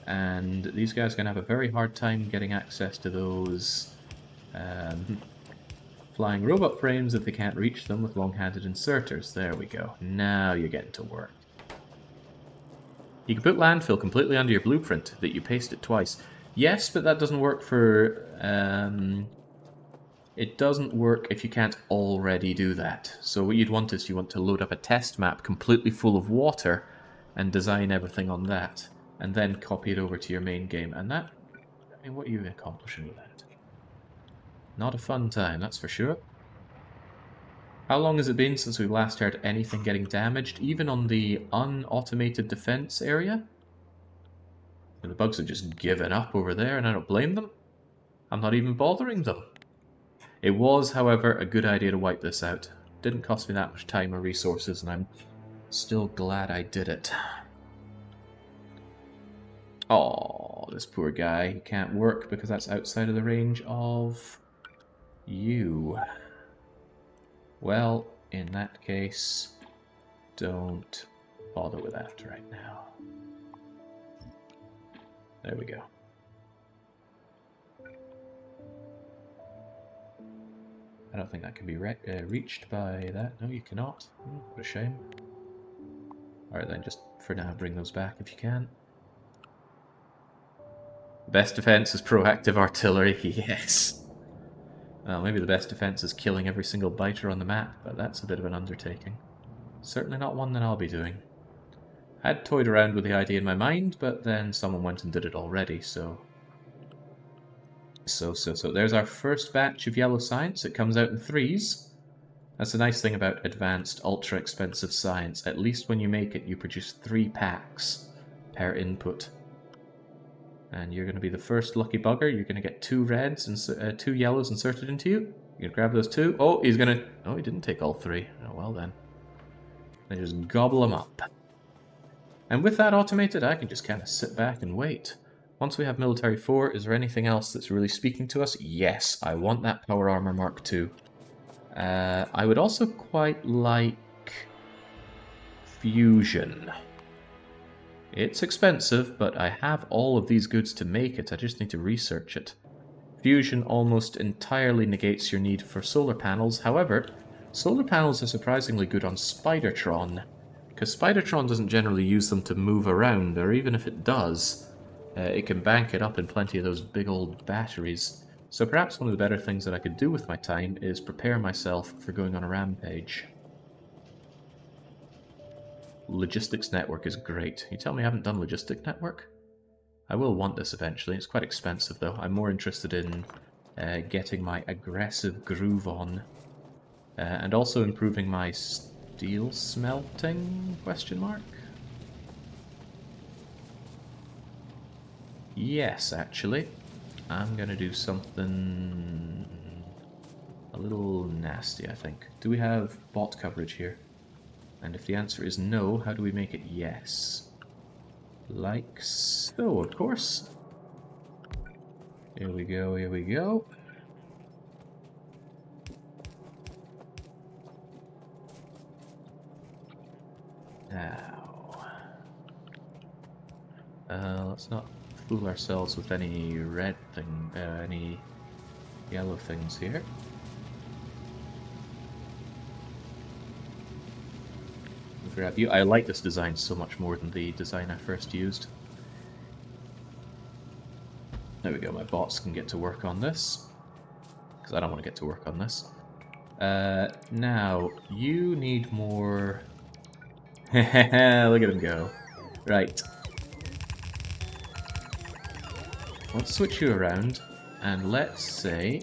And these guys are going to have a very hard time getting access to those flying robot frames if they can't reach them with long-handed inserters. There we go. Now you're getting to work. You can put landfill completely under your blueprint that you pasted twice. Yes, but that doesn't work for... it doesn't work if you can't already do that. So what you'd want is you want to load up a test map completely full of water and design everything on that. And then copy it over to your main game. And that... I mean, what are you accomplishing with that? Not a fun time, that's for sure. How long has it been since we last heard anything getting damaged, even on the unautomated defense area? And the bugs have just given up over there, and I don't blame them. I'm not even bothering them. It was, however, a good idea to wipe this out. Didn't cost me that much time or resources, and I'm still glad I did it. Oh, this poor guy. He can't work because that's outside of the range of you. Well, in that case, don't bother with that right now. There we go. I don't think that can be reached by that. No, you cannot. What a shame. Alright then, just for now, bring those back if you can. Best defense is proactive artillery, yes. Well, maybe the best defense is killing every single biter on the map, but that's a bit of an undertaking. Certainly not one that I'll be doing. I had toyed around with the idea in my mind, but then someone went and did it already, so... So, there's our first batch of yellow science. It comes out in 3s. That's the nice thing about advanced, ultra-expensive science. At least when you make it, you produce 3 packs per input. And you're going to be the first lucky bugger. You're going to get 2 reds and 2 yellows inserted into you. You're going to grab those 2. Oh, he's going to... Oh, he didn't take all 3. Oh, well then. Then just gobble them up. And with that automated, I can just kind of sit back and wait. Once we have Military 4, is there anything else that's really speaking to us? Yes, I want that Power Armor Mark II. I would also quite like... Fusion. It's expensive, but I have all of these goods to make it. I just need to research it. Fusion almost entirely negates your need for solar panels. However, solar panels are surprisingly good on Spidertron, because Spidertron doesn't generally use them to move around, or even if it does, it can bank it up in plenty of those big old batteries. So perhaps one of the better things that I could do with my time is prepare myself for going on a rampage. Logistics network is great. You tell me I haven't done logistic network? I will want this eventually. It's quite expensive though. I'm more interested in getting my aggressive groove on and also improving my steel smelting, question mark? Yes, actually. I'm gonna do something a little nasty, I think. Do we have bot coverage here? And if the answer is no, how do we make it yes? Like so, of course. Here we go, here we go. Now, let's not fool ourselves with any red thing, any yellow things here. Grab you. I like this design so much more than the design I first used. There we go, my bots can get to work on this. Because I don't want to get to work on this. Now, you need more... Look at him go. Right. Let's switch you around, and let's say...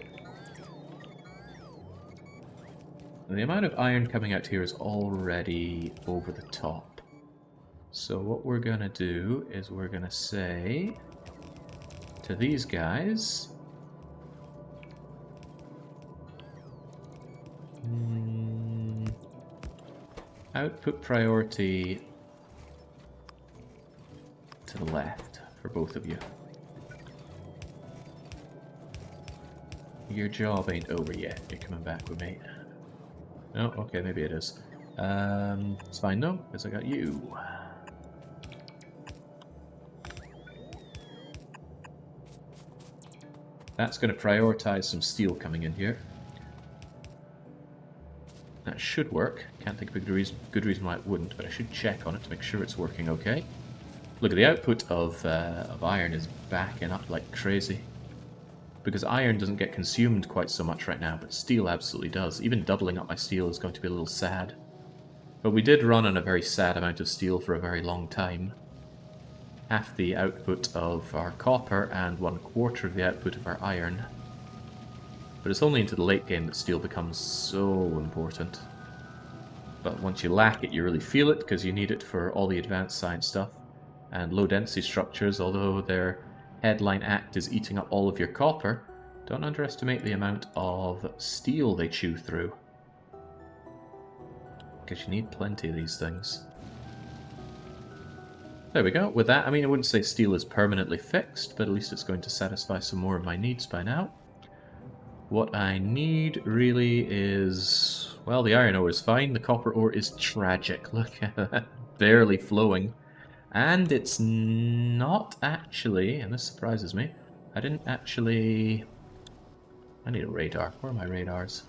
the amount of iron coming out here is already over the top. So what we're gonna do is we're gonna say to these guys... output priority to the left for both of you. Your job ain't over yet. You're coming back with me. No, okay, maybe it is. It's fine though, because I got you. That's going to prioritize some steel coming in here. That should work. Can't think of a good reason why it wouldn't, but I should check on it to make sure it's working okay. Look, the output of iron is backing up like crazy. Because iron doesn't get consumed quite so much right now, but steel absolutely does. Even doubling up my steel is going to be a little sad. But we did run on a very sad amount of steel for a very long time. Half the output of our copper and 1/4 of the output of our iron. But it's only into the late game that steel becomes so important. But once you lack it, you really feel it, because you need it for all the advanced science stuff. And low density structures, although their headline act is eating up all of your copper, don't underestimate the amount of steel they chew through. Because you need plenty of these things. There we go. With that, I mean, I wouldn't say steel is permanently fixed, but at least it's going to satisfy some more of my needs by now. What I need really is... well, the iron ore is fine. The copper ore is tragic. Look at that. Barely flowing. And it's not actually, and this surprises me, I didn't actually... I need a radar. Where are my radars?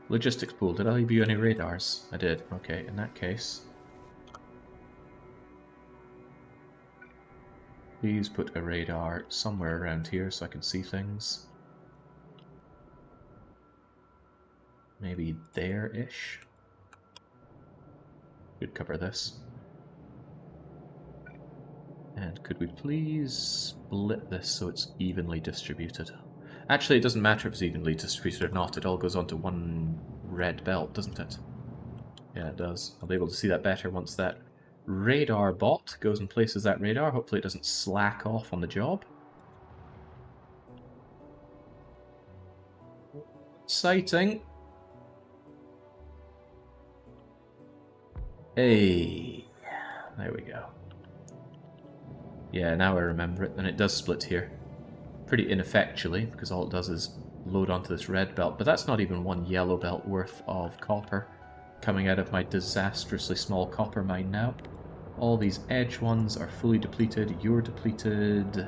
Logistics pool. Did I leave you any radars? I did. Okay, in that case... please put a radar somewhere around here so I can see things. Maybe there-ish. Could cover this. And could we please split this so it's evenly distributed? Actually, it doesn't matter if it's evenly distributed or not. It all goes onto one red belt, doesn't it? Yeah, it does. I'll be able to see that better once that radar bot goes and places that radar. Hopefully it doesn't slack off on the job. Exciting. Hey, there we go. Yeah, now I remember it, and it does split here. Pretty ineffectually, because all it does is load onto this red belt, but that's not even one yellow belt worth of copper coming out of my disastrously small copper mine now. All these edge ones are fully depleted. You're depleted.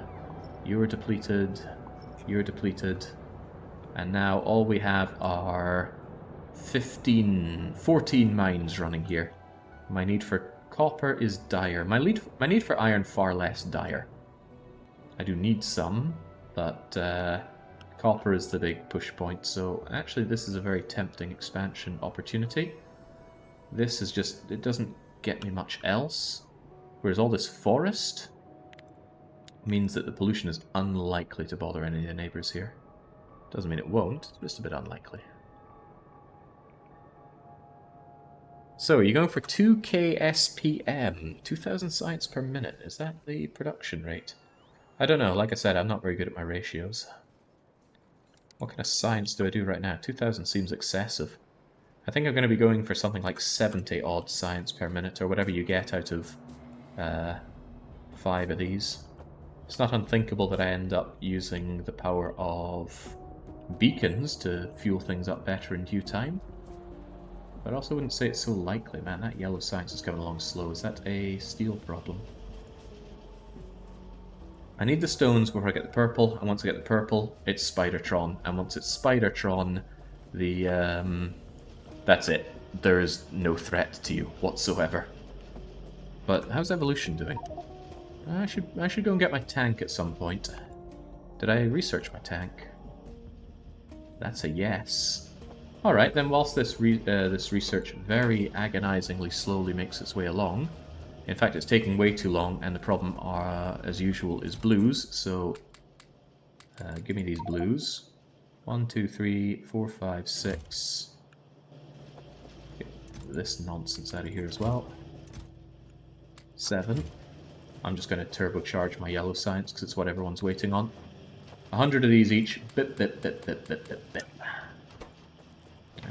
You're depleted. You're depleted. And now all we have are 14 mines running here. My need for copper is dire. My need for iron far less dire. I do need some, but copper is the big push point. So actually this is a very tempting expansion opportunity. This is just, it doesn't get me much else. Whereas all this forest, means that the pollution is unlikely to bother any of the neighbours here. Doesn't mean it won't, it's just a bit unlikely. So, are you going for 2k SPM? 2000 science per minute. Is that the production rate? I don't know. Like I said, I'm not very good at my ratios. What kind of science do I do right now? 2000 seems excessive. I think I'm going to be going for something like 70 odd science per minute, or whatever you get out of 5 of these. It's not unthinkable that I end up using the power of beacons to fuel things up better in due time. But I also wouldn't say it's so likely. Man, that yellow science is coming along slow. Is that a steel problem? I need the stones before I get the purple, and once I get the purple, it's Spidertron. And once it's Spidertron, that's it. There is no threat to you whatsoever. But how's evolution doing? I should go and get my tank at some point. Did I research my tank? That's a yes. Alright, then whilst this research very agonizingly slowly makes its way along, in fact it's taking way too long, and the problem, as usual, is blues, so give me these blues. 1, 2, 3, 4, 5, 6. Get this nonsense out of here as well. 7. I'm just going to turbocharge my yellow science because it's what everyone's waiting on. 100 of these each. Bip, bip, bip, bip, bip, bip, bip.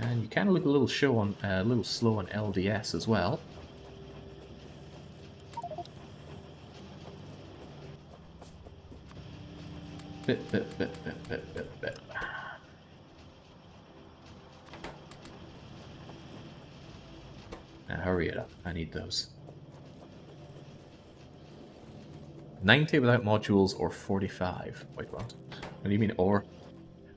And you can look a little slow on LDS as well. Bip, bip, bip, bip, bip, bip, bip. Now hurry it up. I need those. 90 without modules or 45. Wait, what? What do you mean or?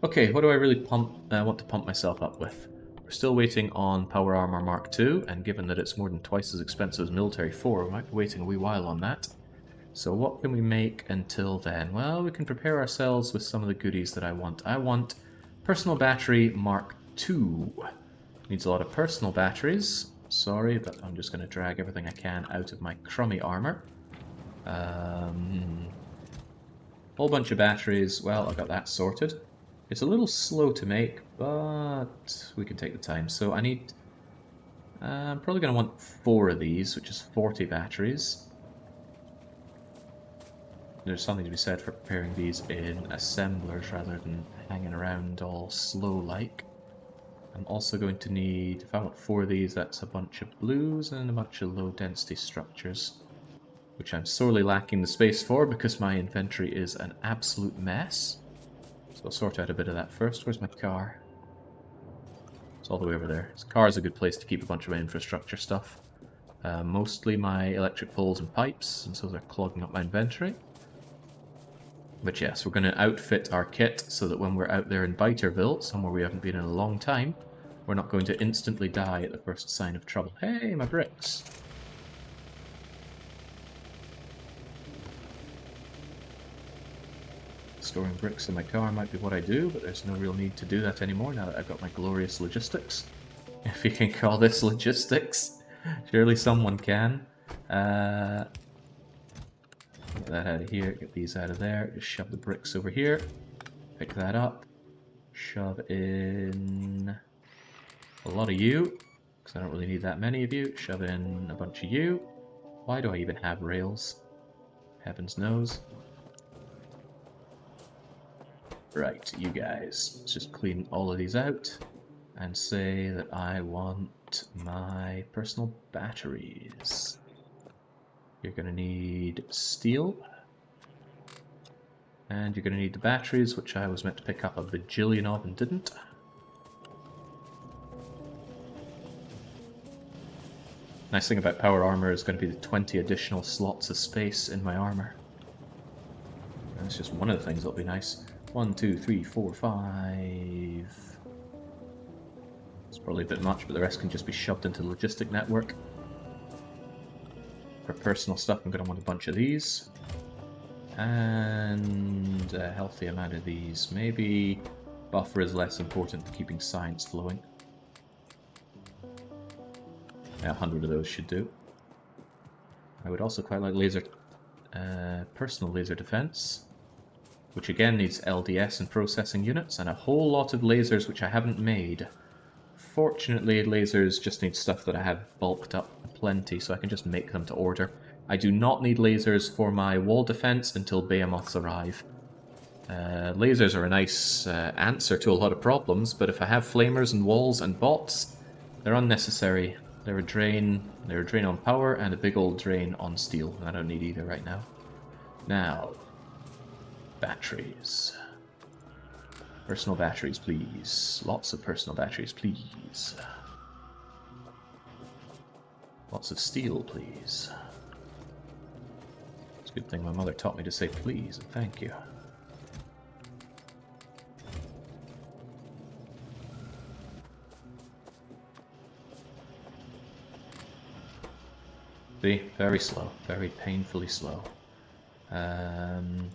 Okay, what do I really want to pump myself up with? We're still waiting on Power Armor Mark II, and given that it's more than twice as expensive as Military 4, we might be waiting a wee while on that. So what can we make until then? Well, we can prepare ourselves with some of the goodies that I want. I want Personal Battery Mark II. Needs a lot of personal batteries. Sorry, but I'm just going to drag everything I can out of my crummy armor. Whole bunch of batteries. Well, I got that sorted. It's a little slow to make, but we can take the time. So I need... I'm probably going to want 4 of these, which is 40 batteries. There's something to be said for preparing these in assemblers rather than hanging around all slow-like. I'm also going to need... If I want 4 of these, that's a bunch of blues and a bunch of low-density structures, which I'm sorely lacking the space for because my inventory is an absolute mess. So I'll sort out a bit of that first. Where's my car? It's all the way over there. This car is a good place to keep a bunch of my infrastructure stuff. Mostly my electric poles and pipes, and so they're clogging up my inventory. But yes, we're going to outfit our kit so that when we're out there in Biterville, somewhere we haven't been in a long time, we're not going to instantly die at the first sign of trouble. Hey, my bricks! Storing bricks in my car might be what I do, but there's no real need to do that anymore now that I've got my glorious logistics. If you can call this logistics. Surely someone can. Get that out of here, get these out of there, just shove the bricks over here, pick that up, shove in a lot of you, because I don't really need that many of you, shove in a bunch of you. Why do I even have rails? Heavens knows. Right, you guys, let's just clean all of these out and say that I want my personal batteries. You're going to need steel, and you're going to need the batteries, which I was meant to pick up a bajillion of and didn't. Nice thing about power armor is going to be the 20 additional slots of space in my armor. And that's just one of the things that'll be nice. 1, 2, 3, 4, 5. It's probably a bit much, but the rest can just be shoved into the logistic network. For personal stuff, I'm going to want a bunch of these. And a healthy amount of these. Maybe buffer is less important to keeping science flowing. Yeah, 100 of those should do. I would also quite like laser personal laser defense, which again needs LDS and processing units, and a whole lot of lasers which I haven't made. Fortunately, lasers just need stuff that I have bulked up plenty, so I can just make them to order. I do not need lasers for my wall defense until behemoths arrive. Lasers are a nice answer to a lot of problems, but if I have flamers and walls and bots, they're unnecessary. They're a drain on power and a big old drain on steel. I don't need either right now. Now, batteries. Personal batteries, please. Lots of personal batteries, please. Lots of steel, please. It's a good thing my mother taught me to say please and thank you. See, very slow, very painfully slow. And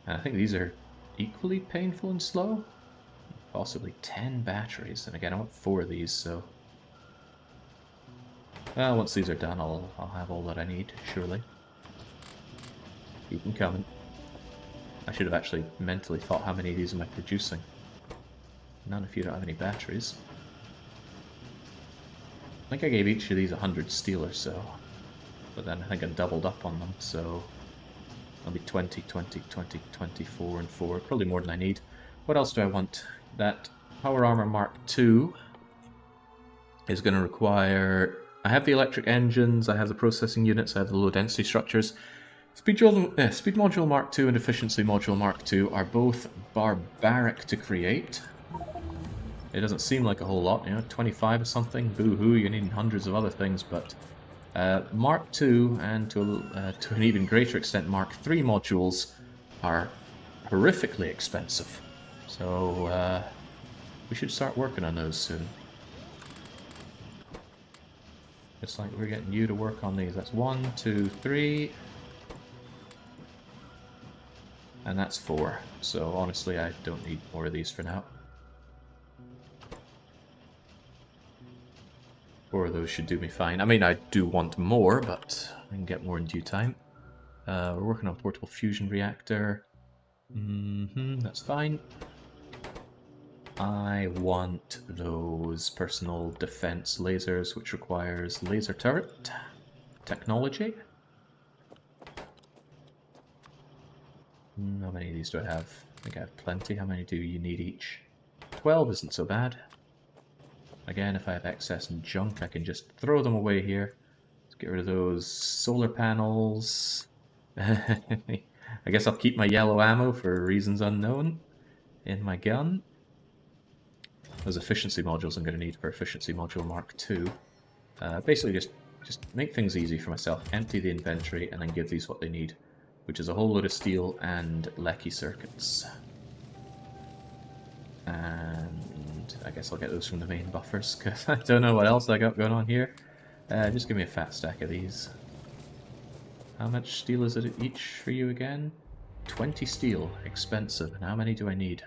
I think these are equally painful and slow. Possibly 10 batteries, and again I want 4 of these, so... Well, once these are done, I'll have all that I need, surely. Keep them coming. I should have actually mentally thought how many of these am I producing. None if you don't have any batteries. I think I gave each of these 100 steel or so, but then I think I doubled up on them, so that'll be 20, 20, 20, 24, and 4, probably more than I need. What else do I want? That Power Armor Mark II is going to require... I have the electric engines, I have the processing units, I have the low density structures. Speed Module Mark II and Efficiency Module Mark II are both barbaric to create. It doesn't seem like a whole lot, 25 or something, boo-hoo, you're needing hundreds of other things, but Mark II, and to an even greater extent Mark III modules, are horrifically expensive. So, we should start working on those soon. It's like we're getting you to work on these. That's 1, 2, 3... and that's 4. So, honestly, I don't need more of these for now. 4 of those should do me fine. I mean, I do want more, but I can get more in due time. We're working on a portable fusion reactor. That's fine. I want those personal defense lasers, which requires laser turret technology. How many of these do I have? I think I have plenty. How many do you need each? 12 isn't so bad. Again, if I have excess junk, I can just throw them away here. Let's get rid of those solar panels. I guess I'll keep my yellow ammo for reasons unknown in my gun. Those efficiency modules I'm going to need for Efficiency Module Mark II. Basically just make things easy for myself. Empty the inventory and then give these what they need, which is a whole load of steel and lecky circuits. And I guess I'll get those from the main buffers, because I don't know what else I got going on here. Just give me a fat stack of these. How much steel is it each for you again? 20 steel. Expensive. And how many do I need?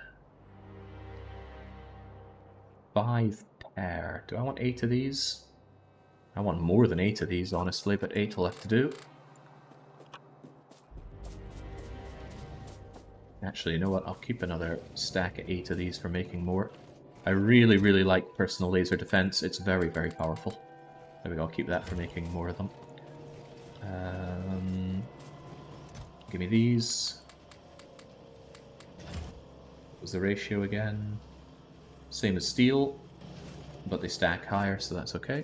5 pair. Do I want 8 of these? I want more than 8 of these, honestly, but 8 will have to do. Actually, you know what? I'll keep another stack of 8 of these for making more. I really, really like personal laser defense. It's very, very powerful. There we go. I'll keep that for making more of them. Give me these. What was the ratio again? Same as steel, but they stack higher, so that's okay.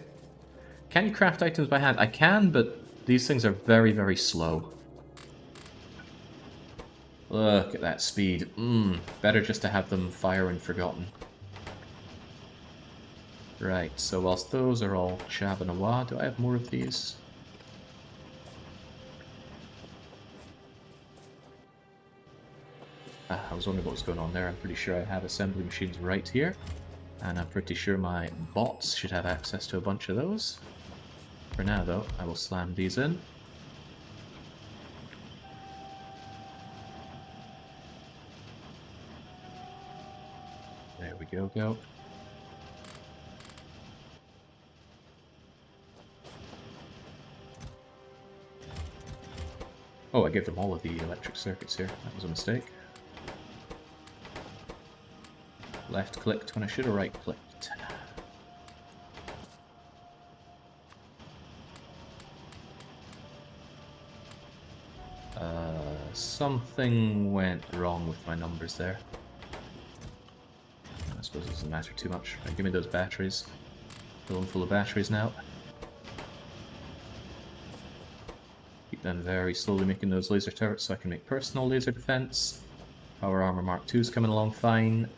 Can you craft items by hand? I can, but these things are very, very slow. Look at that speed. Better just to have them fire when forgotten. Right, so whilst those are all Chabanawa, do I have more of these? I was wondering what was going on there. I'm pretty sure I have assembly machines right here. And I'm pretty sure my bots should have access to a bunch of those. For now, though, I will slam these in. There we go. Oh, I gave them all of the electric circuits here. That was a mistake. Left clicked when I should have right clicked. Something went wrong with my numbers there. I suppose it doesn't matter too much. Right, give me those batteries. Fill them full of batteries now. Keep them very slowly making those laser turrets so I can make personal laser defense. Power Armor Mark II is coming along fine.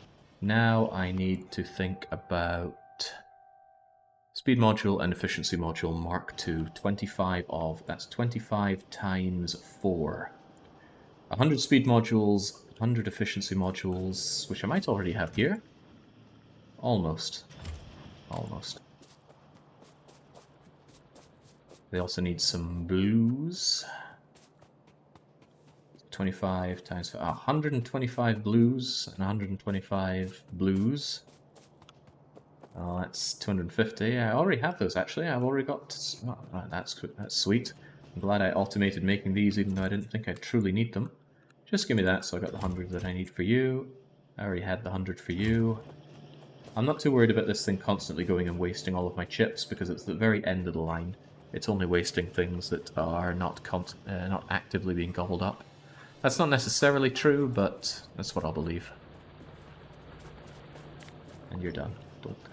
Now I need to think about Speed Module and Efficiency Module Mark II. 25 of, that's 25 times 4. 100 speed modules, 100 efficiency modules, which I might already have here. Almost. Almost. They also need some blues. 25 times 125 blues and 125 blues. Oh, that's 250. I already have those, actually. I've already got... Oh, that's sweet. I'm glad I automated making these, even though I didn't think I'd truly need them. Just give me that, so I got the 100 that I need for you. I already had the 100 for you. I'm not too worried about this thing constantly going and wasting all of my chips, because it's the very end of the line. It's only wasting things that are not actively being gobbled up. That's not necessarily true, but that's what I'll believe. And you're done. Look.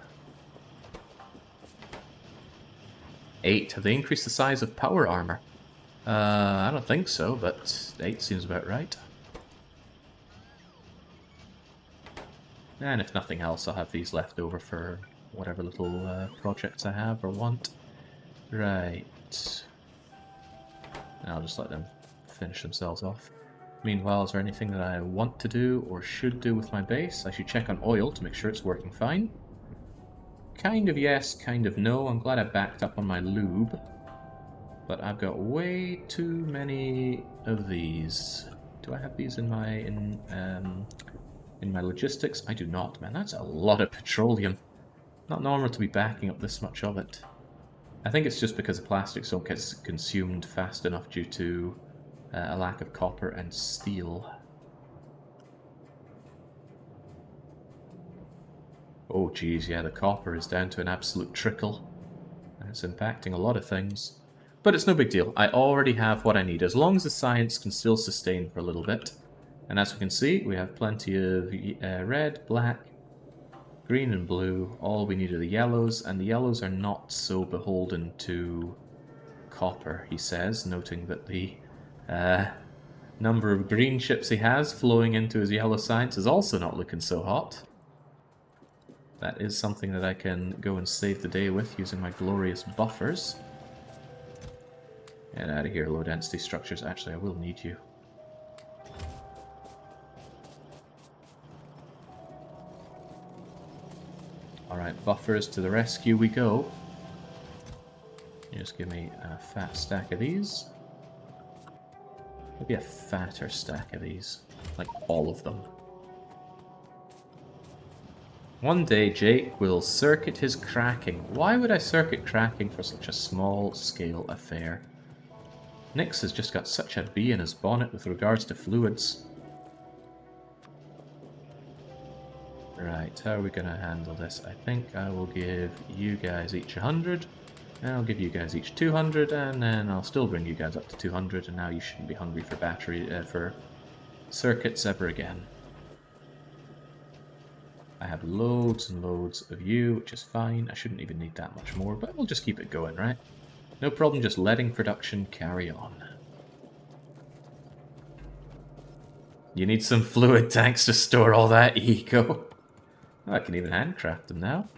8. Have they increased the size of power armor? I don't think so, but 8 seems about right. And if nothing else, I'll have these left over for whatever little projects I have or want. Right. I'll just let them finish themselves off. Meanwhile, is there anything that I want to do or should do with my base? I should check on oil to make sure it's working fine. Kind of yes, kind of no. I'm glad I backed up on my lube. But I've got way too many of these. Do I have these in my logistics? I do not, man. That's a lot of petroleum. Not normal to be backing up this much of it. I think it's just because the plastics don't get consumed fast enough due to a lack of copper and steel. Oh geez, yeah, the copper is down to an absolute trickle. And it's impacting a lot of things. But it's no big deal. I already have what I need, as long as the science can still sustain for a little bit. And as we can see, we have plenty of red, black, green and blue. All we need are the yellows, and the yellows are not so beholden to copper, he says, noting that the number of green chips he has flowing into his yellow science is also not looking so hot. That is something that I can go and save the day with using my glorious buffers. Get out of here, low density structures. Actually, I will need you. Alright, buffers to the rescue we go. Just give me a fat stack of these. Maybe a fatter stack of these. Like all of them. One day Jake will circuit his cracking. Why would I circuit cracking for such a small scale affair? Nix has just got such a bee in his bonnet with regards to fluids. Right, how are we going to handle this? I think I will give you guys each 100, and I'll give you guys each 200, and then I'll still bring you guys up to 200, and now you shouldn't be hungry for for circuits ever again. I have loads and loads of you, which is fine. I shouldn't even need that much more, but we'll just keep it going, right? No problem, just letting production carry on. You need some fluid tanks to store all that eco. Oh, I can even handcraft them now.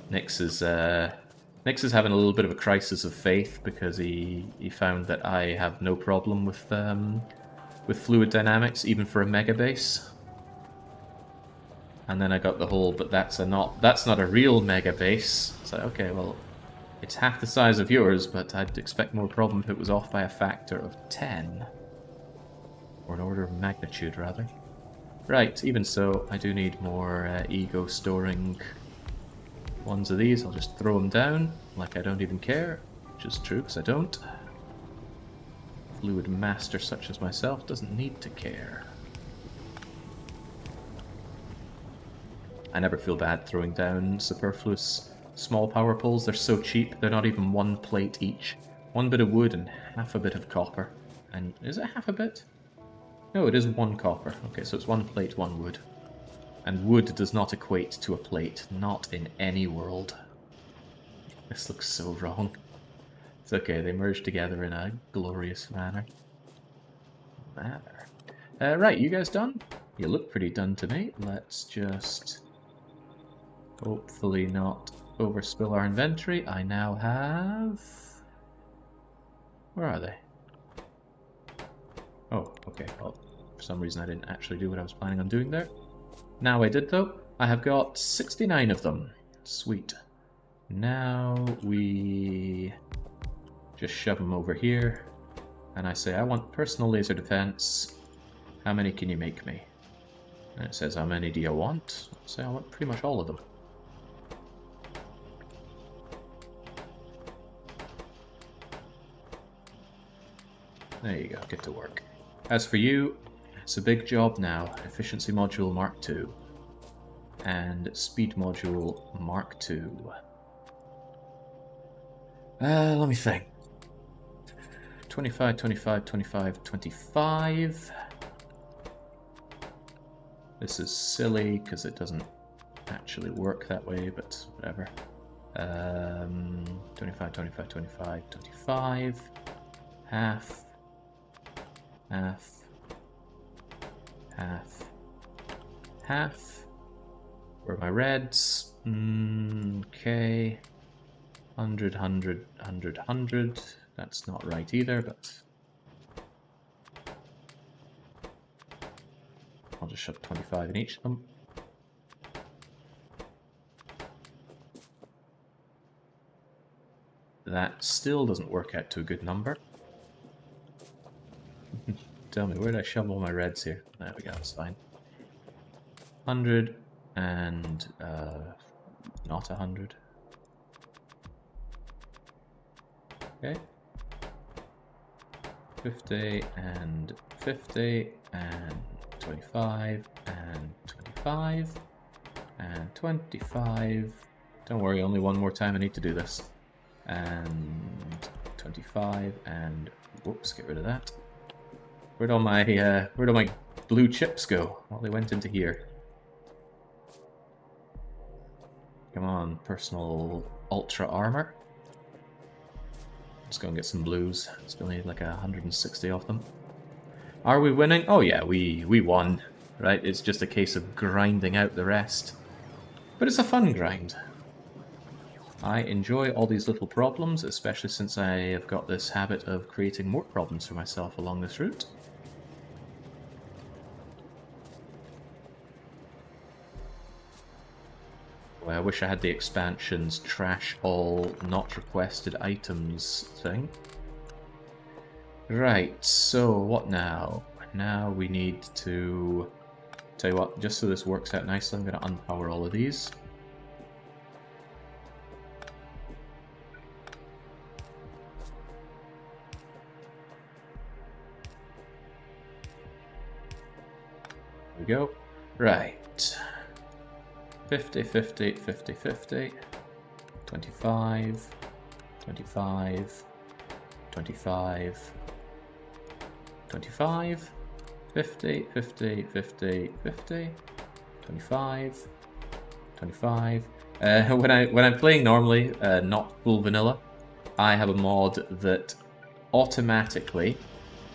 Nix is having a little bit of a crisis of faith because he found that I have no problem with fluid dynamics, even for a mega base. And then I got the whole, but that's not a real mega base. So okay, well, it's half the size of yours, but I'd expect more problem if it was off by a factor of 10. Or an order of magnitude, rather. Right, even so, I do need more ego storing ones of these. I'll just throw them down, like I don't even care. Which is true, because I don't. fluid master such as myself doesn't need to care. I never feel bad throwing down superfluous small power poles. They're so cheap, they're not even 1 plate each. 1 bit of wood and half a bit of copper. And is it half a bit? No, it is 1 copper. Okay, so it's 1 plate, 1 wood. And wood does not equate to a plate, not in any world. This looks so wrong. It's okay, they merge together in a glorious manner. Right, you guys done? You look pretty done to me. Let's just hopefully not overspill our inventory. I now have... Where are they? Oh, okay, well, for some reason I didn't actually do what I was planning on doing there. Now I did though. I have got 69 of them. Sweet. Now we just shove them over here. And I say, I want personal laser defense. How many can you make me? And it says, how many do you want? I say, I want pretty much all of them. There you go, get to work. As for you, it's a big job now. Efficiency module Mark II. And speed module Mark II. Let me think. 25, 25, 25, 25. This is silly because it doesn't actually work that way, but whatever. 25, 25, 25, 25. Half. Half. Half. Half. Where are my reds? Okay. 100, 100, 100, 100. That's not right either, but I'll just shove 25 in each of them. That still doesn't work out to a good number. Tell me, where did I shove all my reds here? There we go, that's fine. 100 and not 100. Okay. 50 and 50 and 25 and 25 and 25. Don't worry, only one more time I need to do this. And 25 and whoops, get rid of that. Where'd all my blue chips go? Well, they went into here. Come on, personal ultra armor. Let's go and get some blues. Still need like 160 of them. Are we winning? Oh yeah, we won. Right? It's just a case of grinding out the rest. But it's a fun grind. I enjoy all these little problems, especially since I have got this habit of creating more problems for myself along this route. Well, I wish I had the expansion's trash all not requested items thing. Right, so what now? Now we need to... Tell you what, just so this works out nicely, I'm going to unpower all of these. There we go. Right. 50, 50, 50, 50, 25, 25, 25, 25, 50, 50, 50, 50, 25, 25. When I'm playing normally, not full vanilla, I have a mod that automatically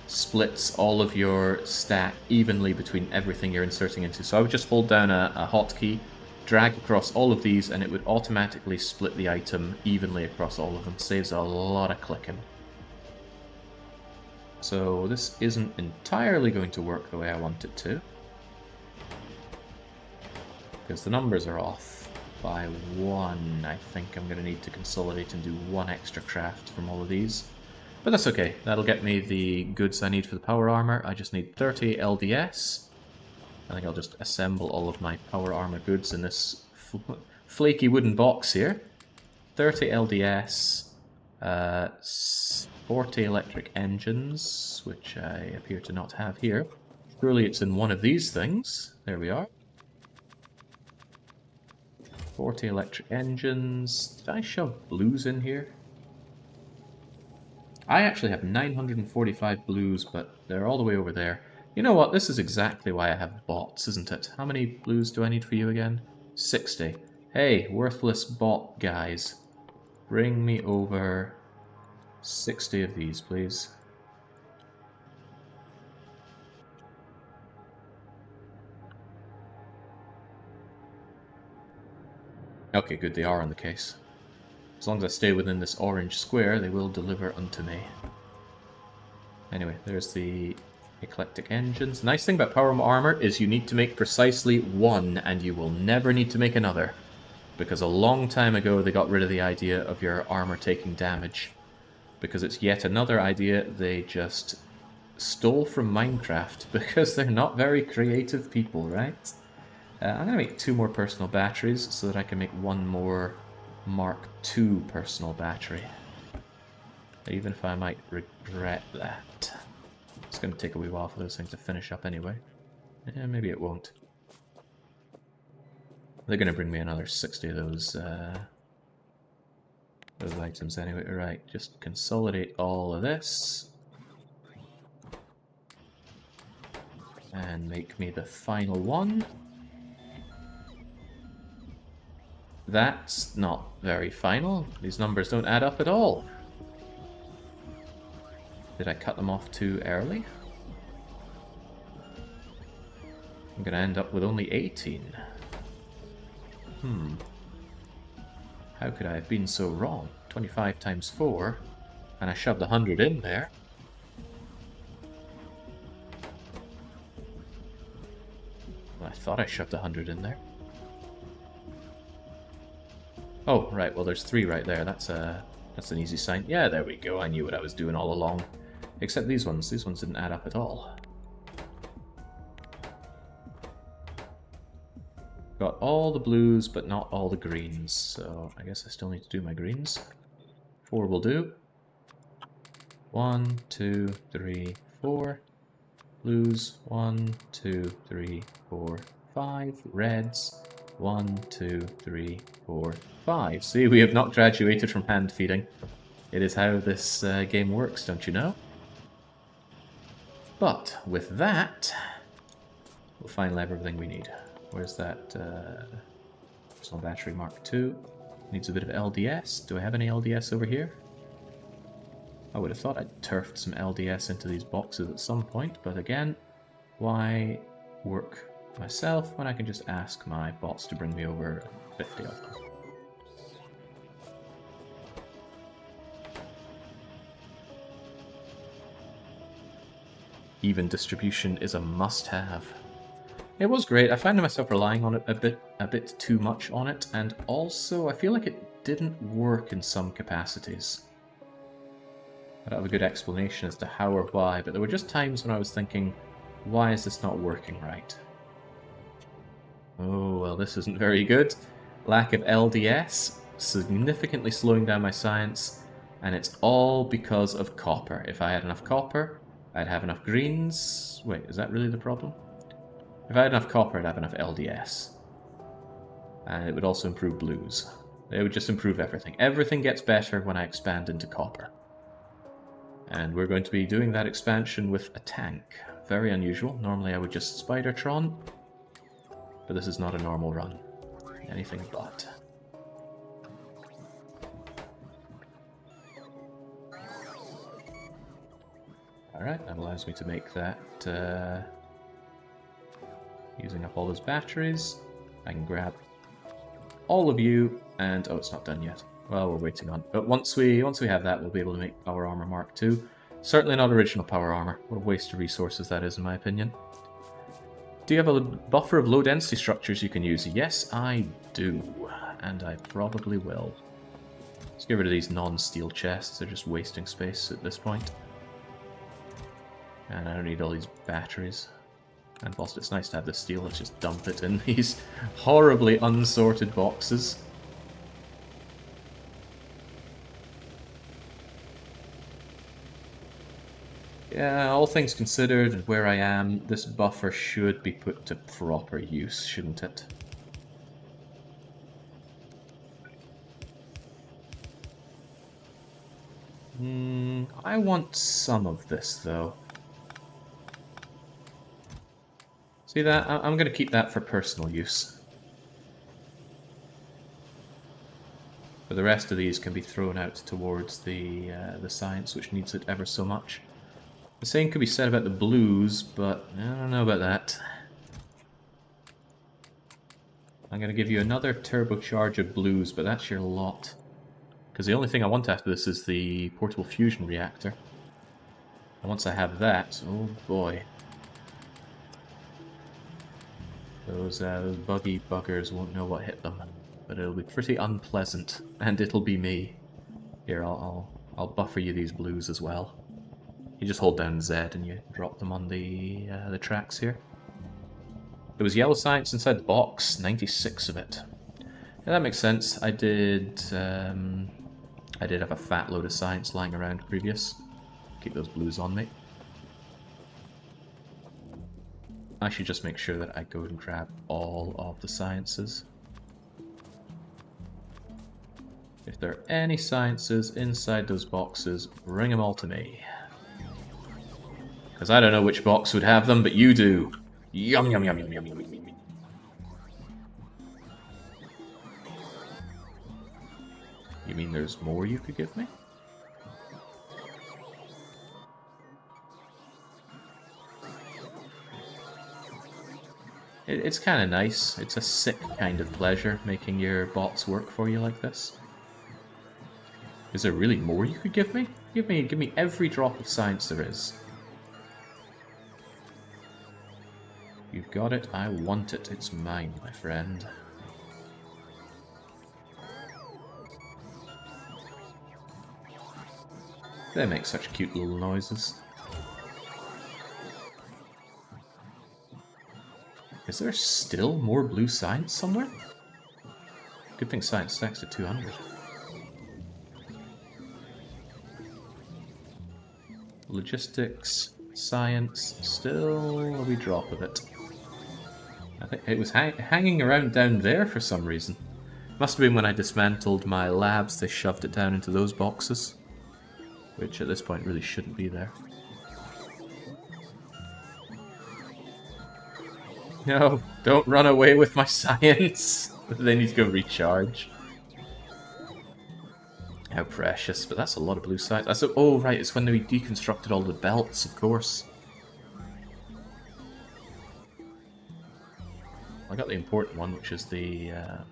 splits all of your stat evenly between everything you're inserting into. So I would just hold down a hotkey, drag across all of these, and it would automatically split the item evenly across all of them. Saves a lot of clicking. So this isn't entirely going to work the way I want it to, because the numbers are off by 1. I think I'm going to need to consolidate and do 1 extra craft from all of these. But that's okay, that'll get me the goods I need for the power armor. I just need 30 LDS. I think I'll just assemble all of my power armor goods in this flaky wooden box here. 30 LDS, 40 electric engines, which I appear to not have here. Surely it's in one of these things. There we are. 40 electric engines. Did I shove blues in here? I actually have 945 blues, but they're all the way over there. You know what? This is exactly why I have bots, isn't it? How many blues do I need for you again? 60. Hey, worthless bot guys. Bring me over 60 of these, please. Okay, good, they are on the case. As long as I stay within this orange square, they will deliver unto me. Anyway, there's the eclectic engines. Nice thing about power armor is you need to make precisely one, and you will never need to make another. Because a long time ago they got rid of the idea of your armor taking damage. Because it's yet another idea they just stole from Minecraft, because they're not very creative people, right? I'm going to make 2 more personal batteries so that I can make 1 more Mark II personal battery. Even if I might regret that. It's going to take a wee while for those things to finish up anyway. Yeah, maybe it won't. They're going to bring me another 60 of those items anyway. Right, just consolidate all of this. And make me the final one. That's not very final. These numbers don't add up at all. Did I cut them off too early? I'm going to end up with only 18. How could I have been so wrong? 25 times 4, and I shoved 100 in there. Well, I thought I shoved 100 in there. Oh, right, well there's 3 right there. That's an easy sign. Yeah, there we go. I knew what I was doing all along. Except these ones. These ones didn't add up at all. Got all the blues, but not all the greens. So I guess I still need to do my greens. 4 will do. 1, 2, 3, 4. Blues. 1, 2, 3, 4, 5. Reds. 1, 2, 3, 4, 5. See, we have not graduated from hand feeding. It is how this game works, don't you know? But with that, we'll finally have everything we need. Where's that personal battery Mark II? Needs a bit of LDS. Do I have any LDS over here? I would have thought I'd turfed some LDS into these boxes at some point, but again, why work myself when I can just ask my bots to bring me over 50 of them? Even distribution is a must-have. It was great. I found myself relying on it a bit too much on it, and also I feel like it didn't work in some capacities. I don't have a good explanation as to how or why, but there were just times when I was thinking, why is this not working right? Oh, well, this isn't very good. Lack of LDS, significantly slowing down my science, and it's all because of copper. If I had enough copper, I'd have enough greens. Wait, is that really the problem? If I had enough copper, I'd have enough LDS. And it would also improve blues. It would just improve everything. Everything gets better when I expand into copper. And we're going to be doing that expansion with a tank. Very unusual. Normally I would just Spidertron. But this is not a normal run. Anything but. Alright, that allows me to make that using up all those batteries. I can grab all of you, and oh, it's not done yet. Well, we're waiting on. But once we have that, we'll be able to make Power Armor Mark II. Certainly not original Power Armor. What a waste of resources that is, in my opinion. Do you have a buffer of low density structures you can use? Yes, I do, and I probably will. Let's get rid of these non-steel chests. They're just wasting space at this point. And I don't need all these batteries. And whilst it's nice to have the steel, let's just dump it in these horribly unsorted boxes. Yeah, all things considered, and where I am, this buffer should be put to proper use, shouldn't it? I want some of this, though. See that? I'm going to keep that for personal use. But the rest of these can be thrown out towards the science, which needs it ever so much. The same could be said about the blues, but I don't know about that. I'm going to give you another turbocharge of blues, but that's your lot. Because the only thing I want after this is the portable fusion reactor. And once I have that, oh boy. Those buggy buggers won't know what hit them. But it'll be pretty unpleasant, and it'll be me. Here, I'll buffer you these blues as well. You just hold down Z and you drop them on the tracks here. There was yellow science inside the box, 96 of it. Yeah, that makes sense. I did have a fat load of science lying around previous. Keep those blues on me. I should just make sure that I go and grab all of the sciences. If there are any sciences inside those boxes, bring them all to me. Because I don't know which box would have them, but you do. Yum yum yum yum yum yum yum. You mean there's more you could give me? It's kind of nice. It's a sick kind of pleasure making your bots work for you like this. Is there really more you could give me? Give me every drop of science there is. You've got it, I want it, it's mine, my friend. They make such cute little noises. Is there still more blue science somewhere? Good thing science stacks to 200. Logistics, science, still a wee drop of it. I think it was hanging around down there for some reason. Must have been when I dismantled my labs, they shoved it down into those boxes. Which at this point really shouldn't be there. No, don't run away with my science! They need to go recharge. How precious, but that's a lot of blue science. That's oh right, it's when we deconstructed all the belts, of course. I got the important one, which is the... at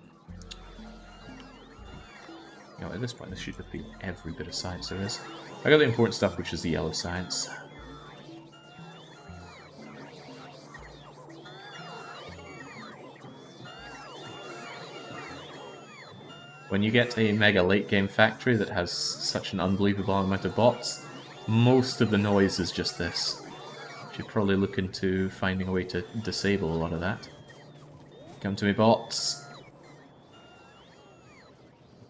this point this should have been every bit of science there is. I got the important stuff, which is the yellow science. When you get a mega late game factory that has such an unbelievable amount of bots, most of the noise is just this. You should probably look into finding a way to disable a lot of that. Come to me, bots.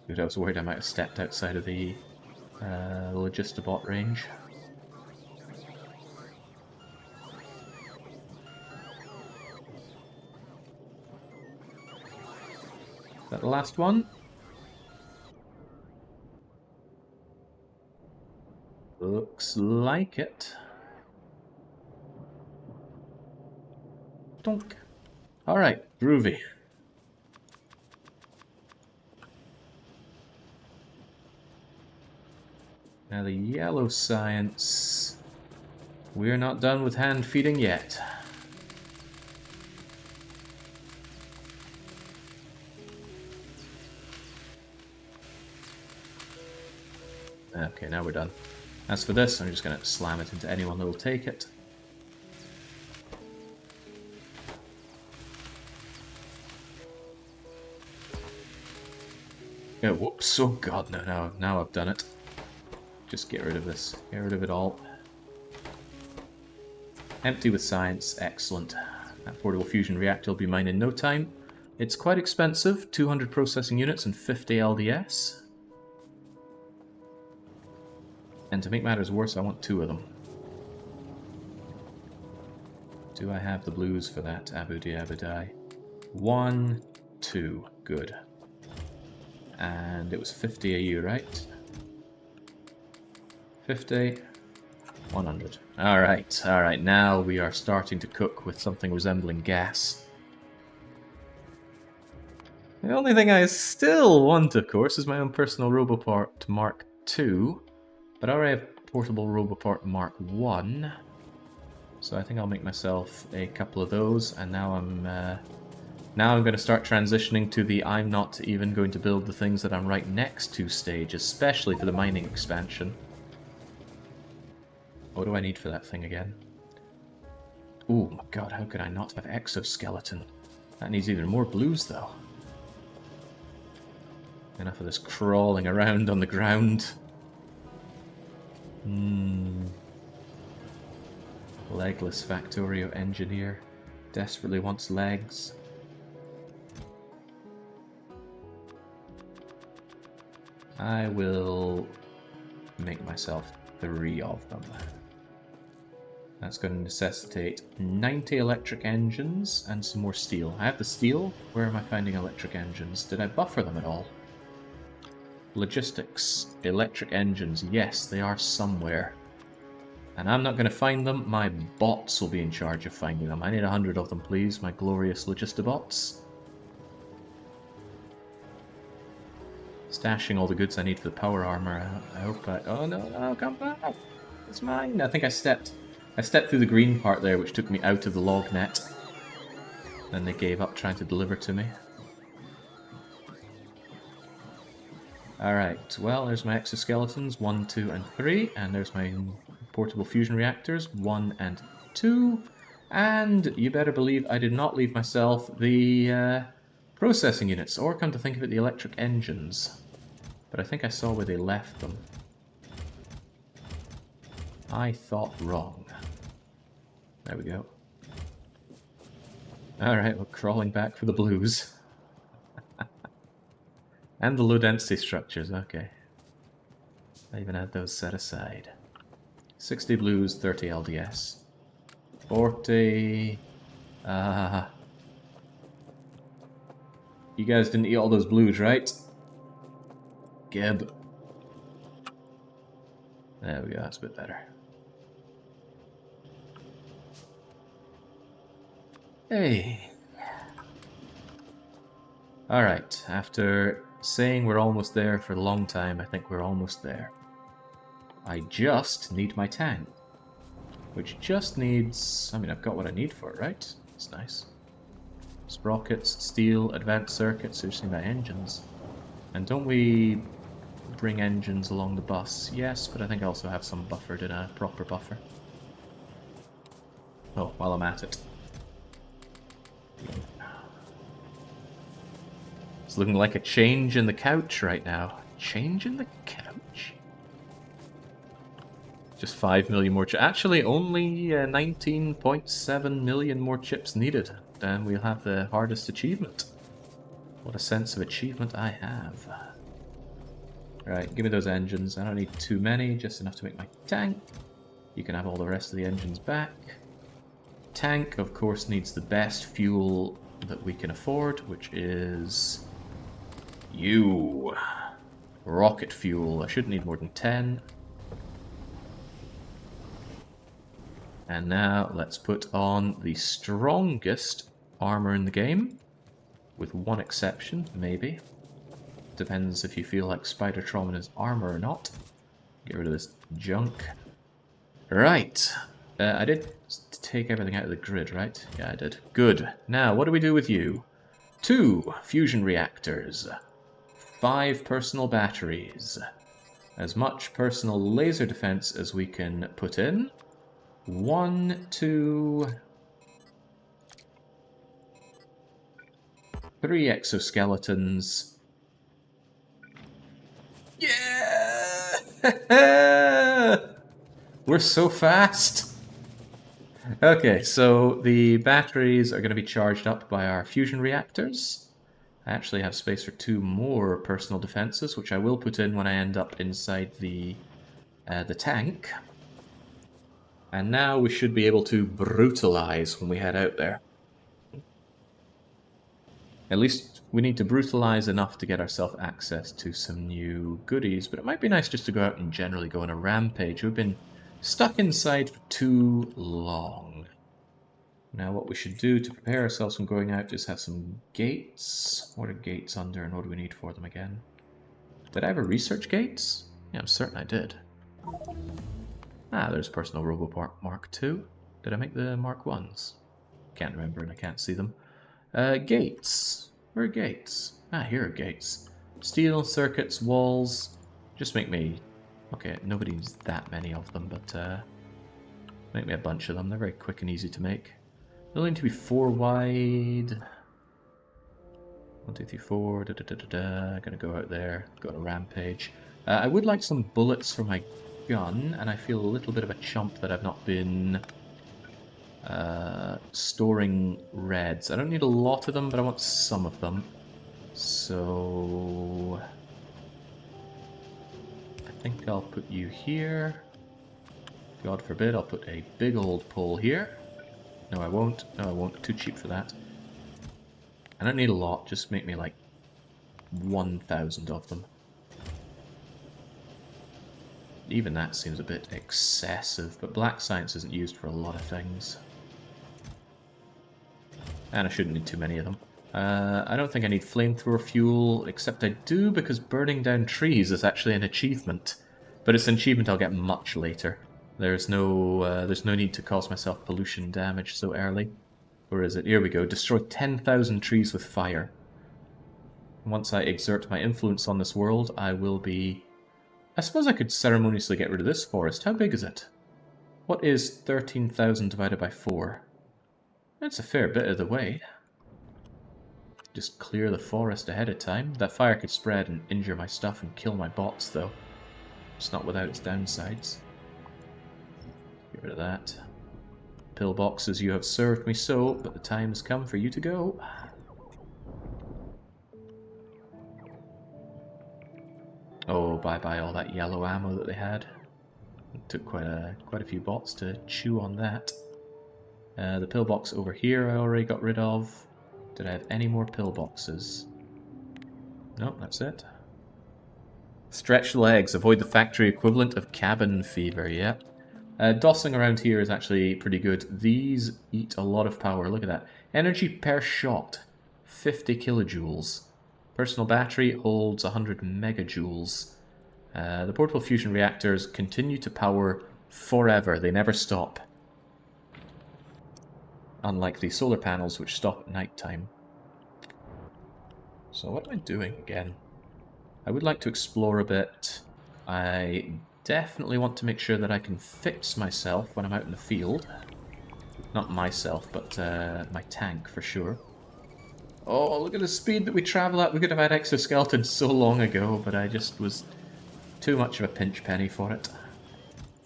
Dude, I was worried I might have stepped outside of the Logistobot range. Is that the last one? Looks like it. Donk. Alright, groovy. Now the yellow science... We're not done with hand feeding yet. Okay, now we're done. As for this, I'm just going to slam it into anyone that will take it. Oh, whoops, oh god, no, now I've done it. Just get rid of this. Get rid of it all. Empty with science, excellent. That portable fusion reactor will be mine in no time. It's quite expensive, 200 processing units and 50 LDS. And to make matters worse, I want 2 of them. Do I have the blues for that? Abu Abudai. 1, 2. Good. And it was 50 AU, right? 50. 100. Alright. Now we are starting to cook with something resembling gas. The only thing I still want, of course, is my own personal Roboport Mark II. But I already have portable Roboport Mark I. So I think I'll make myself a couple of those, and now I'm going to start transitioning to the I'm not even going to build the things that I'm right next to stage, especially for the mining expansion. What do I need for that thing again? Oh my god, how could I not have exoskeleton? That needs even more blues though. Enough of this crawling around on the ground. Legless Factorio engineer. Desperately wants legs. I will make myself 3 of them. That's going to necessitate 90 electric engines and some more steel. I have the steel. Where am I finding electric engines? Did I buffer them at all? Logistics. Electric engines. Yes, they are somewhere. And I'm not going to find them. My bots will be in charge of finding them. I need 100 of them, please, my glorious Logistibots. Stashing all the goods I need for the power armor. I hope I... Oh no, come back! It's mine! I think I stepped through the green part there, which took me out of the log net. Then they gave up trying to deliver to me. Alright, well, there's my exoskeletons, 1, 2, and 3. And there's my portable fusion reactors, 1 and 2. And you better believe I did not leave myself the processing units, or come to think of it, the electric engines. But I think I saw where they left them. I thought wrong. There we go. Alright, we're crawling back for the blues. And the low density structures, okay. I even had those set aside. 60 blues, 30 LDS. 40... You guys didn't eat all those blues, right? Gib. There we go, that's a bit better. Hey. Alright, after saying we're almost there for a long time, I think we're almost there. I just need my tank. Which just needs... I mean, I've got what I need for it, right? It's nice. Sprockets, steel, advanced circuits, so just need my engines. And don't we bring engines along the bus? Yes, but I think I also have some buffered in a proper buffer. Oh, while I'm at it. It's looking like a change in the couch right now. Change in the couch? Just 5 million more chips. Actually, only 19.7 million more chips needed. Then we'll have the hardest achievement. What a sense of achievement I have. Right, give me those engines. I don't need too many, just enough to make my tank. You can have all the rest of the engines back. Tank, of course, needs the best fuel that we can afford, which is... you. Rocket fuel. I should need more than 10. And now let's put on the strongest armor in the game. With one exception, maybe. Depends if you feel like Spider-Tron is armor or not. Get rid of this junk. Right. I did take everything out of the grid, right? Yeah, I did. Good. Now, what do we do with you? 2 fusion reactors. 5 personal batteries. As much personal laser defense as we can put in. 1, 2... 3 exoskeletons. Yeah! We're so fast! Okay, so the batteries are going to be charged up by our fusion reactors. I actually have space for 2 more personal defenses, which I will put in when I end up inside the tank. And now we should be able to brutalize when we head out there. At least we need to brutalize enough to get ourselves access to some new goodies, but it might be nice just to go out and generally go on a rampage. We've been stuck inside for too long. Now what we should do to prepare ourselves from going out is have some gates. What are gates under and what do we need for them again? Did I ever research gates? Yeah, I'm certain I did. Ah, there's personal roboport Mark II. Did I make the Mark 1s? Can't remember and I can't see them. Gates. Where are gates? Ah, here are gates. Steel, circuits, walls. Just make me... Okay, nobody needs that many of them, but make me a bunch of them. They're very quick and easy to make. They'll need to be 4 wide. 1, 2, 3, 4. Gonna go out there. Go on a rampage. I would like some bullets for my gun, and I feel a little bit of a chump that I've not been storing reds. I don't need a lot of them, but I want some of them. So I think I'll put you here. God forbid, I'll put a big old pole here. No, I won't. No, I won't. Too cheap for that. I don't need a lot. Just make me like 1,000 of them. Even that seems a bit excessive, but black science isn't used for a lot of things. And I shouldn't need too many of them. I don't think I need flamethrower fuel, except I do because burning down trees is actually an achievement. But it's an achievement I'll get much later. There's no need to cause myself pollution damage so early. Where is it? Here we go. Destroy 10,000 trees with fire. Once I exert my influence on this world, I will be... I suppose I could ceremoniously get rid of this forest. How big is it? What is 13,000 divided by 4? That's a fair bit of the way. Just clear the forest ahead of time. That fire could spread and injure my stuff and kill my bots, though. It's not without its downsides. Get rid of that. Pillboxes, you have served me so, but the time has come for you to go. Oh, bye-bye all that yellow ammo that they had. It took quite a few bots to chew on that. The pillbox over here I already got rid of. Did I have any more pillboxes? Nope, that's it. Stretch legs. Avoid the factory equivalent of cabin fever, yeah. Dossing around here is actually pretty good. These eat a lot of power. Look at that. Energy per shot, 50 kilojoules. Personal battery holds 100 megajoules. The portable fusion reactors continue to power forever. They never stop. Unlike the solar panels, which stop at night time. So what am I doing again? I would like to explore a bit. I definitely want to make sure that I can fix myself when I'm out in the field. Not myself, but my tank for sure. Oh, look at the speed that we travel at. We could have had exoskeletons so long ago, but I just was too much of a pinch penny for it.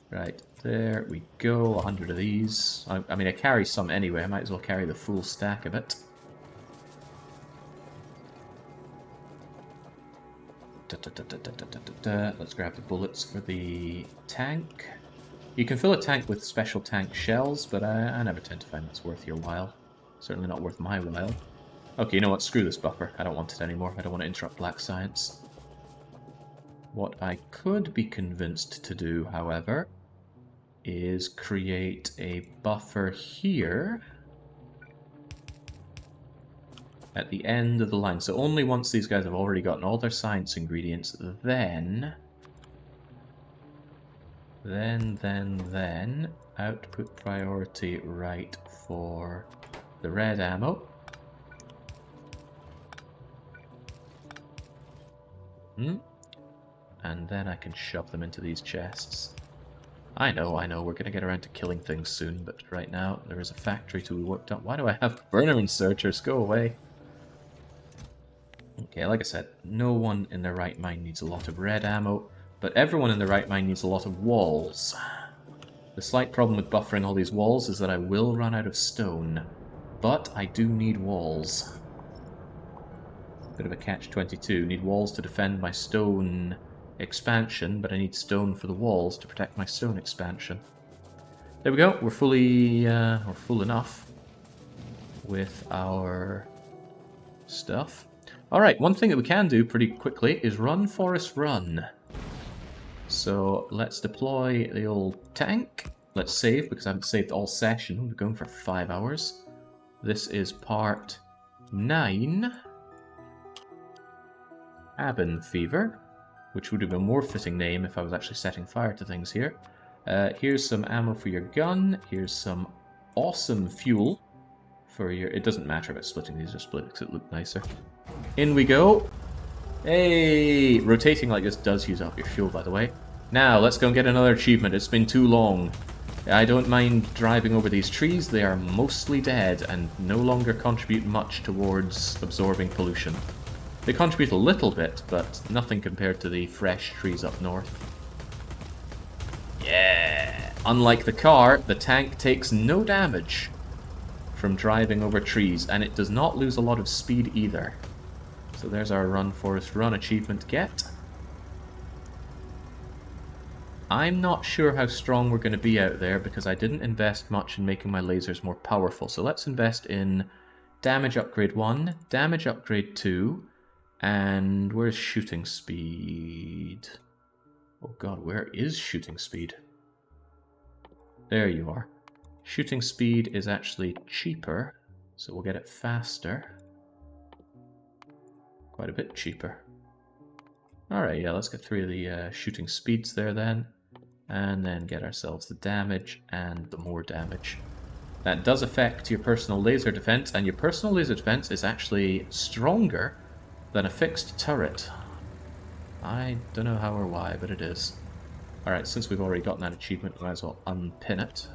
Right, there we go. 100 of these. I mean, I carry some anyway. I might as well carry the full stack of it. Let's grab the bullets for the tank. You can fill a tank with special tank shells, but I never tend to find that's worth your while. Certainly not worth my while. Okay, you know what? Screw this buffer. I don't want it anymore. I don't want to interrupt black science. What I could be convinced to do, however, is create a buffer here at the end of the line. So only once these guys have already gotten all their science ingredients, then output priority right for the red ammo. And then I can shove them into these chests. I know, we're going to get around to killing things soon, but right now there is a factory to be worked on. Why do I have burner inserters? Go away. Okay, like I said, no one in their right mind needs a lot of red ammo, but everyone in their right mind needs a lot of walls. The slight problem with buffering all these walls is that I will run out of stone, but I do need walls. Bit of a catch-22. Need walls to defend my stone expansion, but I need stone for the walls to protect my stone expansion. There we go. We're full enough with our stuff. Alright, one thing that we can do pretty quickly is run, Forest, run. So let's deploy the old tank. Let's save, because I haven't saved all session. We're going for 5 hours. This is part 9. Cabin Fever, which would have been a more fitting name if I was actually setting fire to things here. Here's some ammo for your gun. Here's some awesome fuel for your... It doesn't matter about splitting these or split because it look nicer. In we go. Hey! Rotating like this does use up your fuel, by the way. Now, let's go and get another achievement. It's been too long. I don't mind driving over these trees. They are mostly dead and no longer contribute much towards absorbing pollution. They contribute a little bit, but nothing compared to the fresh trees up north. Yeah! Unlike the car, the tank takes no damage from driving over trees, and it does not lose a lot of speed either. So there's our Run Forest Run achievement get. I'm not sure how strong we're going to be out there because I didn't invest much in making my lasers more powerful. So let's invest in damage upgrade 1, damage upgrade 2, and where's shooting speed? Oh god, where is shooting speed? There you are. Shooting speed is actually cheaper, so we'll get it faster. Quite a bit cheaper. Alright, yeah, let's get 3 of the shooting speeds there then. And then get ourselves the damage and the more damage. That does affect your personal laser defense, and your personal laser defense is actually stronger than a fixed turret. I don't know how or why, but it is. Alright, since we've already gotten that achievement, we might as well unpin it.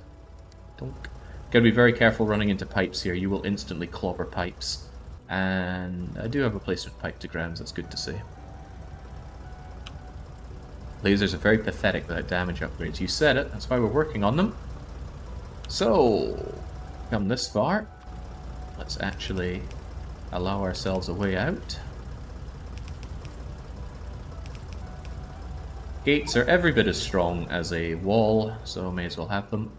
Donk. Gotta be very careful running into pipes here. You will instantly clobber pipes. And I do have a replacement pipe to grounds, that's good to see. Lasers are very pathetic without damage upgrades. You said it, that's why we're working on them. So, come this far. Let's actually allow ourselves a way out. Gates are every bit as strong as a wall, so may as well have them.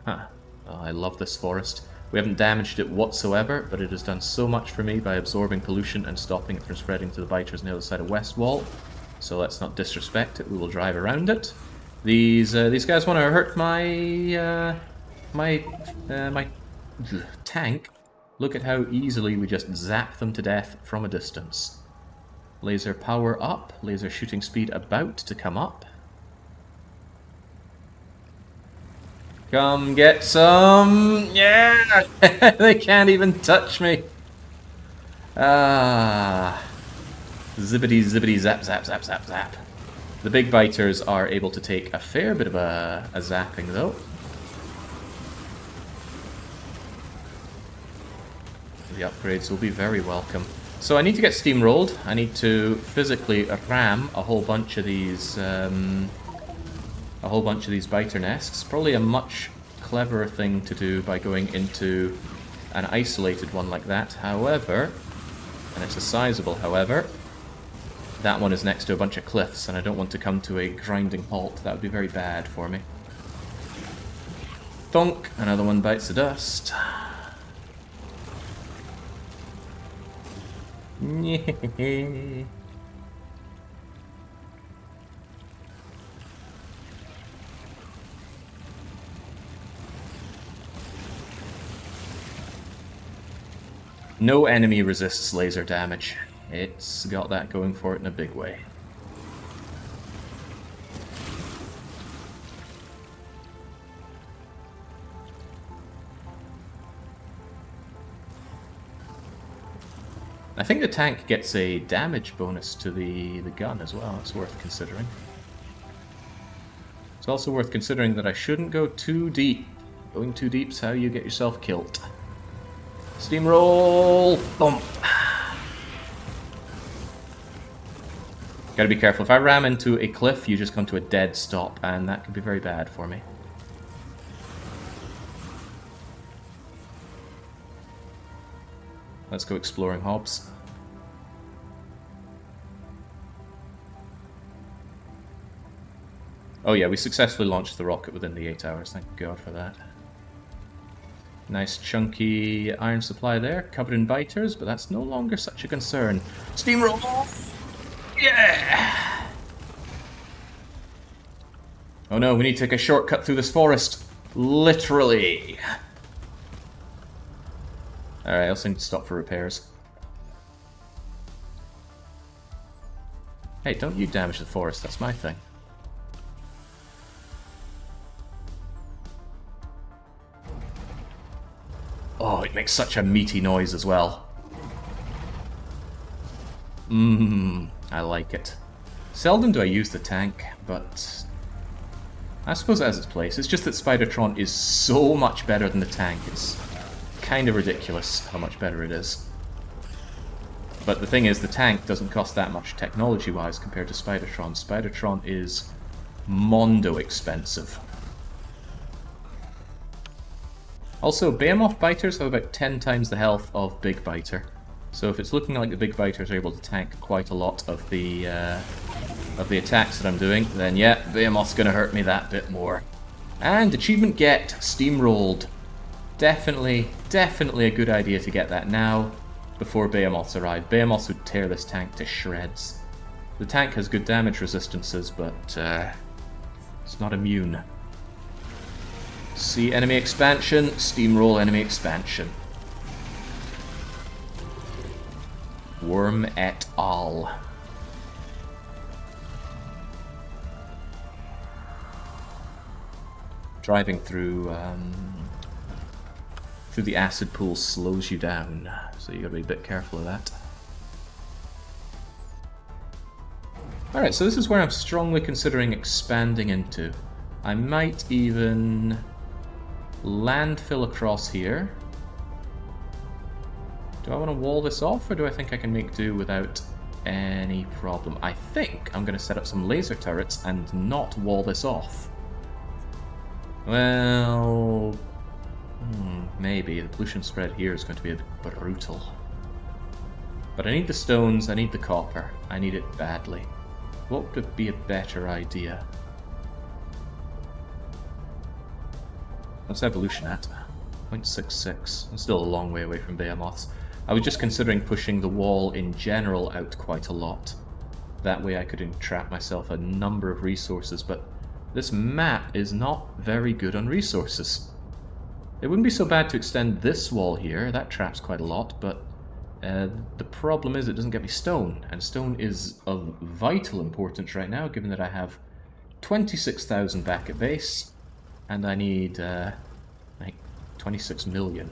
Huh. Oh, I love this forest. We haven't damaged it whatsoever, but it has done so much for me by absorbing pollution and stopping it from spreading to the biters on the other side of West Wall. So let's not disrespect it. We will drive around it. These guys want to hurt my my tank. Look at how easily we just zap them to death from a distance. Laser power up. Laser shooting speed about to come up. Come get some! Yeah! They can't even touch me! Ah. Zippity, zippity, zap, zap, zap, zap, zap. The big biters are able to take a fair bit of a zapping, though. The upgrades will be very welcome. So I need to get steamrolled. I need to physically ram a whole bunch of these biter nests. Probably a much cleverer thing to do by going into an isolated one like that. However, and it's a sizable however, that one is next to a bunch of cliffs and I don't want to come to a grinding halt. That would be very bad for me. Thunk! Another one bites the dust. No enemy resists laser damage. It's got that going for it in a big way. I think the tank gets a damage bonus to the gun as well. It's worth considering. It's also worth considering that I shouldn't go too deep. Going too deep's how you get yourself killed. Steamroll! Thump! Gotta be careful. If I ram into a cliff, you just come to a dead stop, and that could be very bad for me. Let's go exploring Hobbs. Oh yeah, we successfully launched the rocket within the 8 hours, thank God for that. Nice chunky iron supply there, covered in biters, but that's no longer such a concern. Steamroll! Yeah! Oh no, we need to take a shortcut through this forest. Literally. Alright, I also need to stop for repairs. Hey, don't you damage the forest, that's my thing. Oh, it makes such a meaty noise as well. I like it. Seldom do I use the tank, but I suppose it has its place. It's just that Spidertron is so much better than the tank. It's kind of ridiculous how much better it is. But the thing is, the tank doesn't cost that much technology-wise compared to Spidertron. Spidertron is mondo expensive. Also, Behemoth Biters have about 10 times the health of Big Biter. So if it's looking like the Big Biters are able to tank quite a lot of the attacks that I'm doing, then yeah, Behemoth's gonna hurt me that bit more. And achievement get, steamrolled. Definitely a good idea to get that now, before Behemoths arrive. Behemoths would tear this tank to shreds. The tank has good damage resistances, but it's not immune. See enemy expansion, steamroll enemy expansion. Worm et al. Driving through the acid pool slows you down, so you gotta be a bit careful of that. Alright, so this is where I'm strongly considering expanding into. I might even landfill across here. Do I want to wall this off, or do I think I can make do without any problem? I think I'm going to set up some laser turrets and not wall this off. Well, maybe. The pollution spread here is going to be a bit brutal. But I need the stones, I need the copper. I need it badly. What would be a better idea? What's evolution at? 0.66. I'm still a long way away from Behemoths. I was just considering pushing the wall in general out quite a lot. That way I could entrap myself a number of resources, but this map is not very good on resources. It wouldn't be so bad to extend this wall here, that traps quite a lot, but the problem is it doesn't get me stone, and stone is of vital importance right now, given that I have 26,000 back at base, and I need like 26 million.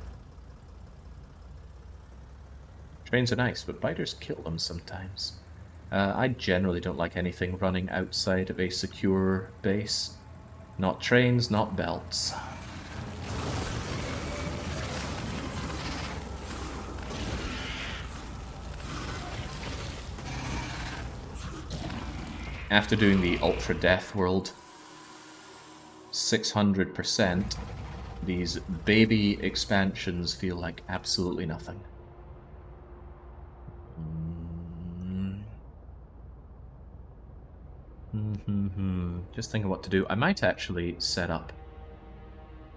Trains are nice, but biters kill them sometimes. I generally don't like anything running outside of a secure base. Not trains, not belts. After doing the Ultra Deathworld 600%, these baby expansions feel like absolutely nothing. Just thinking what to do. I might actually set up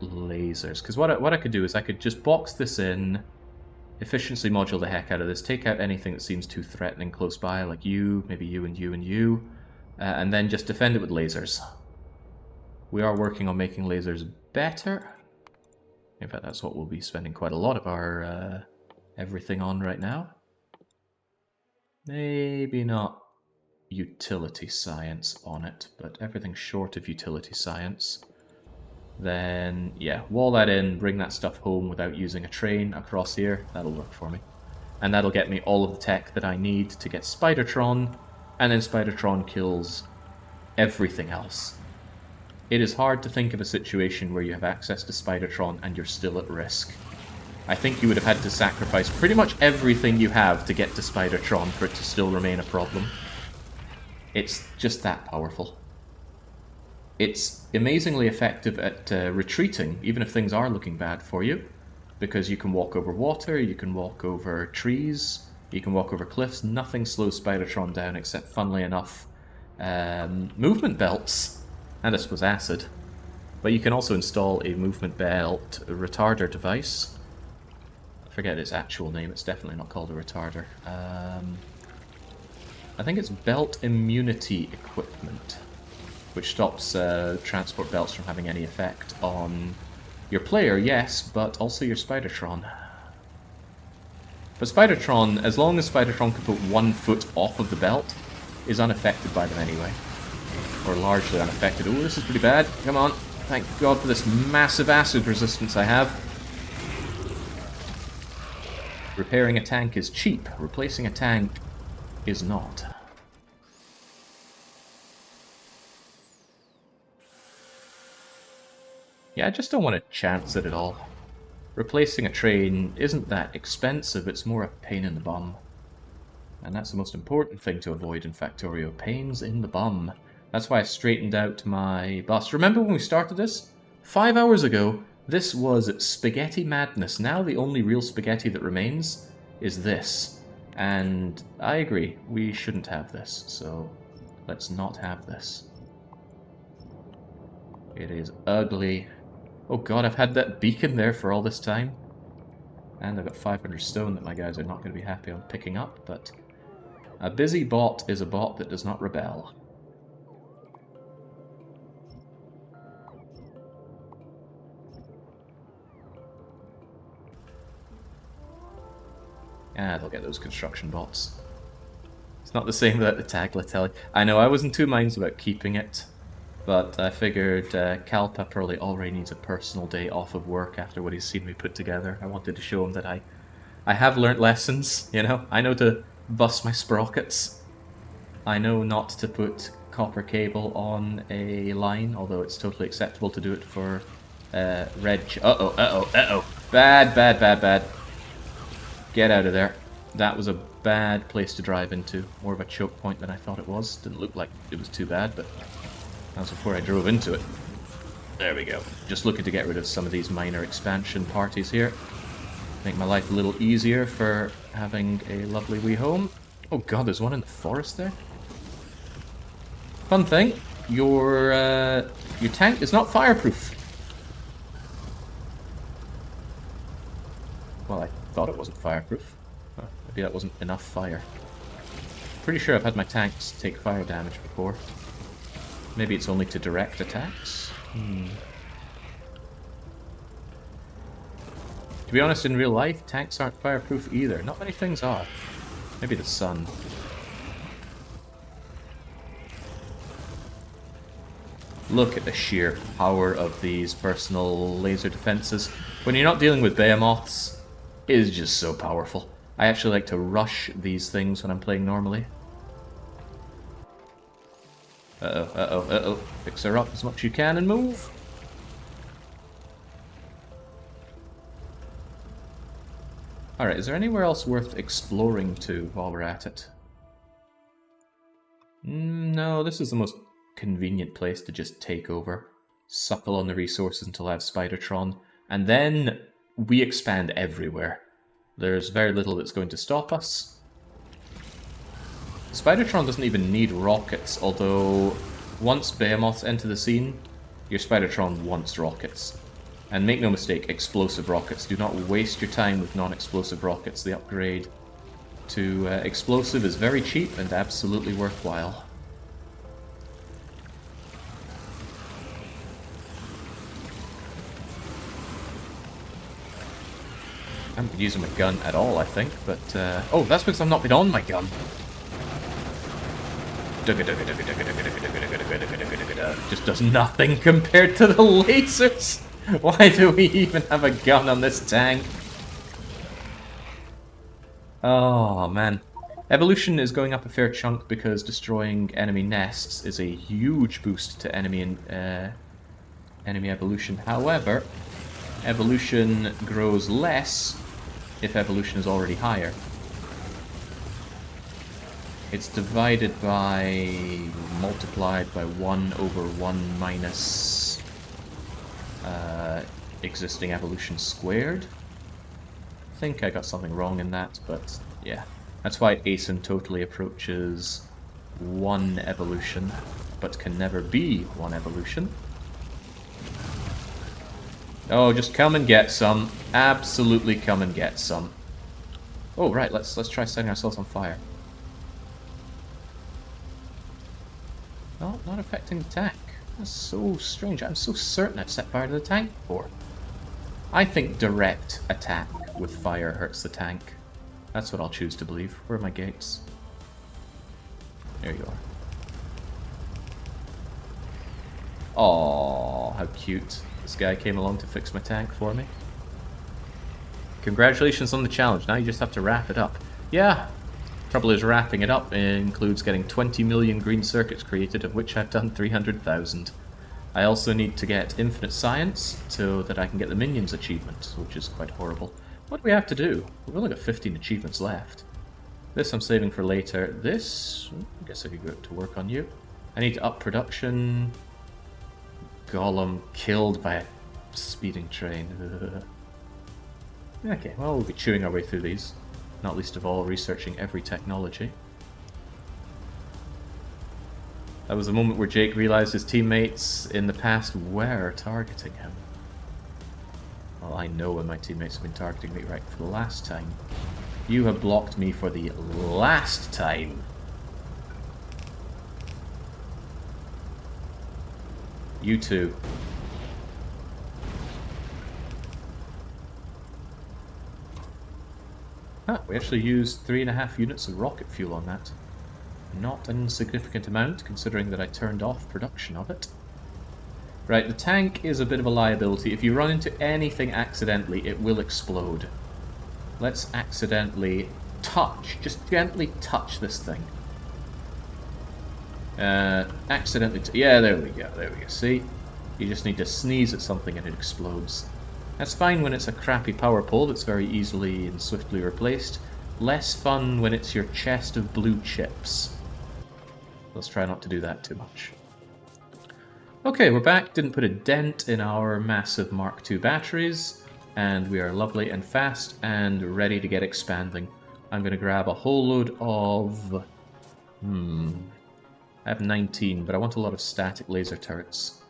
lasers, because what I could do is I could just box this in, efficiency module the heck out of this, take out anything that seems too threatening close by, like you, maybe you and you and you, and then just defend it with lasers. We are working on making lasers better. In fact, that's what we'll be spending quite a lot of our everything on right now. Maybe not utility science on it, but everything short of utility science. Then, yeah, wall that in, bring that stuff home without using a train across here. That'll work for me. And that'll get me all of the tech that I need to get Spidertron, and then Spidertron kills everything else. It is hard to think of a situation where you have access to Spidertron and you're still at risk. I think you would have had to sacrifice pretty much everything you have to get to Spidertron for it to still remain a problem. It's just that powerful. It's amazingly effective at retreating, even if things are looking bad for you, because you can walk over water, you can walk over trees, you can walk over cliffs. Nothing slows Spidertron down except, funnily enough, movement belts. and I suppose acid. But you can also install a movement belt retarder device. I forget its actual name, it's definitely not called a retarder. I think it's belt immunity equipment, which stops transport belts from having any effect on your player, yes, but also your Spidertron. But Spidertron, as long as Spidertron can put 1 foot off of the belt, is unaffected by them anyway. Or largely unaffected. Oh, this is pretty bad. Come on. Thank God for this massive acid resistance I have. Repairing a tank is cheap. Replacing a tank is not. Yeah, I just don't want to chance it at all. Replacing a train isn't that expensive, it's more a pain in the bum. And that's the most important thing to avoid in Factorio, pains in the bum. That's why I straightened out my bus. Remember when we started this? 5 hours ago, this was spaghetti madness. Now the only real spaghetti that remains is this. And I agree, we shouldn't have this, so let's not have this. It is ugly. Oh god, I've had that beacon there for all this time. And I've got 500 stone that my guys are not going to be happy on picking up, but a busy bot is a bot that does not rebel. Ah, they'll get those construction bots. It's not the same without the tagliatelle. I know, I was in two minds about keeping it, but I figured Kalpa probably already needs a personal day off of work after what he's seen me put together. I wanted to show him that I have learnt lessons, you know? I know to bust my sprockets. I know not to put copper cable on a line, although it's totally acceptable to do it for red... Uh-oh, uh-oh, uh-oh. Bad, bad, bad, bad. Get out of there. That was a bad place to drive into. More of a choke point than I thought it was. Didn't look like it was too bad, but that was before I drove into it. There we go. Just looking to get rid of some of these minor expansion parties here. Make my life a little easier for having a lovely wee home. Oh god, there's one in the forest there. Fun thing, your tank is not fireproof. Well, I thought it wasn't fireproof. Huh, maybe that wasn't enough fire. Pretty sure I've had my tanks take fire damage before. Maybe it's only to direct attacks? To be honest, in real life, tanks aren't fireproof either. Not many things are. Maybe the sun. Look at the sheer power of these personal laser defenses. When you're not dealing with behemoths, it is just so powerful. I actually like to rush these things when I'm playing normally. Uh-oh, uh-oh, uh-oh. Fix her up as much as you can and move. Alright, is there anywhere else worth exploring to while we're at it? No, this is the most convenient place to just take over. Suckle on the resources until I have Spidertron, and then we expand everywhere. There's very little that's going to stop us. Spidertron doesn't even need rockets, although once behemoths enter the scene, your Spidertron wants rockets. And make no mistake, explosive rockets. Do not waste your time with non-explosive rockets. The upgrade to explosive is very cheap and absolutely worthwhile. I haven't been using my gun at all, I think, but... oh, that's because I've not been on my gun. Just does nothing compared to the lasers! Why do we even have a gun on this tank? Oh, man. Evolution is going up a fair chunk because destroying enemy nests is a huge boost to enemy evolution. However, evolution grows less if evolution is already higher. It's divided by... multiplied by 1 over 1 minus... existing evolution squared. I think I got something wrong in that, but yeah. That's why asymptotally approaches one evolution, but can never be one evolution. Oh, just come and get some. Absolutely come and get some. Oh, right, let's try setting ourselves on fire. No, not affecting the tank. That's so strange. I'm so certain I've set fire to the tank before. I think direct attack with fire hurts the tank. That's what I'll choose to believe. Where are my gates? There you are. Aww, how cute. This guy came along to fix my tank for me. Congratulations on the challenge. Now you just have to wrap it up. Yeah. Trouble is, wrapping it up includes getting 20 million green circuits created, of which I've done 300,000. I also need to get infinite science so that I can get the minions achievement, which is quite horrible. What do we have to do? We've only got 15 achievements left. This I'm saving for later. This, I guess I could go to work on you. I need to up production. Golem killed by a speeding train. Okay, well, we'll be chewing our way through these. Not least of all, researching every technology. That was the moment where Jake realized his teammates in the past were targeting him. Well, I know when my teammates have been targeting me right for the last time. You have blocked me for the last time. You too. Ah, we actually used 3.5 units of rocket fuel on that. Not an insignificant amount, considering that I turned off production of it. Right, the tank is a bit of a liability. If you run into anything accidentally, it will explode. Let's accidentally touch, just gently touch this thing. Accidentally, yeah, there we go, see? You just need to sneeze at something and it explodes. That's fine when it's a crappy power pole that's very easily and swiftly replaced. Less fun when it's your chest of blue chips. Let's try not to do that too much. Okay, we're back. Didn't put a dent in our massive Mark II batteries. And we are lovely and fast and ready to get expanding. I'm going to grab a whole load of... I have 19, but I want a lot of static laser turrets.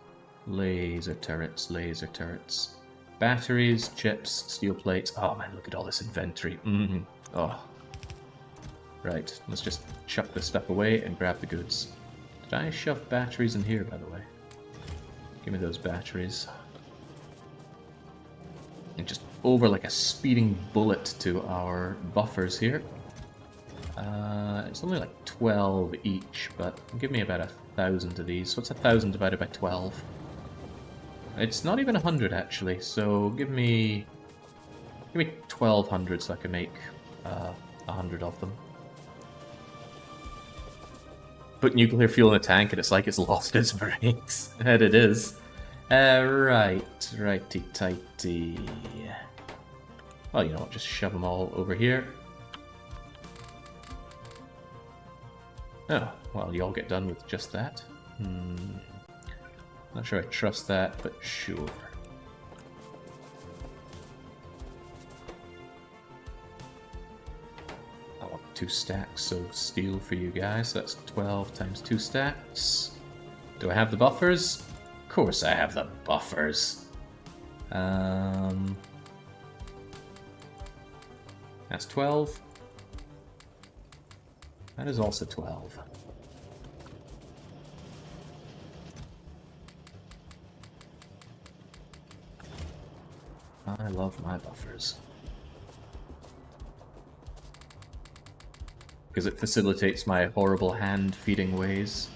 Laser turrets, laser turrets. Batteries, chips, steel plates. Oh man, look at all this inventory. Oh. Right, let's just chuck this stuff away and grab the goods. Did I shove batteries in here, by the way? Give me those batteries. And just over like a speeding bullet to our buffers here. It's only like 12 each, but give me about 1,000 of these. What's 1,000 divided by 12? It's not even 100 actually, so give me 1,200 so I can make 100 of them. Put nuclear fuel in a tank and it's like it's lost its brakes. And it is. Right, righty-tighty. Well, you know what, just shove them all over here. Oh, well, you all get done with just that. Not sure I trust that, but sure. I want 2 stacks of steel for you guys. That's 12 times 2 stacks. Do I have the buffers? Of course I have the buffers. That's 12. That is also 12. I love my buffers. Because it facilitates my horrible hand-feeding ways.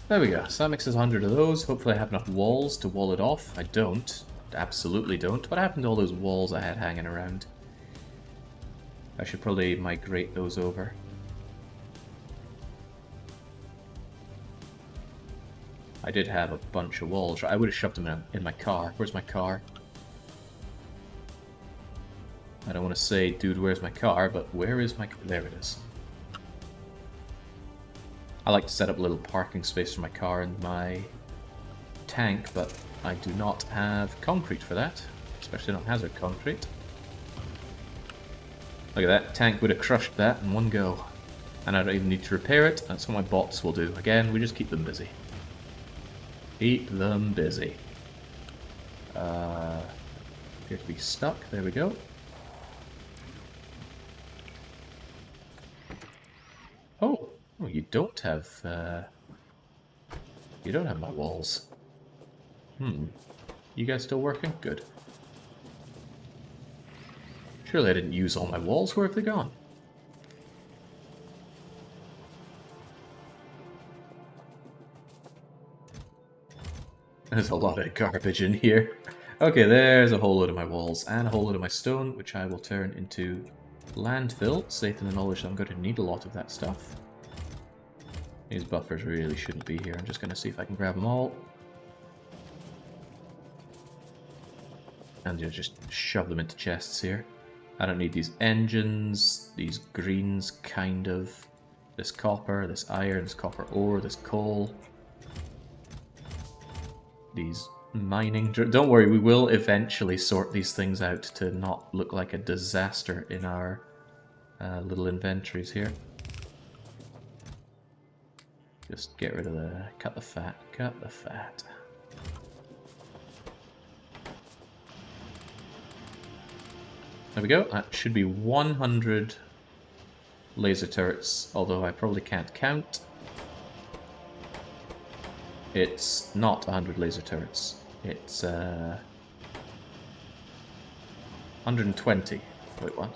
There we go, so that mixes 100 of those. Hopefully I have enough walls to wall it off. I don't. Absolutely don't. What happened to all those walls I had hanging around? I should probably migrate those over. I did have a bunch of walls. I would have shoved them in my car. Where's my car? I don't want to say, dude, where's my car? But where is my... There it is. I like to set up a little parking space for my car and my tank, but I do not have concrete for that. Especially not hazard concrete. Look at that, tank would have crushed that in one go. And I don't even need to repair it, that's what my bots will do. Again, we just keep them busy. Keep them busy. Appear to be stuck, there we go. Oh, you don't have my walls. You guys still working? Good. Surely I didn't use all my walls, where have they gone? There's a lot of garbage in here. Okay, there's a whole load of my walls, and a whole load of my stone, which I will turn into landfill, safe in the knowledge that I'm going to need a lot of that stuff. These buffers really shouldn't be here. I'm just going to see if I can grab them all. And just shove them into chests here. I don't need these engines, these greens, kind of. This copper, this iron, this copper ore, this coal. These mining... Don't worry, we will eventually sort these things out to not look like a disaster in our little inventories here. Just get rid of the... cut the fat, cut the fat. There we go, that should be 100 laser turrets, although I probably can't count. It's not 100 laser turrets, it's 120. Wait, what?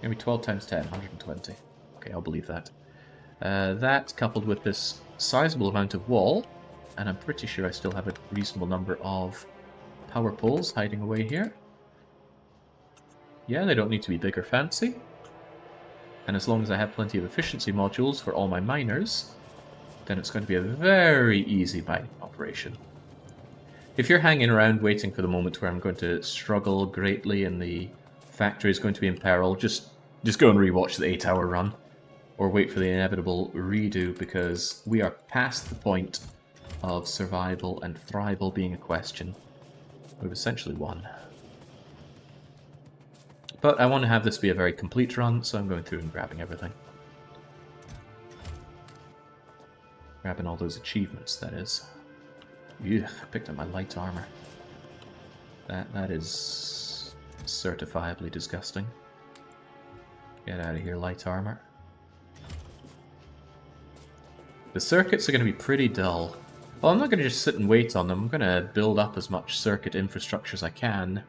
Maybe 12 times 10, 120. Okay, I'll believe that. That coupled with this sizable amount of wall, and I'm pretty sure I still have a reasonable number of power poles hiding away here. Yeah, they don't need to be big or fancy. And as long as I have plenty of efficiency modules for all my miners, then it's going to be a very easy mining operation. If you're hanging around waiting for the moment where I'm going to struggle greatly and the factory is going to be in peril, just go and rewatch the 8-hour run. Or wait for the inevitable redo, because we are past the point of survival and thrival being a question. We've essentially won. But I want to have this be a very complete run, so I'm going through and grabbing everything. Grabbing all those achievements, that is. Ugh, I picked up my light armor. That is certifiably disgusting. Get out of here, light armor. The circuits are going to be pretty dull. Well, I'm not going to just sit and wait on them. I'm going to build up as much circuit infrastructure as I can.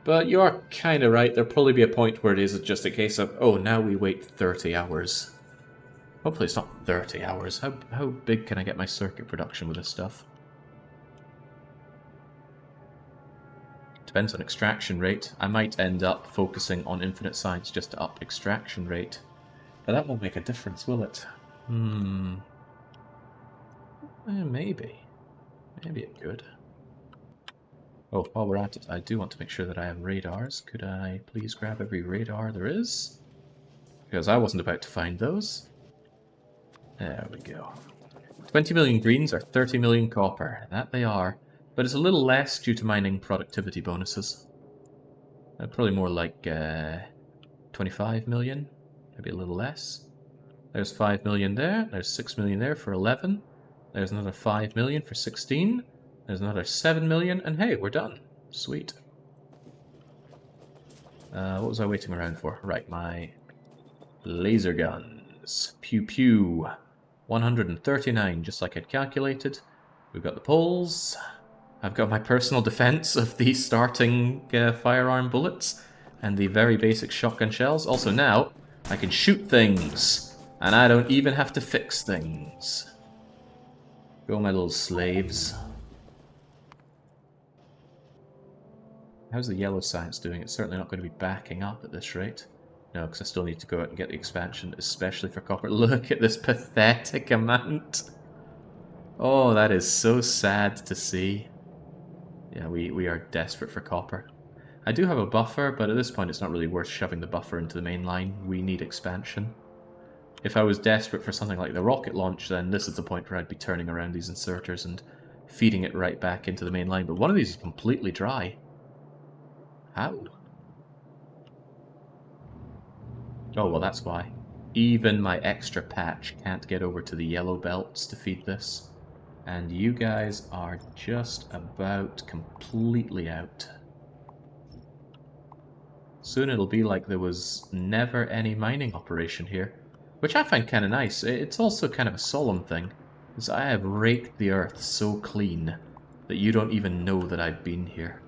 But you are kind of right. There'll probably be a point where it is just a case of, oh, now we wait 30 hours. Hopefully it's not 30 hours. How big can I get my circuit production with this stuff? Depends on extraction rate. I might end up focusing on infinite science just to up extraction rate. But that won't make a difference, will it? Maybe. Maybe it could. Oh, while we're at it, I do want to make sure that I have radars. Could I please grab every radar there is? Because I wasn't about to find those. There we go. 20 million greens are 30 million copper. That they are. But it's a little less due to mining productivity bonuses. Probably more like 25 million. Maybe a little less. There's 5 million there. There's 6 million there for 11. There's another 5 million for 16. There's another 7 million. And hey, we're done. Sweet. What was I waiting around for? Right, my laser guns. Pew pew. 139, just like I'd calculated. We've got the poles. I've got my personal defense of the starting firearm bullets. And the very basic shotgun shells. Also now, I can shoot things. And I don't even have to fix things. Go, my little slaves. How's the yellow science doing? It's certainly not going to be backing up at this rate. No, because I still need to go out and get the expansion, especially for copper. Look at this pathetic amount. Oh, that is so sad to see. Yeah, we are desperate for copper. I do have a buffer, but at this point it's not really worth shoving the buffer into the main line. We need expansion. If I was desperate for something like the rocket launch, then this is the point where I'd be turning around these inserters and feeding it right back into the main line. But one of these is completely dry. How? Oh, well, that's why. Even my extra patch can't get over to the yellow belts to feed this. And you guys are just about completely out. Soon it'll be like there was never any mining operation here. Which I find kind of nice. It's also kind of a solemn thing. Because I have raked the earth so clean that you don't even know that I've been here.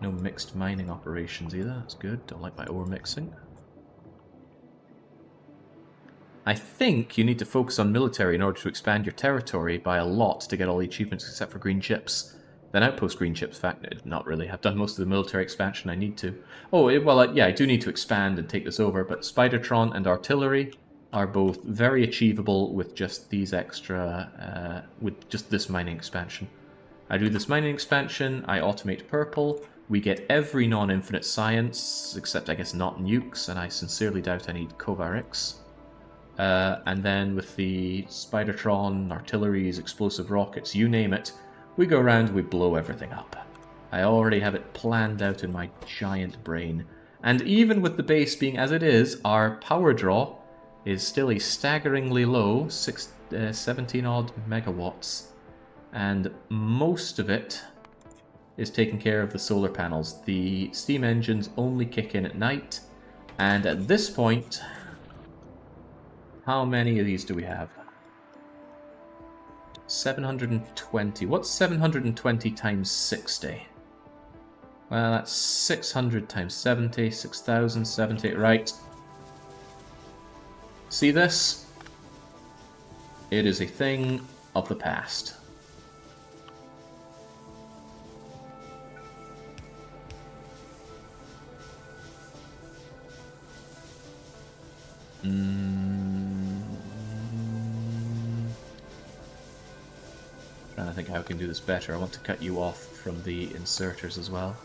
No mixed mining operations either, that's good. Don't like my ore mixing. I think you need to focus on military in order to expand your territory by a lot to get all the achievements except for green chips. Then outpost green chips, fact, not really. I've done most of the military expansion I need to. Oh, well, yeah, I do need to expand and take this over, but Spidertron and artillery are both very achievable with just these extra, with just this mining expansion. I do this mining expansion, I automate purple, we get every non-infinite science, except I guess not nukes, and I sincerely doubt I need Kovarix. And then with the Spidertron, artilleries, explosive rockets, you name it, we go around, we blow everything up. I already have it planned out in my giant brain. And even with the base being as it is, our power draw is still a staggeringly low, 17 odd megawatts. And most of it is taking care of the solar panels. The steam engines only kick in at night, and at this point, how many of these do we have? 720. What's 720 times 60? Well, that's 600 times 70, 6,070, right. See this? It is a thing of the past. Trying to think how I can do this better. I want to cut you off from the inserters as well,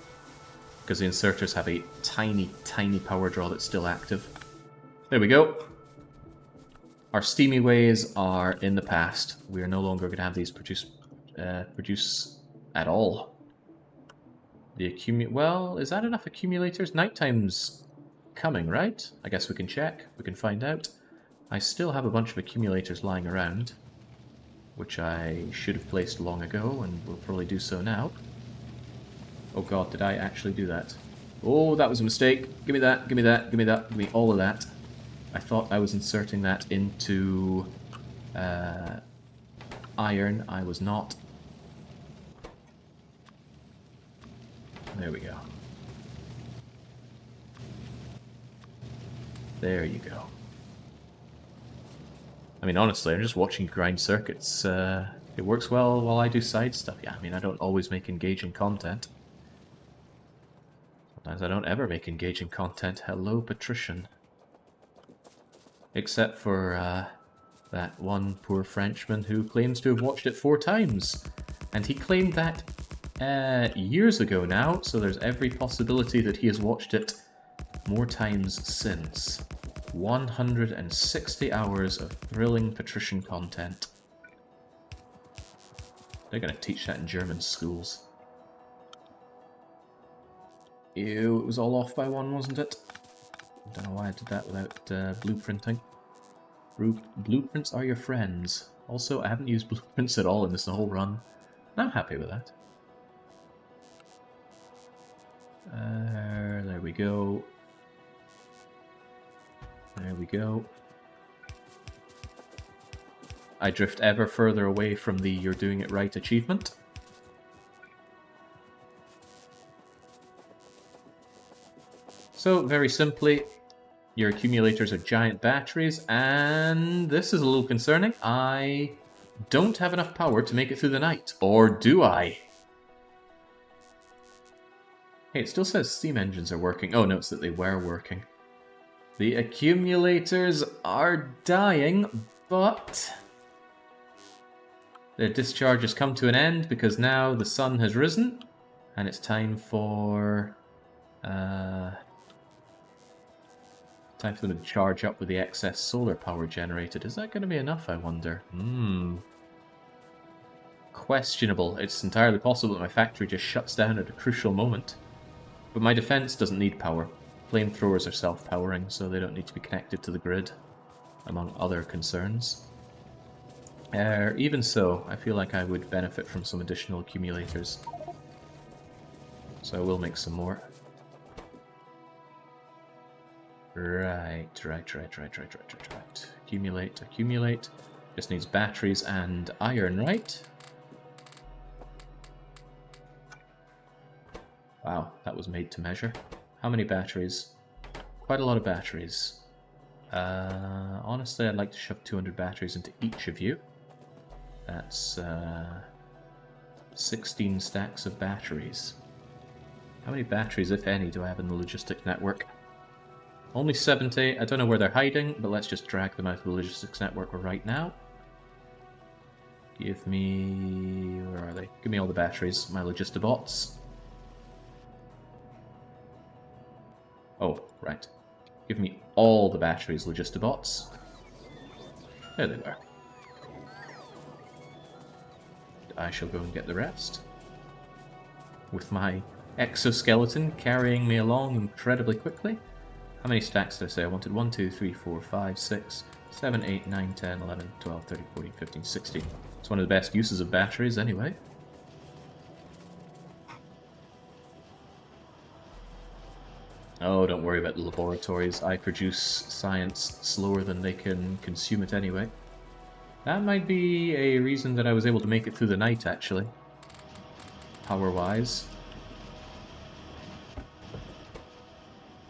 because the inserters have a tiny, tiny power draw that's still active. There we go. Our steamy ways are in the past. We are no longer going to have these produce at all. The well, is that enough accumulators? Nighttime's coming, right? I guess we can check. We can find out. I still have a bunch of accumulators lying around, which I should have placed long ago, and will probably do so now. Oh god, did I actually do that? Oh, that was a mistake. Give me that, give me that, give me that, give me all of that. I thought I was inserting that into iron. I was not. There we go. There you go. I mean, honestly, I'm just watching grind circuits. It works well while I do side stuff. Yeah, I mean, I don't always make engaging content. Sometimes I don't ever make engaging content. Hello, Patrician. Except for that one poor Frenchman who claims to have watched it 4 times. And he claimed that years ago now, so there's every possibility that he has watched it more times since. 160 hours of thrilling patrician content. They're going to teach that in German schools. Ew, it was all off by 1, wasn't it? I don't know why I did that without blueprinting. Blueprints are your friends. Also, I haven't used blueprints at all in this whole run. I'm happy with that. There we go. There we go. I drift ever further away from the "you're doing it right" achievement. So, very simply, your accumulators are giant batteries, and this is a little concerning. I don't have enough power to make it through the night. Or do I? Hey, it still says steam engines are working. Oh, no, it's that they were working. The accumulators are dying, but their discharge has come to an end because now the sun has risen, and it's time for them to charge up with the excess solar power generated. Is that going to be enough, I wonder? questionable. It's entirely possible that my factory just shuts down at a crucial moment. But my defense doesn't need power. Flamethrowers are self-powering, so they don't need to be connected to the grid, among other concerns. Even so, I feel like I would benefit from some additional accumulators. So I will make some more. Right. Accumulate. Just needs batteries and iron, right? Wow, that was made to measure. How many batteries? Quite a lot of batteries. Honestly, I'd like to shove 200 batteries into each of you. That's 16 stacks of batteries. How many batteries, if any, do I have in the logistics network? Only 70. I don't know where they're hiding, but let's just drag them out of the logistics network right now. Give me... where are they? Give me all the batteries, my logistibots. Oh, right. Give me all the batteries, logistibots. There they are. I shall go and get the rest. With my exoskeleton carrying me along incredibly quickly. How many stacks did I say I wanted? 1, 2, 3, 4, 5, 6, 7, 8, 9, 10, 11, 12, 13, 14, 15, 16. It's one of the best uses of batteries anyway. Oh, don't worry about the laboratories. I produce science slower than they can consume it anyway. That might be a reason that I was able to make it through the night, actually. Power-wise.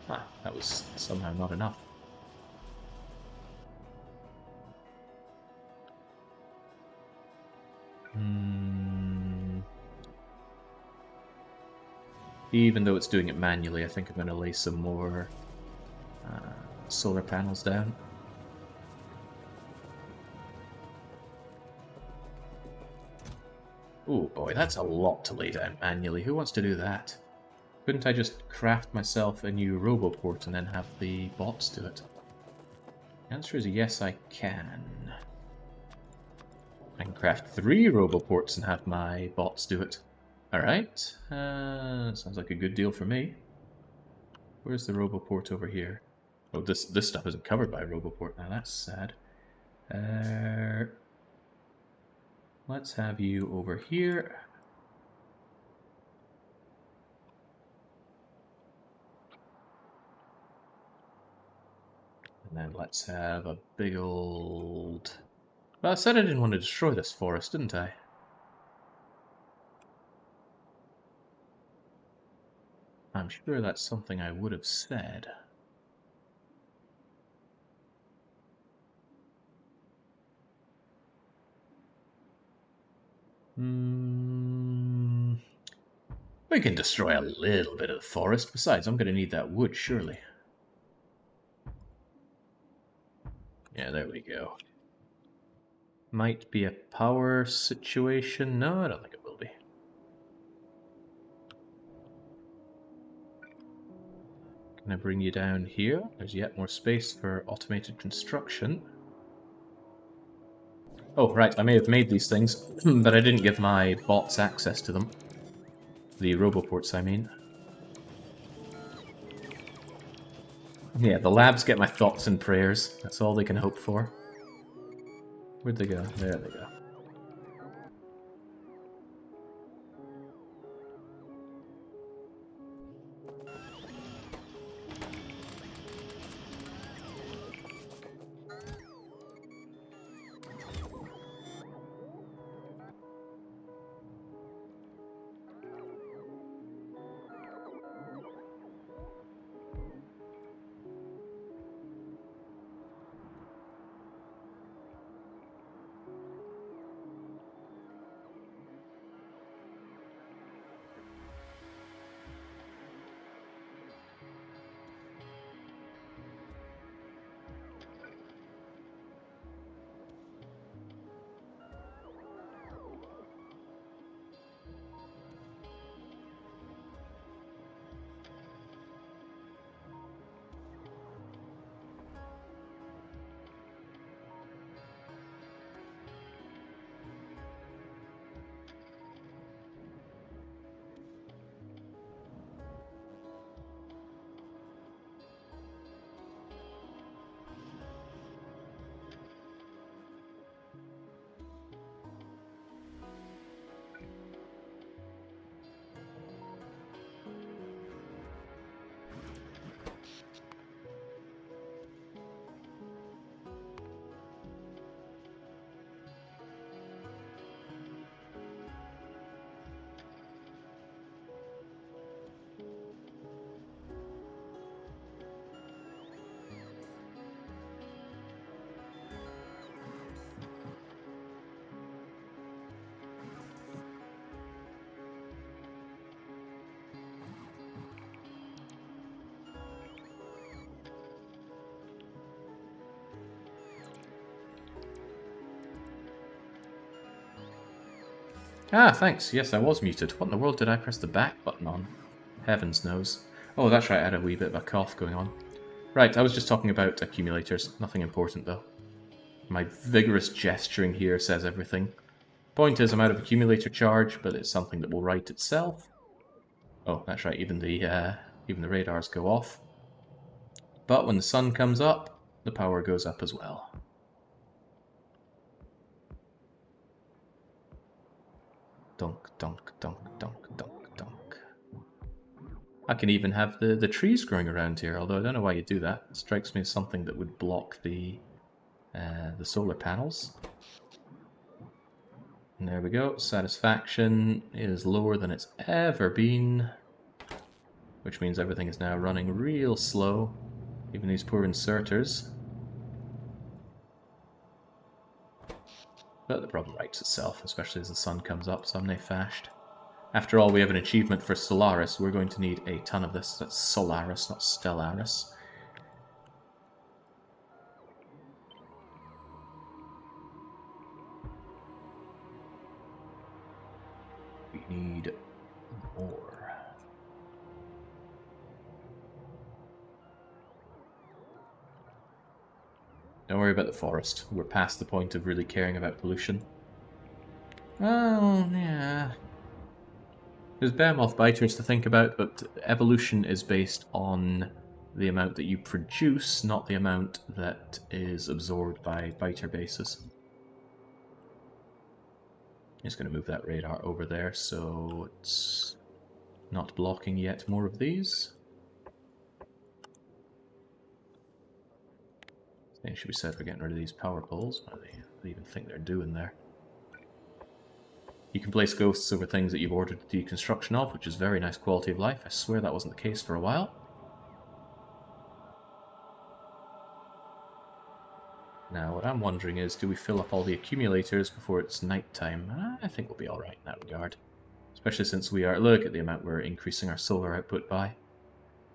Ah, that was somehow not enough. Even though it's doing it manually, I think I'm going to lay some more solar panels down. Oh boy, that's a lot to lay down manually. Who wants to do that? Couldn't I just craft myself a new roboport and then have the bots do it? The answer is yes, I can. I can craft 3 roboports and have my bots do it. Alright, sounds like a good deal for me. Where's the roboport over here? Oh, this stuff isn't covered by roboport now, that's sad. Let's have you over here. And then let's have a big old... Well, I said I didn't want to destroy this forest, didn't I? I'm sure that's something I would have said. We can destroy a little bit of the forest. Besides, I'm going to need that wood, surely. Yeah, there we go. Might be a power situation. No, I don't think it will be. Can I bring you down here? There's yet more space for automated construction. Oh, right, I may have made these things, but I didn't give my bots access to them. The roboports, I mean. Yeah, the labs get my thoughts and prayers. That's all they can hope for. Where'd they go? There they go. Ah, thanks. Yes, I was muted. What in the world did I press the back button on? Heavens knows. Oh, that's right, I had a wee bit of a cough going on. Right, I was just talking about accumulators. Nothing important, though. My vigorous gesturing here says everything. Point is, I'm out of accumulator charge, but it's something that will right itself. Oh, that's right, even the radars go off. But when the sun comes up, the power goes up as well. Dunk, dunk, dunk, dunk, dunk, dunk. I can even have the trees growing around here, although I don't know why you do that. It strikes me as something that would block the solar panels. And there we go. Satisfaction is lower than it's ever been, which means everything is now running real slow, even these poor inserters. But the problem rights itself, especially as the sun comes up, some nae fashed. After all, we have an achievement for Solaris. We're going to need a ton of this. That's Solaris, not Stellaris. We need more. Don't worry about the forest. We're past the point of really caring about pollution. Oh, yeah. There's behemoth biters to think about, but evolution is based on the amount that you produce, not the amount that is absorbed by biter bases. Just going to move that radar over there so it's not blocking yet more of these. Thing should be said for getting rid of these power poles. What do they even think they're doing there? You can place ghosts over things that you've ordered the deconstruction of, which is very nice quality of life. I swear that wasn't the case for a while. Now, what I'm wondering is, do we fill up all the accumulators before it's nighttime? I think we'll be alright in that regard. Especially since we are... Look at the amount we're increasing our solar output by.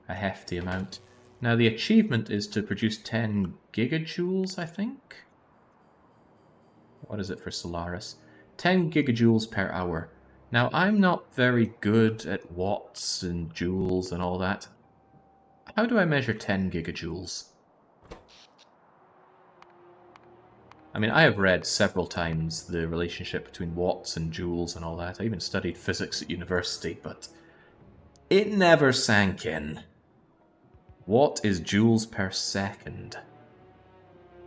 A hefty amount. Now, the achievement is to produce 10 gigajoules, I think? What is it for Solaris? 10 gigajoules per hour. Now, I'm not very good at watts and joules and all that. How do I measure 10 gigajoules? I mean, I have read several times the relationship between watts and joules and all that. I even studied physics at university, but it never sank in. What is joules per second?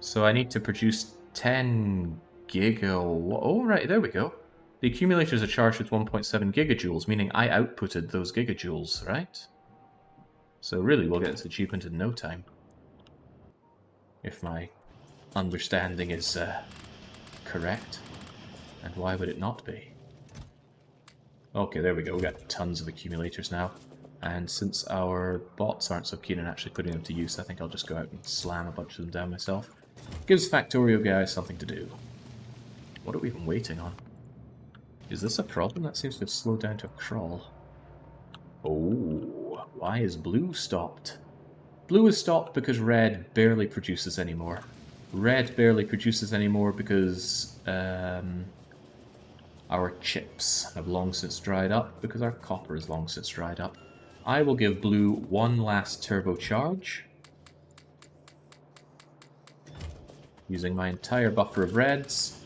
So I need to produce 10 Oh, right, there we go. The accumulators are charged with 1.7 gigajoules, meaning I outputted those gigajoules, right? So really, we'll get this achievement in no time. If my understanding is correct. And why would it not be? Okay, there we go. We got tons of accumulators now. And since our bots aren't so keen on actually putting them to use, I think I'll just go out and slam a bunch of them down myself. Gives Factorio guys something to do. What are we even waiting on? Is this a problem? That seems to have slowed down to a crawl. Oh, why is blue stopped? Blue is stopped because red barely produces anymore. Red barely produces anymore because our chips have long since dried up, because our copper has long since dried up. I will give blue one last turbocharge, using my entire buffer of reds.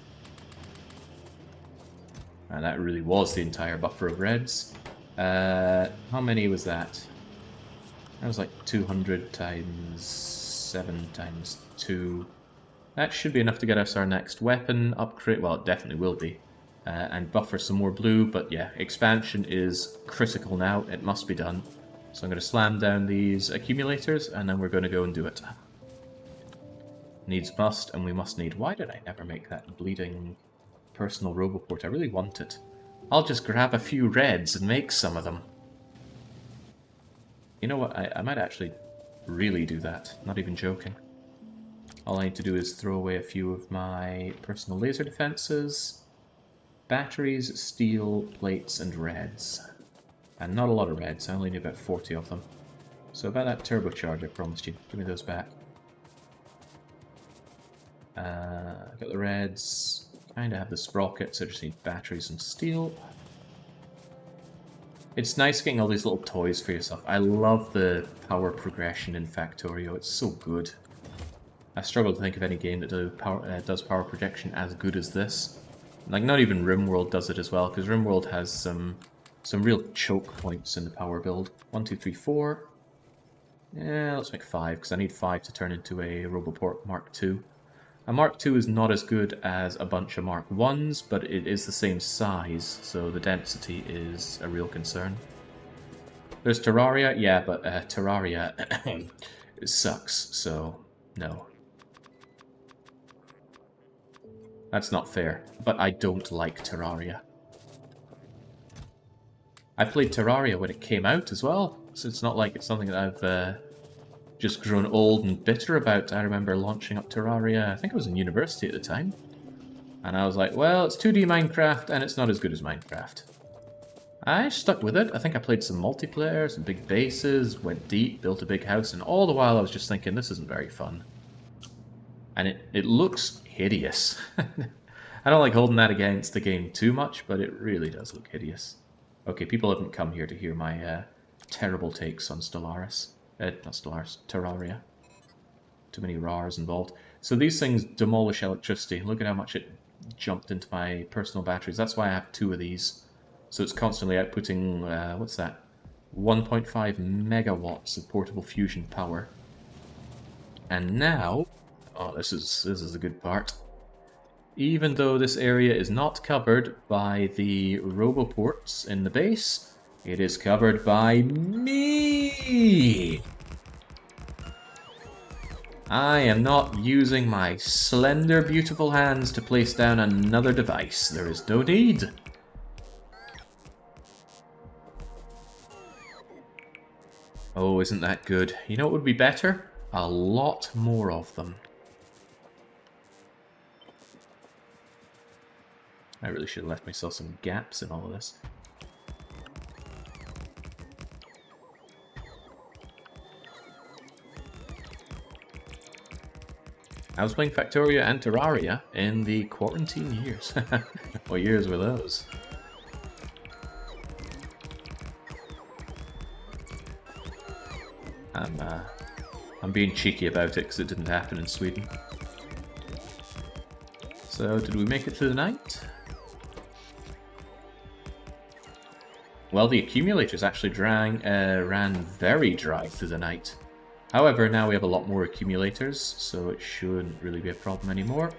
And that really was the entire buffer of reds. How many was that? That was like 200 times 7 times 2. That should be enough to get us our next weapon upgrade. Well, it definitely will be. And buffer some more blue, but yeah, expansion is critical now. It must be done. So I'm going to slam down these accumulators, and then we're going to go and do it. Needs must, and we must need... Why did I never make that bleeding personal roboport? I really want it. I'll just grab a few reds and make some of them. You know what, I might actually really do that. Not even joking. All I need to do is throw away a few of my personal laser defenses, batteries, steel, plates, and reds. And not a lot of reds, I only need about 40 of them. So about that turbocharge I promised you. Give me those back. Got the reds. Kind of have the sprockets, I just need batteries and steel. It's nice getting all these little toys for yourself. I love the power progression in Factorio, it's so good. I struggle to think of any game that does power projection as good as this. Like, not even RimWorld does it as well, because RimWorld has some real choke points in the power build. 1, 2, 3, 4. Yeah, let's make 5, because I need 5 to turn into a Roboport Mark II. A Mark II is not as good as a bunch of Mark Is, but it is the same size, so the density is a real concern. There's Terraria, yeah, but Terraria it sucks, so no. That's not fair, but I don't like Terraria. I played Terraria when it came out as well, so it's not like it's something that I've just grown old and bitter about. I remember launching up Terraria, I think I was in university at the time, and I was like, well, it's 2D Minecraft, and it's not as good as Minecraft. I stuck with it. I think I played some multiplayer, some big bases, went deep, built a big house, and all the while I was just thinking, this isn't very fun. And it looks hideous. I don't like holding that against the game too much, but it really does look hideous. Okay, people haven't come here to hear my terrible takes on Stellaris. Not Stellaris, Terraria. Too many RARs involved. So these things demolish electricity. Look at how much it jumped into my personal batteries. That's why I have 2 of these. So it's constantly outputting, what's that? 1.5 megawatts of portable fusion power. And now, oh, this is a good part. Even though this area is not covered by the roboports in the base, it is covered by me! I am not using my slender, beautiful hands to place down another device. There is no need. Oh, isn't that good? You know what would be better? A lot more of them. I really should have left myself some gaps in all of this. I was playing Factorio and Terraria in the quarantine years. What years were those? I'm being cheeky about it because it didn't happen in Sweden. So, did we make it through the night? Well, the accumulators actually ran very dry through the night. However, now we have a lot more accumulators, so it shouldn't really be a problem anymore.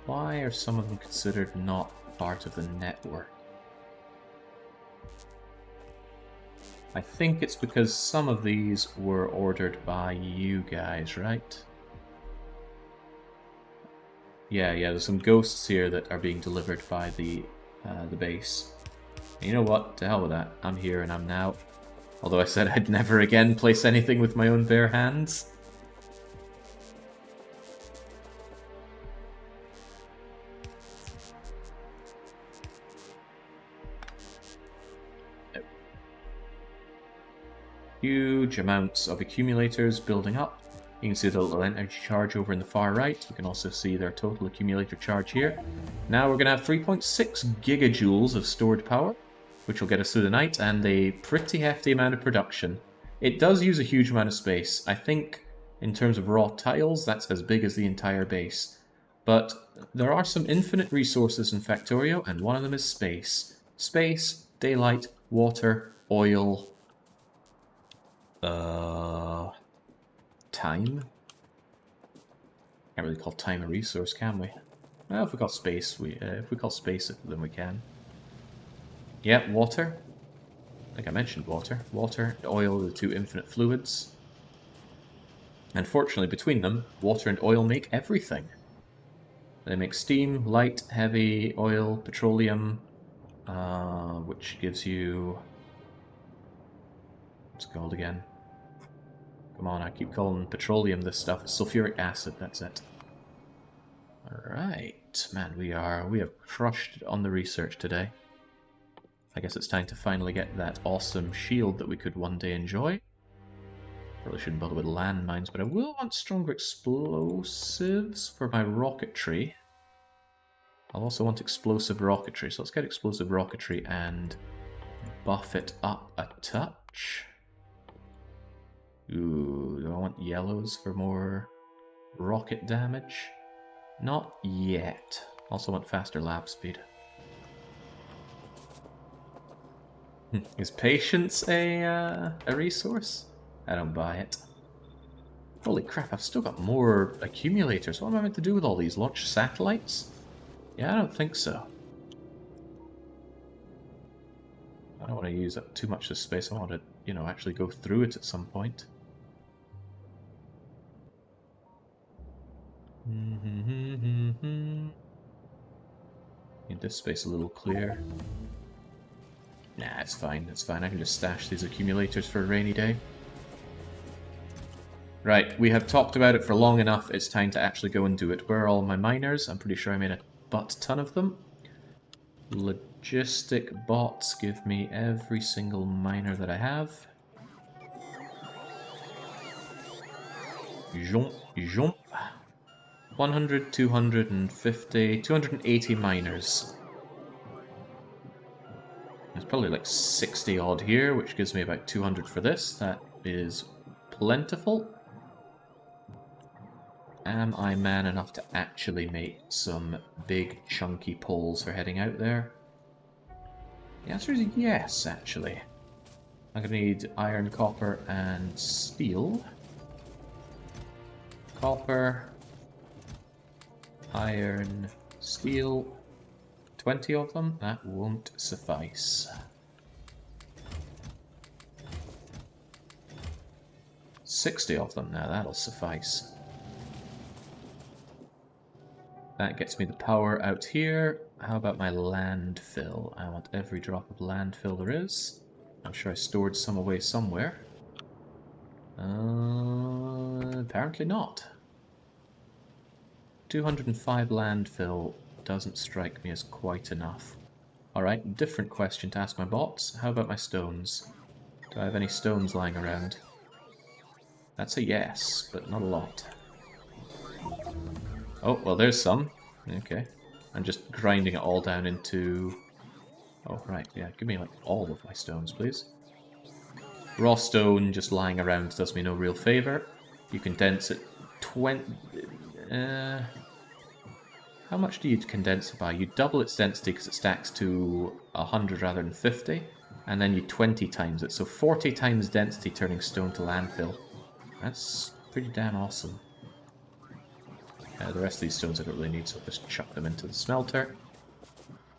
Why are some of them considered not part of the network? I think it's because some of these were ordered by you guys, right? Yeah, there's some ghosts here that are being delivered by the base. And you know what? To hell with that. I'm here and I'm now. Although I said I'd never again place anything with my own bare hands. Huge amounts of accumulators building up. You can see the little energy charge over in the far right. You can also see their total accumulator charge here. Now we're going to have 3.6 gigajoules of stored power, which will get us through the night, and a pretty hefty amount of production. It does use a huge amount of space. I think, in terms of raw tiles, that's as big as the entire base. But there are some infinite resources in Factorio, and one of them is space. Space, daylight, water, oil... time? Can't really call time a resource, can we? Well, if we call space, if we call space it, then we can. Yeah, water. I think I mentioned water. Water and oil are the 2 infinite fluids. And fortunately, between them, water and oil make everything. They make steam, light, heavy, oil, petroleum, which gives you... what's it called again? Come on, I keep calling petroleum this stuff. It's sulfuric acid, that's it. Alright, man, we have crushed it on the research today. I guess it's time to finally get that awesome shield that we could one day enjoy. Probably shouldn't bother with landmines, but I will want stronger explosives for my rocketry. I'll also want explosive rocketry, so let's get explosive rocketry and buff it up a touch. Ooh, do I want yellows for more rocket damage? Not yet. Also want faster lap speed. Is patience a resource? I don't buy it. Holy crap, I've still got more accumulators. What am I meant to do with all these? Launch satellites? Yeah, I don't think so. I don't want to use up too much of space. I want to, you know, actually go through it at some point. Need this space a little clear. Nah, it's fine, it's fine. I can just stash these accumulators for a rainy day. Right, we have talked about it for long enough. It's time to actually go and do it. Where are all my miners? I'm pretty sure I made a butt ton of them. Logistic bots give me every single miner that I have. Jump, jump. 100, 250, 280 miners. There's probably like 60 odd here, which gives me about 200 for this. That is plentiful. Am I man enough to actually make some big chunky poles for heading out there? The answer is yes, actually. I'm going to need iron, copper, and steel. Copper, iron, steel. 20 of them? That won't suffice. 60 of them? Now that'll suffice. That gets me the power out here. How about my landfill? I want every drop of landfill there is. I'm sure I stored some away somewhere. Apparently not. 205 landfill doesn't strike me as quite enough. Alright, different question to ask my bots. How about my stones? Do I have any stones lying around? That's a yes, but not a lot. Oh, well there's some. Okay. I'm just grinding it all down into... Oh, right, yeah, give me like all of my stones, please. Raw stone just lying around does me no real favour. You condense it 20... how much do you condense it by? You double its density because it stacks to 100 rather than 50, and then you 20 times it. So 40 times density turning stone to landfill. That's pretty damn awesome. The rest of these stones I don't really need, so I'll just chuck them into the smelter.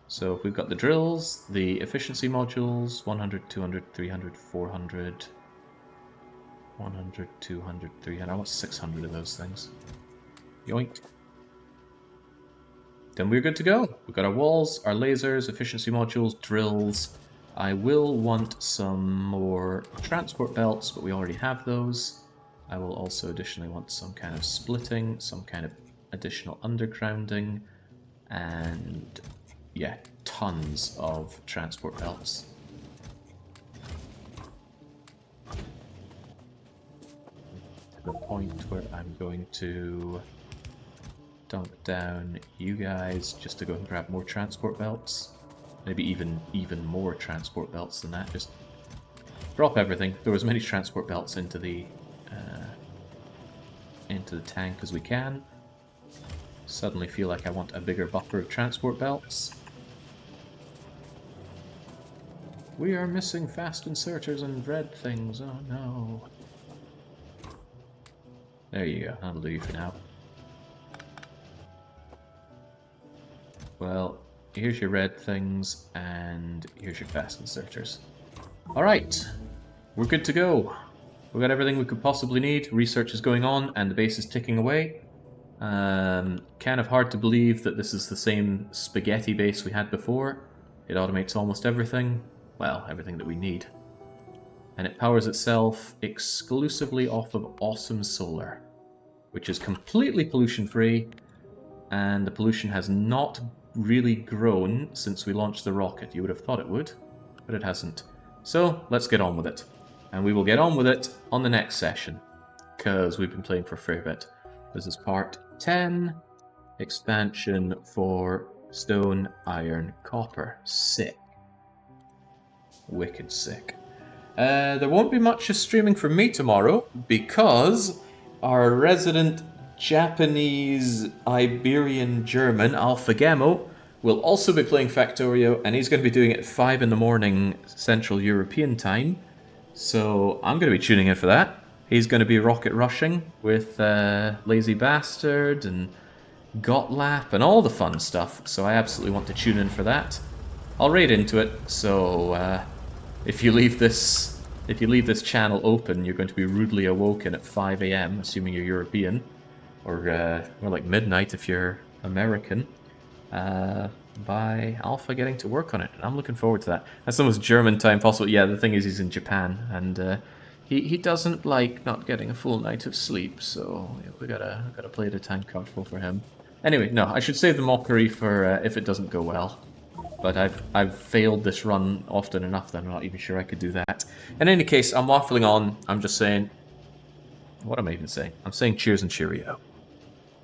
So we've got the drills, the efficiency modules, 100, 200, 300, 400, 100, 200, 300. I want 600 of those things. Yoink. Then we're good to go. We've got our walls, our lasers, efficiency modules, drills. I will want some more transport belts, but we already have those. I will also additionally want some kind of splitting, some kind of additional undergrounding, and yeah, tons of transport belts. To the point where I'm going to dump down you guys just to go and grab more transport belts. Maybe even more transport belts than that. Just drop everything. Throw as many transport belts into the tank as we can. Suddenly feel like I want a bigger buffer of transport belts. We are missing fast inserters and red things. Oh no. There you go. That'll do you for now. Well, here's your red things, and here's your fast inserters. Alright, we're good to go. We've got everything we could possibly need. Research is going on, and the base is ticking away. Kind of hard to believe that this is the same spaghetti base we had before. It automates almost everything. Well, everything that we need. And it powers itself exclusively off of awesome solar, which is completely pollution-free, and the pollution has not really grown since we launched the rocket. You would have thought it would, but it hasn't. So, let's get on with it. And we will get on with it on the next session, because we've been playing for a fair bit. This is part 10, expansion for Stone, iron, copper. Sick. Wicked sick. There won't be much of streaming from me tomorrow because our resident Japanese, Iberian, German, Alpha Gemo, will also be playing Factorio, and he's going to be doing it at 5 in the morning Central European time. So I'm going to be tuning in for that. He's going to be rocket rushing with Lazy Bastard and Gotlap and all the fun stuff, so I absolutely want to tune in for that. I'll raid into it, so if you leave this channel open, you're going to be rudely awoken at 5 AM, assuming you're European, or like midnight if you're American, by Alpha getting to work on it. And I'm looking forward to that. That's the most German time possible. Yeah, the thing is he's in Japan, and he doesn't like not getting a full night of sleep, so we gotta play the time careful for him. Anyway, no, I should save the mockery for if it doesn't go well. But I've failed this run often enough that I'm not even sure I could do that. In any case, I'm waffling on. I'm just saying... What am I even saying? I'm saying cheers and cheerio.